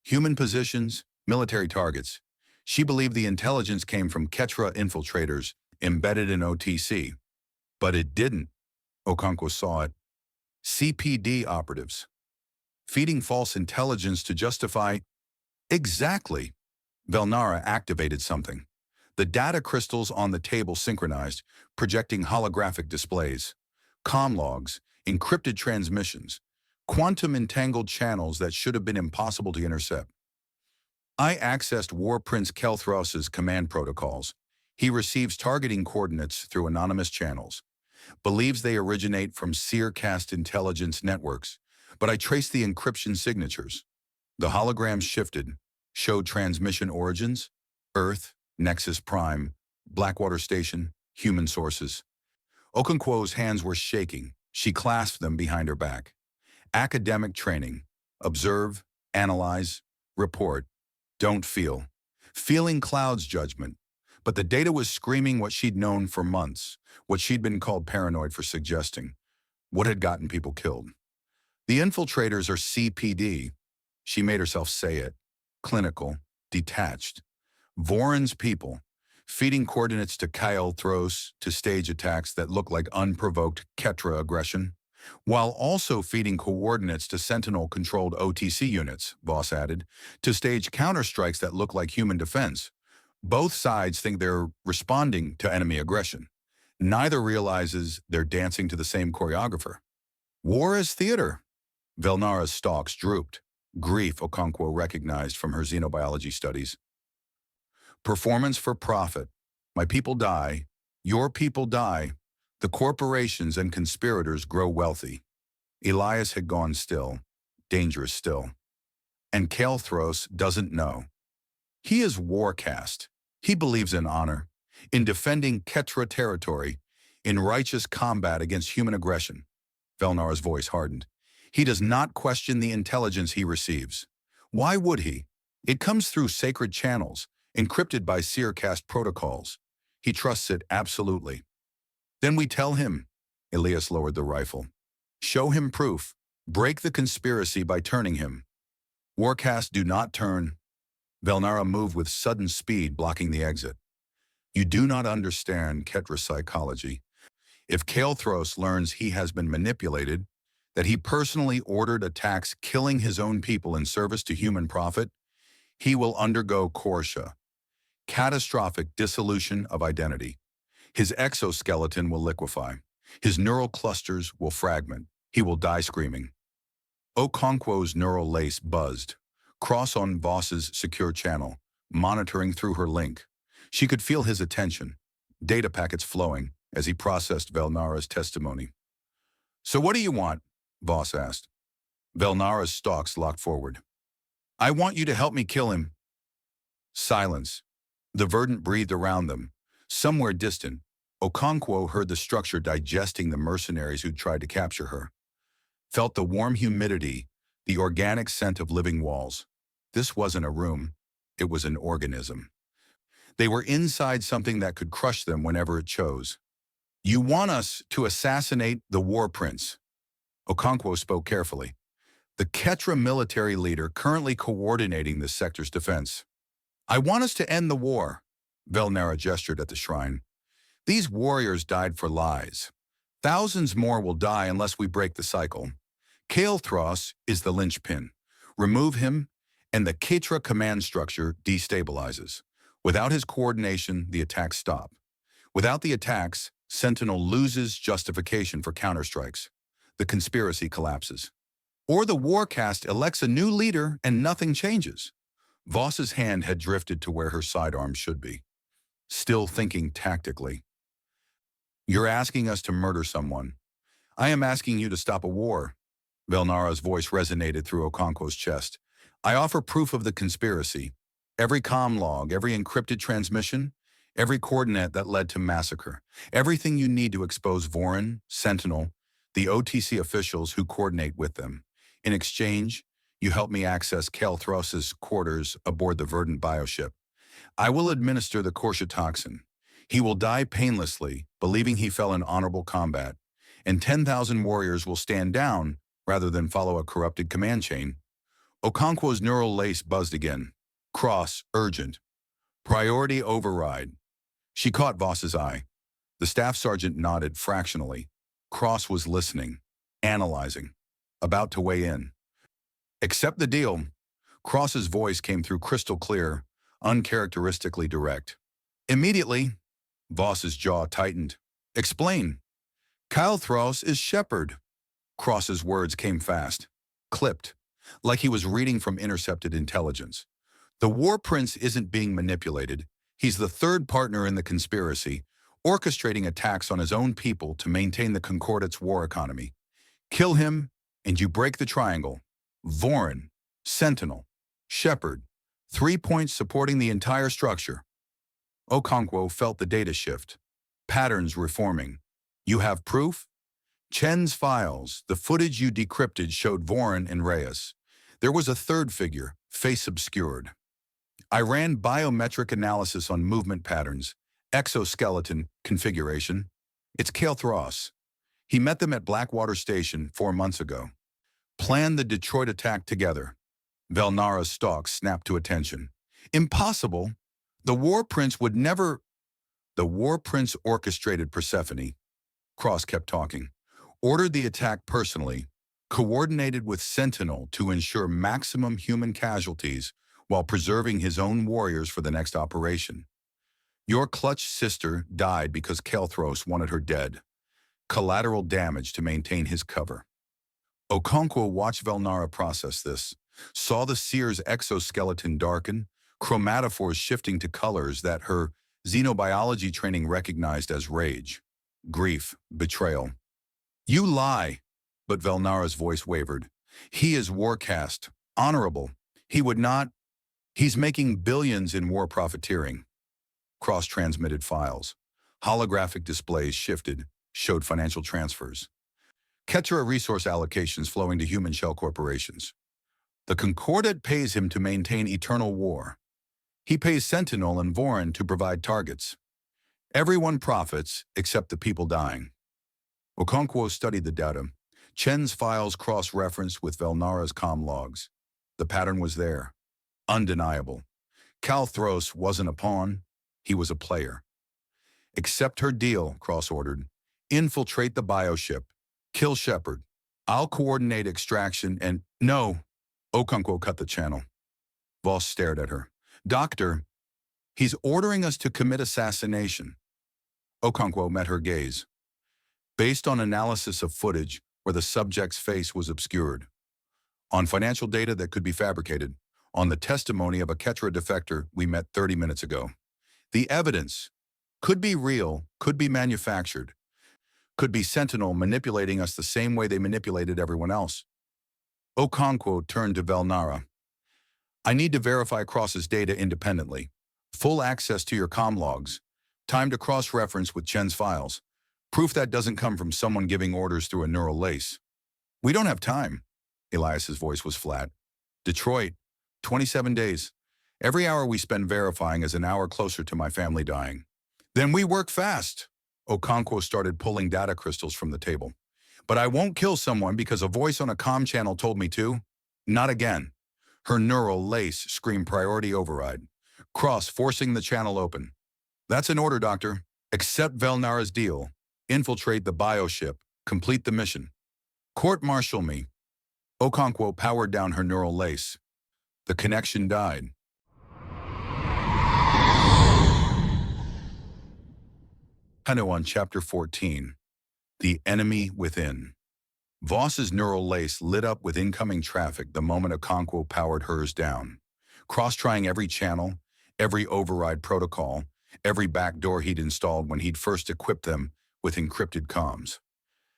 Human positions, military targets. She believed the intelligence came from Ketra infiltrators embedded in OTC. But it didn't. Okonkwo saw it. CPD operatives. Feeding false intelligence to justify. Exactly. Velnara activated something. The data crystals on the table synchronized, projecting holographic displays. Comm logs, encrypted transmissions. quantum entangled channels that should have been impossible to intercept. I accessed War Prince Kelthros's command protocols. He receives targeting coordinates through anonymous channels, believes they originate from Seercast intelligence networks, but I traced the encryption signatures. The holograms shifted, showed transmission origins, Earth, Nexus Prime, Blackwater Station, human sources. Okonkwo's hands were shaking. She clasped them behind her back. Academic training. Observe, analyze, report. Don't feel. Feeling clouds judgment. But the data was screaming what she'd known for months, what she'd been called paranoid for suggesting, what had gotten people killed. The infiltrators are CPD. She made herself say it. Clinical, detached. Voron's people, feeding coordinates to Kyle Thros to stage attacks that look like unprovoked Ketra aggression, while also feeding coordinates to Sentinel-controlled OTC units, Voss added, to stage counterstrikes that look like human defense. Both sides think they're responding to enemy aggression. Neither realizes they're dancing to the same choreographer. War is theater. Velnara's stalks drooped. Grief, Okonkwo recognized from her xenobiology studies. Performance for profit. My people die. Your people die. The corporations and conspirators grow wealthy. Elias had gone still. Dangerous still. And Kelthros doesn't know. He is warcast. He believes in honor, in defending Ketra territory, in righteous combat against human aggression. Velnara's voice hardened. He does not question the intelligence he receives. Why would he? It comes through sacred channels, encrypted by Seercast protocols. He trusts it absolutely. Then we tell him. Elias lowered the rifle. Show him proof. Break the conspiracy by turning him. Warcast do not turn. Velnara moved with sudden speed, blocking the exit. You do not understand Ketra psychology. If Kelthros learns he has been manipulated, that he personally ordered attacks killing his own people in service to human profit, he will undergo Korsha, catastrophic dissolution of identity. His exoskeleton will liquefy. His neural clusters will fragment. He will die screaming. Okonkwo's neural lace buzzed. Cross on Voss's secure channel, monitoring through her link. She could feel his attention, data packets flowing as he processed Velnara's testimony. So what do you want? Voss asked. Velnara's stalks locked forward. I want you to help me kill him. Silence. The verdant breathed around them. Somewhere distant, Okonkwo heard the structure digesting the mercenaries who'd tried to capture her. Felt the warm humidity, the organic scent of living walls. This wasn't a room. It was an organism. They were inside something that could crush them whenever it chose. You want us to assassinate the War Prince. Okonkwo spoke carefully. The Ketra military leader currently coordinating this sector's defense. I want us to end the war. Velnara gestured at the shrine. These warriors died for lies. Thousands more will die unless we break the cycle. Kelthros is the linchpin. Remove him, and the Ketra command structure destabilizes. Without his coordination, the attacks stop. Without the attacks, Sentinel loses justification for counterstrikes. The conspiracy collapses. Or the Warcast elects a new leader and nothing changes. Voss's hand had drifted to where her sidearm should be. Still thinking tactically. You're asking us to murder someone. I am asking you to stop a war. Velnara's voice resonated through Okonkwo's chest. I offer proof of the conspiracy. Every comm log, every encrypted transmission, every coordinate that led to massacre. Everything you need to expose Voron, Sentinel, the OTC officials who coordinate with them. In exchange, you help me access Kelthros's quarters aboard the verdant bioship. I will administer the Korsha toxin. He will die painlessly, believing he fell in honorable combat, and 10,000 warriors will stand down rather than follow a corrupted command chain. Okonkwo's neural lace buzzed again. Cross, urgent. Priority override. She caught Voss's eye. The staff sergeant nodded fractionally. Cross was listening, analyzing, about to weigh in. Accept the deal. Cross's voice came through crystal clear, uncharacteristically direct. Immediately, Voss's jaw tightened. Explain. Kelthros is shepherd. Cross's words came fast. clipped, like he was reading from intercepted intelligence. The War Prince isn't being manipulated. He's the third partner in the conspiracy, orchestrating attacks on his own people to maintain the Concordate's war economy. Kill him, and you break the triangle. Vorin, Sentinel, Shepard, 3 points supporting the entire structure. Okonkwo felt the data shift. Patterns reforming. You have proof? Chen's files, the footage you decrypted showed Vorin and Reyes. There was a third figure, face obscured. I ran biometric analysis on movement patterns, exoskeleton configuration. It's Kael'thras. He met them at Blackwater Station 4 months ago. Planned the Detroit attack together. Velnara's stalk snapped to attention. Impossible. The War Prince would never... The War Prince orchestrated Persephone. Cross kept talking. Ordered the attack personally, coordinated with Sentinel to ensure maximum human casualties while preserving his own warriors for the next operation. Your clutch sister died because Kael'thras wanted her dead. Collateral damage to maintain his cover. Okonkwo watched Velnara process this, saw the seer's exoskeleton darken, chromatophores shifting to colors that her xenobiology training recognized as rage, grief, betrayal. You lie, but Velnara's voice wavered. He is warcast, honorable. He would not. He's making billions in war profiteering. Cross-transmitted files. Holographic displays shifted, showed financial transfers. Ketera resource allocations flowing to human shell corporations. The Concordate pays him to maintain eternal war. He pays Sentinel and Vorin to provide targets. Everyone profits except the people dying. Okonkwo studied the data. Chen's files cross-referenced with Velnara's comm logs. The pattern was there. Undeniable. Kael'thras wasn't a pawn. He was a player. Accept her deal, Cross ordered. Infiltrate the bioship. Kill Shepard. I'll coordinate extraction and... No. Okonkwo cut the channel. Voss stared at her. Doctor, he's ordering us to commit assassination. Okonkwo met her gaze. Based on analysis of footage where the subject's face was obscured. On financial data that could be fabricated. On the testimony of a Ketera defector we met 30 minutes ago. The evidence could be real, could be manufactured, could be Sentinel manipulating us the same way they manipulated everyone else. Okonkwo turned to Velnara. I need to verify Cross's data independently. Full access to your comm logs. Time to cross-reference with Chen's files. Proof that doesn't come from someone giving orders through a neural lace. We don't have time. Elias's voice was flat. Detroit, 27 days. Every hour we spend verifying is an hour closer to my family dying. Then we work fast. Okonkwo started pulling data crystals from the table. But I won't kill someone because a voice on a comm channel told me to. Not again. Her neural lace screamed priority override. Cross forcing the channel open. That's an order, Doctor. Accept Velnara's deal. Infiltrate the bioship. Complete the mission. Court-martial me. Okonkwo powered down her neural lace. The connection died. Hanu on Chapter 14. The Enemy Within. Voss's neural lace lit up with incoming traffic the moment Okonkwo powered hers down. Cross-trying every channel, every override protocol, every backdoor he'd installed when he'd first equipped them with encrypted comms.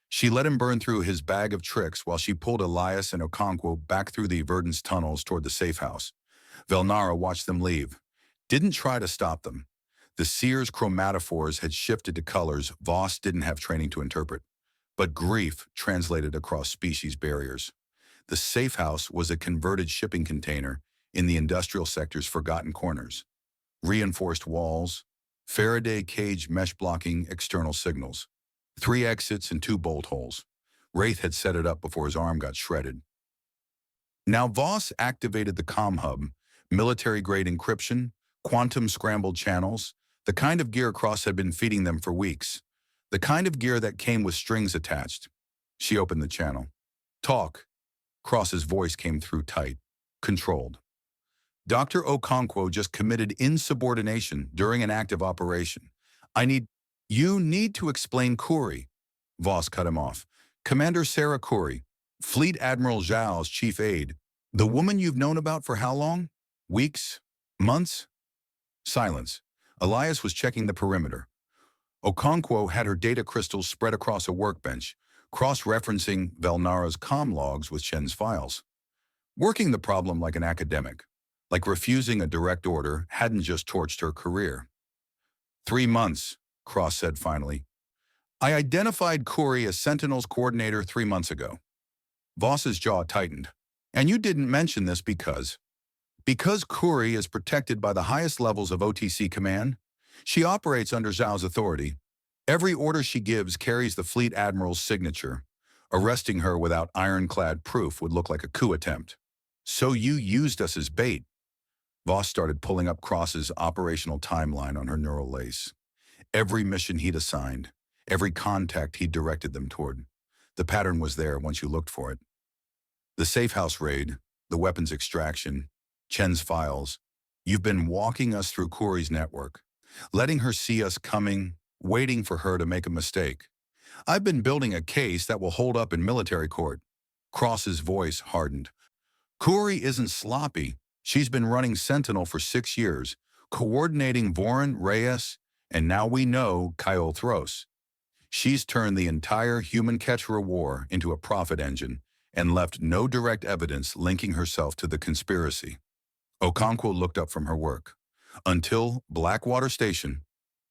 She let him burn through his bag of tricks while she pulled Elias and Okonkwo back through the Verdance tunnels toward the safe house. Velnara watched them leave. Didn't try to stop them. The seer's chromatophores had shifted to colors Voss didn't have training to interpret. But grief translated across species barriers. The safe house was a converted shipping container in the industrial sector's forgotten corners. Reinforced walls, Faraday cage mesh blocking external signals. 3 exits and 2 bolt holes. Wraith had set it up before his arm got shredded. Now Voss activated the comm hub, military-grade encryption, quantum scrambled channels, the kind of gear Cross had been feeding them for weeks. The kind of gear that came with strings attached. She opened the channel. Talk. Cross's voice came through tight, controlled. Dr. Okonkwo just committed insubordination during an active operation. You need to explain Kuri. Voss cut him off. Commander Sarah Kuri. Fleet Admiral Zhao's chief aide. The woman you've known about for how long? Weeks? Months? Silence. Elias was checking the perimeter. Okonkwo had her data crystals spread across a workbench, cross-referencing Velnara's comm logs with Chen's files. Working the problem like an academic, like refusing a direct order hadn't just torched her career. 3 months, Cross said finally. I identified Kuri as Sentinel's coordinator 3 months ago. Voss's jaw tightened. And you didn't mention this because Kuri is protected by the highest levels of OTC command. She operates under Zhao's authority. Every order she gives carries the fleet admiral's signature. Arresting her without ironclad proof would look like a coup attempt. So you used us as bait. Voss started pulling up Cross's operational timeline on her neural lace. Every mission he'd assigned, every contact he'd directed them toward. The pattern was there once you looked for it. The safe house raid, the weapons extraction, Chen's files. You've been walking us through Kuri's network, letting her see us coming, waiting for her to make a mistake. I've been building a case that will hold up in military court. Cross's voice hardened. Kuri isn't sloppy. She's been running Sentinel for 6 years, coordinating Vorin, Reyes, and now we know Kyle Thros. She's turned the entire human Quechua war into a profit engine and left no direct evidence linking herself to the conspiracy. Okonkwo looked up from her work. Until Blackwater Station,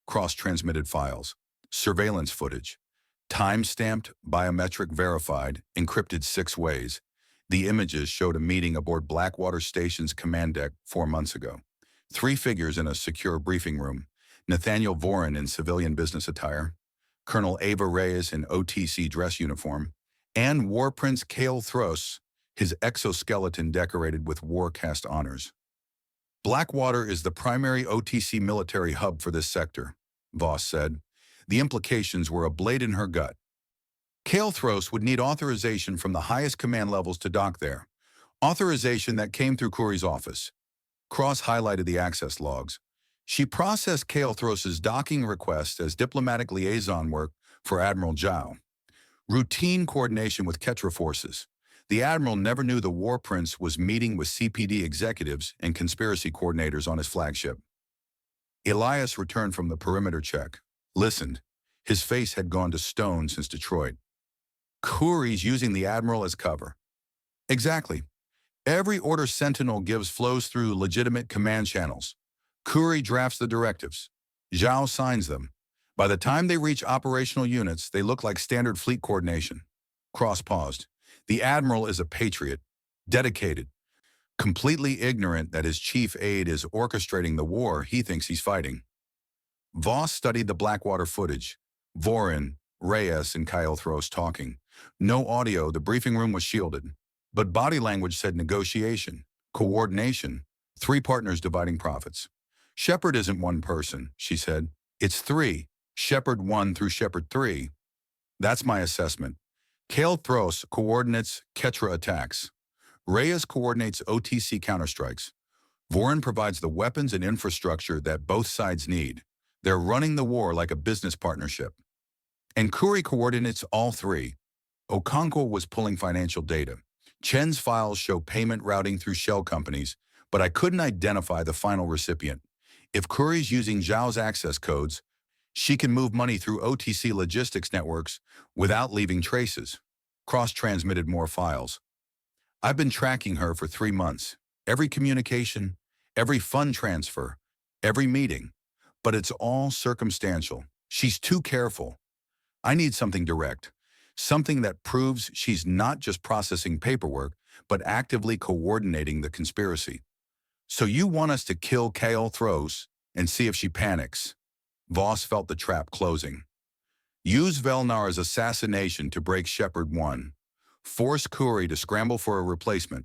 cross-transmitted files, surveillance footage, time-stamped, biometric verified, encrypted 6 ways. The images showed a meeting aboard Blackwater Station's command deck 4 months ago. 3 figures in a secure briefing room. Nathaniel Vorin in civilian business attire, Colonel Ava Reyes in OTC dress uniform, and War Prince Kale Thros, his exoskeleton decorated with war-cast honors. Blackwater is the primary OTC military hub for this sector, Voss said. The implications were a blade in her gut. Kale Thros would need authorization from the highest command levels to dock there. Authorization that came through Kuri's office. Cross highlighted the access logs. She processed Kale Thros's docking request as diplomatic liaison work for Admiral Zhao. Routine coordination with Quechua forces. The Admiral never knew the War Prince was meeting with CPD executives and conspiracy coordinators on his flagship. Elias returned from the perimeter check. Listened. His face had gone to stone since Detroit. Kuri's using the Admiral as cover. Exactly. Every order Sentinel gives flows through legitimate command channels. Kuri drafts the directives. Zhao signs them. By the time they reach operational units, they look like standard fleet coordination. Cross paused. The Admiral is a patriot, dedicated, completely ignorant that his chief aide is orchestrating the war he thinks he's fighting. Voss studied the Blackwater footage. Vorin, Reyes, and Kyle Thros talking. No audio, the briefing room was shielded. But body language said negotiation, coordination, 3 partners dividing profits. Shepard isn't one person, she said. It's 3. Shepard 1 through Shepard 3. That's my assessment. Kale Thros coordinates Quechua attacks. Reyes coordinates OTC counterstrikes. Vorin provides the weapons and infrastructure that both sides need. They're running the war like a business partnership. And Kuri coordinates all 3. Okonkwo was pulling financial data. Chen's files show payment routing through shell companies, but I couldn't identify the final recipient. If Kuri's using Zhao's access codes, she can move money through OTC logistics networks without leaving traces. Cross-transmitted more files. I've been tracking her for 3 months. Every communication, every fund transfer, every meeting. But it's all circumstantial. She's too careful. I need something direct. Something that proves she's not just processing paperwork, but actively coordinating the conspiracy. So you want us to kill Kale Thros and see if she panics. Voss felt the trap closing. Use Velnara's assassination to break Shepard 1. Force Kuri to scramble for a replacement.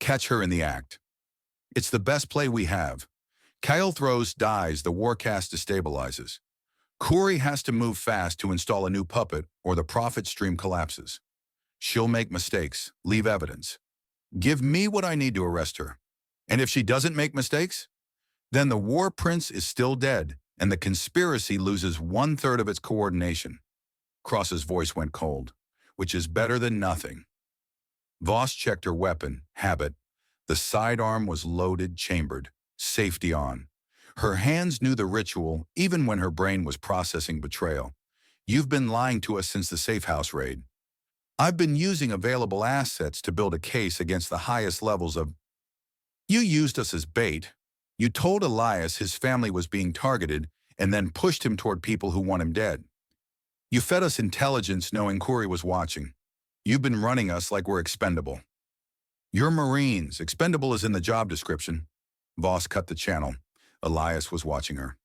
Catch her in the act. It's the best play we have. Kyle Thros dies, the warcast destabilizes. Kuri has to move fast to install a new puppet or the profit stream collapses. She'll make mistakes, leave evidence. Give me what I need to arrest her. And if she doesn't make mistakes, then the War Prince is still dead and the conspiracy loses 1/3 of its coordination. Cross's voice went cold, which is better than nothing. Voss checked her weapon, habit. The sidearm was loaded, chambered, safety on. Her hands knew the ritual, even when her brain was processing betrayal. You've been lying to us since the safe house raid. I've been using available assets to build a case against the highest levels of... You used us as bait. You told Elias his family was being targeted and then pushed him toward people who want him dead. You fed us intelligence knowing Corey was watching. You've been running us like we're expendable. You're Marines. Expendable is in the job description. Voss cut the channel. Elias was watching her.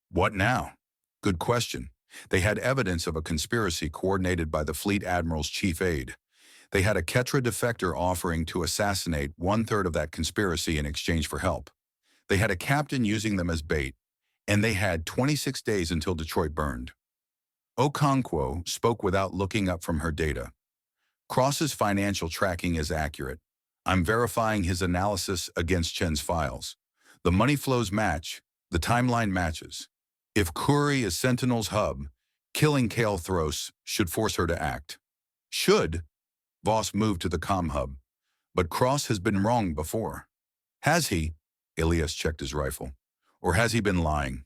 What now? Good question. They had evidence of a conspiracy coordinated by the fleet admiral's chief aide. They had a Ketra defector offering to assassinate one-third of that conspiracy in exchange for help. They had a captain using them as bait, and they had 26 days until Detroit burned. Okonkwo spoke without looking up from her data. Cross's financial tracking is accurate. I'm verifying his analysis against Chen's files. The money flows match. The timeline matches. If Kuri is Sentinel's hub, killing Kale Thros should force her to act. Should? Voss moved to the comm hub. But Cross has been wrong before. Has he? Elias checked his rifle. Or has he been lying?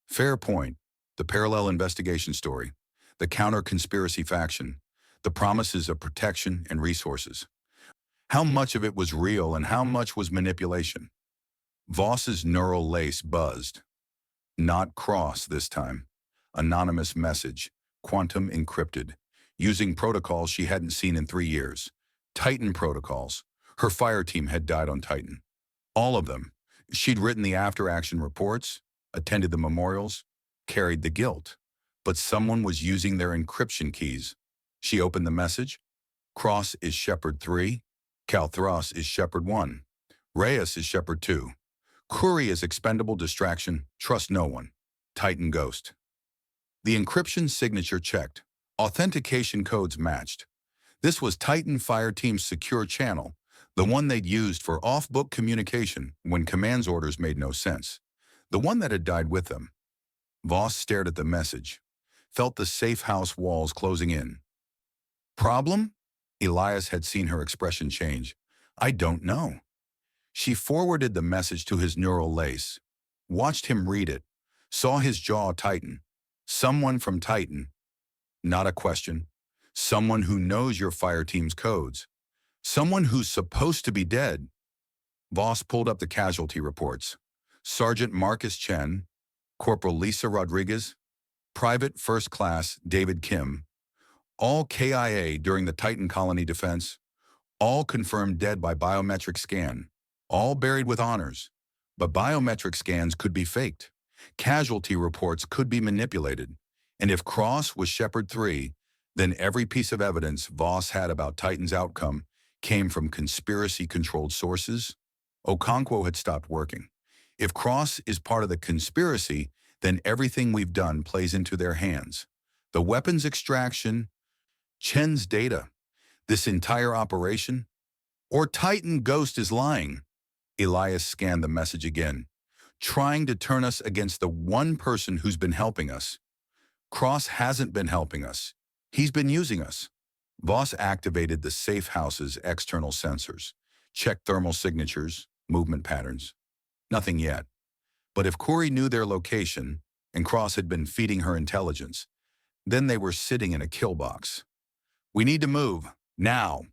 Fair point. The parallel investigation story. The counter-conspiracy faction. The promises of protection and resources. How much of it was real and how much was manipulation? Voss's neural lace buzzed. Not Cross this time. Anonymous message. Quantum encrypted. Using protocols she hadn't seen in 3 years. Titan protocols. Her fire team had died on Titan. All of them. She'd written the after-action reports, attended the memorials, carried the guilt. But someone was using their encryption keys. She opened the message. Cross is Shepherd 3. Kalthros is Shepherd 1. Reyes is Shepherd 2. Kuri is expendable distraction. Trust no one. Titan Ghost. The encryption signature checked. Authentication codes matched. This was Titan Fire Team's secure channel, the one they'd used for off-book communication when command's orders made no sense. The one that had died with them. Voss stared at the message, felt the safe house walls closing in. Problem? Elias had seen her expression change. I don't know. She forwarded the message to his neural lace, watched him read it, saw his jaw tighten. Someone from Titan. Not a question. Someone who knows your fire team's codes. Someone who's supposed to be dead. Voss pulled up the casualty reports. Sergeant Marcus Chen, Corporal Lisa Rodriguez, Private First Class David Kim, all KIA during the Titan colony defense, all confirmed dead by biometric scan, all buried with honors. But biometric scans could be faked. Casualty reports could be manipulated. And if Cross was Shepherd 3, then every piece of evidence Voss had about Titan's outcome came from conspiracy-controlled sources. Okonkwo had stopped working. If Cross is part of the conspiracy, then everything we've done plays into their hands. The weapons extraction, Chen's data, this entire operation, or Titan Ghost is lying. Elias scanned the message again, trying to turn us against the one person who's been helping us. Cross hasn't been helping us. He's been using us. Voss activated the safe house's external sensors, checked thermal signatures, movement patterns. Nothing yet. But if Corey knew their location and Cross had been feeding her intelligence, then they were sitting in a kill box. We need to move, now.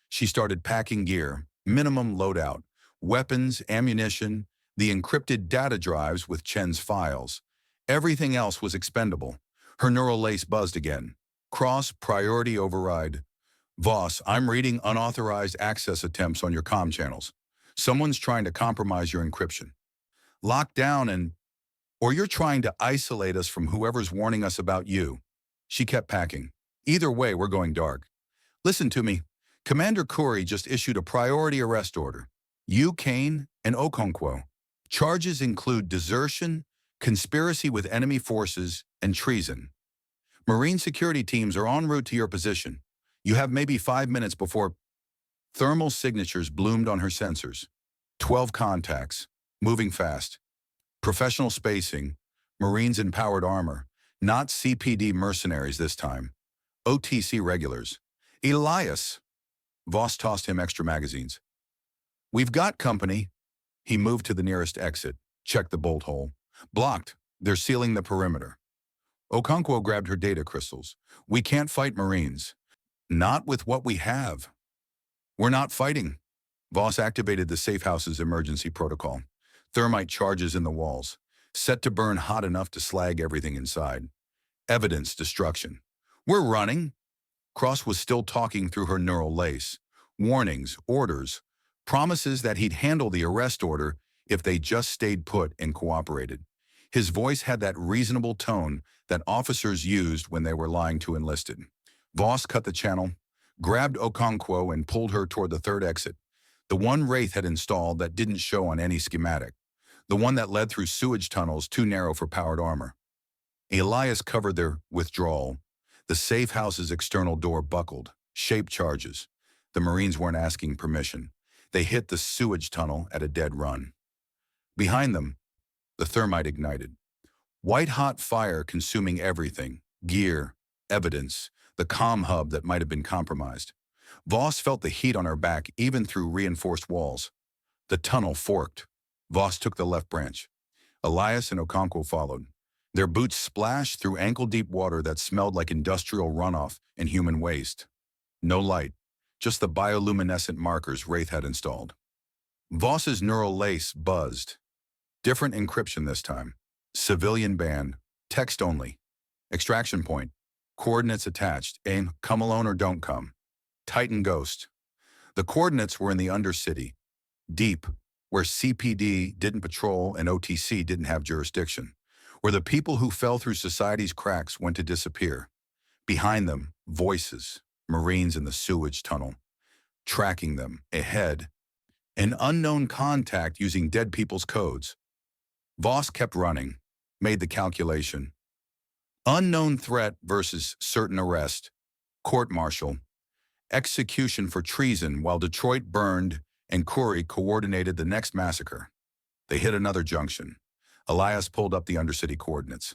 She started packing gear, minimum loadout, weapons, ammunition, the encrypted data drives with Chen's files. Everything else was expendable. Her neural lace buzzed again. Cross, priority override. Voss, I'm reading unauthorized access attempts on your comm channels. Someone's trying to compromise your encryption. Lock down and... Or you're trying to isolate us from whoever's warning us about you. She kept packing. Either way, we're going dark. Listen to me. Commander Corey just issued a priority arrest order. You, Kane, and Okonkwo. Charges include desertion, conspiracy with enemy forces, and treason. Marine security teams are en route to your position. You have maybe 5 minutes before... Thermal signatures bloomed on her sensors. 12 contacts, moving fast. Professional spacing, Marines in powered armor, not CPD mercenaries this time. OTC regulars. Elias. Voss tossed him extra magazines. We've got company. He moved to the nearest exit, checked the bolt hole. Blocked. They're sealing the perimeter. Okonkwo grabbed her data crystals. We can't fight Marines. Not with what we have. We're not fighting. Voss activated the safe house's emergency protocol. Thermite charges in the walls, set to burn hot enough to slag everything inside. Evidence destruction. We're running. Cross was still talking through her neural lace. Warnings, orders, promises that he'd handle the arrest order if they just stayed put and cooperated. His voice had that reasonable tone that officers used when they were lying to enlisted. Voss cut the channel, grabbed Okonkwo and pulled her toward the third exit, the one Wraith had installed that didn't show on any schematic, the one that led through sewage tunnels too narrow for powered armor. Elias covered their withdrawal. The safe house's external door buckled, shape charges. The Marines weren't asking permission. They hit the sewage tunnel at a dead run. Behind them, the thermite ignited. White-hot fire consuming everything, gear, evidence, the comm hub that might have been compromised. Voss felt the heat on her back even through reinforced walls. The tunnel forked. Voss took the left branch. Elias and Okonkwo followed. Their boots splashed through ankle-deep water that smelled like industrial runoff and human waste. No light, just the bioluminescent markers Wraith had installed. Voss's neural lace buzzed. Different encryption this time. Civilian ban, text only. Extraction point, coordinates attached, aim, come alone or don't come. Titan Ghost. The coordinates were in the Undercity, deep, where CPD didn't patrol and OTC didn't have jurisdiction, where the people who fell through society's cracks went to disappear. Behind them, voices, Marines in the sewage tunnel, tracking them, ahead, an unknown contact using dead people's codes. Voss kept running, made the calculation. Unknown threat versus certain arrest, court-martial, execution for treason while Detroit burned and Corey coordinated the next massacre. They hit another junction. Elias pulled up the Undercity coordinates.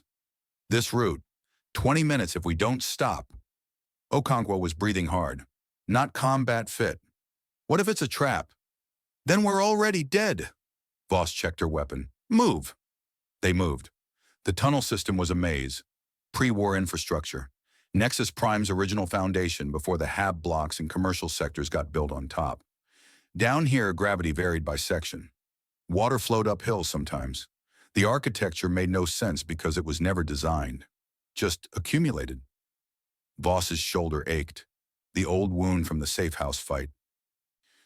This route, 20 minutes if we don't stop. Okonkwo was breathing hard. Not combat fit. What if it's a trap? Then we're already dead. Voss checked her weapon. Move. They moved. The tunnel system was a maze. Pre-war infrastructure. Nexus Prime's original foundation before the HAB blocks and commercial sectors got built on top. Down here, gravity varied by section. Water flowed uphill sometimes. The architecture made no sense because it was never designed, just accumulated. Voss's shoulder ached, the old wound from the safe house fight.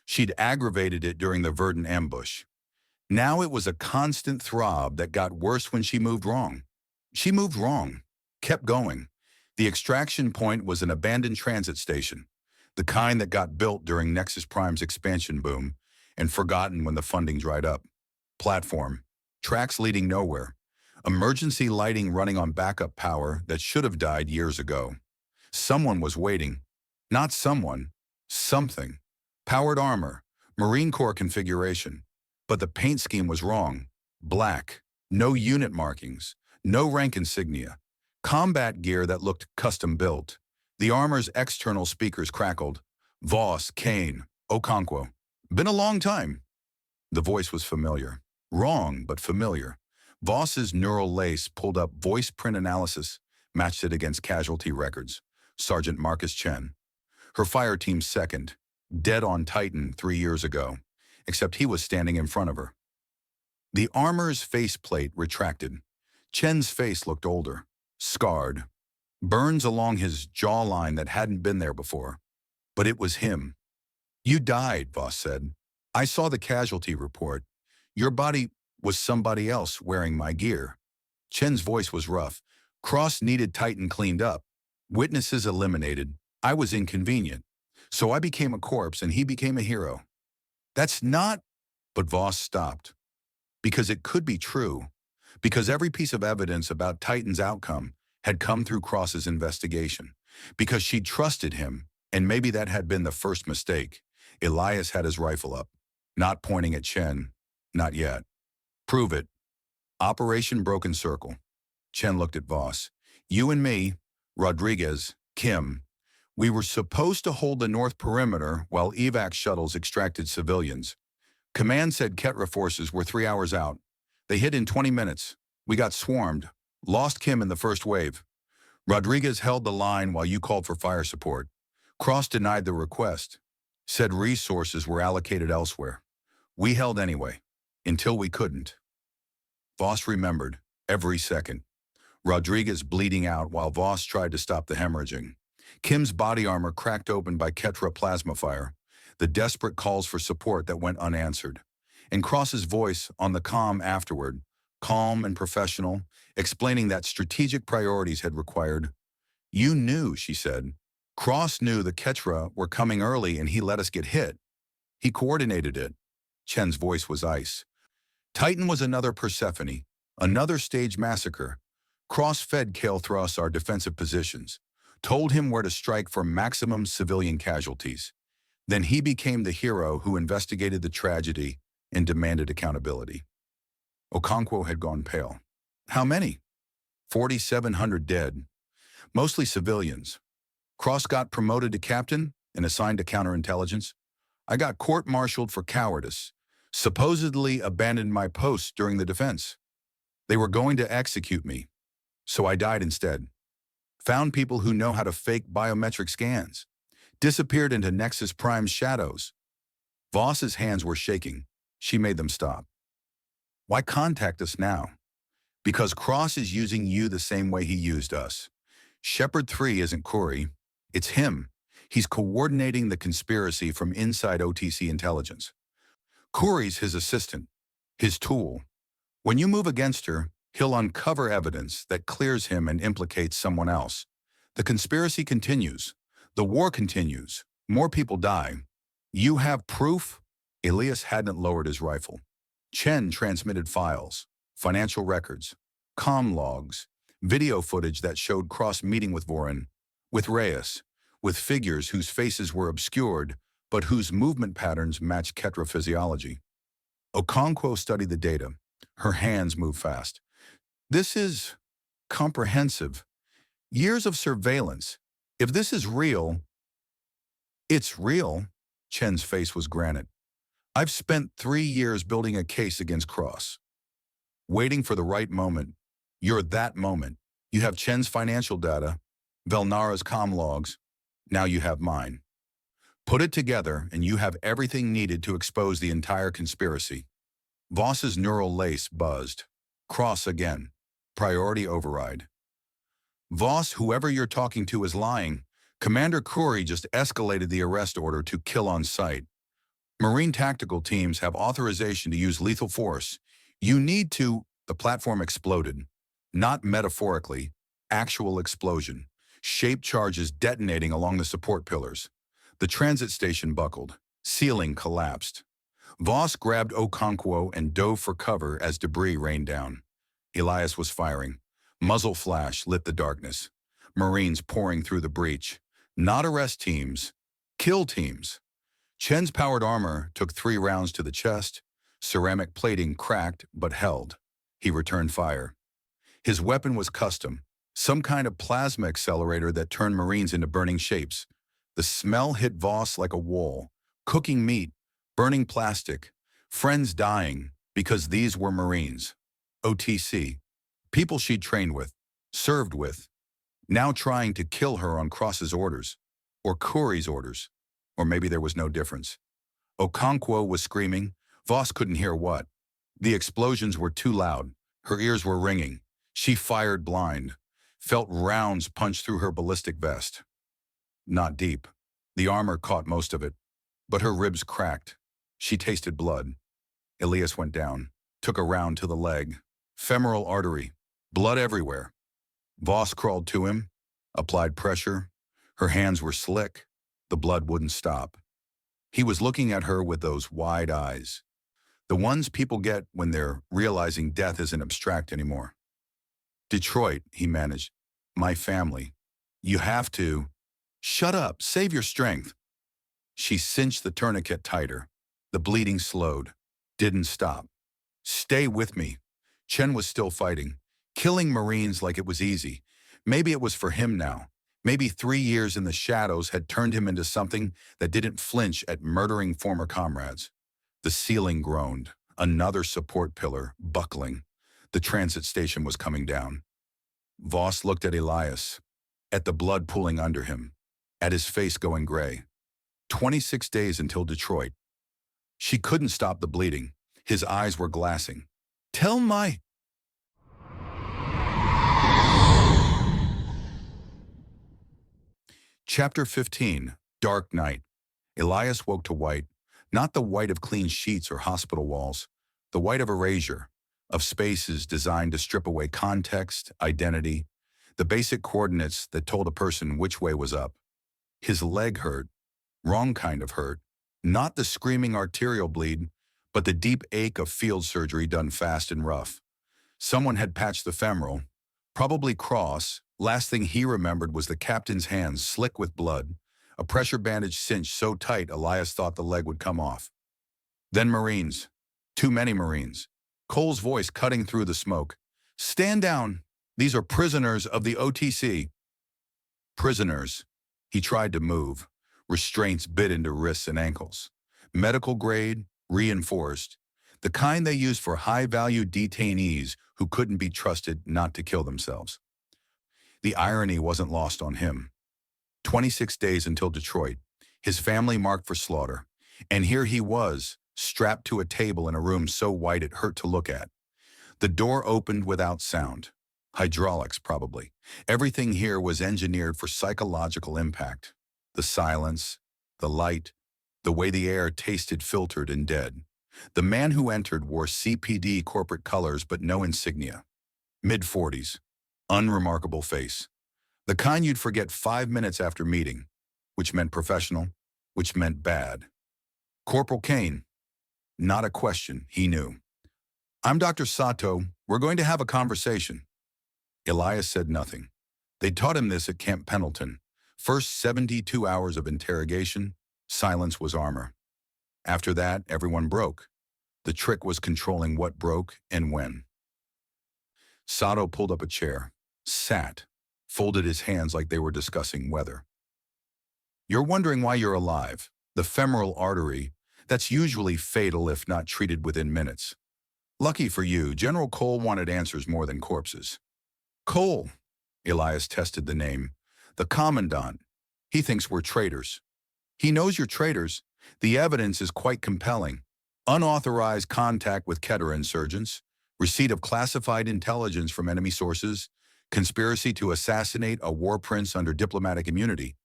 She'd aggravated it during the Verdant ambush. Now it was a constant throb that got worse when she moved wrong. She moved wrong, kept going. The extraction point was an abandoned transit station, the kind that got built during Nexus Prime's expansion boom and forgotten when the funding dried up. Platform, tracks leading nowhere, emergency lighting running on backup power that should have died years ago. Someone was waiting. Not someone, something. Powered armor, Marine Corps configuration. But the paint scheme was wrong. Black, no unit markings, no rank insignia. Combat gear that looked custom-built. The armor's external speakers crackled. Voss, Kane, Okonkwo. Been a long time. The voice was familiar. Wrong, but familiar. Voss's neural lace pulled up voice print analysis, matched it against casualty records. Sergeant Marcus Chen. Her fire team's second. Dead on Titan 3 years ago, except he was standing in front of her. The armor's faceplate retracted. Chen's face looked older. Scarred. Burns along his jawline that hadn't been there before. But it was him. You died, Voss said. I saw the casualty report. Your body was somebody else wearing my gear. Chen's voice was rough. Cross needed Titan cleaned up. Witnesses eliminated. I was inconvenient. So I became a corpse and he became a hero. That's not... But Voss stopped. Because it could be true. Because every piece of evidence about Titan's outcome had come through Cross's investigation. Because she trusted him, and maybe that had been the first mistake. Elias had his rifle up, not pointing at Chen. Not yet. Prove it. Operation Broken Circle. Chen looked at Voss. You and me, Rodriguez, Kim, We were supposed to hold the north perimeter while evac shuttles extracted civilians. Command said Ketra forces were 3 hours out. They hit in 20 minutes. We got swarmed. Lost Kim in the first wave. Rodriguez held the line while you called for fire support. Cross denied the request. Said resources were allocated elsewhere. We held anyway. Until we couldn't. Voss remembered. Every second. Rodriguez bleeding out while Voss tried to stop the hemorrhaging. Kim's body armor cracked open by Ketra plasma fire. The desperate calls for support that went unanswered. And Cross's voice on the comm afterward, calm and professional, explaining that strategic priorities had required. You knew, she said. Cross knew the Ketra were coming early and he let us get hit. He coordinated it. Chen's voice was ice. Titan was another Persephone, another stage massacre. Cross fed Kael'thras our defensive positions, told him where to strike for maximum civilian casualties. Then he became the hero who investigated the tragedy and demanded accountability. Okonkwo had gone pale. How many? 4,700 dead, mostly civilians. Cross got promoted to captain and assigned to counterintelligence. I got court-martialed for cowardice, supposedly abandoned my post during the defense. They were going to execute me, so I died instead. Found people who know how to fake biometric scans. Disappeared into Nexus Prime's shadows. Voss's hands were shaking. She made them stop. Why contact us now? Because Cross is using you the same way he used us. Shepard 3 isn't Corey. It's him. He's coordinating the conspiracy from inside OTC intelligence. Corey's his assistant, his tool. When you move against her, he'll uncover evidence that clears him and implicates someone else. The conspiracy continues. The war continues. More people die. You have proof? Elias hadn't lowered his rifle. Chen transmitted files, financial records, comm logs, video footage that showed Cross meeting with Vorin, with Reyes, with figures whose faces were obscured, but whose movement patterns matched Ketra physiology. Okonkwo studied the data. Her hands moved fast. This is comprehensive. Years of surveillance. If this is real, it's real. Chen's face was granite. I've spent 3 years building a case against Cross. Waiting for the right moment. You're that moment. You have Chen's financial data, Velnara's comm logs. Now you have mine. Put it together and you have everything needed to expose the entire conspiracy. Voss's neural lace buzzed. Cross again. Priority override. Voss, whoever you're talking to is lying. Commander Corey just escalated the arrest order to kill on sight. Marine tactical teams have authorization to use lethal force. You need to... The platform exploded. Not metaphorically. Actual explosion. Shaped charges detonating along the support pillars. The transit station buckled. Ceiling collapsed. Voss grabbed Okonkwo and dove for cover as debris rained down. Elias was firing. Muzzle flash lit the darkness. Marines pouring through the breach. Not arrest teams. Kill teams. Chen's powered armor took 3 rounds to the chest. Ceramic plating cracked but held. He returned fire. His weapon was custom. Some kind of plasma accelerator that turned Marines into burning shapes. The smell hit Voss like a wall. Cooking meat, burning plastic, friends dying because these were Marines. OTC. People she'd trained with, served with, now trying to kill her on Cross's orders, or Corey's orders, or maybe there was no difference. Okonkwo was screaming. Voss couldn't hear what. The explosions were too loud. Her ears were ringing. She fired blind. Felt rounds punch through her ballistic vest. Not deep. The armor caught most of it, but her ribs cracked. She tasted blood. Elias went down, took a round to the leg. Femoral artery. Blood everywhere. Voss crawled to him, applied pressure. Her hands were slick. The blood wouldn't stop. He was looking at her with those wide eyes. The ones people get when they're realizing death isn't abstract anymore. Detroit, he managed. My family. You have to... Shut up. Save your strength. She cinched the tourniquet tighter. The bleeding slowed. Didn't stop. Stay with me. Chen was still fighting. Killing Marines like it was easy. Maybe it was for him now. Maybe 3 years in the shadows had turned him into something that didn't flinch at murdering former comrades. The ceiling groaned, another support pillar buckling. The transit station was coming down. Voss looked at Elias, at the blood pooling under him, at his face going gray. 26 days until Detroit. She couldn't stop the bleeding. His eyes were glassing. Tell my... Chapter 15, Dark Night. Elias woke to white, not the white of clean sheets or hospital walls, the white of erasure, of spaces designed to strip away context, identity, the basic coordinates that told a person which way was up. His leg hurt, wrong kind of hurt, not the screaming arterial bleed, but the deep ache of field surgery done fast and rough. Someone had patched the femoral, probably cross. Last thing he remembered was the captain's hands slick with blood, a pressure bandage cinched so tight Elias thought the leg would come off. Then Marines. Too many Marines. Cole's voice cutting through the smoke. Stand down. These are prisoners of the OTC. Prisoners. He tried to move. Restraints bit into wrists and ankles. Medical grade, reinforced. The kind they used for high-value detainees who couldn't be trusted not to kill themselves. The irony wasn't lost on him. 26 days until Detroit, his family marked for slaughter, and here he was, strapped to a table in a room so white it hurt to look at. The door opened without sound. Hydraulics, probably. Everything here was engineered for psychological impact. The silence, the light, the way the air tasted filtered and dead. The man who entered wore CPD corporate colors but no insignia. Mid-40s. Unremarkable face. The kind you'd forget 5 minutes after meeting, which meant professional, which meant bad. Corporal Kane. Not a question, he knew. I'm Dr. Sato. We're going to have a conversation. Elias said nothing. They'd taught him this at Camp Pendleton. First 72 hours of interrogation, silence was armor. After that, everyone broke. The trick was controlling what broke and when. Sato pulled up a chair, sat, folded his hands like they were discussing weather. You're wondering why you're alive. The femoral artery, that's usually fatal if not treated within minutes. Lucky for you, General Cole wanted answers more than corpses. Cole, Elias tested the name. The commandant. He thinks we're traitors. He knows you're traitors. The evidence is quite compelling. Unauthorized contact with Keter insurgents, receipt of classified intelligence from enemy sources, conspiracy to assassinate a war prince under diplomatic immunity.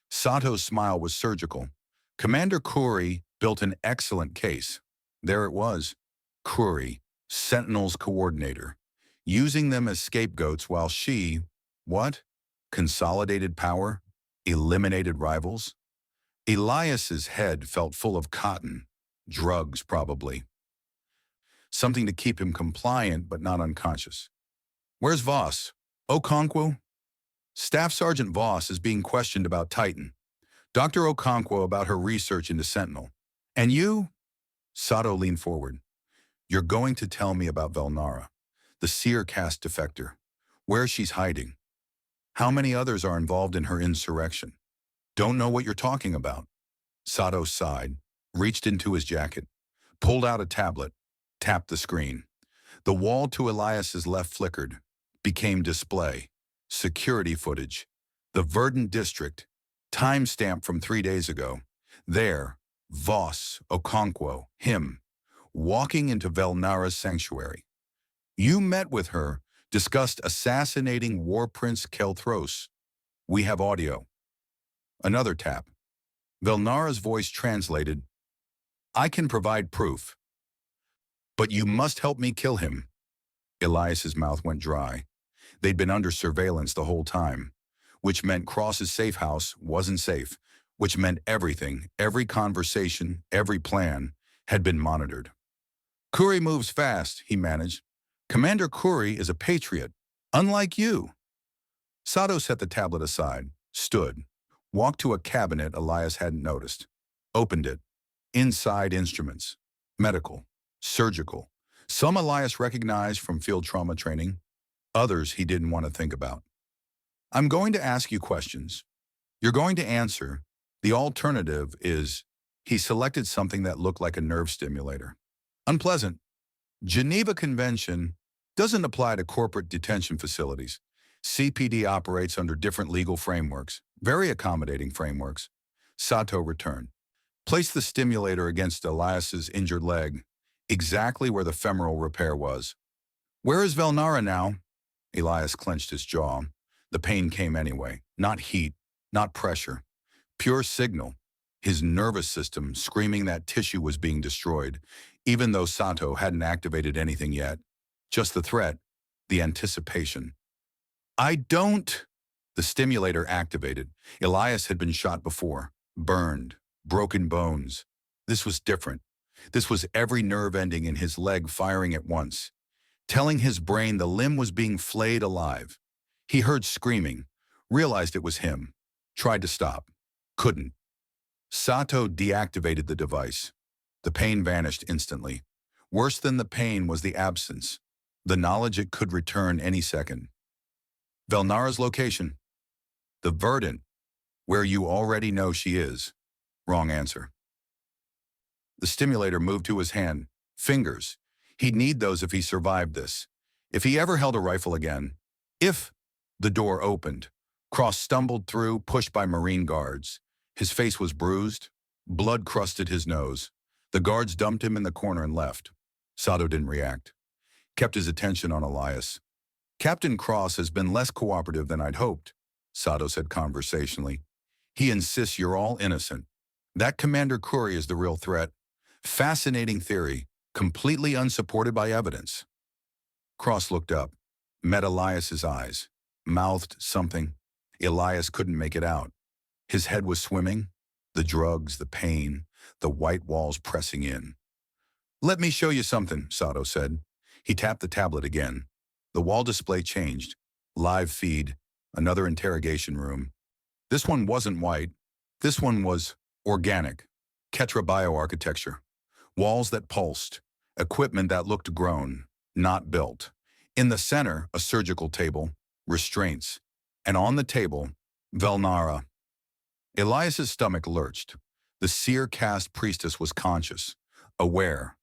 Sato's smile was surgical. Commander Khoury built an excellent case. There it was. Khoury, Sentinel's coordinator, using them as scapegoats while she, what? Consolidated power? Eliminated rivals? Elias's head felt full of cotton. Drugs, probably. Something to keep him compliant but not unconscious. Where's Voss? Okonkwo? Staff Sergeant Voss is being questioned about Titan. Dr. Okonkwo about her research into Sentinel. And you? Sato leaned forward. You're going to tell me about Velnara, the seer caste defector, where she's hiding. How many others are involved in her insurrection? Don't know what you're talking about. Sato sighed, reached into his jacket, pulled out a tablet, tapped the screen. The wall to Elias's left flickered, became display, security footage, the Verdant District, timestamp from 3 days ago. There, Voss, Okonkwo, him, walking into Velnara's sanctuary. You met with her, discussed assassinating War Prince Kelthros. We have audio. Another tap. Velnara's voice translated, I can provide proof. But you must help me kill him. Elias's mouth went dry. They'd been under surveillance the whole time, which meant Cross's safe house wasn't safe, which meant everything, every conversation, every plan, had been monitored. Khoury moves fast, he managed. Commander Khoury is a patriot, unlike you. Sato set the tablet aside, stood, walked to a cabinet Elias hadn't noticed, opened it. Inside instruments, medical, surgical. Some Elias recognized from field trauma training, others he didn't want to think about. I'm going to ask you questions. You're going to answer. The alternative is he selected something that looked like a nerve stimulator. Unpleasant. Geneva Convention doesn't apply to corporate detention facilities. CPD operates under different legal frameworks, very accommodating frameworks. Sato returned. Placed the stimulator against Elias's injured leg, exactly where the femoral repair was. Where is Velnara now? Elias clenched his jaw. The pain came anyway. Not heat, not pressure. Pure signal. His nervous system screaming that tissue was being destroyed, even though Sato hadn't activated anything yet. Just the threat, the anticipation. I don't... The stimulator activated. Elias had been shot before, burned, broken bones. This was different. This was every nerve ending in his leg firing at once, telling his brain the limb was being flayed alive. He heard screaming, realized it was him, tried to stop, couldn't. Sato deactivated the device. The pain vanished instantly. Worse than the pain was the absence, the knowledge it could return any second. Velnara's location. The Verdant, where you already know she is. Wrong answer. The stimulator moved to his hand. Fingers. He'd need those if he survived this. If he ever held a rifle again. If the door opened. Cross stumbled through, pushed by Marine guards. His face was bruised. Blood crusted his nose. The guards dumped him in the corner and left. Sato didn't react. Kept his attention on Elias. Captain Cross has been less cooperative than I'd hoped, Sato said conversationally. He insists you're all innocent. That Commander Curry is the real threat. Fascinating theory, completely unsupported by evidence. Cross looked up, met Elias's eyes, mouthed something. Elias couldn't make it out. His head was swimming, the drugs, the pain, the white walls pressing in. Let me show you something, Sato said. He tapped the tablet again. The wall display changed. Live feed, another interrogation room. This one wasn't white. This one was organic. Ketra bioarchitecture. Walls that pulsed. Equipment that looked grown, not built. In the center, a surgical table, restraints. And on the table, Velnara. Elias's stomach lurched. The seer caste priestess was conscious, aware.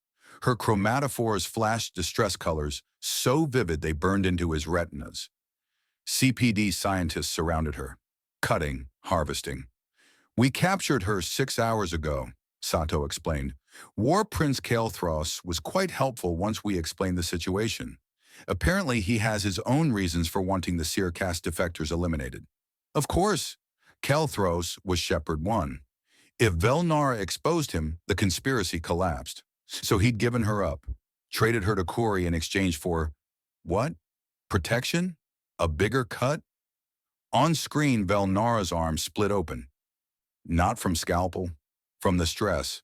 Her chromatophores flashed distress colors so vivid they burned into his retinas. CPD scientists surrounded her, cutting, harvesting. We captured her 6 hours ago, Sato explained. War Prince Kael'thros was quite helpful once we explained the situation. Apparently he has his own reasons for wanting the seer caste defectors eliminated. Of course, Kael'thros was Shepherd 1. If Velnara exposed him, the conspiracy collapsed. So he'd given her up, traded her to Corey in exchange for, what? Protection? A bigger cut? On screen, Velnara's arm split open. Not from scalpel, from the stress.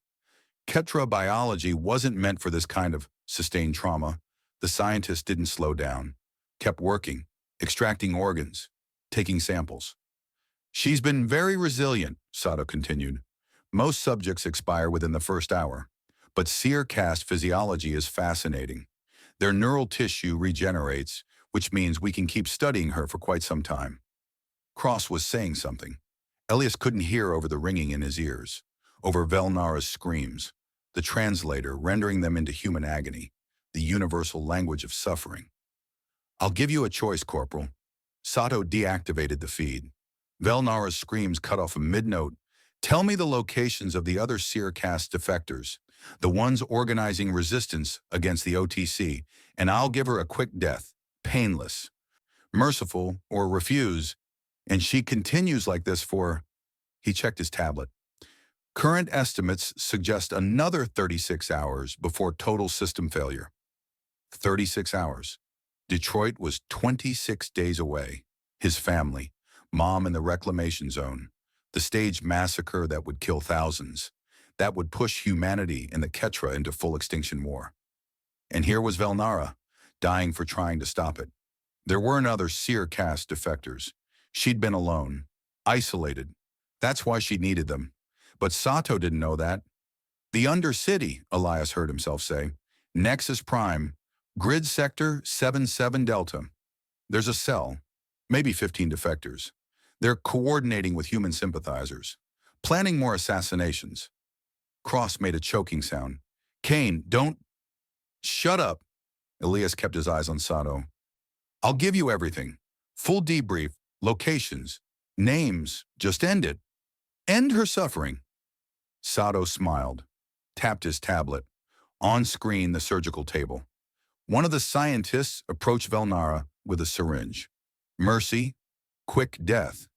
Ketra biology wasn't meant for this kind of sustained trauma. The scientist didn't slow down, kept working, extracting organs, taking samples. She's been very resilient, Sato continued. Most subjects expire within the first hour. But seer caste physiology is fascinating. Their neural tissue regenerates, which means we can keep studying her for quite some time. Cross was saying something. Elias couldn't hear over the ringing in his ears, over Velnara's screams, the translator rendering them into human agony, the universal language of suffering. I'll give you a choice, Corporal. Sato deactivated the feed. Velnara's screams cut off a mid-note. Tell me the locations of the other seer caste defectors, the ones organizing resistance against the OTC, and I'll give her a quick death, painless, merciful, or refuse. And she continues like this for... He checked his tablet. Current estimates suggest another 36 hours before total system failure. 36 hours. Detroit was 26 days away. His family, mom in the reclamation zone, the staged massacre that would kill thousands, that would push humanity and the Ketra into full extinction war. And here was Velnara, dying for trying to stop it. There weren't other seer caste defectors. She'd been alone, isolated. That's why she needed them. But Sato didn't know that. The Undercity, Elias heard himself say. Nexus Prime, Grid Sector 77 Delta. There's a cell. maybe 15 defectors. They're coordinating with human sympathizers, planning more assassinations. Cross made a choking sound. Kane, don't... Shut up. Elias kept his eyes on Sato. I'll give you everything. Full debrief, locations, names, just end it. End her suffering. Sato smiled, tapped his tablet. On screen, the surgical table. One of the scientists approached Velnara with a syringe. Mercy, quick death.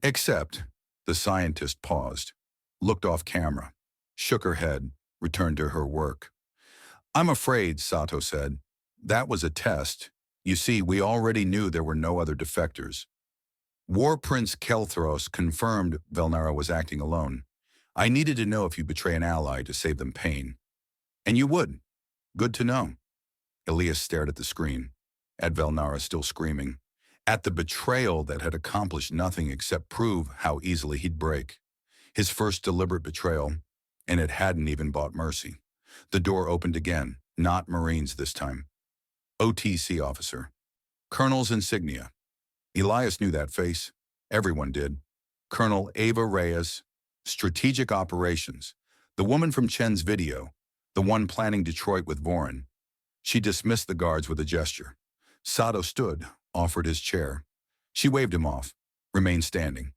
Except, the scientist paused, looked off camera, shook her head, returned to her work. I'm afraid, Sato said. That was a test. You see, we already knew there were no other defectors. War Prince Kelthros confirmed Velnara was acting alone. I needed to know if you betray an ally to save them pain. And you would. Good to know. Elias stared at the screen, at Velnara still screaming, at the betrayal that had accomplished nothing except prove how easily he'd break. His first deliberate betrayal, and it hadn't even bought mercy. The door opened again, not Marines this time. OTC officer. Colonel's insignia. Elias knew that face. Everyone did. Colonel Ava Reyes, Strategic Operations, the woman from Chen's video, the one planning Detroit with Vorin. She dismissed the guards with a gesture. Sato stood, offered his chair. She waved him off, remained standing,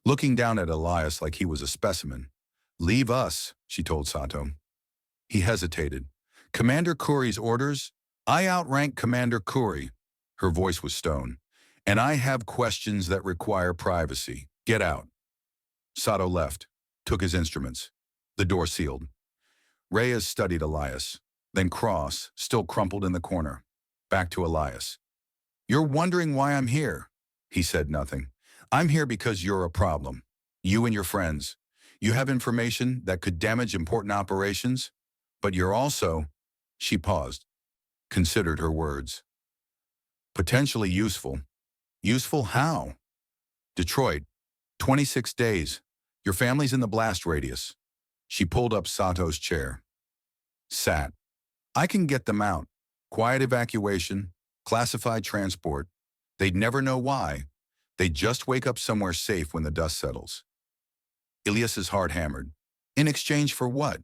looking down at Elias like he was a specimen. Leave us, she told Sato. He hesitated. Commander Kuri's orders? I outrank Commander Kuri. Her voice was stone. And I have questions that require privacy. Get out. Sato left, took his instruments. The door sealed. Reyes studied Elias, then Cross, still crumpled in the corner. Back to Elias. You're wondering why I'm here. He said nothing. I'm here because you're a problem. You and your friends. You have information that could damage important operations, but you're also... She paused, considered her words. Potentially useful. Useful how? Detroit, 26 days. Your family's in the blast radius. She pulled up Sato's chair. Sat. I can get them out. Quiet evacuation, classified transport. They'd never know why. They'd just wake up somewhere safe when the dust settles. Elias's heart hammered. In exchange for what?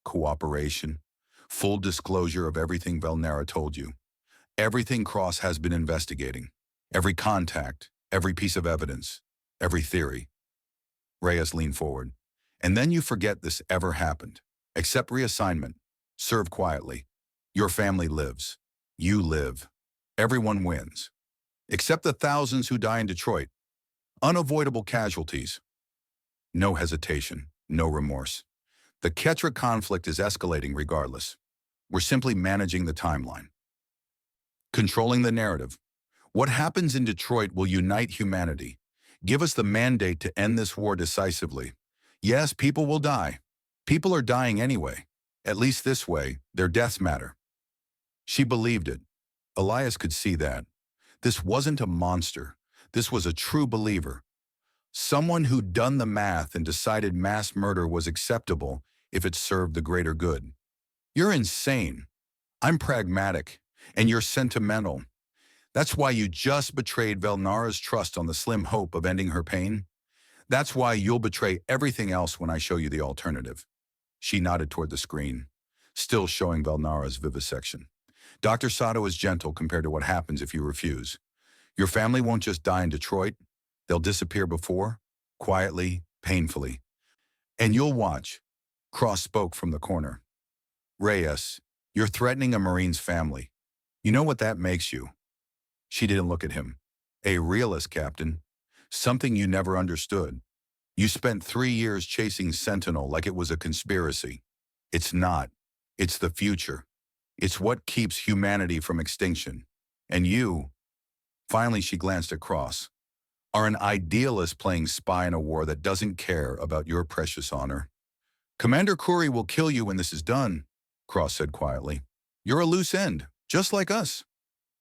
Cooperation. Full disclosure of everything Velnara told you. Everything Cross has been investigating. Every contact, every piece of evidence, every theory. Reyes leaned forward. And then you forget this ever happened. Accept reassignment. Serve quietly. Your family lives. You live. Everyone wins. Except the thousands who die in Detroit. Unavoidable casualties. No hesitation, no remorse. The Ketra conflict is escalating regardless. We're simply managing the timeline. Controlling the narrative. What happens in Detroit will unite humanity. Give us the mandate to end this war decisively. Yes, people will die. People are dying anyway. At least this way, their deaths matter. She believed it. Elias could see that. This wasn't a monster. This was a true believer. Someone who'd done the math and decided mass murder was acceptable if it served the greater good. You're insane. I'm pragmatic, and you're sentimental. That's why you just betrayed Velnara's trust on the slim hope of ending her pain. That's why you'll betray everything else when I show you the alternative. She nodded toward the screen, still showing Velnara's vivisection. Dr. Sato is gentle compared to what happens if you refuse. Your family won't just die in Detroit. They'll disappear before, quietly, painfully. And you'll watch. Cross spoke from the corner. Reyes, you're threatening a Marine's family. You know what that makes you? She didn't look at him. A realist, Captain. Something you never understood. You spent 3 years chasing Sentinel like it was a conspiracy. It's not. It's the future. It's what keeps humanity from extinction. And you, finally she glanced at Cross, are an idealist playing spy in a war that doesn't care about your precious honor. Commander Kuri will kill you when this is done, Cross said quietly. You're a loose end, just like us.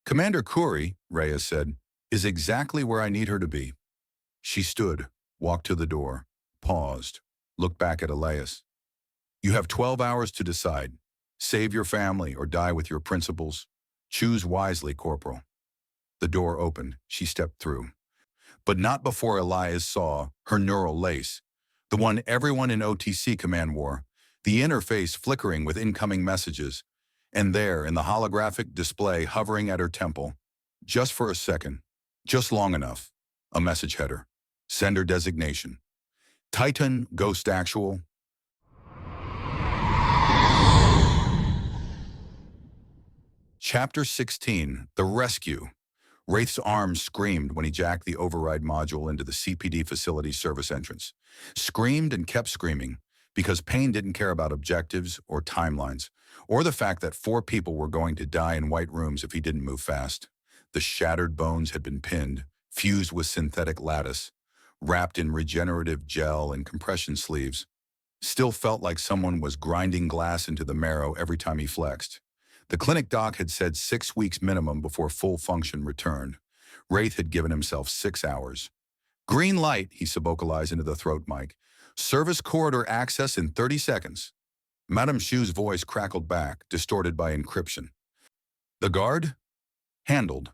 Commander Kuri, Reyes said, is exactly where I need her to be. She stood, walked to the door, paused, looked back at Elias. You have 12 hours to decide. Save your family or die with your principles. Choose wisely, Corporal. The door opened. She stepped through. But not before Elias saw her neural lace, the one everyone in OTC command wore, the interface flickering with incoming messages, and there in the holographic display hovering at her temple, just for a second, just long enough, a message header. Sender designation. Titan Ghost Actual. Chapter 16, The Rescue. Wraith's arms screamed when he jacked the override module into the CPD facility service entrance. Screamed and kept screaming because Payne didn't care about objectives or timelines, or the fact that 4 people were going to die in white rooms if he didn't move fast. The shattered bones had been pinned, fused with synthetic lattice, wrapped in regenerative gel and compression sleeves. Still felt like someone was grinding glass into the marrow every time he flexed. The clinic doc had said 6 weeks minimum before full function returned. Wraith had given himself 6 hours. Green light, he subvocalized into the throat mic. Service corridor access in 30 seconds. Madame Shu's voice crackled back, distorted by encryption. The guard? Handled.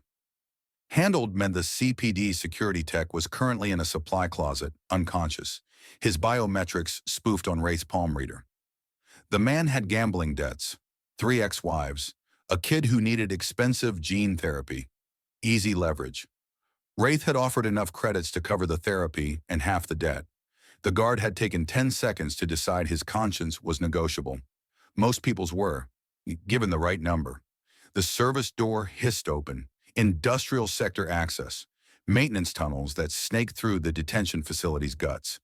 Handled meant the CPD security tech was currently in a supply closet, unconscious, his biometrics spoofed on Wraith's palm reader. The man had gambling debts, 3 ex-wives, a kid who needed expensive gene therapy, easy leverage. Wraith had offered enough credits to cover the therapy and half the debt. The guard had taken 10 seconds to decide his conscience was negotiable. Most people's were, given the right number. The service door hissed open. Industrial sector access, maintenance tunnels that snake through the detention facility's guts.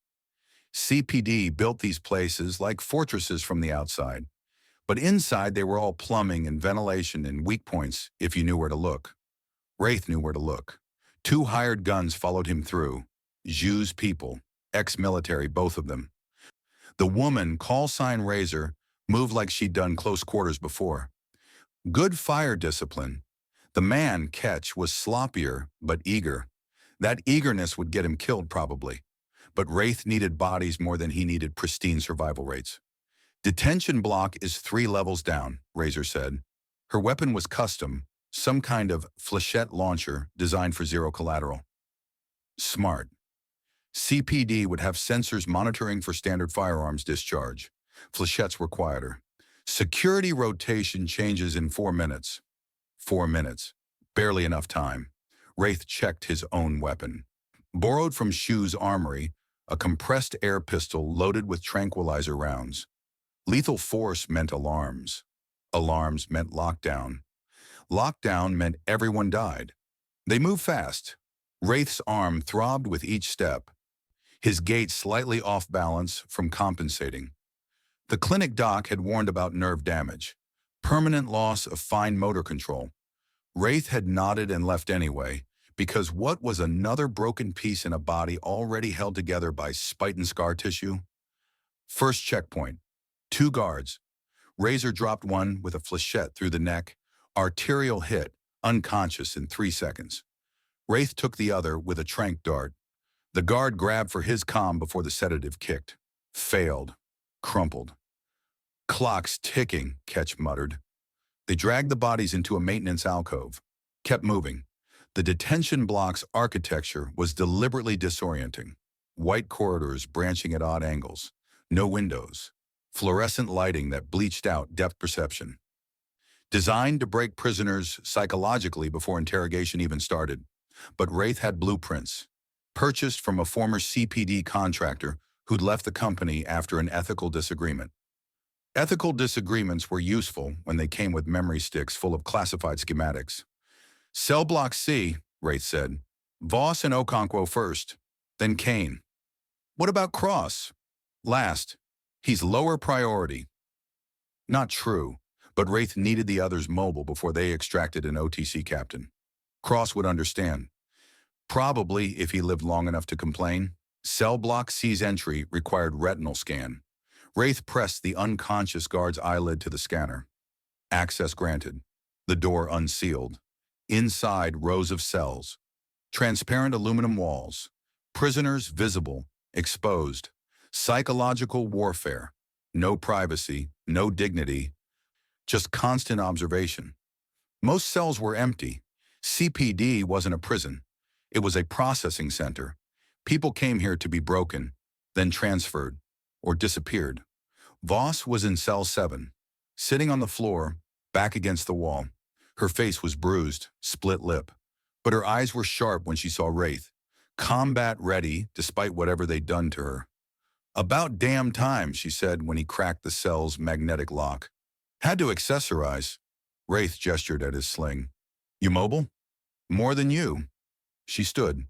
CPD built these places like fortresses from the outside, but inside they were all plumbing and ventilation and weak points if you knew where to look. Wraith knew where to look. 2 hired guns followed him through. Zhu's people, ex-military, both of them. The woman, call sign Razor, moved like she'd done close quarters before. Good fire discipline. The man, Ketch, was sloppier but eager. That eagerness would get him killed probably. But Wraith needed bodies more than he needed pristine survival rates. Detention block is 3 levels down, Razor said. Her weapon was custom, some kind of flechette launcher designed for zero collateral. Smart. CPD would have sensors monitoring for standard firearms discharge. Flechettes were quieter. Security rotation changes in 4 minutes. 4 minutes. Barely enough time. Wraith checked his own weapon. Borrowed from Shu's armory, a compressed air pistol loaded with tranquilizer rounds. Lethal force meant alarms. Alarms meant lockdown. Lockdown meant everyone died. They moved fast. Wraith's arm throbbed with each step. His gait slightly off balance from compensating. The clinic doc had warned about nerve damage. Permanent loss of fine motor control. Wraith had nodded and left anyway, because what was another broken piece in a body already held together by spite and scar tissue? First checkpoint. 2 guards. Razor dropped one with a flechette through the neck, arterial hit, unconscious in 3 seconds. Wraith took the other with a tranq dart. The guard grabbed for his comm before the sedative kicked. Failed. Crumpled. Clock's ticking, Ketch muttered. They dragged the bodies into a maintenance alcove. Kept moving. The detention block's architecture was deliberately disorienting. White corridors branching at odd angles. No windows. Fluorescent lighting that bleached out depth perception. Designed to break prisoners psychologically before interrogation even started. But Wraith had blueprints. Purchased from a former CPD contractor who'd left the company after an ethical disagreement. Ethical disagreements were useful when they came with memory sticks full of classified schematics. Cell Block C, Wraith said. Voss and Okonkwo first, then Kane. What about Cross? Last. He's lower priority. Not true, but Wraith needed the others mobile before they extracted an OTC captain. Cross would understand. Probably if he lived long enough to complain. Cell Block C's entry required retinal scan. Wraith pressed the unconscious guard's eyelid to the scanner. Access granted. The door unsealed. Inside, rows of cells. Transparent aluminum walls. Prisoners visible, exposed. Psychological warfare. No privacy, no dignity. Just constant observation. Most cells were empty. CPD wasn't a prison. It was a processing center. People came here to be broken, then transferred, or disappeared. Voss was in cell 7, sitting on the floor, back against the wall. Her face was bruised, split lip, but her eyes were sharp when she saw Wraith, combat ready despite whatever they'd done to her. "About damn time," she said when he cracked the cell's magnetic lock. "Had to accessorize." Wraith gestured at his sling. "You mobile?" "More than you." She stood,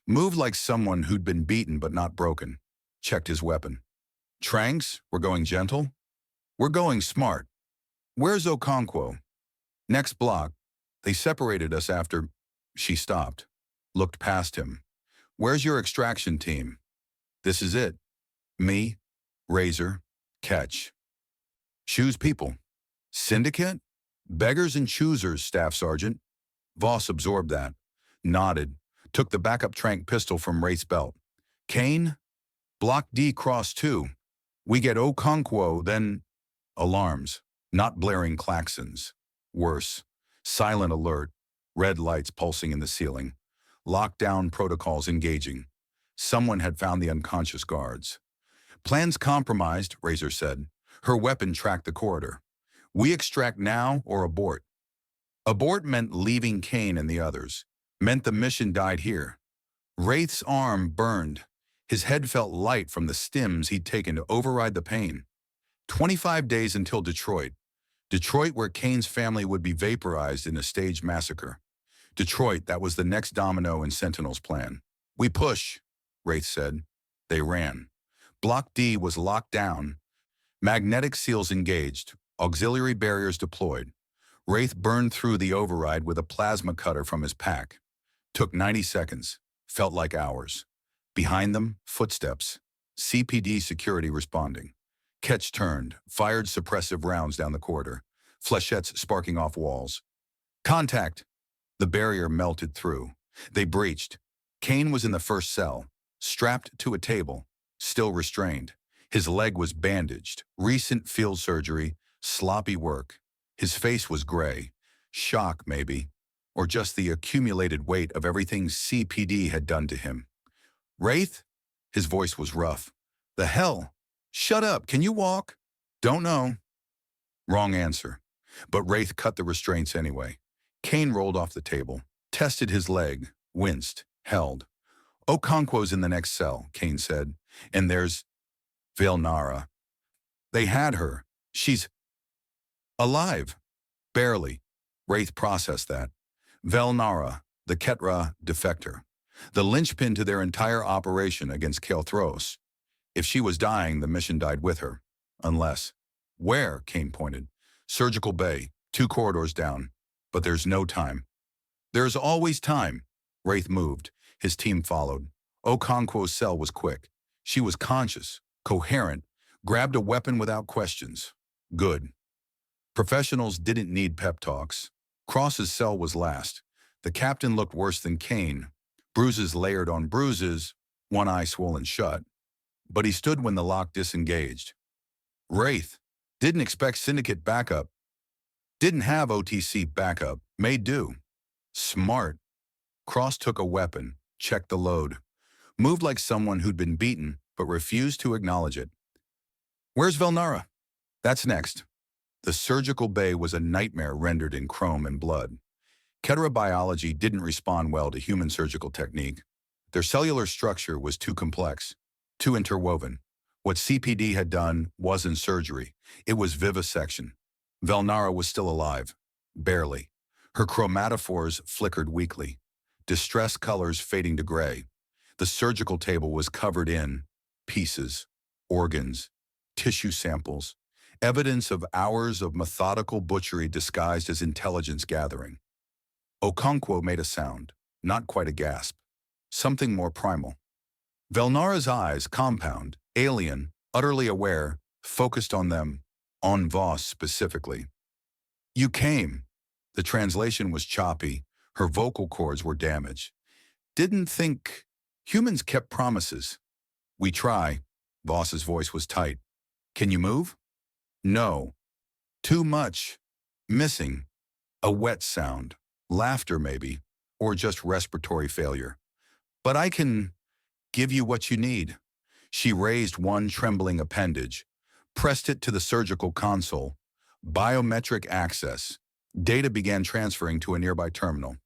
moved like someone who'd been beaten but not broken. Checked his weapon. "Tranks, we're going gentle?" "We're going smart." "Where's Okonkwo?" "Next block." "They separated us after—" She stopped, looked past him. "Where's your extraction team?" "This is it. Me, Razor, Catch." "Choose people." "Syndicate?" "Beggars and choosers, Staff Sergeant." Voss absorbed that, nodded, took the backup trank pistol from Wraith's belt. "Kane? Block D cross 2. We get Okonkwo, then—" Alarms, not blaring klaxons. Worse, silent alert, red lights pulsing in the ceiling, lockdown protocols engaging. Someone had found the unconscious guards. "Plans compromised," Razor said. Her weapon tracked the corridor. "We extract now or abort." Abort meant leaving Kane and the others. Meant the mission died here. Wraith's arm burned. His head felt light from the stims he'd taken to override the pain. 25 days until Detroit. Detroit, where Kane's family would be vaporized in a staged massacre. Detroit, that was the next domino in Sentinel's plan. "We push," Wraith said. They ran. Block D was locked down. Magnetic seals engaged. Auxiliary barriers deployed. Wraith burned through the override with a plasma cutter from his pack. Took 90 seconds. Felt like hours. Behind them, footsteps. CPD security responding. Ketch turned, fired suppressive rounds down the corridor. Flechettes sparking off walls. "Contact!" The barrier melted through. They breached. Kane was in the first cell, strapped to a table, still restrained. His leg was bandaged. Recent field surgery, sloppy work. His face was gray. Shock, maybe. Or just the accumulated weight of everything CPD had done to him. "Wraith?" His voice was rough. "The hell? Shut up, can you walk?" "Don't know." Wrong answer. But Wraith cut the restraints anyway. Kane rolled off the table, tested his leg, winced, held. "Okonkwo's in the next cell," Kane said. "And there's Velnara. They had her. She's alive." "Barely." Wraith processed that. Velnara, the Ketra defector. The linchpin to their entire operation against Kelthros. If she was dying, the mission died with her. Unless. "Where?" Kane pointed. "Surgical bay, 2 corridors down. But there's no time." "There's always time." Wraith moved. His team followed. Okonkwo's cell was quick. She was conscious, coherent, grabbed a weapon without questions. Good. Professionals didn't need pep talks. Cross's cell was last. The captain looked worse than Kane. Bruises layered on bruises, one eye swollen shut. But he stood when the lock disengaged. "Wraith. Didn't expect syndicate backup. Didn't have OTC backup. Made do." "Smart." Cross took a weapon, checked the load. Moved like someone who'd been beaten, but refused to acknowledge it. "Where's Velnara?" "That's next." The surgical bay was a nightmare rendered in chrome and blood. Ketra biology didn't respond well to human surgical technique. Their cellular structure was too complex, too interwoven. What CPD had done wasn't surgery. It was vivisection. Velnara was still alive. Barely. Her chromatophores flickered weakly. Distress colors fading to gray. The surgical table was covered in pieces, organs, tissue samples, evidence of hours of methodical butchery disguised as intelligence gathering. Okonkwo made a sound, not quite a gasp. Something more primal. Velnara's eyes, compound, alien, utterly aware, focused on them, on Voss specifically. "You came." The translation was choppy. Her vocal cords were damaged. "Didn't think humans kept promises." "We try." Voss's voice was tight. "Can you move?" "No." "Too much. Missing." A wet sound. Laughter, maybe, or just respiratory failure. But I can give you what you need. She raised one trembling appendage, pressed it to the surgical console. Biometric access. Data began transferring to a nearby terminal.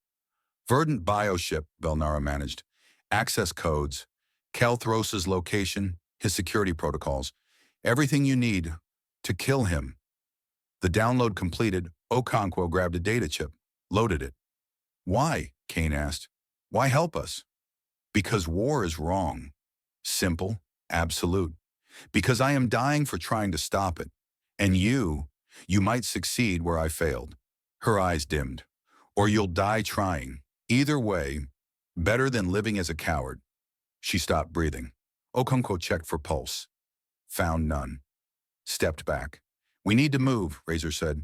Verdant bioship, Velnara managed. Access codes, Kelthros's location, his security protocols. Everything you need to kill him. The download completed, Okonkwo grabbed a data chip, loaded it. Why? Kane asked. Why help us? Because war is wrong. Simple, absolute. Because I am dying for trying to stop it. And you might succeed where I failed. Her eyes dimmed. Or you'll die trying. Either way, better than living as a coward. She stopped breathing. Okonkwo checked for pulse. Found none. Stepped back. We need to move, Razor said.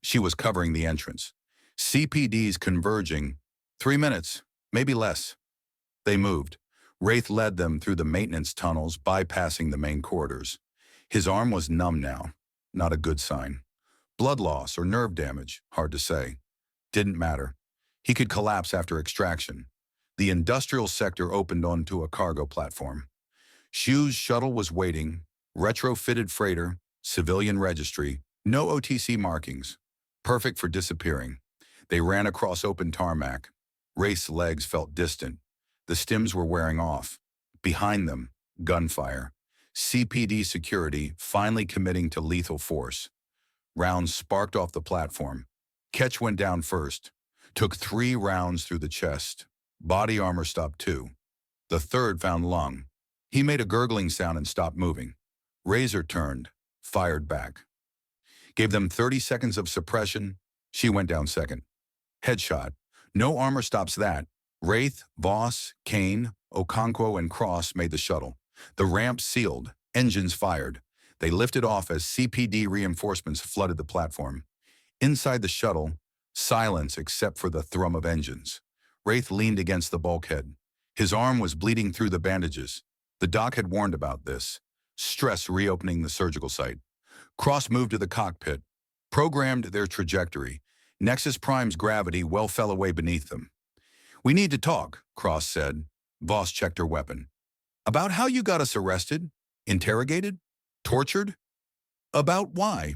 She was covering the entrance. CPDs converging. 3 minutes, maybe less. They moved. Wraith led them through the maintenance tunnels, bypassing the main corridors. His arm was numb now. Not a good sign. Blood loss or nerve damage, hard to say. Didn't matter. He could collapse after extraction. The industrial sector opened onto a cargo platform. Shu's shuttle was waiting, retrofitted freighter, civilian registry, no OTC markings. Perfect for disappearing. They ran across open tarmac. Wraith's legs felt distant. The stims were wearing off. Behind them, gunfire. CPD security finally committing to lethal force. Rounds sparked off the platform. Ketch went down first. Took 3 rounds through the chest. Body armor stopped 2. The third found lung. He made a gurgling sound and stopped moving. Razor turned, fired back. Gave them 30 seconds of suppression. She went down second. Headshot. No armor stops that. Wraith, Voss, Kane, Okonkwo, and Cross made the shuttle. The ramp sealed. Engines fired. They lifted off as CPD reinforcements flooded the platform. Inside the shuttle, silence except for the thrum of engines. Wraith leaned against the bulkhead. His arm was bleeding through the bandages. The doc had warned about this. Stress reopening the surgical site. Cross moved to the cockpit. Programmed their trajectory. Nexus Prime's gravity well fell away beneath them. We need to talk, Cross said. Voss checked her weapon. About how you got us arrested? Interrogated? Tortured? About why?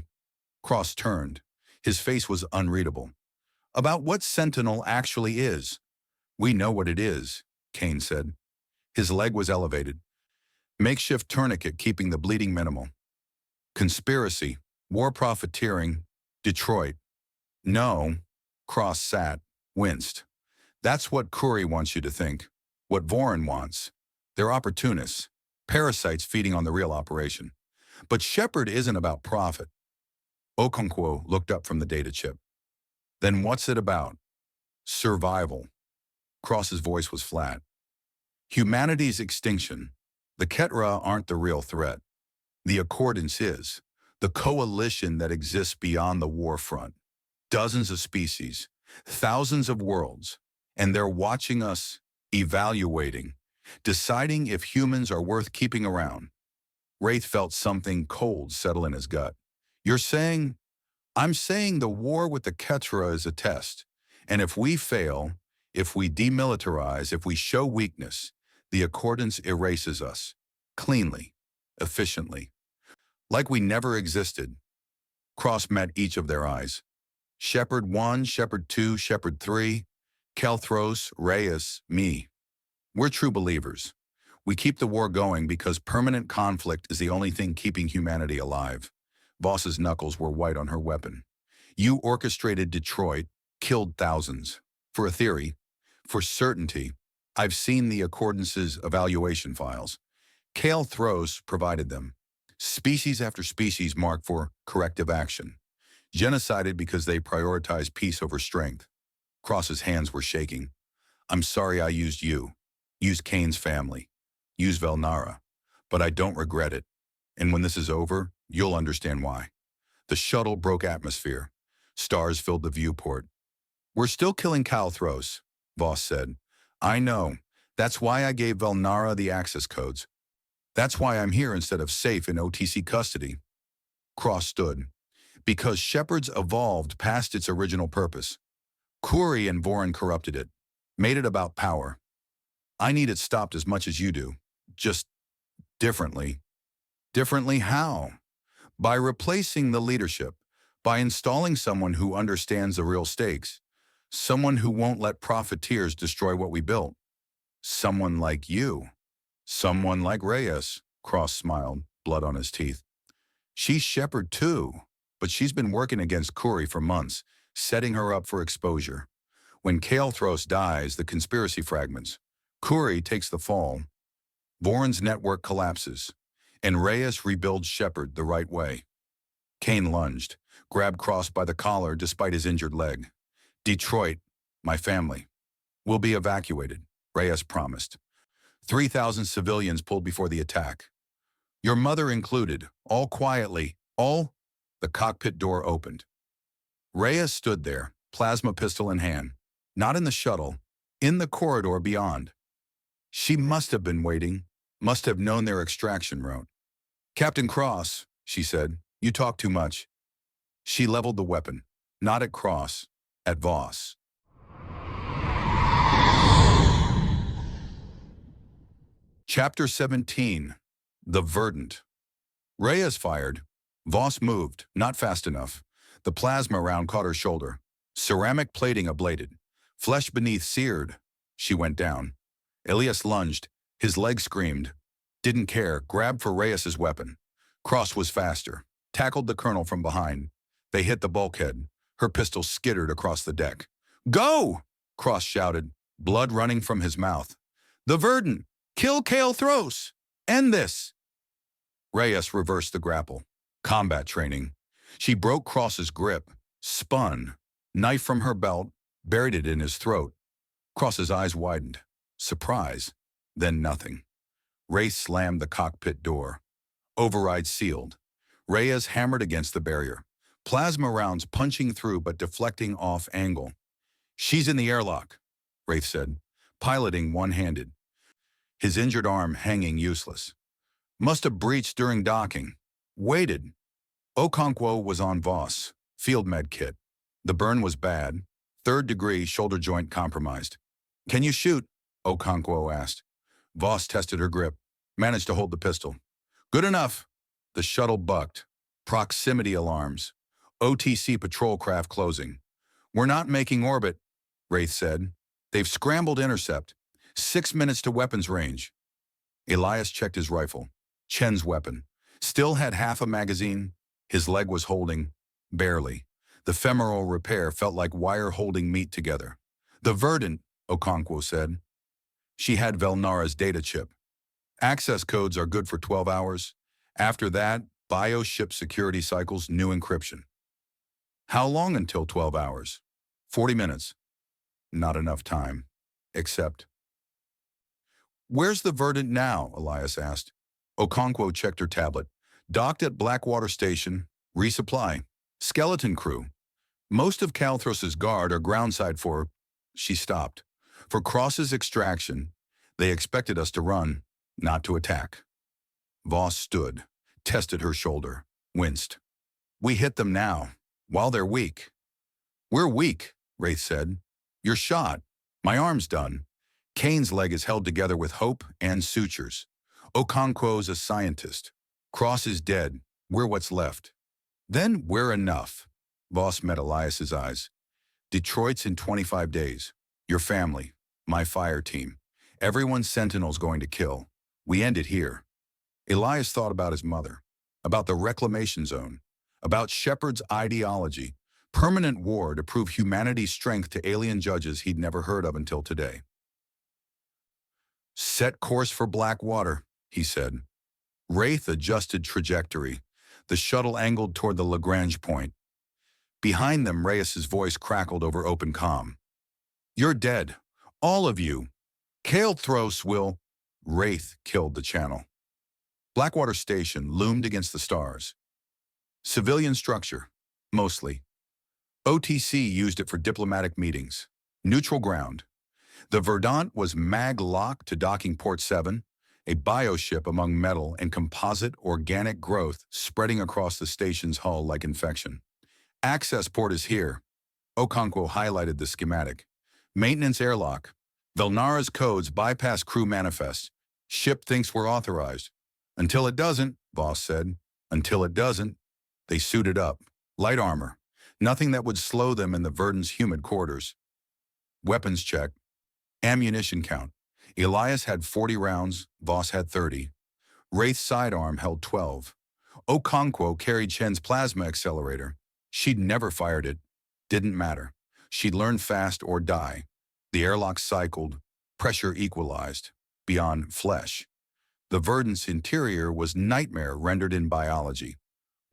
Cross turned. His face was unreadable. About what Sentinel actually is. We know what it is, Kane said. His leg was elevated. Makeshift tourniquet keeping the bleeding minimal. Conspiracy, war profiteering, Detroit. No, Cross sat, winced. That's what Curry wants you to think. What Voren wants. They're opportunists, parasites feeding on the real operation. But Shepard isn't about profit. Okonkwo looked up from the data chip. Then what's it about? Survival. Cross's voice was flat. Humanity's extinction. The Ketra aren't the real threat. The Accordance is. The coalition that exists beyond the war front. Dozens of species, thousands of worlds, and they're watching us, evaluating, deciding if humans are worth keeping around. Wraith felt something cold settle in his gut. You're saying, I'm saying the war with the Ketra is a test, and if we fail, if we demilitarize, if we show weakness, the Accordance erases us, cleanly, efficiently, like we never existed. Cross met each of their eyes. Shepard 1, Shepard 2, Shepard 3, Kelthros, Reyes, me. We're true believers. We keep the war going because permanent conflict is the only thing keeping humanity alive. Voss's knuckles were white on her weapon. You orchestrated Detroit, killed thousands. For a theory, for certainty, I've seen the Accordance's evaluation files. Kelthros provided them. Species after species marked for corrective action. Genocided because they prioritize peace over strength. Cross's hands were shaking. I'm sorry I used you. Used Kane's family. Used Velnara. But I don't regret it. And when this is over, you'll understand why. The shuttle broke atmosphere. Stars filled the viewport. We're still killing Kelthros, Voss said. I know. That's why I gave Velnara the access codes. That's why I'm here instead of safe in OTC custody. Cross stood. Because Shepard's evolved past its original purpose. Kuri and Voron corrupted it, made it about power. I need it stopped as much as you do. Just differently. Differently how? By replacing the leadership, by installing someone who understands the real stakes, someone who won't let profiteers destroy what we built. Someone like you. Someone like Reyes, Cross smiled, blood on his teeth. She's Shepherd too, but she's been working against Kuri for months, setting her up for exposure. When Kael'thros dies, the conspiracy fragments. Kuri takes the fall. Voron's network collapses, and Reyes rebuilds Shepherd the right way. Kane lunged, grabbed Cross by the collar despite his injured leg. Detroit, my family, will be evacuated, Reyes promised. 3,000 civilians pulled before the attack. Your mother included, all quietly, all. The cockpit door opened. Reyes stood there, plasma pistol in hand, not in the shuttle, in the corridor beyond. She must have been waiting, must have known their extraction route. Captain Cross, she said, you talk too much. She leveled the weapon, not at Cross, at Voss. Chapter 17. The Verdant. Reyes fired. Voss moved, not fast enough. The plasma round caught her shoulder. Ceramic plating ablated. Flesh beneath seared. She went down. Elias lunged. His leg screamed. Didn't care, grabbed for Reyes's weapon. Cross was faster. Tackled the colonel from behind. They hit the bulkhead. Her pistol skittered across the deck. Go! Cross shouted, blood running from his mouth. The Verdant! Kill Kael'thros! End this! Reyes reversed the grapple. Combat training. She broke Cross's grip, spun, knife from her belt, buried it in his throat. Cross's eyes widened. Surprise. Then nothing. Reyes slammed the cockpit door. Override sealed. Reyes hammered against the barrier. Plasma rounds punching through but deflecting off angle. She's in the airlock, Wraith said, piloting one-handed. His injured arm hanging useless. Must have breached during docking. Waited. Okonkwo was on Voss. Field med kit. The burn was bad. 3rd degree shoulder joint compromised. Can you shoot? Okonkwo asked. Voss tested her grip. Managed to hold the pistol. Good enough. The shuttle bucked. Proximity alarms. OTC patrol craft closing. We're not making orbit, Wraith said. They've scrambled intercept. 6 minutes to weapons range. Elias checked his rifle. Chen's weapon. Still had half a magazine. His leg was holding. Barely. The femoral repair felt like wire holding meat together. The Verdant, Okonkwo said. She had Velnara's data chip. Access codes are good for 12 hours. After that, bio-ship security cycles new encryption. How long until 12 hours? 40 minutes. Not enough time. Except. Where's the Verdant now? Elias asked. Okonkwo checked her tablet. Docked at Blackwater Station. Resupply. Skeleton crew. Most of Kael'thros' guard are groundside for. She stopped. For Cross's extraction, they expected us to run, not to attack. Voss stood, tested her shoulder, winced. We hit them now, while they're weak. We're weak, Wraith said. You're shot. My arm's done. Kane's leg is held together with hope and sutures. Okonkwo's a scientist. Cross is dead. We're what's left. Then we're enough. Voss met Elias's eyes. Detroit's in 25 days. Your family. My fire team. Everyone's Sentinel's going to kill. We end it here. Elias thought about his mother. About the reclamation zone. About Shepherd's ideology. Permanent war to prove humanity's strength to alien judges he'd never heard of until today. Set course for Blackwater, he said. Wraith adjusted trajectory. The shuttle angled toward the Lagrange point. Behind them, Reyes's voice crackled over open comm. You're dead. All of you. Kael'thros will. Wraith killed the channel. Blackwater Station loomed against the stars. Civilian structure, mostly. OTC used it for diplomatic meetings. Neutral ground. The Verdant was mag-locked to docking port 7, a bioship among metal and composite organic growth spreading across the station's hull like infection. Access port is here. Okonkwo highlighted the schematic. Maintenance airlock. Velnara's codes bypass crew manifest. Ship thinks we're authorized. Until it doesn't, Voss said. Until it doesn't. They suited up. Light armor. Nothing that would slow them in the Verdant's humid quarters. Weapons check. Ammunition count. Elias had 40 rounds, Voss had 30. Wraith's sidearm held 12. Okonkwo carried Chen's plasma accelerator. She'd never fired it. Didn't matter. She'd learn fast or die. The airlock cycled. Pressure equalized. Beyond flesh. The Verdant's interior was nightmare rendered in biology.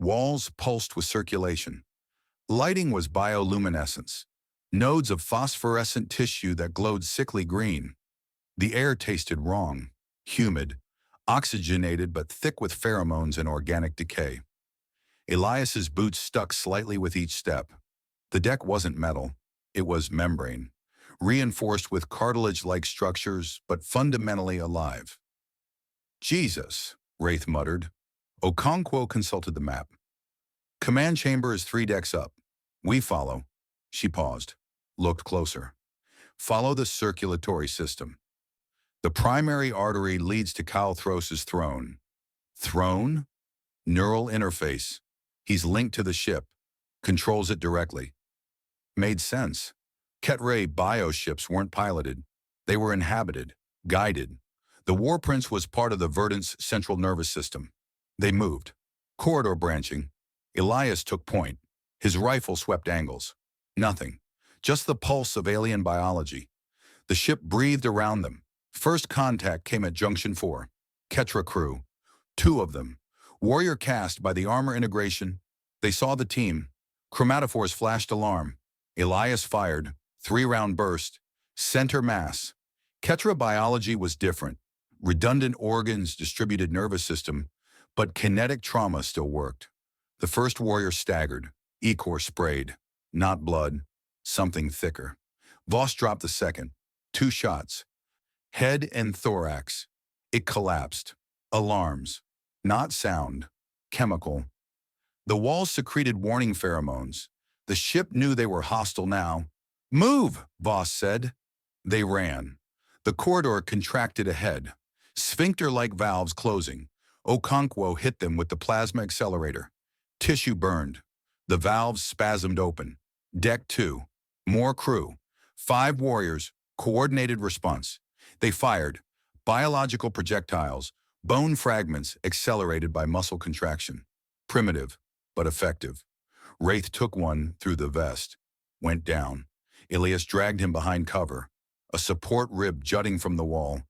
Walls pulsed with circulation. Lighting was bioluminescence. Nodes of phosphorescent tissue that glowed sickly green. The air tasted wrong. Humid. Oxygenated but thick with pheromones and organic decay. Elias's boots stuck slightly with each step. The deck wasn't metal. It was membrane. Reinforced with cartilage-like structures, but fundamentally alive. Jesus, Wraith muttered. Okonkwo consulted the map. Command chamber is 3 decks up. We follow. She paused, looked closer. Follow the circulatory system. The primary artery leads to Kalthros's throne. Throne? Neural interface. He's linked to the ship. Controls it directly. Made sense. Ketre bioships weren't piloted. They were inhabited, guided. The War Prince was part of the Verdant's central nervous system. They moved. Corridor branching. Elias took point. His rifle swept angles. Nothing. Just the pulse of alien biology. The ship breathed around them. First contact came at Junction 4. Ketra crew. 2 of them. Warrior cast by the armor integration. They saw the team. Chromatophores flashed alarm. Elias fired. 3-round burst. Center mass. Ketra biology was different. Redundant organs, distributed nervous system, but kinetic trauma still worked. The first warrior staggered. Ichor sprayed. Not blood. Something thicker. Voss dropped the second. 2 shots. Head and thorax. It collapsed. Alarms. Not sound. Chemical. The walls secreted warning pheromones. The ship knew they were hostile now. Move, Voss said. They ran. The corridor contracted ahead. Sphincter-like valves closing. Okonkwo hit them with the plasma accelerator. Tissue burned. The valves spasmed open. Deck 2. More crew. 5 warriors. Coordinated response. They fired. Biological projectiles. Bone fragments accelerated by muscle contraction. Primitive, but effective. Wraith took one through the vest. Went down. Elias dragged him behind cover. A support rib jutting from the wall.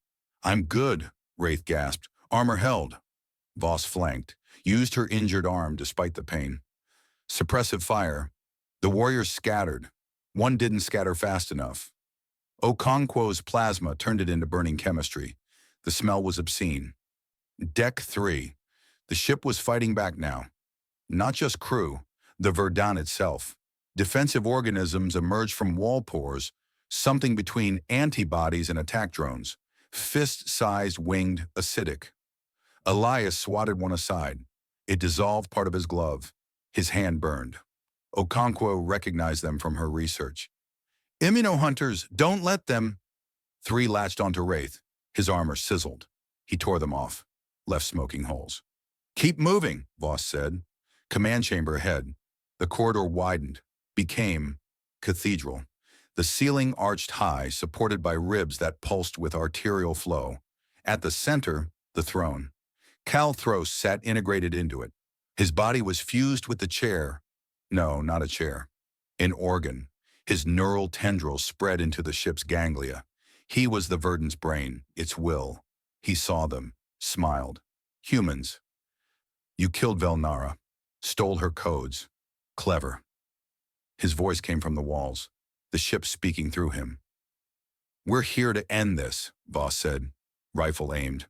I'm good, Wraith gasped. Armor held. Voss flanked. Used her injured arm despite the pain. Suppressive fire. The warriors scattered. One didn't scatter fast enough. Okonkwo's plasma turned it into burning chemistry. The smell was obscene. Deck 3. The ship was fighting back now. Not just crew, the Verdant itself. Defensive organisms emerged from wall pores, something between antibodies and attack drones. Fist-sized, winged, acidic. Elias swatted one aside. It dissolved part of his glove. His hand burned. Okonkwo recognized them from her research. Immunohunters, don't let them. 3 latched onto Wraith. His armor sizzled. He tore them off. Left smoking holes. Keep moving, Voss said. Command chamber ahead. The corridor widened. Became cathedral. The ceiling arched high, supported by ribs that pulsed with arterial flow. At the center, the throne. Kalthros sat integrated into it. His body was fused with the chair. No, not a chair. An organ. His neural tendrils spread into the ship's ganglia. He was the Verdant's brain, its will. He saw them, smiled. Humans. You killed Velnara. Stole her codes. Clever. His voice came from the walls, the ship speaking through him. We're here to end this, Voss said, rifle aimed.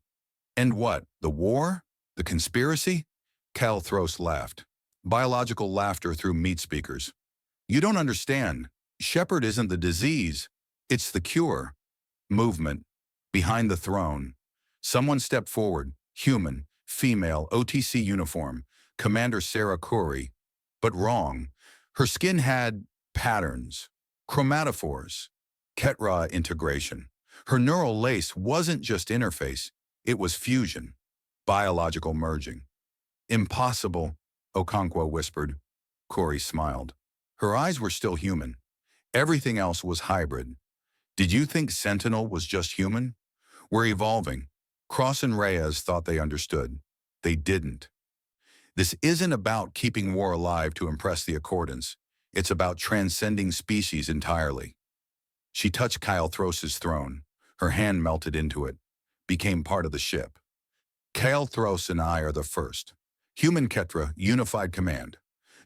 End what? The war? The conspiracy? Kalthros laughed. Biological laughter through meat speakers. You don't understand. Shepard isn't the disease. It's the cure. Movement. Behind the throne. Someone stepped forward. Human. Female. OTC uniform. Commander Sarah Corey. But wrong. Her skin had patterns, chromatophores, Ketra integration. Her neural lace wasn't just interface, it was fusion, biological merging. Impossible, Okonkwo whispered. Corey smiled. Her eyes were still human. Everything else was hybrid. Did you think Sentinel was just human? We're evolving. Cross and Reyes thought they understood. They didn't. This isn't about keeping war alive to impress the Accordants. It's about transcending species entirely. She touched Kyle Thros's throne. Her hand melted into it, became part of the ship. Kyle Thros and I are the first. Human Ketra, unified command.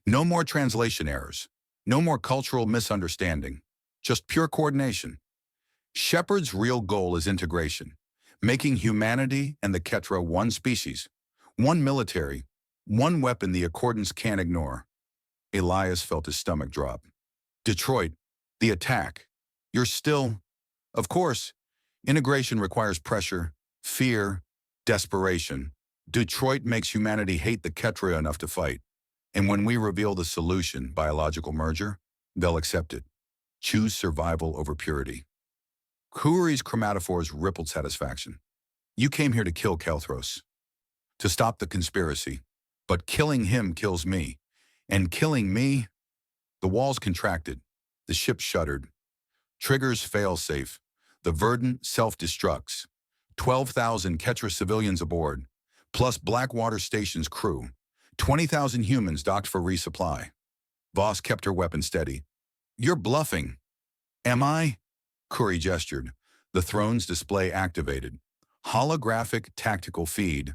No more translation errors. No more cultural misunderstanding. Just pure coordination. Shepard's real goal is integration, making humanity and the Ketra one species, one military, one weapon the Accordants can't ignore. Elias felt his stomach drop. Detroit, the attack. You're still... Of course, integration requires pressure, fear, desperation. Detroit makes humanity hate the Ketra enough to fight. And when we reveal the solution, biological merger, they'll accept it. Choose survival over purity. Kuri's chromatophores rippled satisfaction. You came here to kill Kelthros, to stop the conspiracy. But killing him kills me. And killing me... The walls contracted. The ship shuddered. Triggers fail-safe. The Verdant self-destructs. 12,000 Ketra civilians aboard, plus Blackwater Station's crew. 20,000 humans docked for resupply. Voss kept her weapon steady. You're bluffing. Am I? Kuri gestured. The throne's display activated. Holographic tactical feed.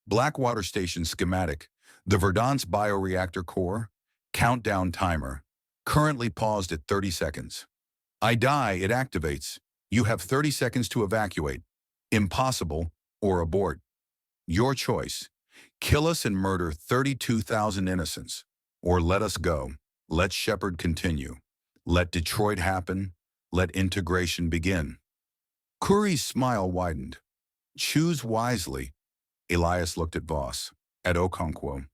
Blackwater Station schematic. The Verdant's bioreactor core. Countdown timer. Currently paused at 30 seconds. I die, it activates. You have 30 seconds to evacuate. Impossible or abort. Your choice. Kill us and murder 32,000 innocents. Or let us go. Let Shepard continue. Let Detroit happen. Let integration begin. Kuri's smile widened. Choose wisely. Elias looked at Voss, at Okonkwo,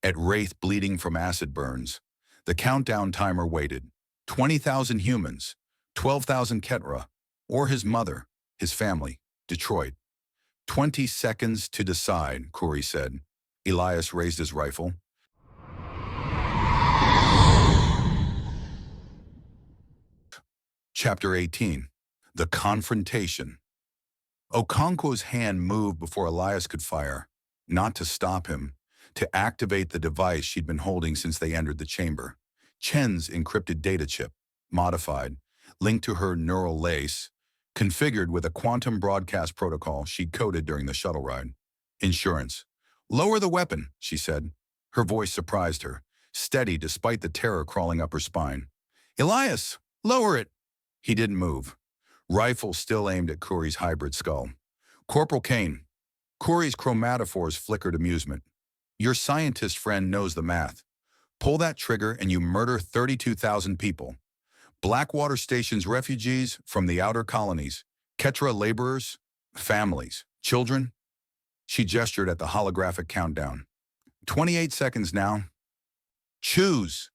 at Wraith bleeding from acid burns. The countdown timer waited. 20,000 humans, 12,000 Ketra, or his mother, his family, Detroit. 20 seconds to decide, Kuri said. Elias raised his rifle. Chapter 18. The Confrontation. Okonkwo's hand moved before Elias could fire, not to stop him, to activate the device she'd been holding since they entered the chamber. Chen's encrypted data chip, modified, linked to her neural lace, configured with a quantum broadcast protocol she'd coded during the shuttle ride. Insurance. Lower the weapon, she said. Her voice surprised her, steady despite the terror crawling up her spine. Elias, lower it! He didn't move. Rifle still aimed at Kuri's hybrid skull. Corporal Kane. Kuri's chromatophores flickered amusement. Your scientist friend knows the math. Pull that trigger and you murder 32,000 people. Blackwater Station's refugees from the outer colonies, Ketra laborers, families, children. She gestured at the holographic countdown. 28 seconds now. Choose.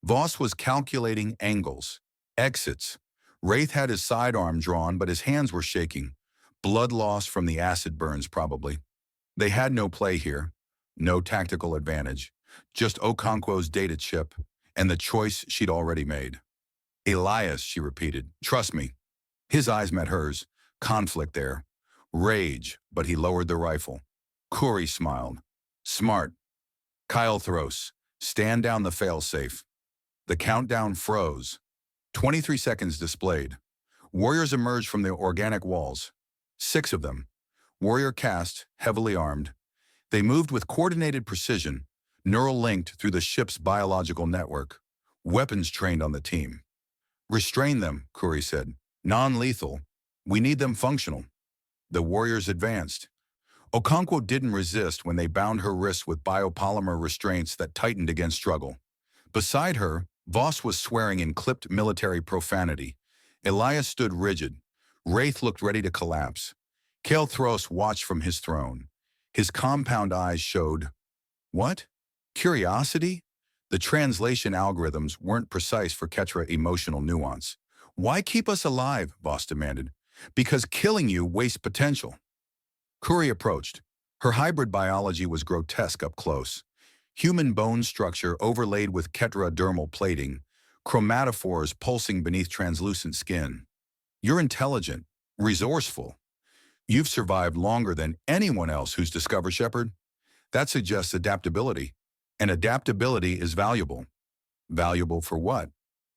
Voss was calculating angles, exits. Wraith had his sidearm drawn, but his hands were shaking. Blood loss from the acid burns, probably. They had no play here, no tactical advantage, just Okonkwo's data chip and the choice she'd already made. Elias, she repeated, trust me. His eyes met hers, conflict there. Rage, but he lowered the rifle. Kuri smiled. Smart. Kyle Thros, stand down the failsafe. The countdown froze. 23 seconds displayed. Warriors emerged from the organic walls. 6 of them. Warrior caste, heavily armed. They moved with coordinated precision, neural linked through the ship's biological network. Weapons trained on the team. Restrain them, Kuri said. Non-lethal. We need them functional. The warriors advanced. Okonkwo didn't resist when they bound her wrists with biopolymer restraints that tightened against struggle. Beside her, Voss was swearing in clipped military profanity. Elias stood rigid. Wraith looked ready to collapse. Kale Thros watched from his throne. His compound eyes showed, what? Curiosity? The translation algorithms weren't precise for Ketra emotional nuance. Why keep us alive? Voss demanded. Because killing you wastes potential. Curie approached. Her hybrid biology was grotesque up close. Human bone structure overlaid with ketradermal plating, chromatophores pulsing beneath translucent skin. You're intelligent, resourceful. You've survived longer than anyone else who's discovered Shepard. That suggests adaptability. And adaptability is valuable. Valuable for what?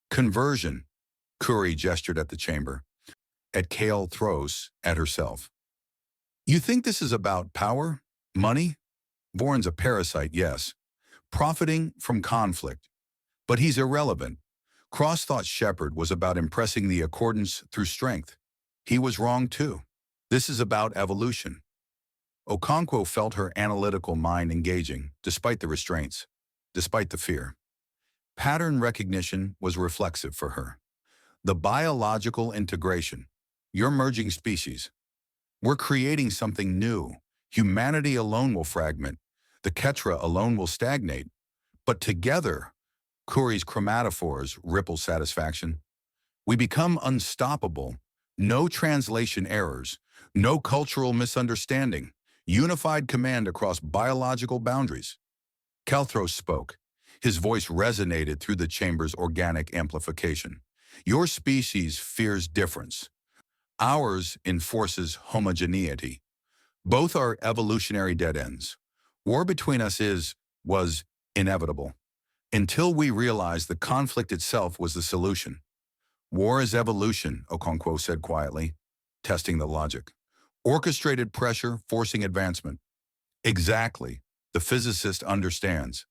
Conversion. Curie gestured at the chamber. At Kale Thros, at herself. You think this is about power? Money? Bourne's a parasite, yes. Profiting from conflict. But he's irrelevant. Cross thought Shepard was about impressing the Accordants through strength. He was wrong too. This is about evolution. Okonkwo felt her analytical mind engaging, despite the restraints, despite the fear. Pattern recognition was reflexive for her. The biological integration. You're merging species. We're creating something new. Humanity alone will fragment. The Ketra alone will stagnate. But together, Curie's chromatophores ripple satisfaction. We become unstoppable. No translation errors. No cultural misunderstanding. Unified command across biological boundaries. Kalthros spoke. His voice resonated through the chamber's organic amplification. Your species fears difference. Ours enforces homogeneity. Both are evolutionary dead ends. War between us was inevitable. Until we realized the conflict itself was the solution. War is evolution, Okonkwo said quietly, testing the logic. Orchestrated pressure forcing advancement. Exactly. The physicist understands.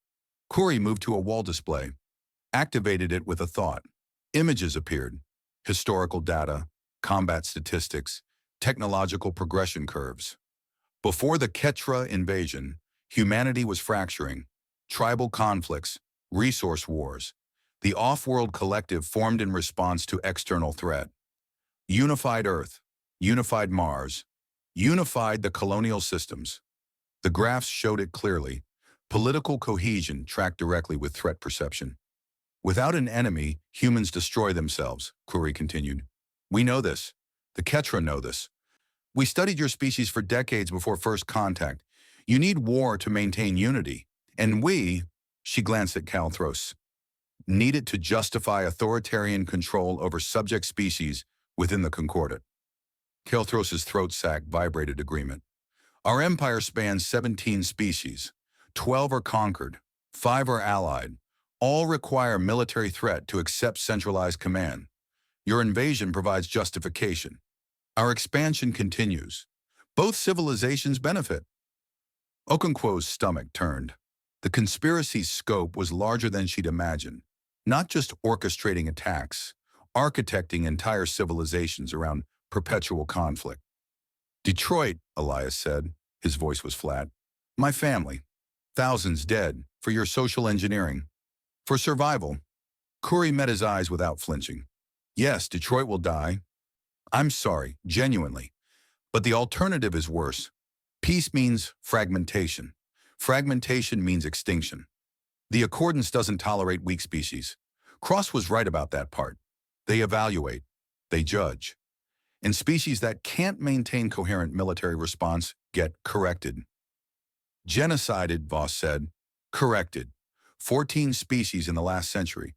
Curie moved to a wall display, activated it with a thought. Images appeared. Historical data, combat statistics, technological progression curves. Before the Ketra invasion, humanity was fracturing. Tribal conflicts, resource wars. The off-world collective formed in response to external threat. Unified Earth, unified Mars, unified the colonial systems. The graphs showed it clearly. Political cohesion tracked directly with threat perception. Without an enemy, humans destroy themselves, Curie continued. We know this. The Ketra know this. We studied your species for decades before first contact. You need war to maintain unity. And we, she glanced at Kalthros, need it to justify authoritarian control over subject species within the Concordat. Kalthros's throat sac vibrated agreement. Our empire spans 17 species. 12 are conquered. 5 are allied. All require military threat to accept centralized command. Your invasion provides justification. Our expansion continues. Both civilizations benefit. Okonkwo's stomach turned. The conspiracy's scope was larger than she'd imagined. Not just orchestrating attacks, architecting entire civilizations around perpetual conflict. Detroit, Elias said. His voice was flat. My family. Thousands dead for your social engineering. For survival. Curie met his eyes without flinching. Yes, Detroit will die. I'm sorry, genuinely. But the alternative is worse. Peace means fragmentation. Fragmentation means extinction. The Accordance doesn't tolerate weak species. Cross was right about that part. They evaluate. They judge. And species that can't maintain coherent military response get corrected. Genocided, Voss said. Corrected. 14 species in the last century.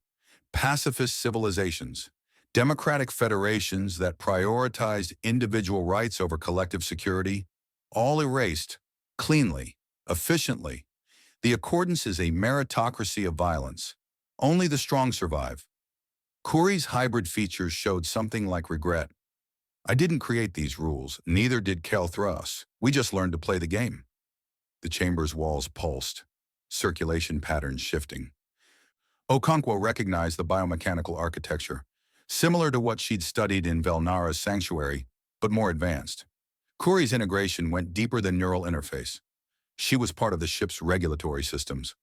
Pacifist civilizations. Democratic federations that prioritized individual rights over collective security. All erased. Cleanly. Efficiently. The Accordance is a meritocracy of violence. Only the strong survive. Curie's hybrid features showed something like regret. I didn't create these rules, neither did Kalthros. We just learned to play the game. The chamber's walls pulsed, circulation patterns shifting. Okonkwo recognized the biomechanical architecture, similar to what she'd studied in Velnara's sanctuary, but more advanced. Curie's integration went deeper than neural interface. She was part of the ship's regulatory systems.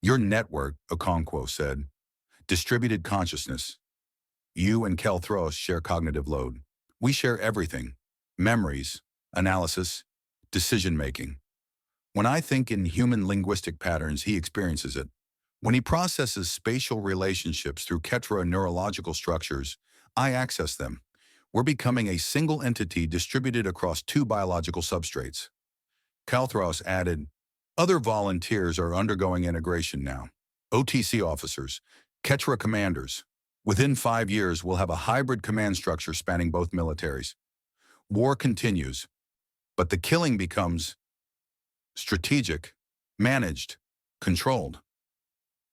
Your network, Okonkwo said. Distributed consciousness. You and Kalthros share cognitive load. We share everything. Memories, analysis, decision-making. When I think in human linguistic patterns, he experiences it. When he processes spatial relationships through Ketra neurological structures, I access them. We're becoming a single entity distributed across two biological substrates. Kalthros added, other volunteers are undergoing integration now. OTC officers, Ketra commanders. Within 5 years, we'll have a hybrid command structure spanning both militaries. War continues, but the killing becomes strategic, managed, controlled.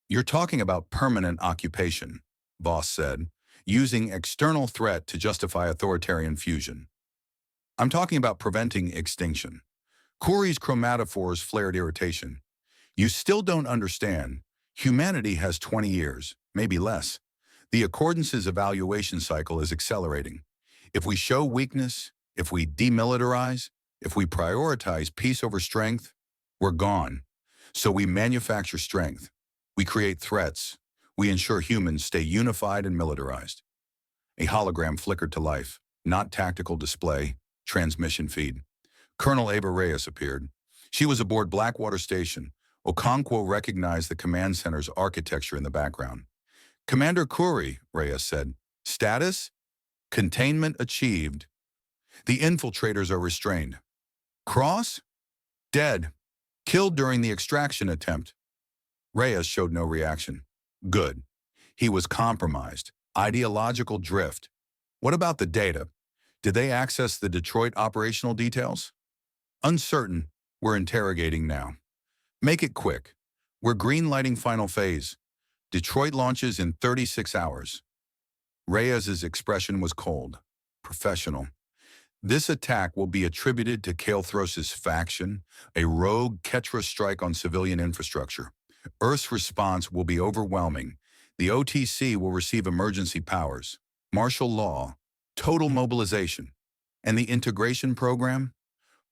You're talking about permanent occupation, Voss said, using external threat to justify authoritarian fusion. I'm talking about preventing extinction. Corey's chromatophores flared irritation. You still don't understand. Humanity has 20 years, maybe less. The Accordance's evaluation cycle is accelerating. If we show weakness, if we demilitarize, if we prioritize peace over strength, we're gone. So we manufacture strength. We create threats. We ensure humans stay unified and militarized. A hologram flickered to life, not tactical display, transmission feed. Colonel Ava Reyes appeared. She was aboard Blackwater Station. Okonkwo recognized the command center's architecture in the background. Commander Kuri, Reyes said. Status? Containment achieved. The infiltrators are restrained. Cross? Dead. Killed during the extraction attempt. Reyes showed no reaction. Good. He was compromised. Ideological drift. What about the data? Did they access the Detroit operational details? Uncertain. We're interrogating now. Make it quick. We're green-lighting final phase. Detroit launches in 36 hours. Reyes's expression was cold, professional. This attack will be attributed to Kalthros's faction, a rogue Ketra strike on civilian infrastructure. Earth's response will be overwhelming. The OTC will receive emergency powers, martial law, total mobilization, and the integration program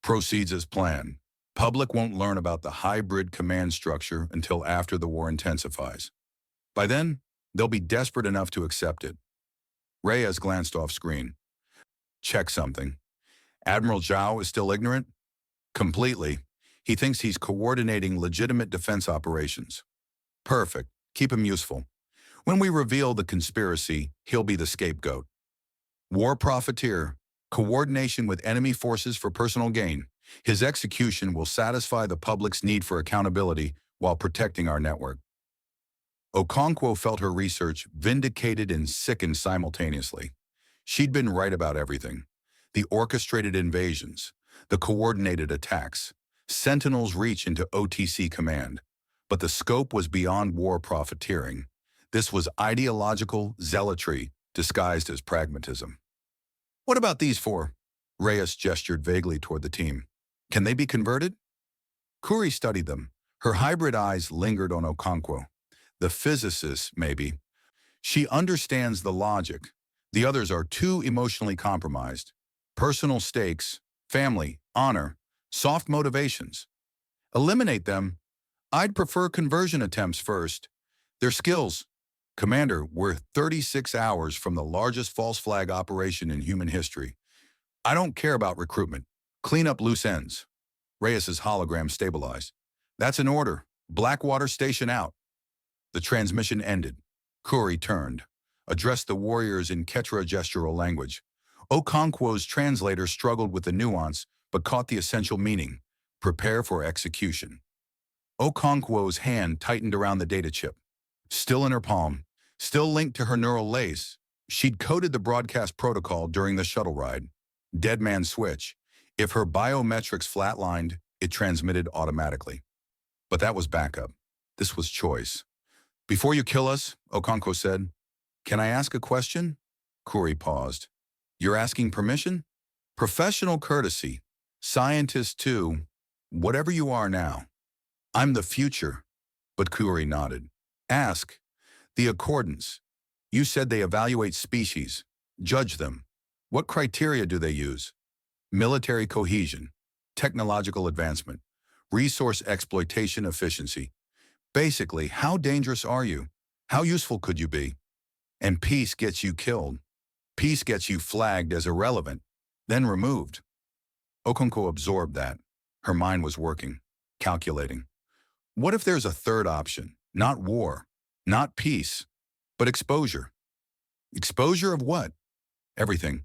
proceeds as planned. Public won't learn about the hybrid command structure until after the war intensifies. By then, they'll be desperate enough to accept it. Reyes glanced off screen. Check something. Admiral Zhao is still ignorant? Completely. He thinks he's coordinating legitimate defense operations. Perfect. Keep him useful. When we reveal the conspiracy, he'll be the scapegoat. War profiteer, coordination with enemy forces for personal gain. His execution will satisfy the public's need for accountability while protecting our network. Okonkwo felt her research vindicated and sickened simultaneously. She'd been right about everything. The orchestrated invasions, the coordinated attacks, Sentinel's reach into OTC command. But the scope was beyond war profiteering. This was ideological zealotry disguised as pragmatism. What about these four? Reyes gestured vaguely toward the team. Can they be converted? Kuri studied them. Her hybrid eyes lingered on Okonkwo. The physicist, maybe. She understands the logic. The others are too emotionally compromised. Personal stakes, family, honor, soft motivations. Eliminate them. I'd prefer conversion attempts first. Their skills. Commander, we're 36 hours from the largest false flag operation in human history. I don't care about recruitment. Clean up loose ends. Reyes's hologram stabilized. That's an order. Blackwater Station out. The transmission ended. Kuri turned, addressed the warriors in Ketra gestural language. Okonkwo's translator struggled with the nuance, but caught the essential meaning. Prepare for execution. Okonkwo's hand tightened around the data chip. Still in her palm, still linked to her neural lace, she'd coded the broadcast protocol during the shuttle ride. Dead man switch. If her biometrics flatlined, it transmitted automatically. But that was backup. This was choice. Before you kill us, Okonkwo said, can I ask a question? Kuri paused. You're asking permission? Professional courtesy. Scientist too. Whatever you are now. I'm the future. But Kuri nodded. Ask. The Accordance. You said they evaluate species. Judge them. What criteria do they use? Military cohesion. Technological advancement. Resource exploitation efficiency. Basically, how dangerous are you? How useful could you be? And peace gets you killed. Peace gets you flagged as irrelevant, then removed. Okonkwo absorbed that. Her mind was working, calculating. What if there's a third option? Not war, not peace, but exposure. Exposure of what? Everything.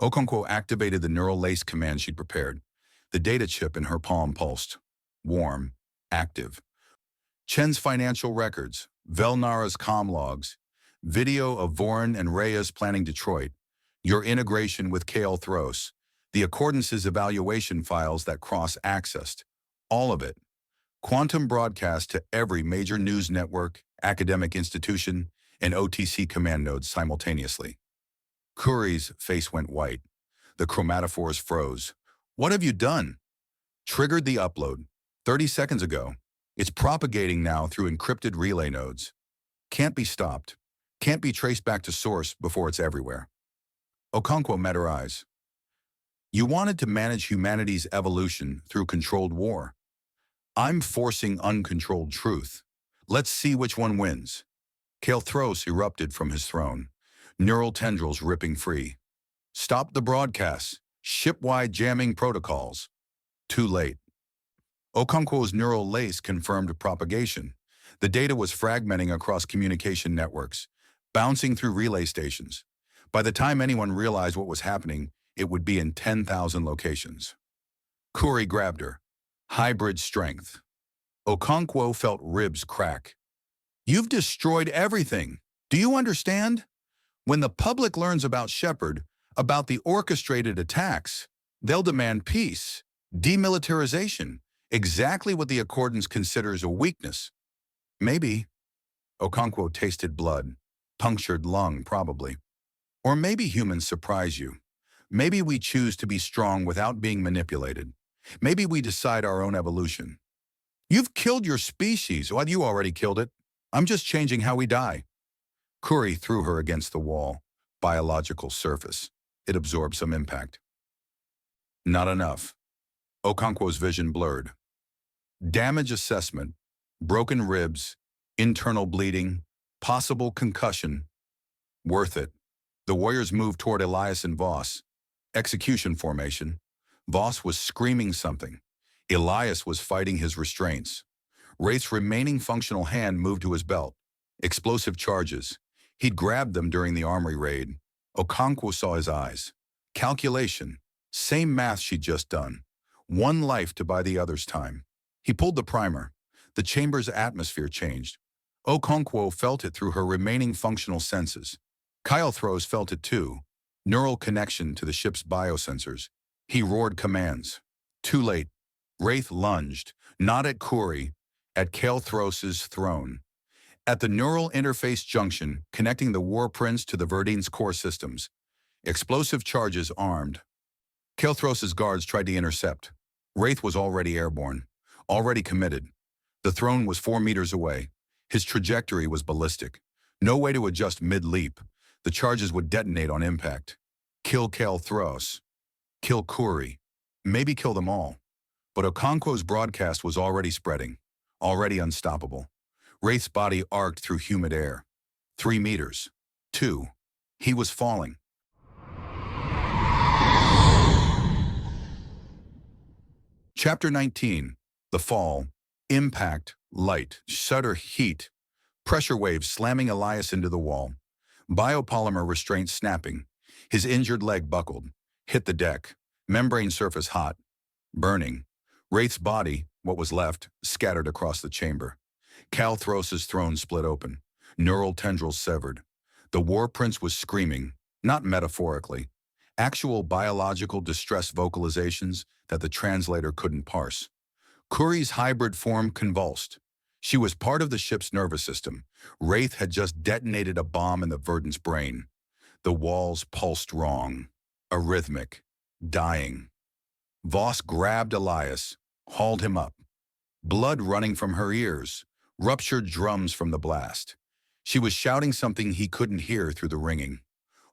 Okonkwo activated the neural lace command she'd prepared. The data chip in her palm pulsed. Warm. Active. Chen's financial records, Velnara's comm logs, video of Vorin and Reyes planning Detroit, your integration with KL Thros, the Accordance's evaluation files that cross-accessed. All of it. Quantum broadcast to every major news network, academic institution, and OTC command nodes simultaneously. Curry's face went white. The chromatophores froze. What have you done? Triggered the upload. 30 seconds ago. It's propagating now through encrypted relay nodes. Can't be stopped. Can't be traced back to source before it's everywhere. Okonkwo met her eyes. You wanted to manage humanity's evolution through controlled war. I'm forcing uncontrolled truth. Let's see which one wins. Kael'thros erupted from his throne, neural tendrils ripping free. Stop the broadcasts. Ship-wide jamming protocols. Too late. Okonkwo's neural lace confirmed propagation. The data was fragmenting across communication networks, bouncing through relay stations. By the time anyone realized what was happening, it would be in 10,000 locations. Curry grabbed her. Hybrid strength. Okonkwo felt ribs crack. You've destroyed everything. Do you understand? When the public learns about Shepard, about the orchestrated attacks, they'll demand peace, demilitarization, exactly what the Accordance considers a weakness. Maybe. Okonkwo tasted blood, punctured lung probably. Or maybe humans surprise you. Maybe we choose to be strong without being manipulated. Maybe we decide our own evolution. You've killed your species. Well, you already killed it. I'm just changing how we die. Curry threw her against the wall. Biological surface. It absorbed some impact. Not enough. Okonkwo's vision blurred. Damage assessment, broken ribs, internal bleeding, possible concussion. Worth it. The warriors moved toward Elias and Voss. Execution formation. Voss was screaming something. Elias was fighting his restraints. Wraith's remaining functional hand moved to his belt. Explosive charges. He'd grabbed them during the armory raid. Okonkwo saw his eyes. Calculation. Same math she'd just done. One life to buy the other's time. He pulled the primer. The chamber's atmosphere changed. Okonkwo felt it through her remaining functional senses. Kael'thros felt it too. Neural connection to the ship's biosensors. He roared commands. Too late. Wraith lunged, not at Curry, at Kael'thros's throne. At the neural interface junction connecting the War Prince to the Verdine's core systems. Explosive charges armed. Kael'thros's guards tried to intercept. Wraith was already airborne, already committed. The throne was 4 meters away. His trajectory was ballistic. No way to adjust mid-leap. The charges would detonate on impact. Kill Kael'thros. Kill Curry. Maybe kill them all. But Okonkwo's broadcast was already spreading, already unstoppable. Wraith's body arced through humid air. 3 meters. 2. He was falling. Chapter 19. The Fall. Impact. Light. Shudder. Heat. Pressure waves slamming Elias into the wall. Biopolymer restraint snapping. His injured leg buckled. Hit the deck. Membrane surface hot. Burning. Wraith's body, what was left, scattered across the chamber. Kael'thros's throne split open. Neural tendrils severed. The War Prince was screaming, not metaphorically. Actual biological distress vocalizations that the translator couldn't parse. Curry's hybrid form convulsed. She was part of the ship's nervous system. Wraith had just detonated a bomb in the Verdant's brain. The walls pulsed wrong. Arrhythmic. Dying. Voss grabbed Elias, hauled him up. Blood running from her ears. Ruptured drums from the blast. She was shouting something he couldn't hear through the ringing.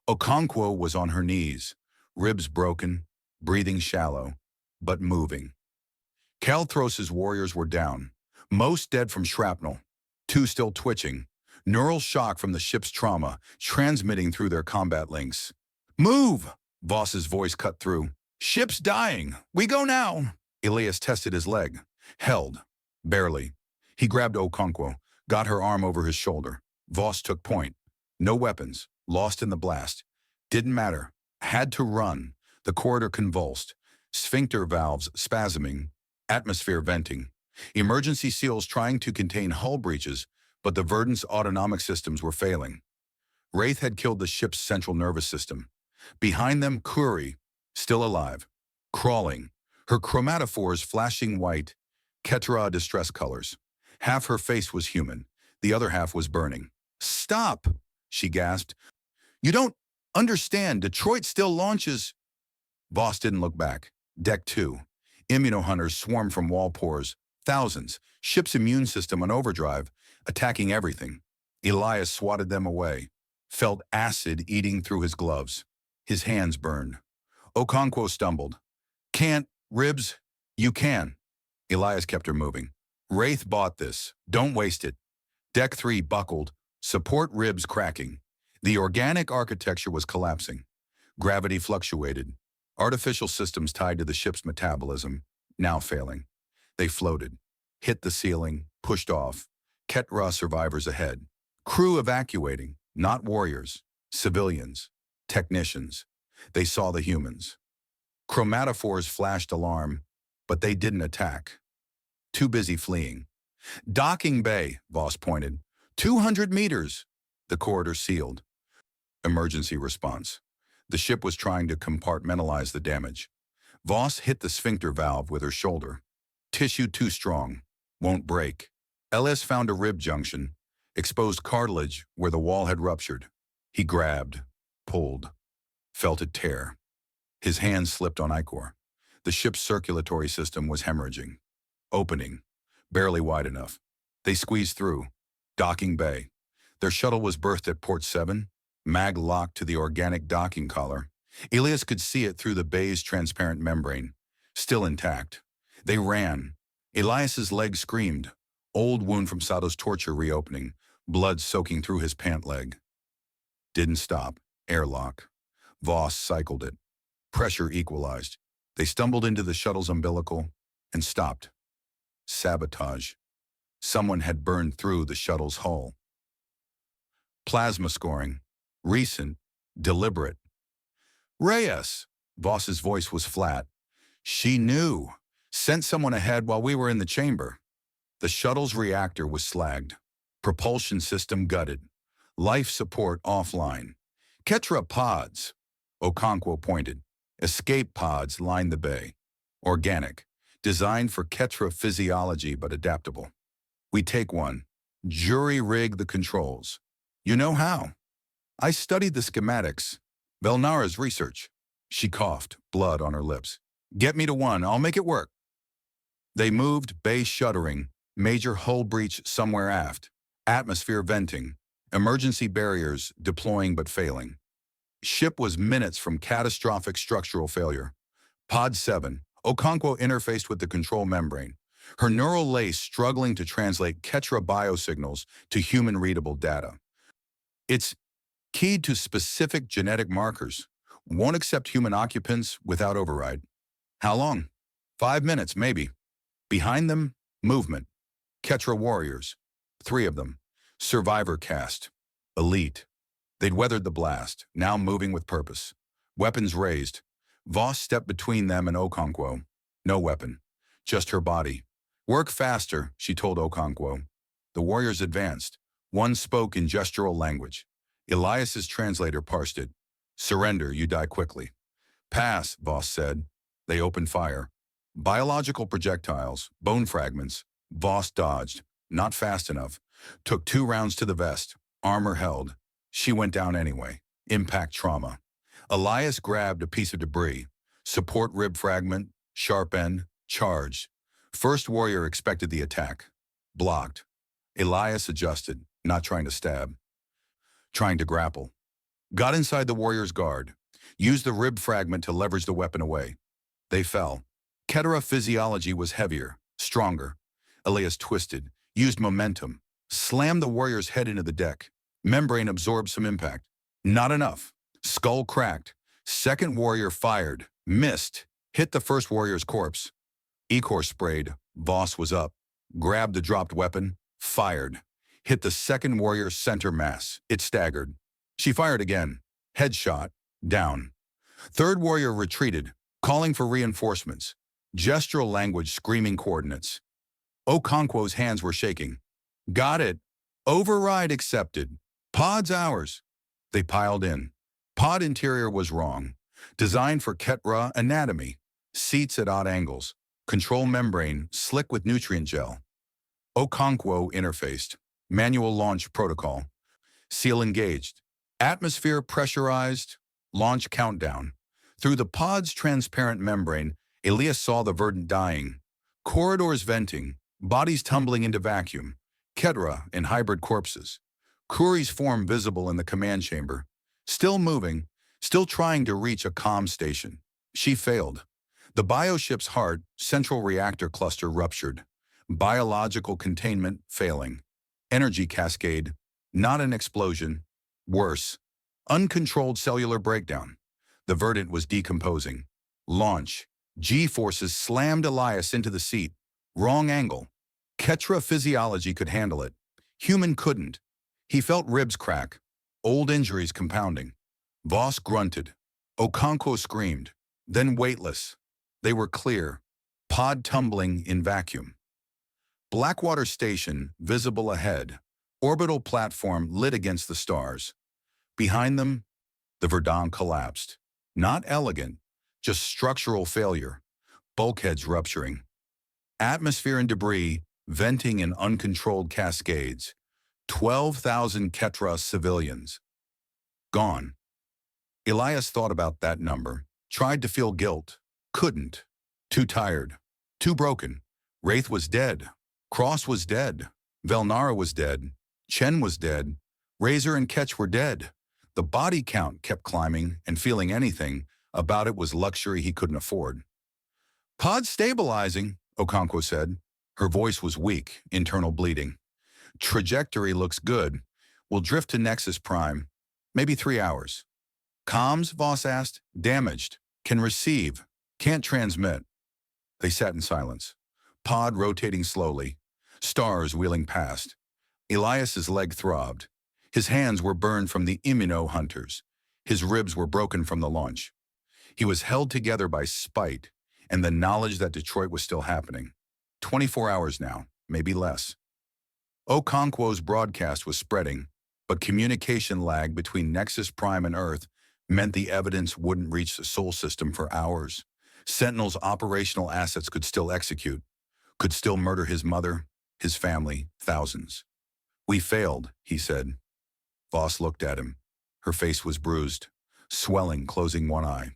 Okonkwo was on her knees, ribs broken, breathing shallow, but moving. Kael'thros's warriors were down, most dead from shrapnel, 2 still twitching, neural shock from the ship's trauma transmitting through their combat links. Move! Voss's voice cut through. Ship's dying! We go now! Elias tested his leg. Held. Barely. He grabbed Okonkwo, got her arm over his shoulder. Voss took point. No weapons. Lost in the blast. Didn't matter. Had to run. The corridor convulsed. Sphincter valves spasming. Atmosphere venting. Emergency seals trying to contain hull breaches, but the Verdant's autonomic systems were failing. Wraith had killed the ship's central nervous system. Behind them, Kuri, still alive, crawling, her chromatophores flashing white, Ketra distress colors. Half her face was human, the other half was burning. "Stop!" she gasped. "You don't understand. Detroit still launches." Voss didn't look back. Deck 2. Immunohunters swarmed from wall pores. Thousands. Ship's immune system on overdrive, attacking everything. Elias swatted them away. Felt acid eating through his gloves. His hands burned. Okonkwo stumbled. "Can't, Ribs. You can." Elias kept her moving. "Wraith bought this. Don't waste it." Deck 3 buckled. Support ribs cracking. The organic architecture was collapsing. Gravity fluctuated. Artificial systems tied to the ship's metabolism, now failing. They floated, hit the ceiling, pushed off. Ketra survivors ahead. Crew evacuating, not warriors, civilians, technicians. They saw the humans. Chromatophores flashed alarm, but they didn't attack. Too busy fleeing. "Docking bay," Voss pointed. 200 meters. The corridor sealed. Emergency response. The ship was trying to compartmentalize the damage. Voss hit the sphincter valve with her shoulder. Tissue too strong. Won't break. Elias found a rib junction, exposed cartilage where the wall had ruptured. He grabbed, pulled, felt it tear. His hand slipped on ichor. The ship's circulatory system was hemorrhaging. Opening, barely wide enough. They squeezed through. Docking bay. Their shuttle was berthed at port 7, mag locked to the organic docking collar. Elias could see it through the bay's transparent membrane, still intact. They ran. Elias's leg screamed, old wound from Sato's torture reopening, blood soaking through his pant leg. Didn't stop. Airlock. Voss cycled it. Pressure equalized. They stumbled into the shuttle's umbilical and stopped. Sabotage. Someone had burned through the shuttle's hull. Plasma scoring. Recent. Deliberate. "Reyes!" Voss's voice was flat. "She knew. Sent someone ahead while we were in the chamber." The shuttle's reactor was slagged. Propulsion system gutted. Life support offline. "Ketra pods." Okonkwo pointed. Escape pods lined the bay. Organic. Designed for Ketra physiology but adaptable. "We take one. Jury-rig the controls." "You know how?" "I studied the schematics. Velnara's research." She coughed, blood on her lips. "Get me to one. I'll make it work." They moved, bay shuddering, major hull breach somewhere aft, atmosphere venting, emergency barriers deploying but failing. Ship was minutes from catastrophic structural failure. Pod 7, Okonkwo interfaced with the control membrane, her neural lace struggling to translate Ketra biosignals to human-readable data. It's keyed to specific genetic markers. Won't accept human occupants without override. How long? 5 minutes, maybe. Behind them, movement. Ketra warriors. 3 of them. Survivor caste. Elite. They'd weathered the blast, now moving with purpose. Weapons raised. Voss stepped between them and Okonkwo. No weapon. Just her body. "Work faster," she told Okonkwo. The warriors advanced. One spoke in gestural language. Elias's translator parsed it. "Surrender, you die quickly." "Pass," Voss said. They opened fire. Biological projectiles, bone fragments. Voss dodged. Not fast enough. Took 2 rounds to the vest. Armor held. She went down anyway. Impact trauma. Elias grabbed a piece of debris. Support rib fragment, sharp end, charged. First warrior expected the attack. Blocked. Elias adjusted, not trying to stab. Trying to grapple. Got inside the warrior's guard. Used the rib fragment to leverage the weapon away. They fell. Ketra physiology was heavier, stronger. Elias twisted, used momentum, slammed the warrior's head into the deck. Membrane absorbed some impact. Not enough. Skull cracked. Second warrior fired. Missed. Hit the first warrior's corpse. Echor sprayed. Voss was up. Grabbed the dropped weapon. Fired. hit the second warrior's center mass. It staggered. She fired again. Headshot. Down. Third warrior retreated, calling for reinforcements. Gestural language screaming coordinates. Okonkwo's hands were shaking. Got it. Override accepted. Pod's ours. They piled in. Pod interior was wrong. Designed for Ketra anatomy. Seats at odd angles. Control membrane slick with nutrient gel. Okonkwo interfaced. Manual launch protocol. Seal engaged. Atmosphere pressurized. Launch countdown. Through the pod's transparent membrane, Elias saw the verdant dying. Corridors venting. Bodies tumbling into vacuum. Ketra in hybrid corpses. Kuri's form visible in the command chamber. Still moving. Still trying to reach a comm station. She failed. The bioship's heart, central reactor cluster ruptured. Biological containment failing. Energy cascade. Not an explosion. Worse. Uncontrolled cellular breakdown. The verdant was decomposing. Launch. G-forces slammed Elias into the seat. Wrong angle. Ketra physiology could handle it. Human couldn't. He felt ribs crack. Old injuries compounding. Voss grunted. Okonkwo screamed. Then weightless. They were clear. Pod tumbling in vacuum. Blackwater Station, visible ahead. Orbital platform lit against the stars. Behind them, the Verdun collapsed. Not elegant, just structural failure. Bulkheads rupturing. Atmosphere and debris venting in uncontrolled cascades. 12,000 Ketra civilians. Gone. Elias thought about that number. Tried to feel guilt. Couldn't. Too tired. Too broken. Wraith was dead. Cross was dead. Velnara was dead. Chen was dead. Razor and Ketch were dead. The body count kept climbing, and feeling anything about it was luxury he couldn't afford. Pod stabilizing, Okonkwo said. Her voice was weak, internal bleeding. Trajectory looks good. We'll drift to Nexus Prime. Maybe 3 hours. Comms, Voss asked. Damaged. Can receive. Can't transmit. They sat in silence. Pod rotating slowly. Stars wheeling past. Elias's leg throbbed. His hands were burned from the immuno-hunters. His ribs were broken from the launch. He was held together by spite and the knowledge that Detroit was still happening. 24 hours now, maybe less. Okonkwo's broadcast was spreading, but communication lag between Nexus Prime and Earth meant the evidence wouldn't reach the Sol system for hours. Sentinel's operational assets could still execute, could still murder his mother, his family, thousands. We failed, he said. Voss looked at him. Her face was bruised, swelling, closing one eye.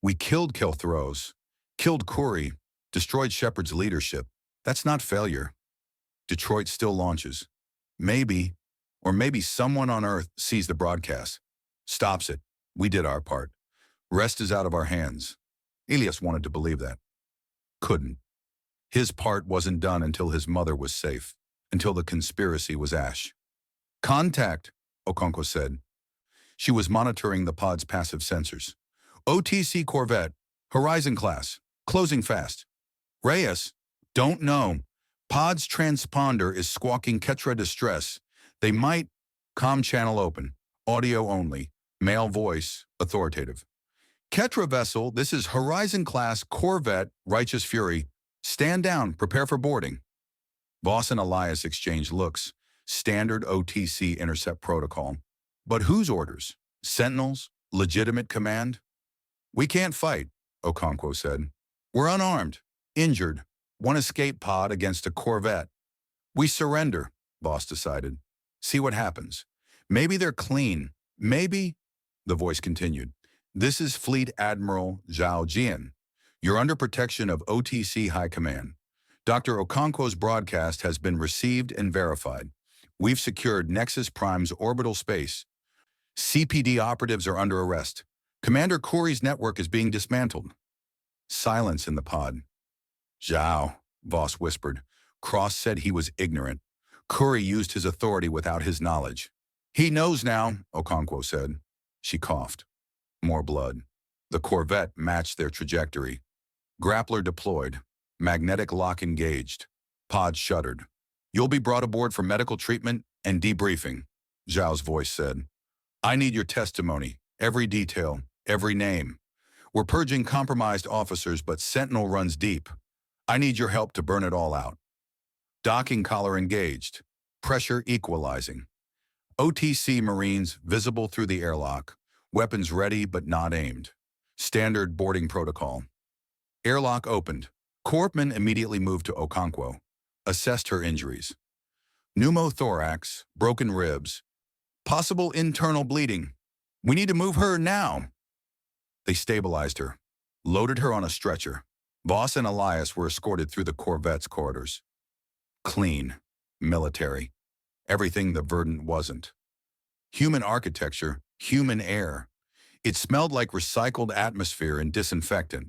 We killed Kilthros, killed Kuri, destroyed Shepard's leadership. That's not failure. Detroit still launches. Maybe, or maybe someone on Earth sees the broadcast, stops it. We did our part. Rest is out of our hands. Elias wanted to believe that. Couldn't. His part wasn't done until his mother was safe, until the conspiracy was ash. Contact, Okonkwo said. She was monitoring the pod's passive sensors. OTC Corvette, Horizon class, closing fast. Reyes, don't know. Pod's transponder is squawking Ketra distress. They might. Comm channel open. Audio only. Male voice, authoritative. Ketra vessel, this is Horizon class Corvette, Righteous Fury. Stand down, prepare for boarding. Voss and Elias exchanged looks. Standard OTC intercept protocol. But whose orders? Sentinels? Legitimate command? We can't fight, Okonkwo said. We're unarmed, injured, one escape pod against a Corvette. We surrender, Voss decided. See what happens. Maybe they're clean. Maybe, the voice continued. This is Fleet Admiral Zhao Jian. You're under protection of OTC High Command. Dr. Okonkwo's broadcast has been received and verified. We've secured Nexus Prime's orbital space. CPD operatives are under arrest. Commander Kuri's network is being dismantled. Silence in the pod. Zhao, Voss whispered. Cross said he was ignorant. Kuri used his authority without his knowledge. He knows now, Okonkwo said. She coughed. More blood. The Corvette matched their trajectory. Grappler deployed. Magnetic lock engaged. Pod shuddered. You'll be brought aboard for medical treatment and debriefing, Zhao's voice said. I need your testimony, every detail, every name. We're purging compromised officers, but Sentinel runs deep. I need your help to burn it all out. Docking collar engaged. Pressure equalizing. OTC Marines visible through the airlock. Weapons ready but not aimed. Standard boarding protocol. Airlock opened. Corpsman immediately moved to Okonkwo. Assessed her injuries. Pneumothorax, broken ribs. Possible internal bleeding. We need to move her now. They stabilized her. Loaded her on a stretcher. Voss and Elias were escorted through the Corvette's corridors. Clean. Military. Everything the Verdant wasn't. Human architecture, human air. It smelled like recycled atmosphere and disinfectant.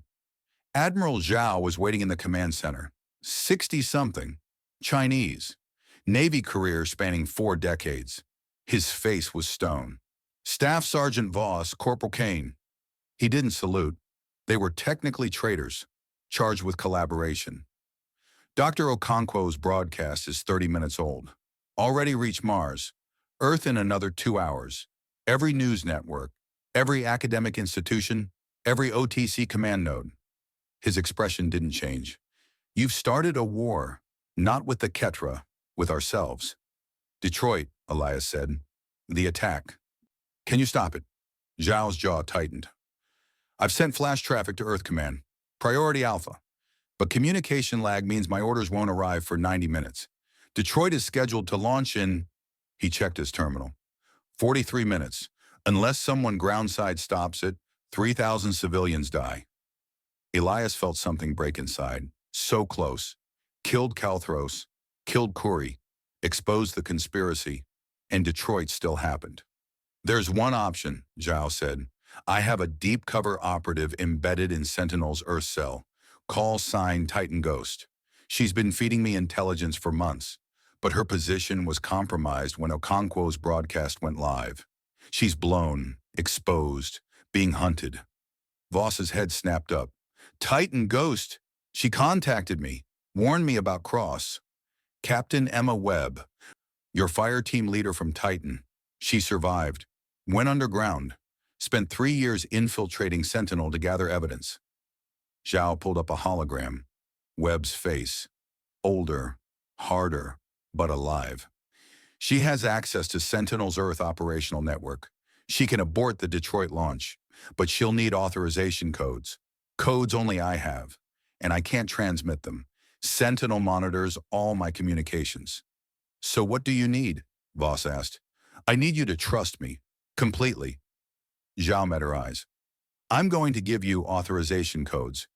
Admiral Zhao was waiting in the command center. 60-something. Chinese. Navy career spanning 4 decades. His face was stone. Staff Sergeant Voss, Corporal Kane. He didn't salute. They were technically traitors, charged with collaboration. Dr. Okonkwo's broadcast is 30 minutes old. Already reached Mars. Earth in another 2 hours. Every news network, every academic institution, every OTC command node. His expression didn't change. You've started a war, not with the Ketra, with ourselves. Detroit, Elias said. The attack. Can you stop it? Zhao's jaw tightened. I've sent flash traffic to Earth Command. Priority Alpha. But communication lag means my orders won't arrive for 90 minutes. Detroit is scheduled to launch in, he checked his terminal, 43 minutes. Unless someone groundside stops it, 3,000 civilians die. Elias felt something break inside. So close. Killed Kalthros, killed Kuri, exposed the conspiracy, and Detroit still happened. There's one option, Zhao said. I have a deep cover operative embedded in Sentinel's Earth cell. Call sign Titan Ghost. She's been feeding me intelligence for months, but her position was compromised when Okonkwo's broadcast went live. She's blown, exposed, being hunted. Voss's head snapped up. Titan Ghost. She contacted me, warned me about Cross. Captain Emma Webb, your fire team leader from Titan. She survived, went underground, spent 3 years infiltrating Sentinel to gather evidence. Zhao pulled up a hologram. Webb's face. Older, harder, but alive. She has access to Sentinel's Earth operational network. She can abort the Detroit launch, but she'll need authorization codes. Codes only I have, and I can't transmit them. Sentinel monitors all my communications. So what do you need? Voss asked. I need you to trust me, completely. Zhao met her eyes. I'm going to give you authorization codes.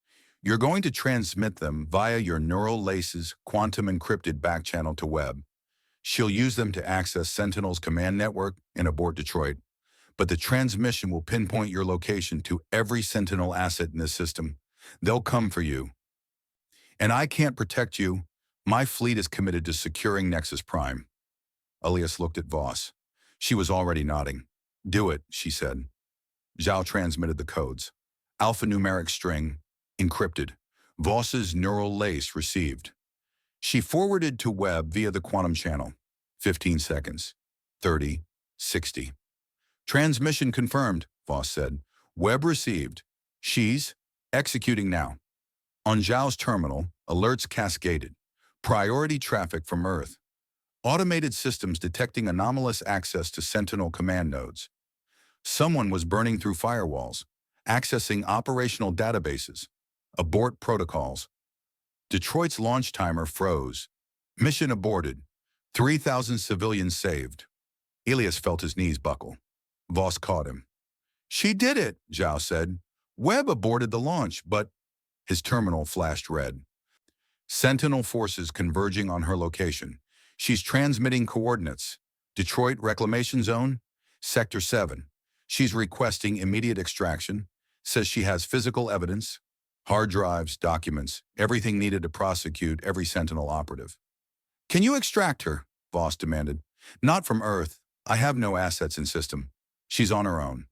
You're going to transmit them via your neural laces quantum encrypted backchannel to Webb. She'll use them to access Sentinel's command network and abort Detroit. But the transmission will pinpoint your location to every Sentinel asset in the system. They'll come for you. And I can't protect you. My fleet is committed to securing Nexus Prime. Elias looked at Voss. She was already nodding. Do it, she said. Zhao transmitted the codes. Alphanumeric string, encrypted. Voss's neural lace received. She forwarded to Webb via the quantum channel. 15 seconds. 30. 60. Transmission confirmed, Voss said. Webb received. She's executing now. On Zhao's terminal, alerts cascaded. Priority traffic from Earth. Automated systems detecting anomalous access to Sentinel command nodes. Someone was burning through firewalls, accessing operational databases. Abort protocols. Detroit's launch timer froze. Mission aborted. 3,000 civilians saved. Elias felt his knees buckle. Voss caught him. She did it, Zhao said. Webb aborted the launch, but his terminal flashed red. Sentinel forces converging on her location. She's transmitting coordinates. Detroit Reclamation Zone, Sector 7. She's requesting immediate extraction. Says she has physical evidence, hard drives, documents, everything needed to prosecute every Sentinel operative. Can you extract her? Voss demanded. Not from Earth. I have no assets in system. She's on her own.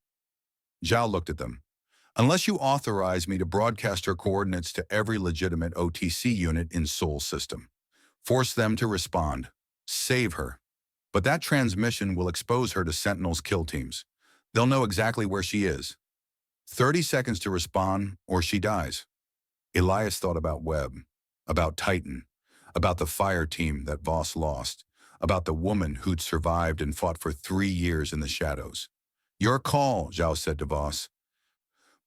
Zhao looked at them. Unless you authorize me to broadcast her coordinates to every legitimate OTC unit in Sol system. Force them to respond. Save her. But that transmission will expose her to Sentinel's kill teams. They'll know exactly where she is. 30 seconds to respond, or she dies. Elias thought about Webb, about Titan, about the fire team that Voss lost, about the woman who'd survived and fought for 3 years in the shadows. Your call, Zhao said to Voss.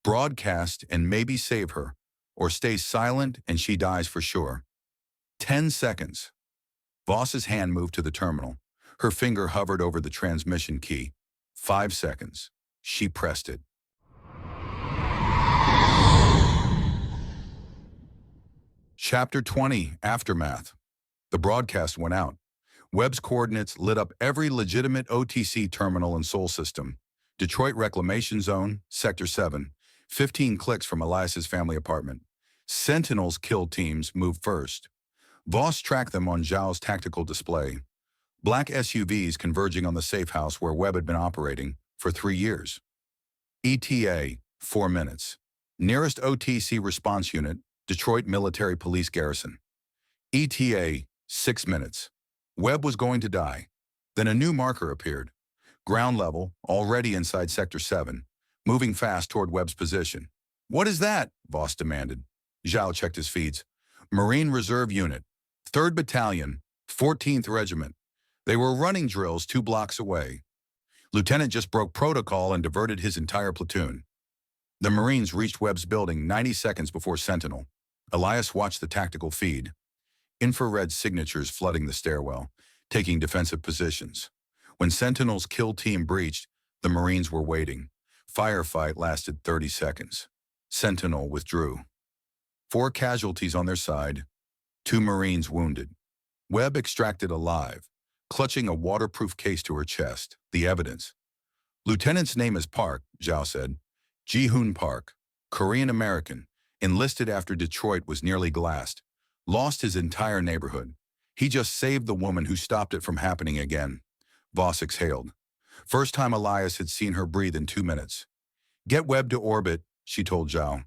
Broadcast and maybe save her, or stay silent and she dies for sure. 10 seconds. Voss's hand moved to the terminal. Her finger hovered over the transmission key. 5 seconds. She pressed it. Chapter 20, Aftermath. The broadcast went out. Webb's coordinates lit up every legitimate OTC terminal and Sol system. Detroit Reclamation Zone, Sector 7, 15 clicks from Elias's family apartment. Sentinel's kill teams moved first. Voss tracked them on Zhao's tactical display. Black SUVs converging on the safe house where Webb had been operating for 3 years. ETA, 4 minutes. Nearest OTC response unit, Detroit Military Police Garrison. ETA, 6 minutes. Webb was going to die. Then a new marker appeared. Ground level, already inside Sector 7, moving fast toward Webb's position. What is that? Voss demanded. Zhao checked his feeds. Marine Reserve Unit, 3rd Battalion, 14th Regiment. They were running drills 2 blocks away. Lieutenant just broke protocol and diverted his entire platoon. The Marines reached Webb's building 90 seconds before Sentinel. Elias watched the tactical feed. Infrared signatures flooding the stairwell, taking defensive positions. When Sentinel's kill team breached, the Marines were waiting. Firefight lasted 30 seconds. Sentinel withdrew. 4 casualties on their side, 2 Marines wounded. Webb extracted alive, clutching a waterproof case to her chest, the evidence. Lieutenant's name is Park, Zhao said. Ji-hoon Park, Korean-American, enlisted after Detroit was nearly glassed, lost his entire neighborhood. He just saved the woman who stopped it from happening again. Voss exhaled. First time Elias had seen her breathe in 2 minutes. Get Webb to orbit, she told Zhao.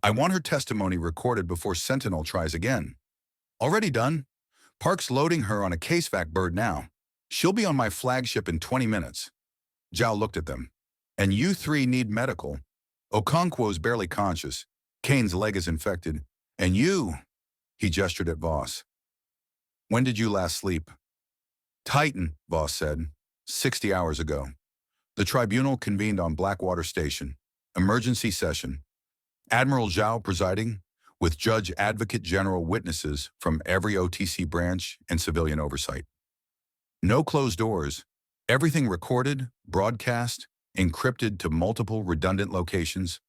I want her testimony recorded before Sentinel tries again. Already done. Park's loading her on a casevac bird now. She'll be on my flagship in 20 minutes. Zhao looked at them. And you 3 need medical. Okonkwo's barely conscious. Kane's leg is infected. And you, he gestured at Voss. When did you last sleep? Titan, Voss said. 60 hours ago. The tribunal convened on Blackwater Station. Emergency session. Admiral Zhao presiding, with Judge Advocate General witnesses from every OTC branch and civilian oversight. No closed doors. Everything recorded, broadcast, encrypted to multiple redundant locations.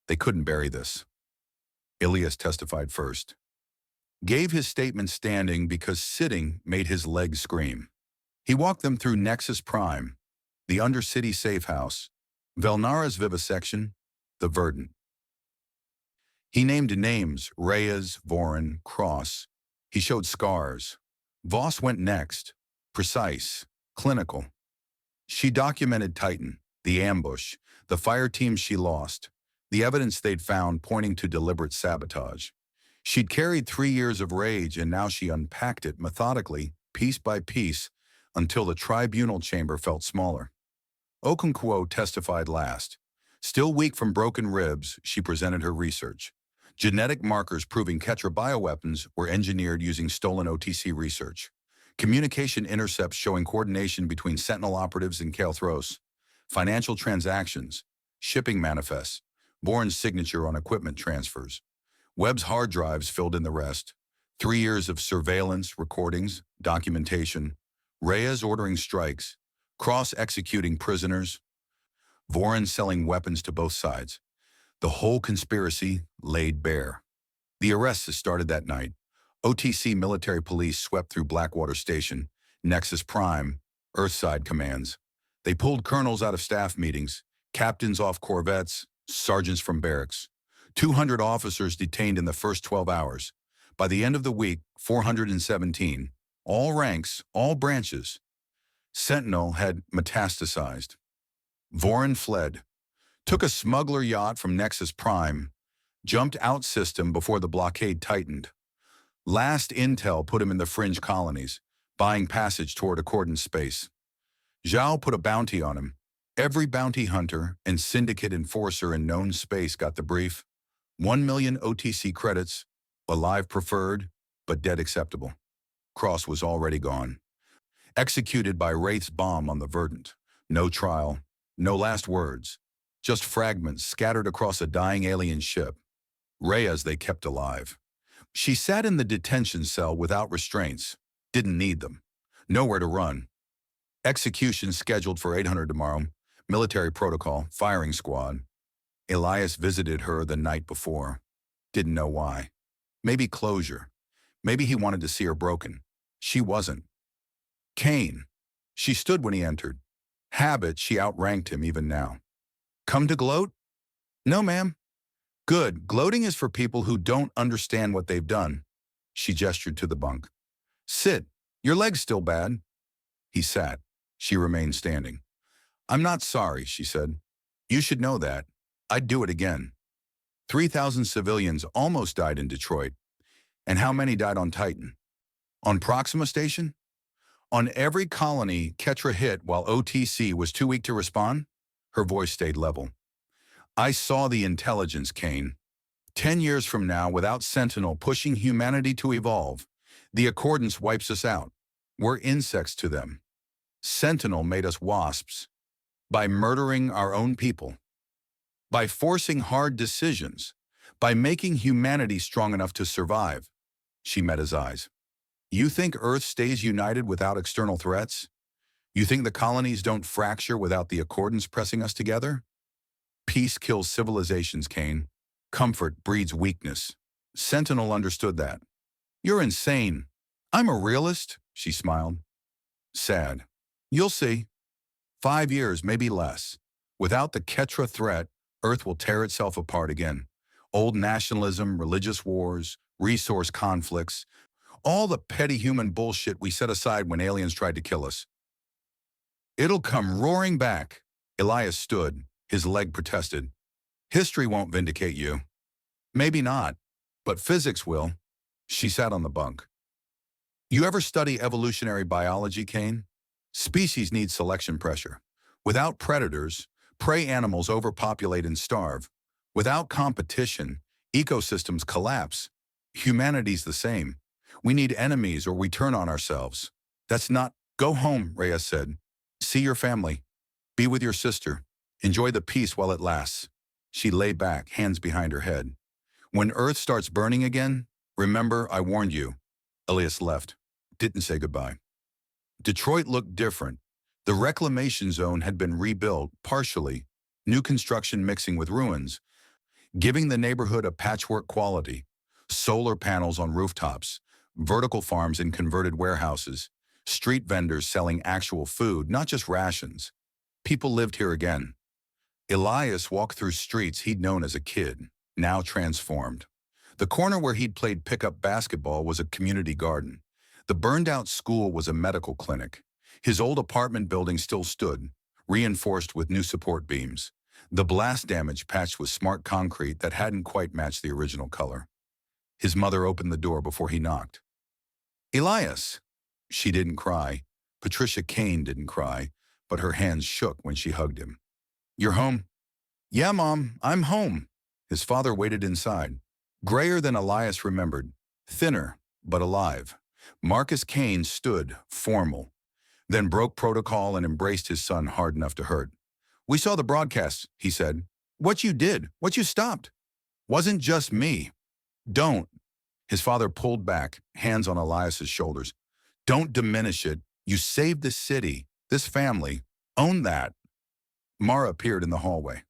They couldn't bury this. Elias testified first. Gave his statement standing because sitting made his legs scream. He walked them through Nexus Prime, the Undercity Safe House, Velnara's Vivisection, the Verdant. He named names, Reyes, Voren, Cross. He showed scars. Voss went next, precise, clinical. She documented Titan, the ambush, the fire team she lost, the evidence they'd found pointing to deliberate sabotage. She'd carried 3 years of rage, and now she unpacked it methodically, piece by piece, until the tribunal chamber felt smaller. Okonkwo testified last. Still weak from broken ribs, she presented her research. Genetic markers proving Ketra bioweapons were engineered using stolen OTC research. Communication intercepts showing coordination between Sentinel operatives and Kael'thros. Financial transactions, shipping manifests, Bourne's signature on equipment transfers. Webb's hard drives filled in the rest. 3 years of surveillance, recordings, documentation. Reyes ordering strikes. Cross executing prisoners. Voren selling weapons to both sides. The whole conspiracy laid bare. The arrests started that night. OTC military police swept through Blackwater Station, Nexus Prime, Earthside commands. They pulled colonels out of staff meetings, captains off corvettes, sergeants from barracks. 200 officers detained in the first 12 hours. By the end of the week, 417. All ranks, all branches. Sentinel had metastasized. Voren fled. Took a smuggler yacht from Nexus Prime, jumped out system before the blockade tightened. Last intel put him in the fringe colonies, buying passage toward accordant space. Zhao put a bounty on him. Every bounty hunter and syndicate enforcer in known space got the brief. 1 million OTC credits, alive preferred, but dead acceptable. Cross was already gone. Executed by Wraith's bomb on the Verdant. No trial, no last words. Just fragments scattered across a dying alien ship. Rhea's they kept alive. She sat in the detention cell without restraints. Didn't need them. Nowhere to run. Execution scheduled for 800 tomorrow. Military protocol, firing squad. Elias visited her the night before. Didn't know why. Maybe closure. Maybe he wanted to see her broken. She wasn't. Kane. She stood when he entered. Habit, she outranked him even now. Come to gloat? No, ma'am. Good. Gloating is for people who don't understand what they've done. She gestured to the bunk. Sit. Your leg's still bad. He sat. She remained standing. I'm not sorry, she said. You should know that. I'd do it again. 3,000 civilians almost died in Detroit. And how many died on Titan? On Proxima Station? On every colony Ketra hit while OTC was too weak to respond? Her voice stayed level. I saw the intelligence, Kane. 10 years from now, without Sentinel pushing humanity to evolve, the Accordance wipes us out. We're insects to them. Sentinel made us wasps. By murdering our own people. By forcing hard decisions. By making humanity strong enough to survive. She met his eyes. You think Earth stays united without external threats? You think the colonies don't fracture without the Accordance pressing us together? Peace kills civilizations, Kane. Comfort breeds weakness. Sentinel understood that. You're insane. I'm a realist, she smiled. Sad. You'll see. 5 years, maybe less. Without the Ketra threat, Earth will tear itself apart again. Old nationalism, religious wars, resource conflicts, all the petty human bullshit we set aside when aliens tried to kill us. It'll come roaring back. Elias stood. His leg protested. History won't vindicate you. Maybe not, but physics will. She sat on the bunk. You ever study evolutionary biology, Kane? Species need selection pressure. Without predators, prey animals overpopulate and starve. Without competition, ecosystems collapse. Humanity's the same. We need enemies or we turn on ourselves. That's not... Go home, Rhea said. See your family. Be with your sister. Enjoy the peace while it lasts. She lay back, hands behind her head. When Earth starts burning again, remember I warned you. Elias left. Didn't say goodbye. Detroit looked different. The reclamation zone had been rebuilt, partially, new construction mixing with ruins, giving the neighborhood a patchwork quality. Solar panels on rooftops, vertical farms in converted warehouses, street vendors selling actual food, not just rations. People lived here again. Elias walked through streets he'd known as a kid, now transformed. The corner where he'd played pickup basketball was a community garden. The burned-out school was a medical clinic. His old apartment building still stood, reinforced with new support beams. The blast damage patched with smart concrete that hadn't quite matched the original color. His mother opened the door before he knocked. Elias! She didn't cry. Patricia Kane didn't cry, but her hands shook when she hugged him. You're home? Yeah, Mom, I'm home. His father waited inside. Grayer than Elias remembered, thinner, but alive. Marcus Kane stood, formal, then broke protocol and embraced his son hard enough to hurt. We saw the broadcast, he said. What you did, what you stopped. Wasn't just me. Don't. His father pulled back, hands on Elias's shoulders. Don't diminish it. You saved this city, this family. Own that. Mara appeared in the hallway.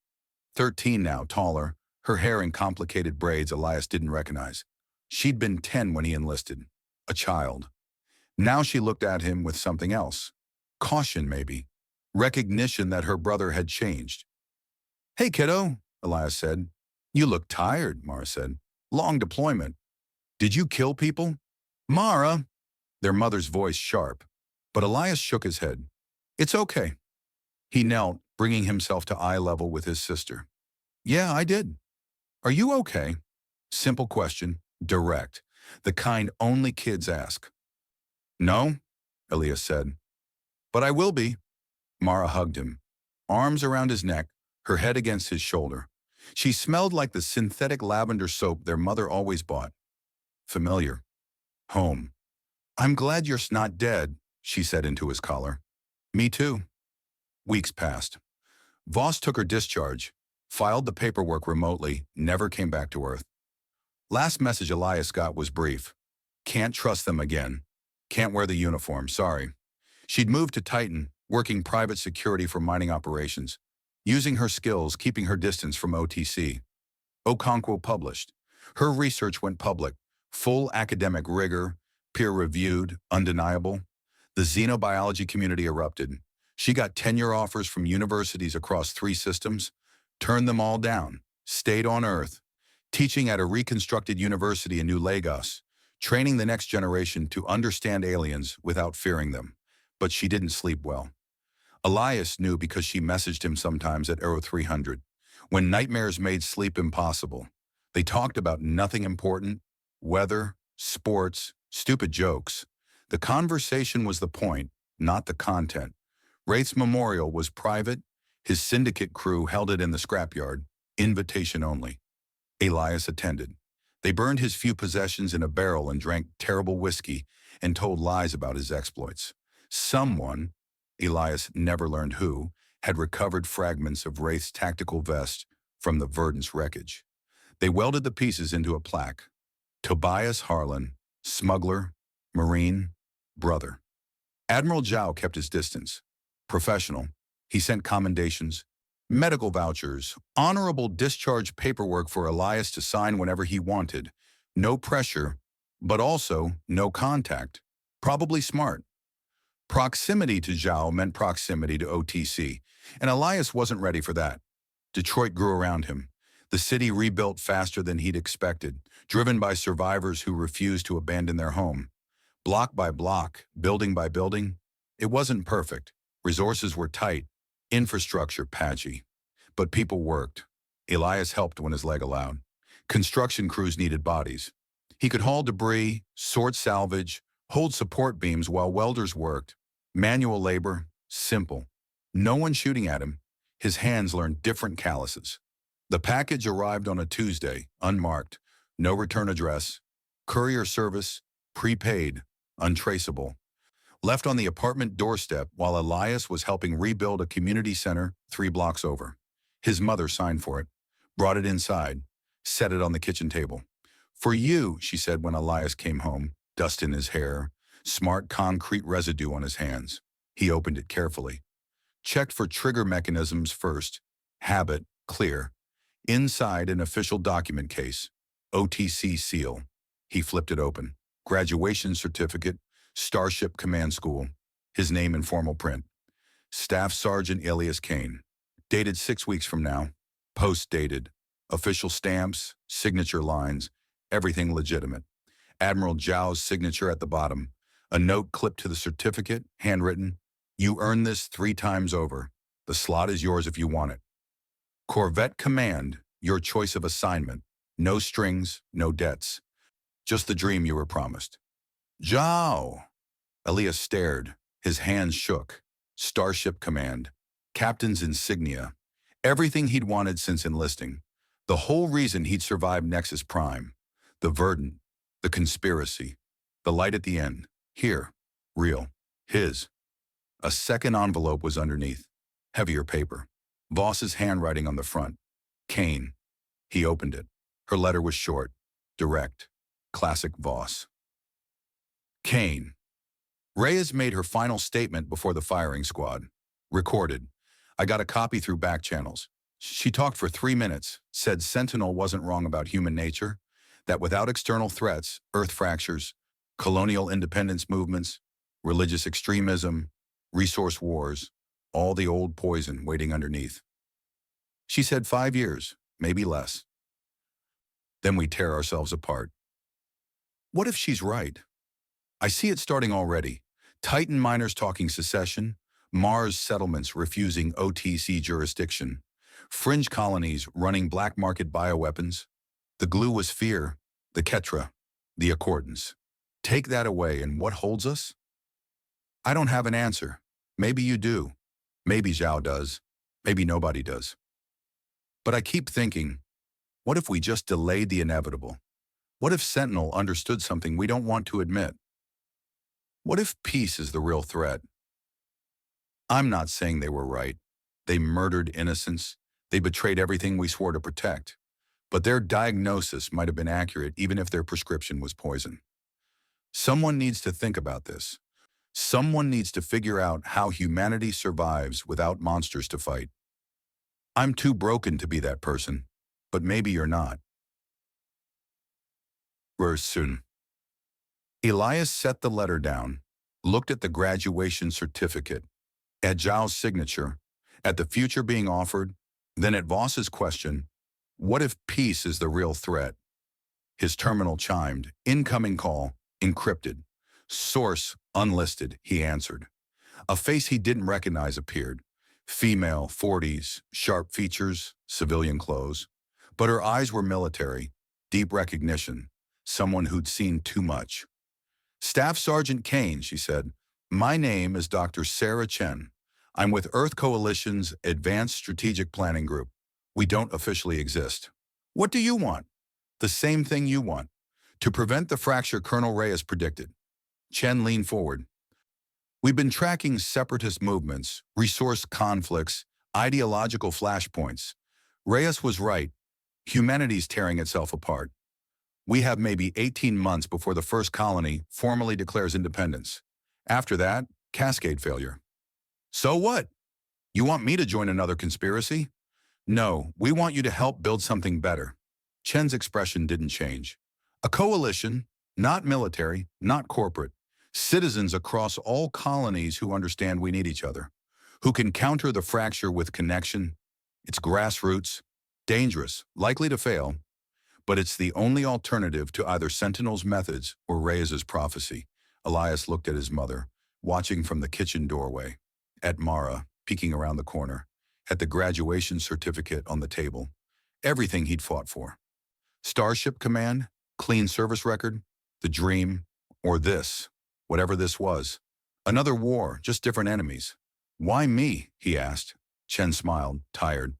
13 now, taller, her hair in complicated braids Elias didn't recognize. She'd been 10 when he enlisted. A child. Now she looked at him with something else. Caution, maybe. Recognition that her brother had changed. Hey, kiddo, Elias said. You look tired, Mara said. Long deployment. Did you kill people? Mara! Their mother's voice sharp. But Elias shook his head. It's okay. He knelt, bringing himself to eye level with his sister. Yeah, I did. Are you okay? Simple question, direct. The kind only kids ask. No? Elias said. But I will be. Mara hugged him, arms around his neck, her head against his shoulder. She smelled like the synthetic lavender soap their mother always bought. Familiar. Home. I'm glad you're not dead, she said into his collar. Me too. Weeks passed. Voss took her discharge, filed the paperwork remotely, never came back to Earth. Last message Elias got was brief. Can't trust them again. Can't wear the uniform, sorry. She'd moved to Titan, working private security for mining operations, using her skills, keeping her distance from OTC. Okonkwo published. Her research went public, full academic rigor, peer-reviewed, undeniable. The xenobiology community erupted. She got tenure offers from universities across 3 systems, turned them all down, stayed on Earth, teaching at a reconstructed university in New Lagos, training the next generation to understand aliens without fearing them. But she didn't sleep well. Elias knew because she messaged him sometimes at Arrow 300, when nightmares made sleep impossible. They talked about nothing important, weather, sports, stupid jokes. The conversation was the point, not the content. Wraith's memorial was private. His syndicate crew held it in the scrapyard, invitation only. Elias attended. They burned his few possessions in a barrel and drank terrible whiskey and told lies about his exploits. Someone, Elias never learned who, had recovered fragments of Wraith's tactical vest from the Verdant's wreckage. They welded the pieces into a plaque. Tobias Harlan, smuggler, Marine, brother. Admiral Zhao kept his distance. Professional. He sent commendations, medical vouchers, honorable discharge paperwork for Elias to sign whenever he wanted. No pressure, but also no contact. Probably smart. Proximity to Zhao meant proximity to OTC, and Elias wasn't ready for that. Detroit grew around him. The city rebuilt faster than he'd expected, driven by survivors who refused to abandon their home. Block by block, building by building, it wasn't perfect. Resources were tight, infrastructure patchy. But people worked. Elias helped when his leg allowed. Construction crews needed bodies. He could haul debris, sort salvage, hold support beams while welders worked. Manual labor, simple. No one shooting at him. His hands learned different calluses. The package arrived on a Tuesday, unmarked, no return address, courier service, prepaid, untraceable. Left on the apartment doorstep while Elias was helping rebuild a community center 3 blocks over. His mother signed for it, brought it inside, set it on the kitchen table. For you, she said when Elias came home, dust in his hair, smart concrete residue on his hands. He opened it carefully. Checked for trigger mechanisms first. Habit, clear. Inside an official document case. OTC seal. He flipped it open. Graduation certificate, Starship Command School. His name in formal print. Staff Sergeant Elias Kane. Dated 6 weeks from now. Post-dated. Official stamps, signature lines, everything legitimate. Admiral Zhao's signature at the bottom. A note clipped to the certificate, handwritten. You earned this 3 times over. The slot is yours if you want it. Corvette Command, your choice of assignment. No strings, no debts. Just the dream you were promised. Zhao! Elias stared. His hands shook. Starship Command. Captain's insignia. Everything he'd wanted since enlisting. The whole reason he'd survived Nexus Prime. The Verdant. The conspiracy. The light at the end. Here. Real. His. A second envelope was underneath. Heavier paper. Voss's handwriting on the front. Kane. He opened it. Her letter was short. Direct. Classic Voss. Kane. Reyes made her final statement before the firing squad. Recorded. I got a copy through back channels. She talked for 3 minutes, said Sentinel wasn't wrong about human nature, that without external threats, Earth fractures, colonial independence movements, religious extremism, resource wars, all the old poison waiting underneath. She said 5 years, maybe less. Then we tear ourselves apart. What if she's right? I see it starting already. Titan miners talking secession, Mars settlements refusing OTC jurisdiction, fringe colonies running black market bioweapons. The glue was fear, the Ketra, the accordance. Take that away and what holds us? I don't have an answer. Maybe you do. Maybe Zhao does. Maybe nobody does. But I keep thinking, what if we just delayed the inevitable? What if Sentinel understood something we don't want to admit? What if peace is the real threat? I'm not saying they were right. They murdered innocents. They betrayed everything we swore to protect. But their diagnosis might have been accurate even if their prescription was poison. Someone needs to think about this. Someone needs to figure out how humanity survives without monsters to fight. I'm too broken to be that person, but maybe you're not. Soon. Elias set the letter down, looked at the graduation certificate, at Zhao's signature, at the future being offered, then at Voss's question, what if peace is the real threat? His terminal chimed, incoming call, encrypted. Source, unlisted, he answered. A face he didn't recognize appeared. Female, 40s, sharp features, civilian clothes. But her eyes were military, deep recognition, someone who'd seen too much. Staff Sergeant Kane, she said. My name is Dr. Sarah Chen. I'm with Earth Coalition's Advanced Strategic Planning Group. We don't officially exist. What do you want? The same thing you want. To prevent the fracture Colonel Reyes predicted. Chen leaned forward. We've been tracking separatist movements, resource conflicts, ideological flashpoints. Reyes was right. Humanity's tearing itself apart. We have maybe 18 months before the first colony formally declares independence. After that, cascade failure. So what? You want me to join another conspiracy? No, we want you to help build something better. Chen's expression didn't change. A coalition, not military, not corporate. Citizens across all colonies who understand we need each other. Who can counter the fracture with connection. It's grassroots, dangerous, likely to fail, but it's the only alternative to either Sentinel's methods or Reyes's prophecy. Elias looked at his mother, watching from the kitchen doorway, at Mara, peeking around the corner, at the graduation certificate on the table, everything he'd fought for. Starship Command, clean service record, the dream, or this, whatever this was. Another war, just different enemies. Why me? He asked. Chen smiled, tired.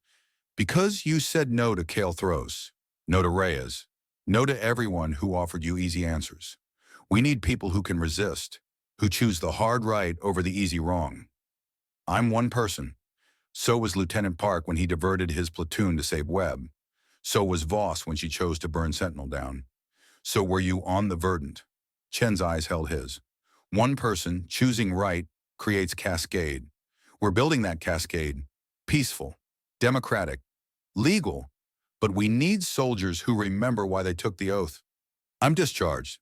Because you said no to Kale Thros, no to Reyes, no to everyone who offered you easy answers. We need people who can resist, who choose the hard right over the easy wrong. I'm one person. So was Lieutenant Park when he diverted his platoon to save Webb. So was Voss when she chose to burn Sentinel down. So were you on the Verdant. Chen's eyes held his. One person choosing right creates cascade. We're building that cascade. Peaceful, democratic, legal. But we need soldiers who remember why they took the oath. I'm discharged.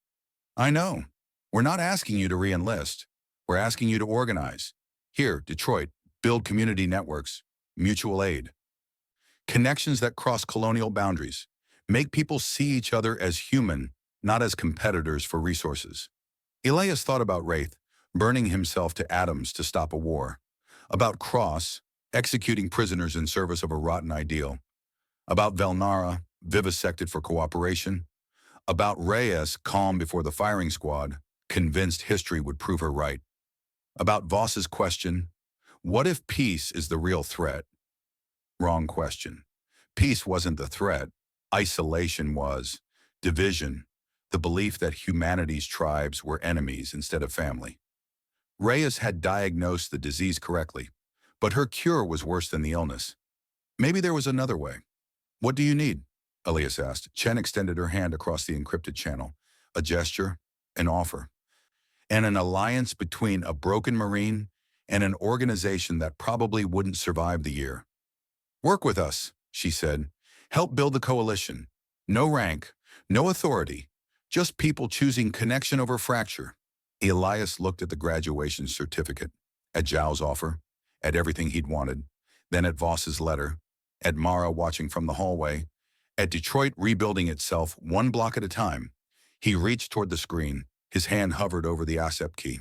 I know. We're not asking you to re-enlist. We're asking you to organize. Here, Detroit, build community networks, mutual aid. Connections that cross colonial boundaries. Make people see each other as human, not as competitors for resources. Elias thought about Wraith, burning himself to atoms to stop a war. About Cross, executing prisoners in service of a rotten ideal. About Velnara, vivisected for cooperation. About Reyes, calm before the firing squad, convinced history would prove her right. About Voss's question, what if peace is the real threat? Wrong question. Peace wasn't the threat. Isolation was. Division. The belief that humanity's tribes were enemies instead of family. Reyes had diagnosed the disease correctly, but her cure was worse than the illness. Maybe there was another way. What do you need? Elias asked. Chen extended her hand across the encrypted channel. A gesture, an offer, and an alliance between a broken Marine and an organization that probably wouldn't survive the year. Work with us, she said. Help build the coalition. No rank, no authority, just people choosing connection over fracture. Elias looked at the graduation certificate, at Zhao's offer, at everything he'd wanted, then at Voss's letter, at Mara watching from the hallway, at Detroit rebuilding itself one block at a time. He reached toward the screen. His hand hovered over the ASEP key.